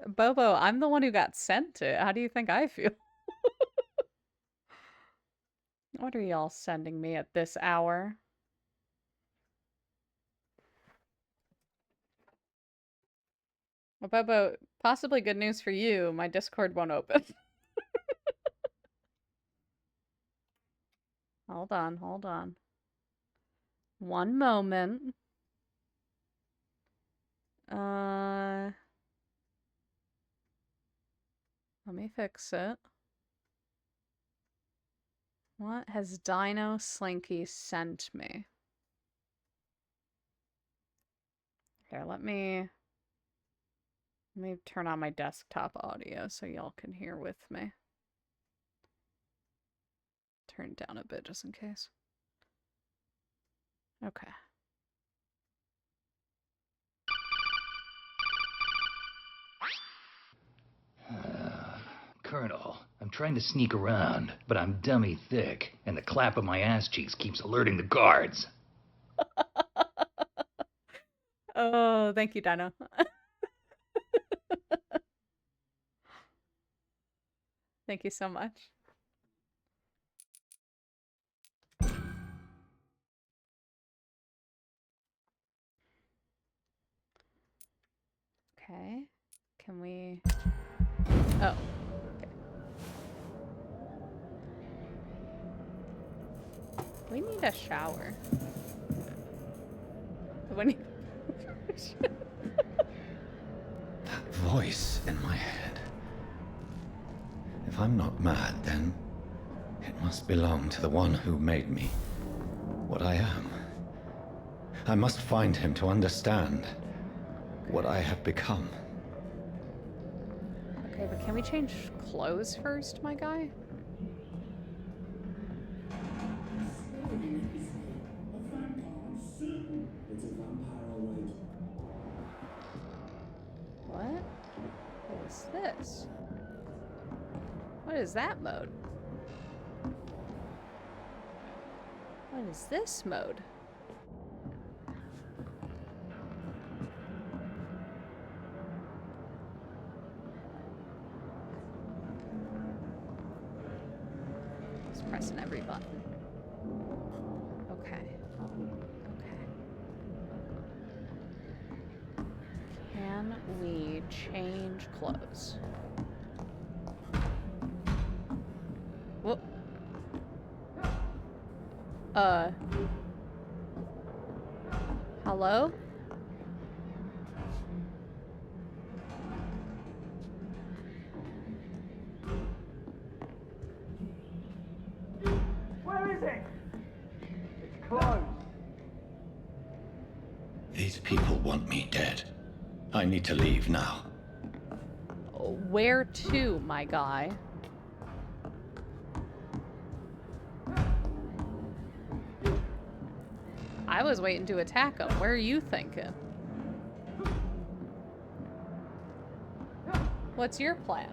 Bobo, I'm the one who got sent it. How do you think I feel? What are y'all sending me at this hour? Well, Bobo, possibly good news for you. My Discord won't open. Hold on, hold on. One moment. Let me fix it. What has Dino Slinky sent me? Here, let me turn on my desktop audio so y'all can hear with me. Turn down a bit just in case. Okay. Colonel, I'm trying to sneak around, but I'm dummy thick, and the clap of my ass cheeks keeps alerting the guards. Oh, thank you, Dino. Thank you so much. Okay. Can we... Oh. Okay. We need a shower. We need... That voice in my head. If I'm not mad, then it must belong to the one who made me what I am. I must find him to understand what I have become. Okay, but can we change clothes first, my guy? What? What is this? What is that mode? What is this mode? Just pressing every button. Okay. Okay. Can we change clothes? Whoop. Hello? Where is it? It's closed. These people want me dead. I need to leave now. Where to, my guy? I was waiting to attack him. Where are you thinking? What's your plan?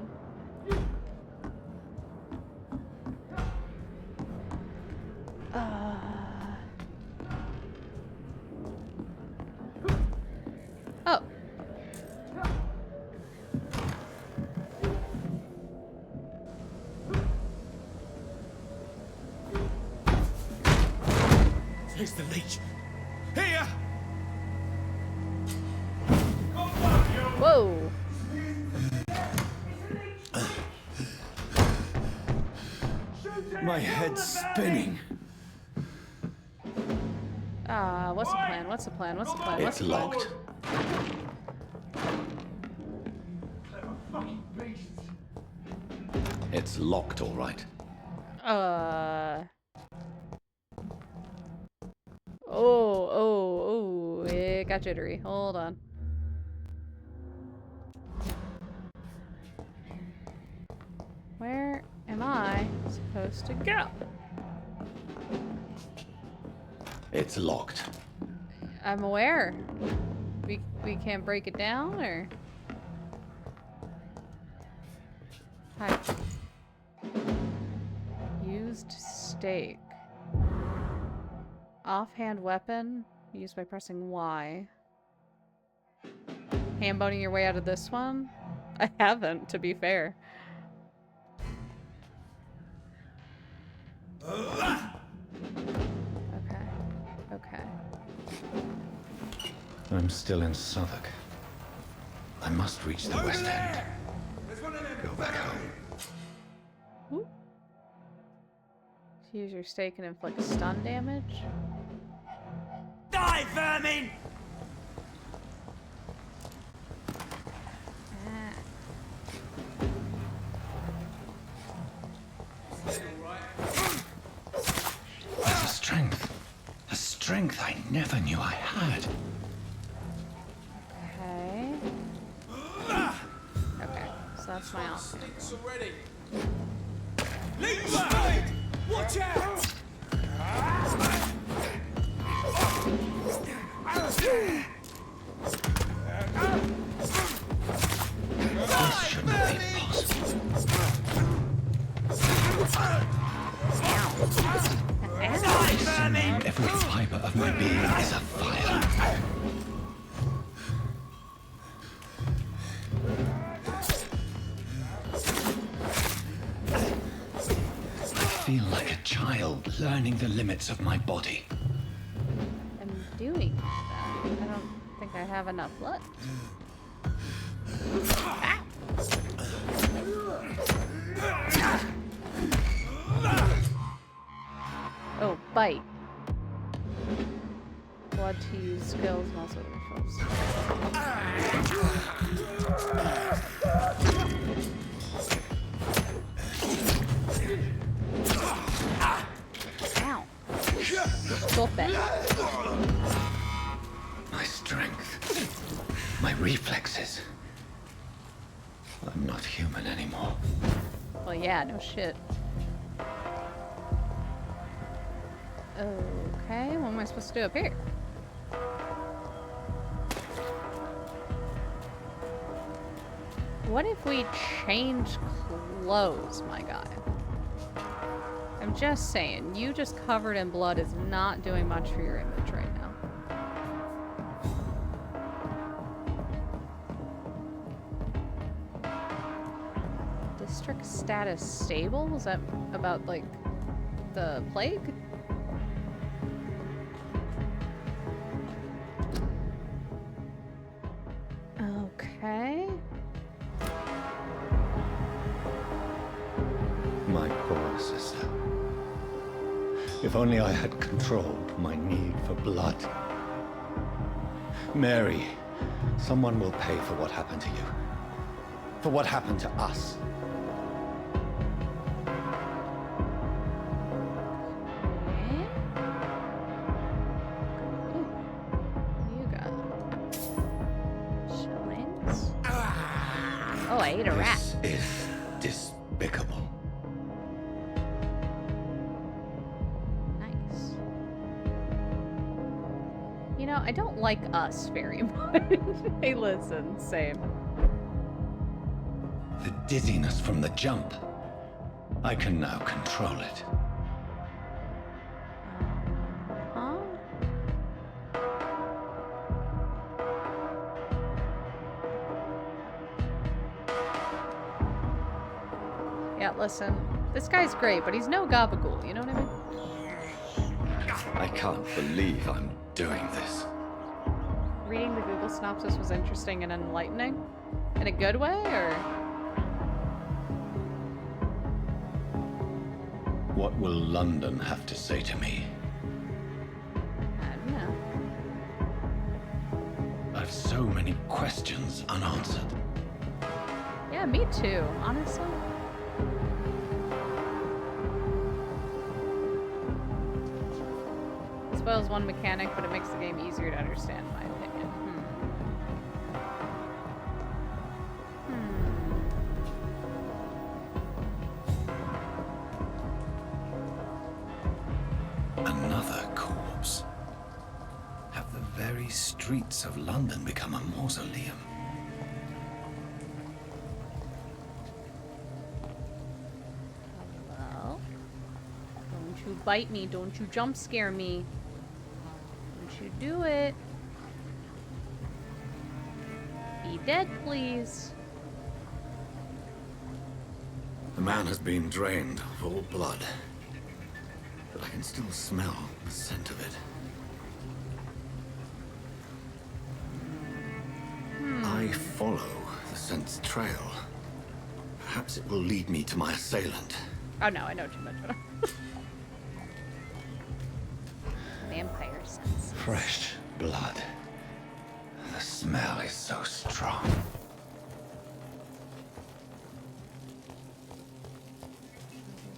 Here's the leech. Here! Whoa. My head's spinning. What's the plan? What's the plan? What's the plan? What's It's the plan? locked. It's locked, all right. Oh, it got jittery. Hold on. Where am I supposed to go? It's locked. I'm aware. We can't break it down, or? Hi. Used stake. Offhand weapon used by pressing Y. Hand boning your way out of this one? I haven't, to be fair. Okay. I'm still in Southwark. I must reach the West End. Go back home. Ooh. Use your stake and inflict stun damage. Die, vermin! There's a strength. A strength I never knew I had. Okay. Okay, so that's my option. Watch out! This shouldn't be possible. Every fiber of my being is afire. I feel like a child learning the limits of my body. I'm doing that. I don't think I have enough left. Ah! Oh, bite. Blood to use skills and also refills. Ow. Stop it. My strength. My reflexes. I'm not human anymore. Well, yeah, no shit. Okay, what am I supposed to do up here? What if we change clothes, my guy? I'm just saying, you just covered in blood is not doing much for your image right now. District status stable? Is that about, like, the plague? Okay. My poor sister. If only I had controlled my need for blood. Mary, someone will pay for what happened to you. For what happened to us. You got shillings. Oh, I ate a rat. This is despicable. Nice. You know, I don't like us very much. Hey, listen, same. The dizziness from the jump. I can now control it. Huh? Yeah, listen. This guy's great, but he's no gabagool, you know what I mean? I can't believe I'm doing this. Reading the Google synopsis was interesting and enlightening. In a good way, or? What will London have to say to me? I don't know. I've so many questions unanswered. Yeah, me too, honestly. It spoils one mechanic, but it makes the game easier to understand, in my opinion. Another corpse. Have the very streets of London become a mausoleum? Hello? Don't you bite me. Don't you jump scare me. Don't you do it. Be dead, please. The man has been drained of all blood, but I can still smell the scent of it. I follow the scent's trail. Perhaps it will lead me to my assailant. Oh no, I know too much about it. Vampire sense. Fresh blood. The smell is so strong.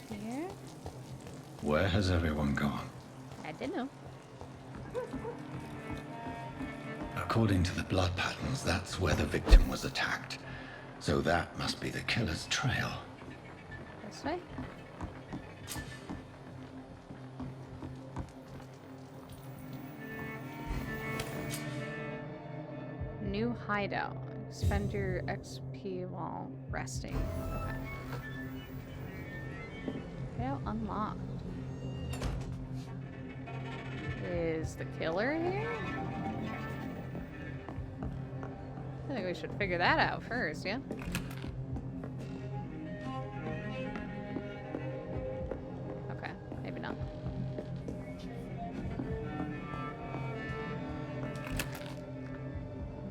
Here? Where has everyone gone? I don't know. According to the blood patterns, that's where the victim was attacked. So that must be the killer's trail. This way? New hideout. Spend your XP while resting. Okay. Hideout unlocked. Is the killer here? I think we should figure that out first, yeah? Okay, maybe not.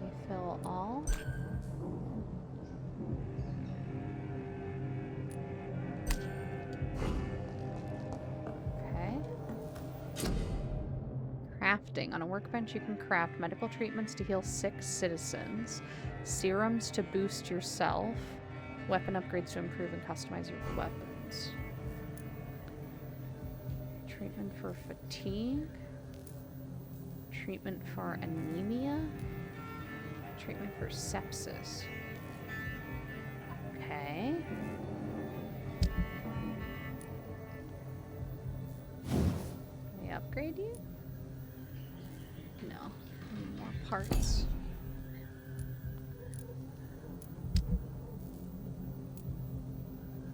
Refill all. Okay. Crafting. On a workbench, you can craft medical treatments to heal sick citizens, serums to boost yourself, weapon upgrades to improve and customize your weapons. Treatment for fatigue, treatment for anemia, treatment for sepsis. Okay. Can we upgrade you? No. Need more parts.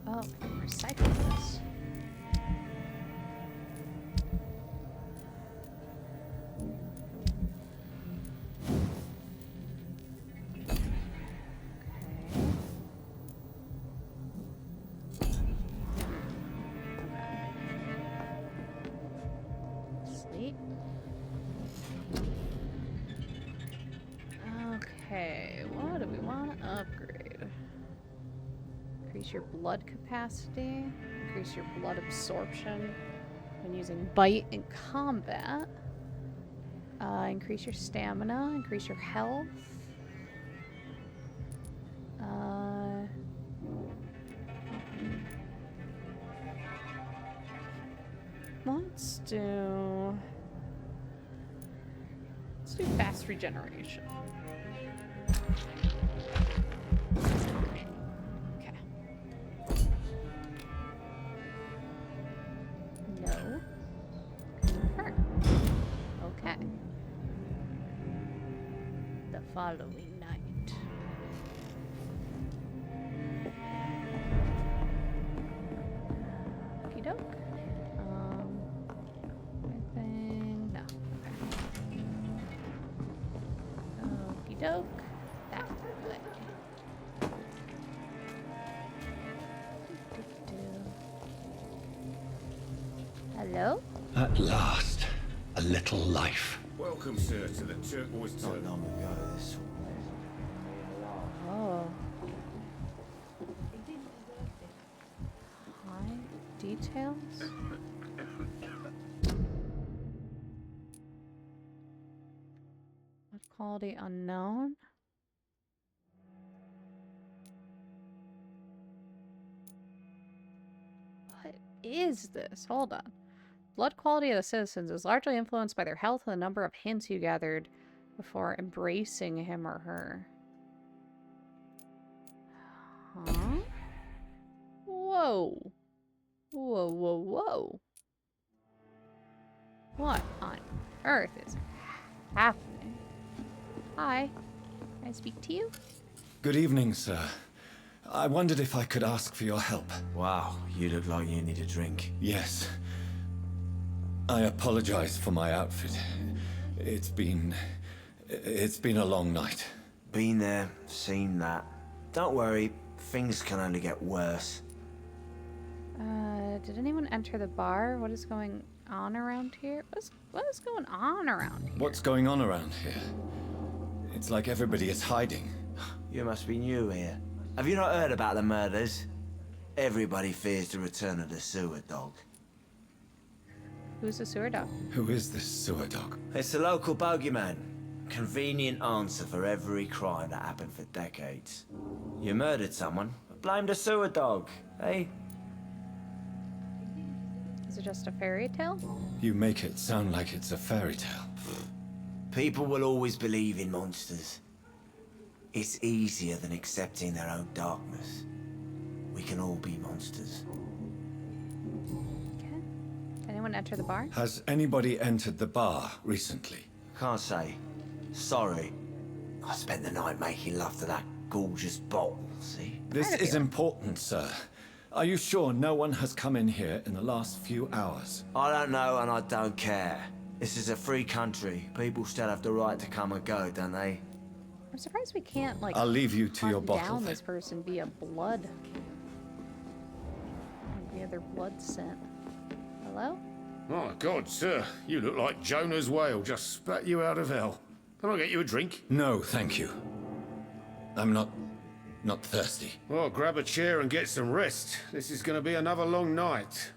Oh, we can recycle this. Sleep. Okay, what do we want to upgrade? Increase your blood capacity, increase your blood absorption when using bite in combat, increase your stamina, increase your health. Let's do fast regeneration. Okay. No. Confirm. Okay. The following night. Okey doke. Anything? No. Okay. Okey doke. That way. Hello? At last. little life. Welcome, sir, to the Turquoise Not Turtle. long ago, this. Oh. High details? What quality unknown? What is this? Hold on. Blood quality of the citizens is largely influenced by their health and the number of hints you gathered before embracing him or her. Huh? Whoa. Whoa, whoa, whoa. What on earth is happening? Hi. Can I speak to you? Good evening, sir. I wondered if I could ask for your help. Wow, you look like you need a drink. Yes. I apologize for my outfit. It's been a long night. Been there, seen that. Don't worry, things can only get worse. Did anyone enter the bar? What is going on around here? What is going on around here? What's going on around here? It's like everybody is hiding. You must be new here. Have you not heard about the murders? Everybody fears the return of the sewer dog. Who's the sewer dog? Who is this sewer dog? It's a local bogeyman. Convenient answer for every crime that happened for decades. You murdered someone, blame the sewer dog, eh? Is it just a fairy tale? You make it sound like it's a fairy tale. People will always believe in monsters. It's easier than accepting their own darkness. We can all be monsters. Okay. Did anyone enter the bar? Has anybody entered the bar recently? Can't say. Sorry. I spent the night making love to that gorgeous bottle, see? This is important, sir. Are you sure no one has come in here in the last few hours? I don't know and I don't care. This is a free country. People still have the right to come and go, don't they? I'm surprised we can't, like, I'll leave you to your hunt bottle down then. this person via blood. Or via their blood scent. Hello? My God, sir, you look like Jonah's whale just spat you out of hell. Can I get you a drink? No, thank you. I'm not thirsty. Well, grab a chair and get some rest. This is going to be another long night.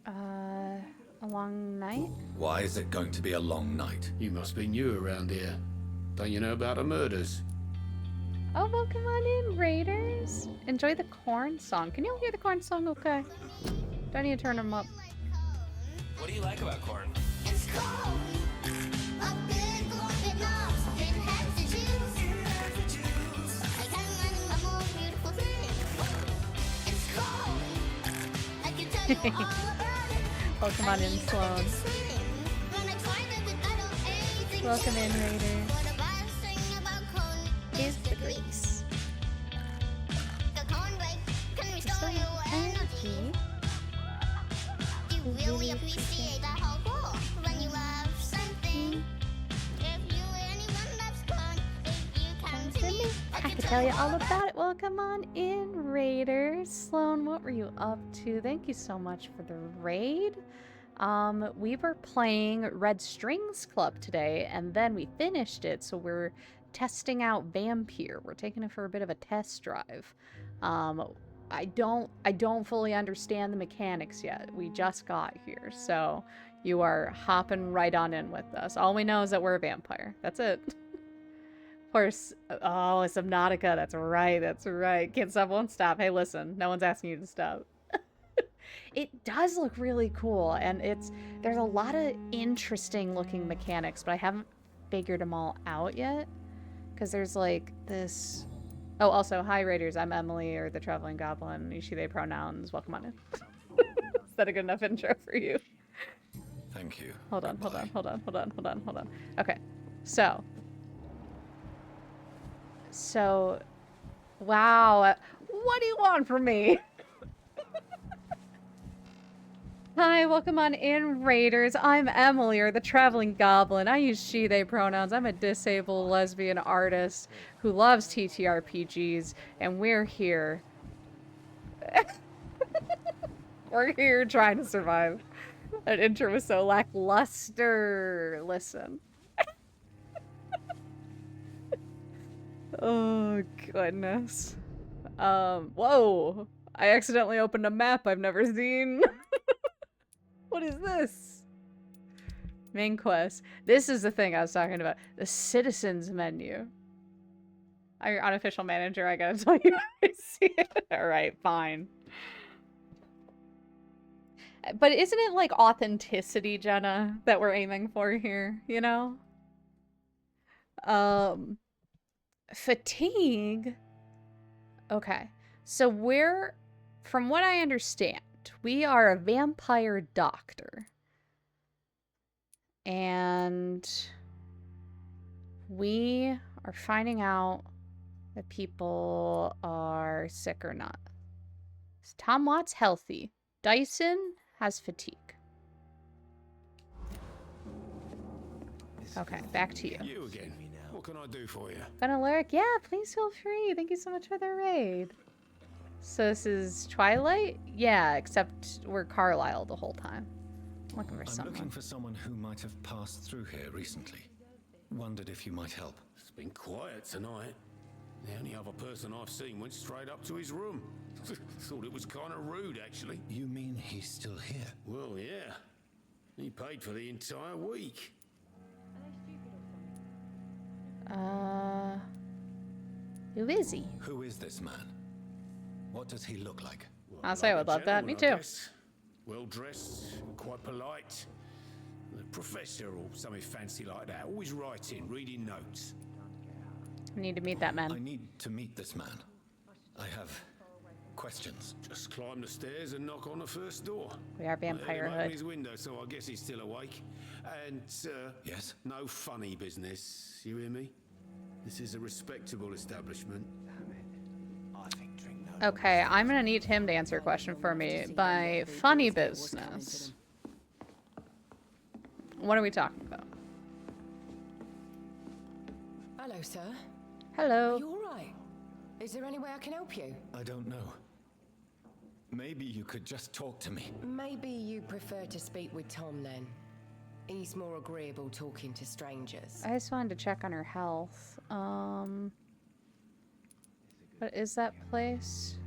A long night? Why is it going to be a long night? You must be new around here. Don't you know about the murders? Oh, well, come on in, Raiders. Enjoy the corn song. Can you all hear the corn song okay? Do I need to turn them up? What do you like about corn? It's cold. A big lumpy nose. It has to choose. I can't imagine a more beautiful thing. It's cold. I can tell you all about it. Oh, come on in, Sloan. When I tried it, I don't anything. Welcome in, Raiders. What the best thing about corn Is the grease. the cornbread can restore Restore your energy. You really appreciate that whole goal when you love something. If you anyone loves corn, if you come to me, I can tell you all about it. Well, come on in, Raiders. Sloan, what were you up to? Thank you so much for the raid. We were playing 𝆪streams Club today, and then we finished it, so we're testing out Vampire. We're taking it for a bit of a test drive. I don't fully understand the mechanics yet. We just got here, so you are hopping right on in with us. All we know is that we're a vampire. That's it. Of course, oh, it's Subnautica. That's right. That's right. Can't stop, won't stop. Hey, listen, no one's asking you to stop. It does look really cool, and there's a lot of interesting looking mechanics, but I haven't figured them all out yet. Because there's like this. Oh, also, hi Raiders, I'm Emily, or the Traveling Goblin, she, they pronouns. Welcome on in. Is that a good enough intro for you? Thank you. Hold on. Okay, so, wow, what do you want from me? Hi, welcome on in, Raiders. I'm Emily, or the Traveling Goblin. I use she, they pronouns. I'm a disabled lesbian artist who loves TTRPGs, and we're here. We're here trying to survive. That intro was so lackluster. Listen. Oh, goodness. Whoa. I accidentally opened a map I've never seen. What is this? Main quest. This is the thing I was talking about. The citizens menu. Your unofficial manager, I gotta tell you. I see it. Alright, fine. But isn't it like authenticity, Jenna, that we're aiming for here, you know? Fatigue? Okay. So we're, from what I understand, we are a vampire doctor. And we are finding out that people are sick or not. So Tom Watt's healthy. Dyson has fatigue. Okay, back to you. You again. What can I do for you? Gonna lyric? Yeah, please feel free. Thank you so much for the raid. So this is Twilight? Yeah, except we're Carlisle the whole time. I'm looking for someone. I'm looking for someone who might have passed through here recently. Wondered if you might help. It's been quiet tonight. The only other person I've seen went straight up to his room. Thought it was kind of rude, actually. You mean he's still here? Well, yeah. He paid for the entire week. Who is he? Who is this man? What does he look like? Well, Honestly, I would love that. Me too. Well dressed, quite polite. A professor or something fancy like that. Always writing, reading notes. I need to meet that man. I need to meet this man. I have questions. Just climb the stairs and knock on the first door. We are Vampire Open Hood. his window, so I guess he's still awake. And, yes? No funny business. You hear me? This is a respectable establishment. Okay, I'm gonna need him to answer a question for me. By funny business, what are we talking about? Hello, sir. Hello. Are you alright? Is there any way I can help you? I don't know. Maybe you could just talk to me. Maybe you prefer to speak with Tom then. He's more agreeable talking to strangers. I just wanted to check on her health. What is that place?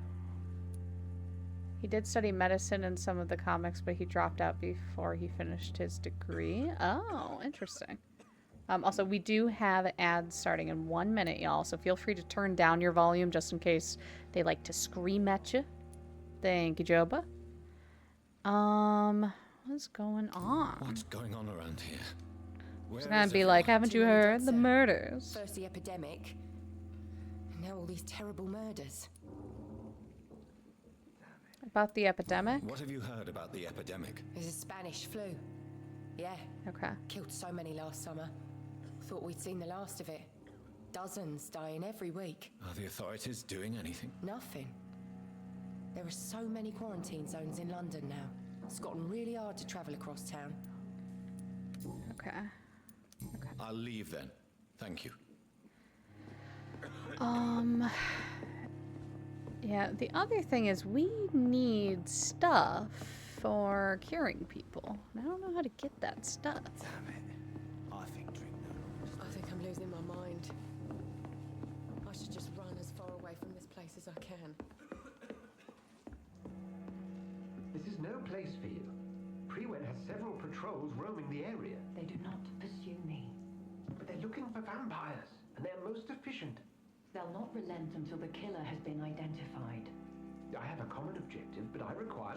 He did study medicine in some of the comics, but he dropped out before he finished his degree. Oh, interesting. Also, we do have ads starting in 1 minute, y'all, so feel free to turn down your volume just in case they like to scream at you. Thank you, Joba. What's going on? What's going on around here? It's gonna be like, haven't you heard the murders? First the epidemic, and now all these terrible murders. About the epidemic? What have you heard about the epidemic? There's a Spanish flu. Yeah. Okay. Killed so many last summer. Thought we'd seen the last of it. Dozens dying every week. Are the authorities doing anything? Nothing. There are so many quarantine zones in London now. It's gotten really hard to travel across town. Okay. Okay. I'll leave then. Thank you. Yeah, the other thing is we need stuff for curing people. And I don't know how to get that stuff. Damn it. I think I'm losing my mind. I should just run as far away from this place as I can. This is no place for you. Prewen has several patrols roaming the area. They do not pursue me. But they're looking for vampires, and they're most efficient. They'll not relent until the killer has been identified. I have a common objective, but I require...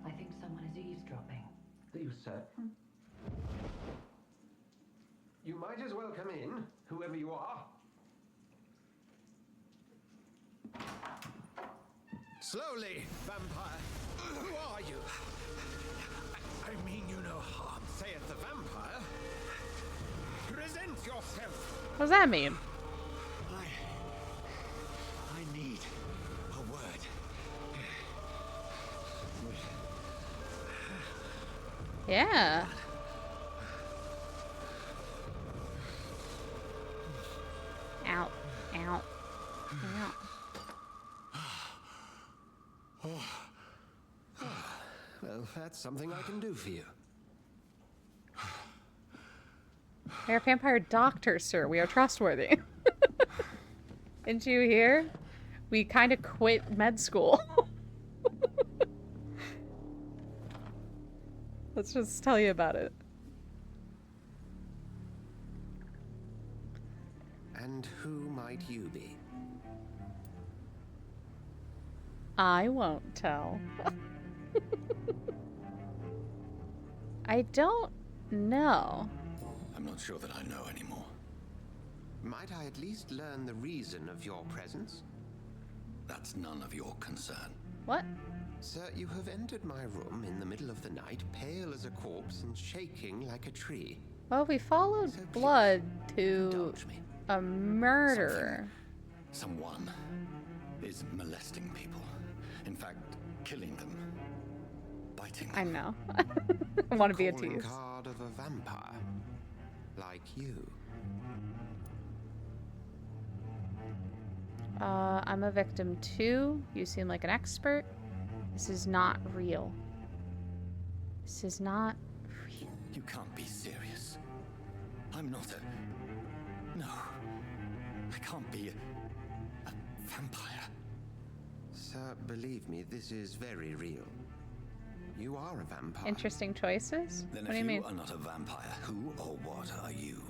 I think someone is eavesdropping. Are you certain? You might as well come in, whoever you are. Slowly, vampire. Who are you? I mean you no harm, saith the vampire. Present yourself. What does that mean? I need a word. Yeah. Ow. Ow. Ow. Well, That's something I can do for you. We are vampire doctors, sir. We are trustworthy. Didn't you hear? We kind of quit med school. Let's just tell you about it. And who might you be? I won't tell. I don't know. I'm not sure that I know anymore. Might I at least learn the reason of your presence? That's none of your concern. What? Sir, you have entered my room in the middle of the night, pale as a corpse and shaking like a tree. Well, we followed blood to a murderer. Someone is molesting people. In fact, killing them. Biting them. I know. I want to be a Calling tease. card of a vampire. Like you. I'm a victim too. You seem like an expert. This is not real. This is not real. You can't be serious. I'm not a... No. I can't be a vampire. Sir, believe me, this is very real. You are a vampire. Interesting choices? Then What do if you mean? are not a vampire, who or what are you?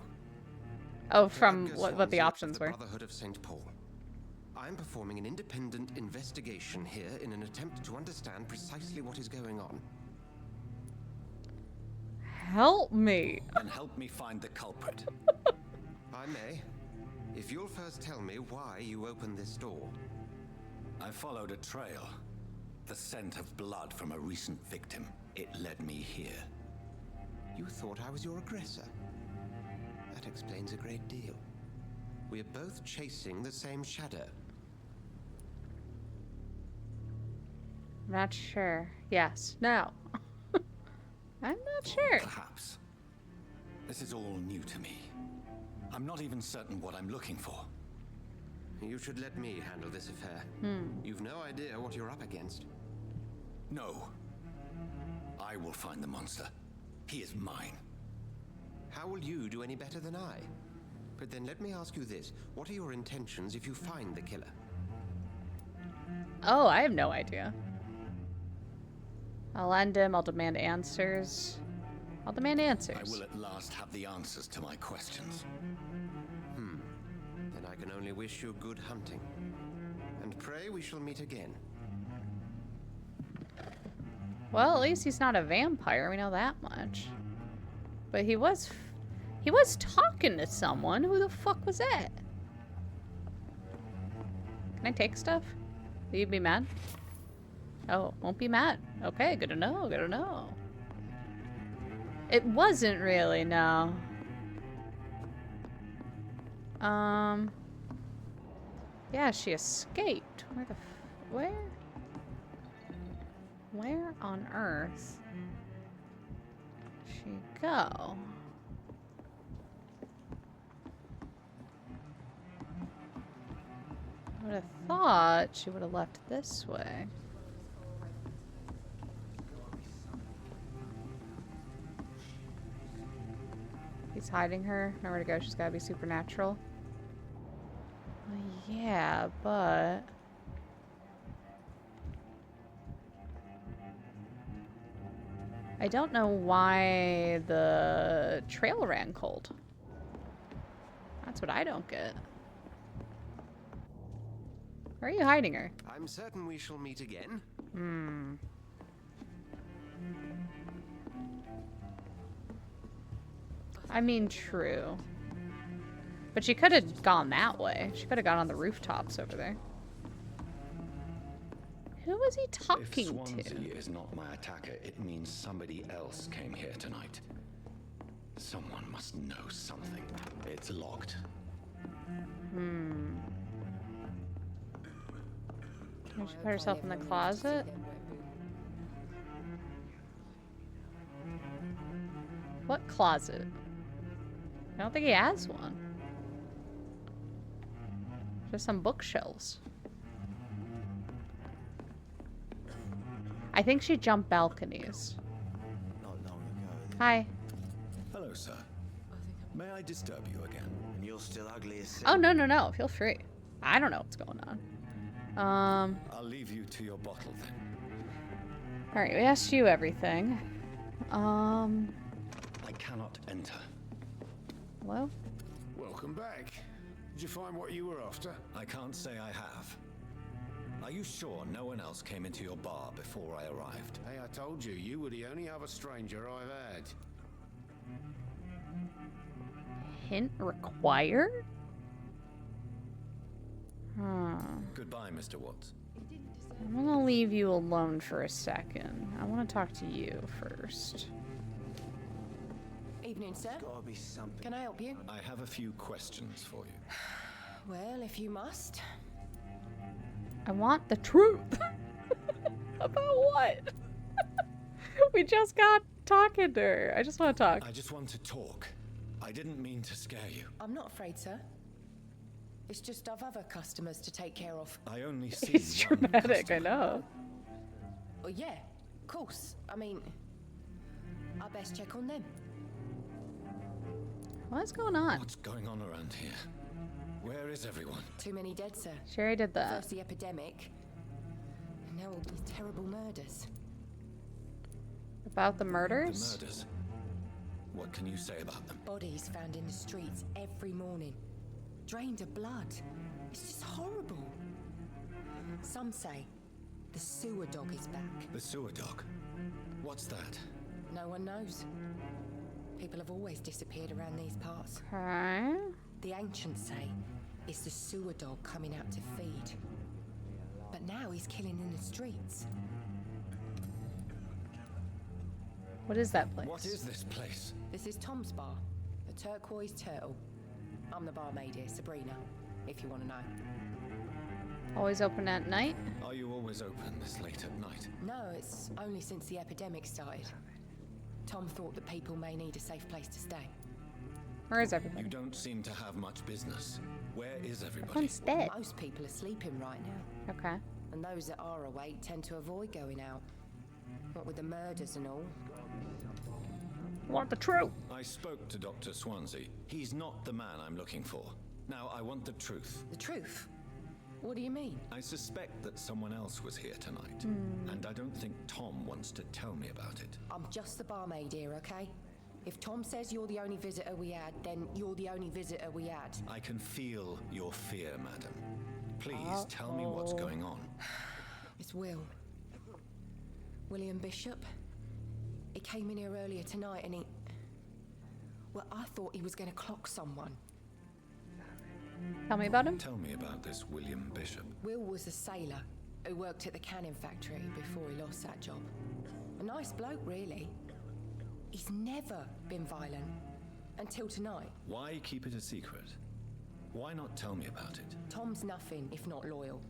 Oh, from Edgar what the Swansea of options the were. Brotherhood of St. Paul. I'm performing an independent investigation here in an attempt to understand precisely what is going on. Help me. Then help me find the culprit. I may. If you'll first tell me why you opened this door. I followed a trail. The scent of blood from a recent victim. It led me here. You thought I was your aggressor. That explains a great deal. We're both chasing the same shadow. I'm not sure. Yes. No. I'm not sure. Perhaps. This is all new to me. I'm not even certain what I'm looking for. You should let me handle this affair. You've no idea what you're up against. No. I will find the monster. He is mine. How will you do any better than I? But then let me ask you this. What are your intentions if you find the killer? Oh, I have no idea. I'll end him. I'll demand answers. I'll demand answers. I will at last have the answers to my questions. Then I can only wish you good hunting. And pray we shall meet again. Well, at least he's not a vampire. We know that much. But he was talking to someone. Who the fuck was that? Can I take stuff? Will you be mad? Oh, won't be mad. Okay, good to know, good to know. It wasn't really, no. Yeah, she escaped. Where on earth did she go? I would have thought she would have left this way. He's hiding her. Nowhere to go. She's gotta be supernatural. Well, yeah, but... I don't know why the trail ran cold. That's what I don't get. Where are you hiding her? I'm certain we shall meet again. I mean, true. But she could have gone that way. She could have gone on the rooftops over there. Who was he If talking Swansea to? is not my attacker, it means somebody else came here tonight. Someone must know something. It's locked. Did she put herself in the closet? What closet? I don't think he has one. Just some bookshelves. I think she jumped balconies. Not long ago. Hi. Hello, sir. May I disturb you again? And you're still ugly as sin. Oh, no, no, no. Feel free. I don't know what's going on. I'll leave you to your bottle then. Alright, we asked you everything. I cannot enter. Hello? Welcome back. Did you find what you were after? I can't say I have. Are you sure no one else came into your bar before I arrived? Hey, I told you, you were the only other stranger I've had. Hint required? Goodbye, Mr. Watts. I'm gonna leave you alone for a second. I want to talk to you first. Evening, sir. Gotta be something. Can I help you? I have a few questions for you. Well, if you must. I want the truth. About what? We just got talking to her. I just want to talk. I just want to talk. I didn't mean to scare you. I'm not afraid, sir. It's just I've other customers to take care of. I only see It's one dramatic, customer. I know. Well, yeah, of course. I mean, I best check on them. What's going on? What's going on around here? Where is everyone? Too many dead, sir. Sherry did that. First the epidemic, and now all these terrible murders. About the murders? The murders. What can you say about them? Bodies found in the streets every morning. Drained of blood. It's just horrible. Some say the sewer dog is back. The sewer dog? What's that? No one knows. People have always disappeared around these parts. Okay. The ancients say it's the sewer dog coming out to feed. But now he's killing in the streets. What is that place? What is this place? This is Tom's bar, the Turquoise Turtle. I'm the barmaid here, Sabrina, if you want to know. Always open at night? Are you always open this late at night? No, it's only since the epidemic started. Tom thought that people may need a safe place to stay. Where is everybody? You don't seem to have much business. Where is everybody? Everyone's dead. Most people are sleeping right now. Okay. And those that are awake tend to avoid going out. What with the murders and all. Want the truth? I spoke to Dr. Swansea. He's not the man I'm looking for. Now, I want the truth. The truth? What do you mean? I suspect that someone else was here tonight. And I don't think Tom wants to tell me about it. I'm just the barmaid here, okay? If Tom says you're the only visitor we had, then you're the only visitor we had. I can feel your fear, madam. Please tell me what's going on. It's Will. William Bishop. He came in here earlier tonight and he... Well, I thought he was going to clock someone. Tell me about him. Tell me about this William Bishop. Will was a sailor who worked at the canning factory before he lost that job. A nice bloke, really. He's never been violent. Until tonight. Why keep it a secret? Why not tell me about it? Tom's nothing if not loyal.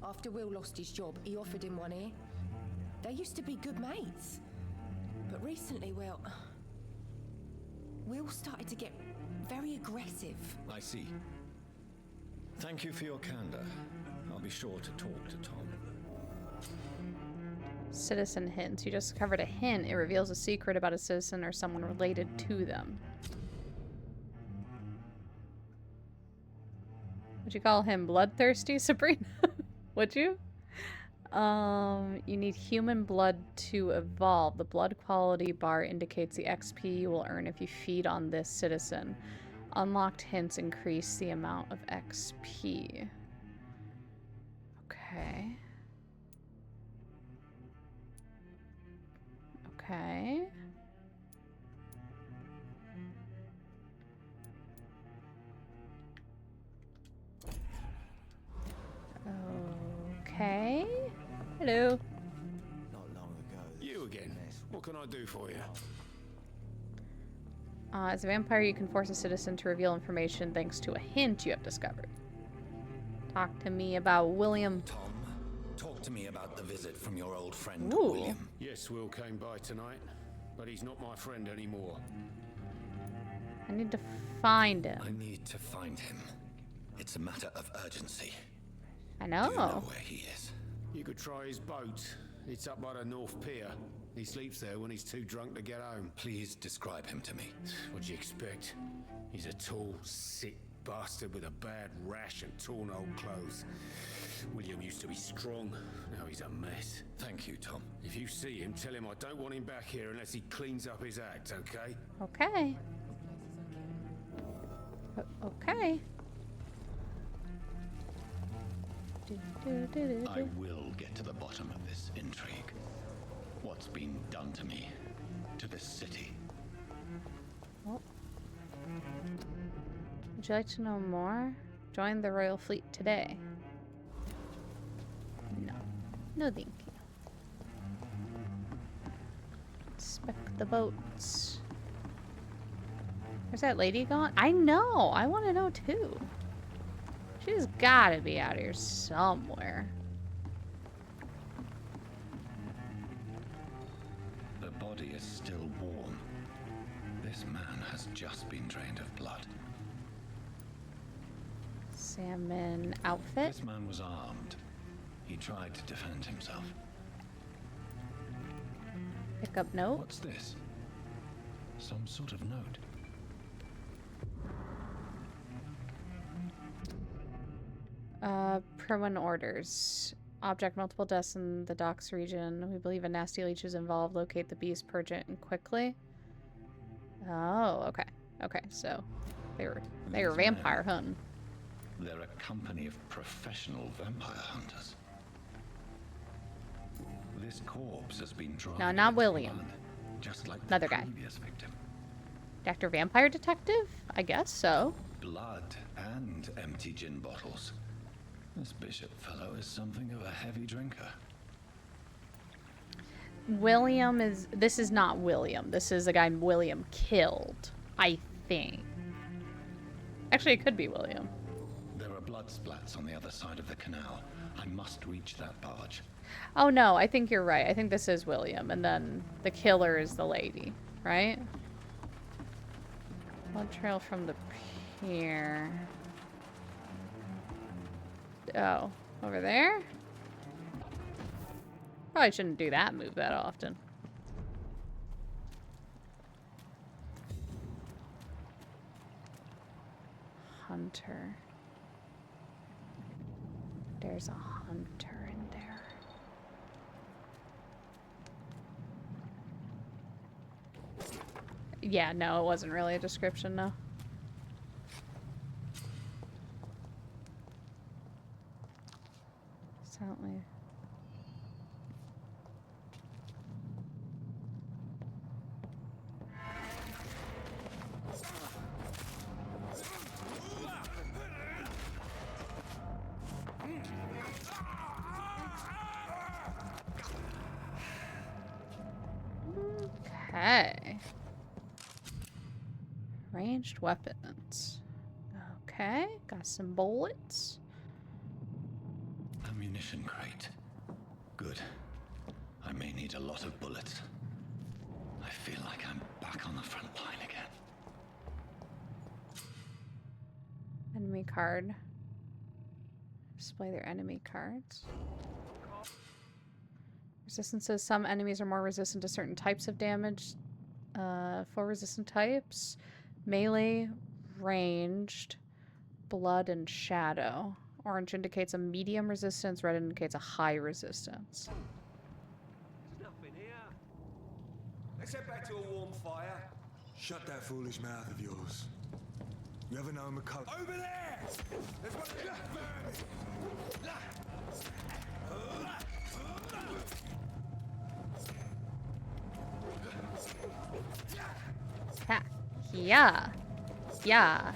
After Will lost his job, he offered him one ear. They used to be good mates. But recently, well... Will started to get very aggressive. I see. Thank you for your candor. I'll be sure to talk to Tom. Citizen hints. You just discovered a hint. It reveals a secret about a citizen or someone related to them. Would you call him bloodthirsty, Sabrina? Would you? You need human blood to evolve. The blood quality bar indicates the XP you will earn if you feed on this citizen. Unlocked hints increase the amount of XP. Okay. Okay. Okay. Hello. Not long ago. You again. What can I do for you? As a vampire, you can force a citizen to reveal information thanks to a hint you have discovered. Talk to me about William. Tom, talk to me about the visit from your old friend, Ooh. William. Yes, Will came by tonight, but he's not my friend anymore. I need to find him. I need to find him. It's a matter of urgency. I know. Do you know where he is? You could try his boat. It's up by the North Pier. He sleeps there when he's too drunk to get home. Please describe him to me. What do you expect? He's a tall, sick bastard with a bad rash and torn old clothes. William used to be strong. Now he's a mess. Thank you, Tom. If you see him, tell him I don't want him back here unless he cleans up his act, okay? Okay. Okay. I will get to the bottom of this intrigue. What's been done to me, to this city? Oh. Would you like to know more? Join the Royal Fleet today. No. No thank you. Inspect the boats. Where's that lady gone? I know! I want to know too. She's gotta be out here somewhere. The body is still warm. This man has just been drained of blood. Salmon outfit. This man was armed. He tried to defend himself. Pick up note. What's this? Some sort of note. Permanent orders. Object multiple deaths in the docks region. We believe a nasty leech is involved. Locate the beast, purge it, and quickly. Oh, okay. Okay, so they were vampire hunting. They're a company of professional vampire hunters. This corpse has been dried. No, not with William. blood, just like Another the guy. previous victim. Dr. Vampire Detective? I guess so. Blood and empty gin bottles. This bishop fellow is something of a heavy drinker. William is... This is not William. This is a guy William killed, I think. Actually, it could be William. There are blood splats on the other side of the canal. I must reach that barge. Oh, no. I think you're right. I think this is William. And then the killer is the lady, right? Blood trail from the pier. Oh, over there? Probably shouldn't do that move that often. Hunter. There's a hunter in there. Yeah, no, it wasn't really a description, no. Silently. Okay. Ranged weapons. Okay, got some bullets. Ammunition crate. Good. I may need a lot of bullets. I feel like I'm back on the front line again. Enemy card. Display their enemy cards. Resistances. Some enemies are more resistant to certain types of damage. 4 resistant types. Melee, ranged, blood, and shadow. Orange indicates a medium resistance. Red indicates a high resistance. There's nothing here. Let's head back to a warm fire. Shut that foolish mouth of yours. You ever known McCullough? Over there! There's one there! Ha. Yeah. Yeah.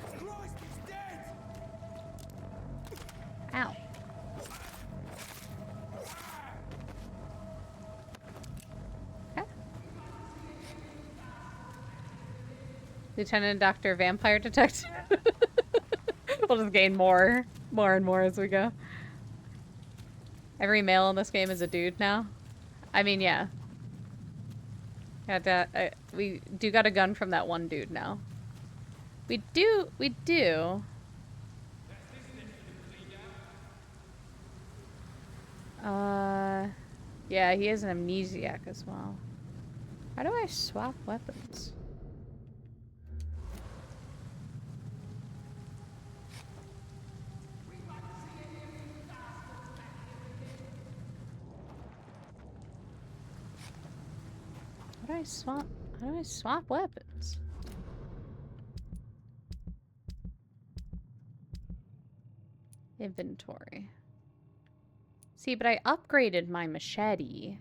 Ow. Okay. Lieutenant Dr. Vampire Detective. We'll just gain more and more as we go. Every male in this game is a dude now. I mean, yeah. We do got a gun from that one dude now. We do. Yeah, he is an amnesiac as well. How do I swap weapons? How do I swap? How do I swap weapons? Inventory. See, but I upgraded my machete.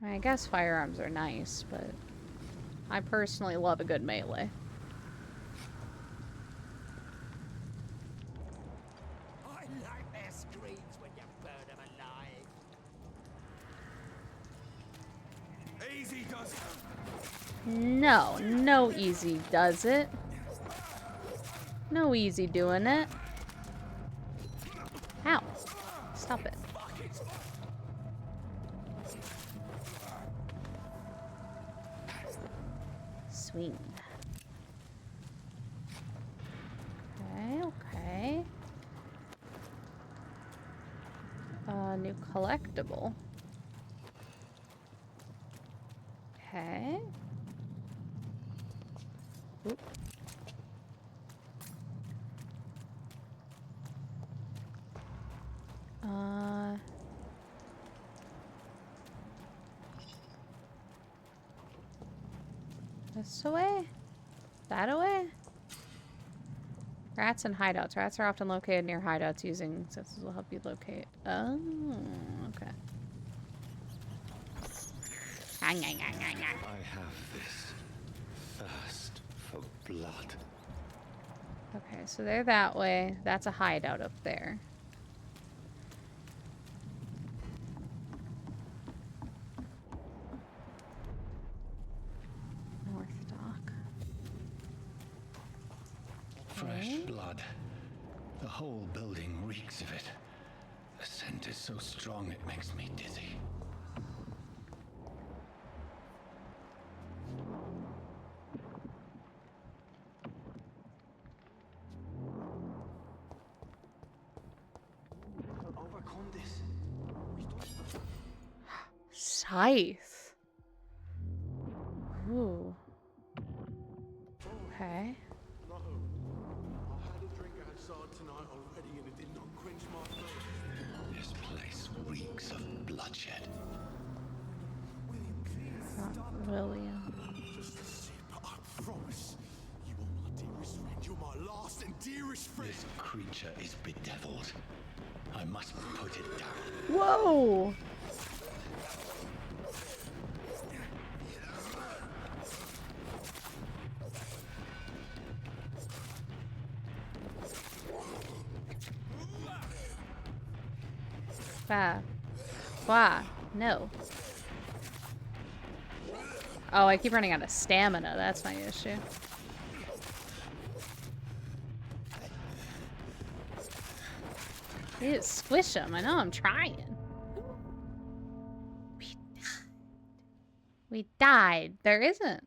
I mean, I guess firearms are nice, but I personally love a good melee. I like their screams when you burn them alive. Easy does. No, no easy does it. No easy doing it. Ow. Stop it. Swing. Okay, okay. New collectible. Okay. Oop. This away? That away? Rats and hideouts. Rats are often located near hideouts. Using senses will help you locate. Oh, okay. I have this thirst for blood. Okay, so they're that way. That's a hideout up there. North Dock. Fresh blood. The whole building reeks of it. The scent is so strong it makes me dizzy. Scythe. Ooh. Okay. No. I had a drink outside tonight already and it did not quench my thirst. This place reeks of bloodshed. Not William. Just a sip, I promise. You are my dearest friend. You're my last and dearest friend. This creature is bedeviled. I must put it down. Whoa! Why? No. Oh, I keep running out of stamina. That's my issue. Ew, squish them. I know I'm trying. We died. There isn't.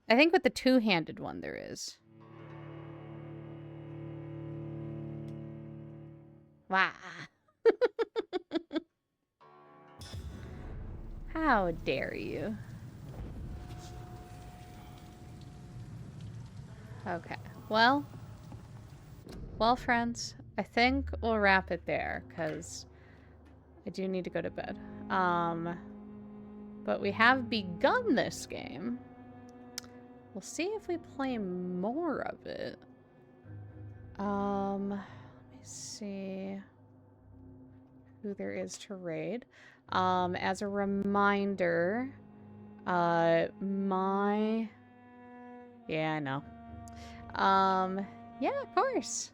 I think with the two-handed one there is. Wow. How dare you? Okay. Well, friends, I think we'll wrap it there because I do need to go to bed. But we have begun this game. We'll see if we play more of it. Let me see who there is to raid. As a reminder, yeah, I know. Yeah, of course.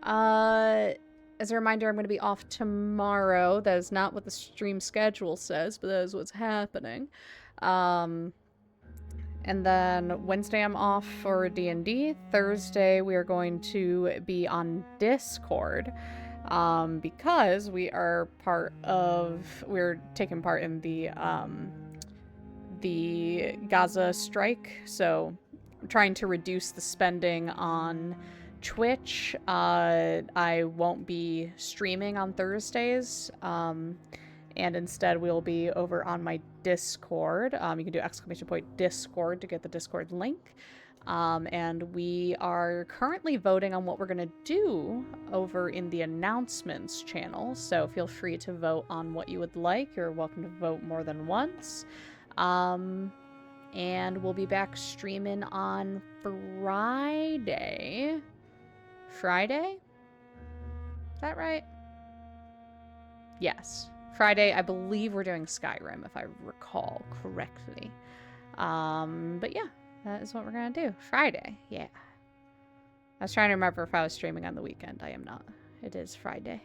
As a reminder, I'm going to be off tomorrow. That is not what the stream schedule says, but that is what's happening. And then Wednesday I'm off for D&D. Thursday we are going to be on Discord. Because we're taking part in the Gaza strike, so I'm trying to reduce the spending on Twitch, I won't be streaming on Thursdays, and instead we'll be over on my Discord. You can do !Discord to get the Discord link. And we are currently voting on what we're going to do over in the announcements channel, so feel free to vote on what you would like. You're welcome to vote more than once. And we'll be back streaming on Friday. Friday? Is that right? Yes. Friday, I believe we're doing Skyrim, if I recall correctly. But yeah, that is what we're gonna do. Friday, yeah. I was trying to remember if I was streaming on the weekend. I am not. It is Friday.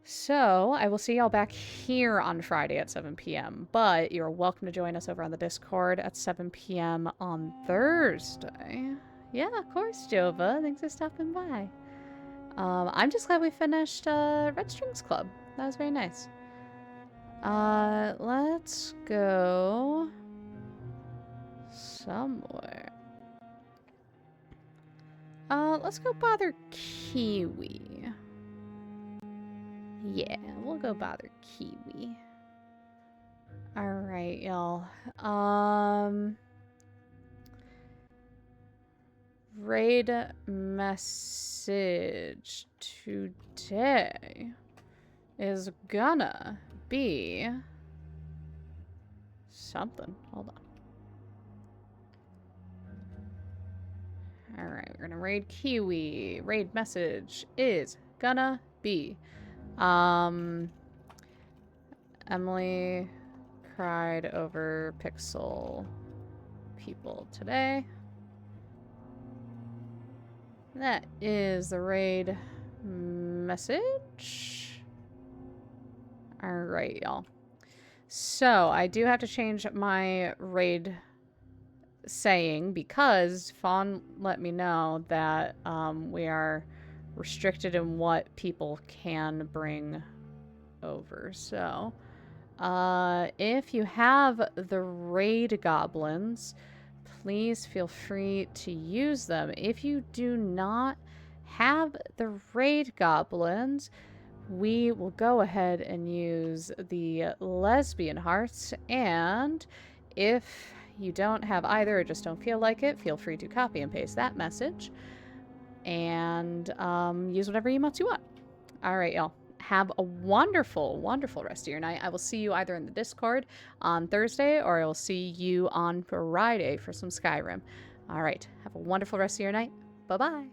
So, I will see y'all back here on Friday at 7 p.m. But you're welcome to join us over on the Discord at 7 p.m. on Thursday. Yeah, of course, Jova. Thanks for stopping by. I'm just glad we finished 𝆪streams Club. That was very nice. Let's go somewhere. Let's go bother Kiwi. Yeah, we'll go bother Kiwi. Alright, y'all. Raid message today is gonna be something. Hold on. Alright, we're gonna raid Kiwi. Raid message is gonna be Emily cried over pixel people today. That is the raid message. Alright, y'all. So, I do have to change my raid saying because Fawn let me know that we are restricted in what people can bring over. So, if you have the raid goblins, please feel free to use them. If you do not have the raid goblins, we will go ahead and use the lesbian hearts. And if you don't have either or just don't feel like it, feel free to copy and paste that message and use whatever emotes you want. All right, y'all. Have a wonderful, wonderful rest of your night. I will see you either in the Discord on Thursday or I will see you on Friday for some Skyrim. All right. Have a wonderful rest of your night. Bye-bye.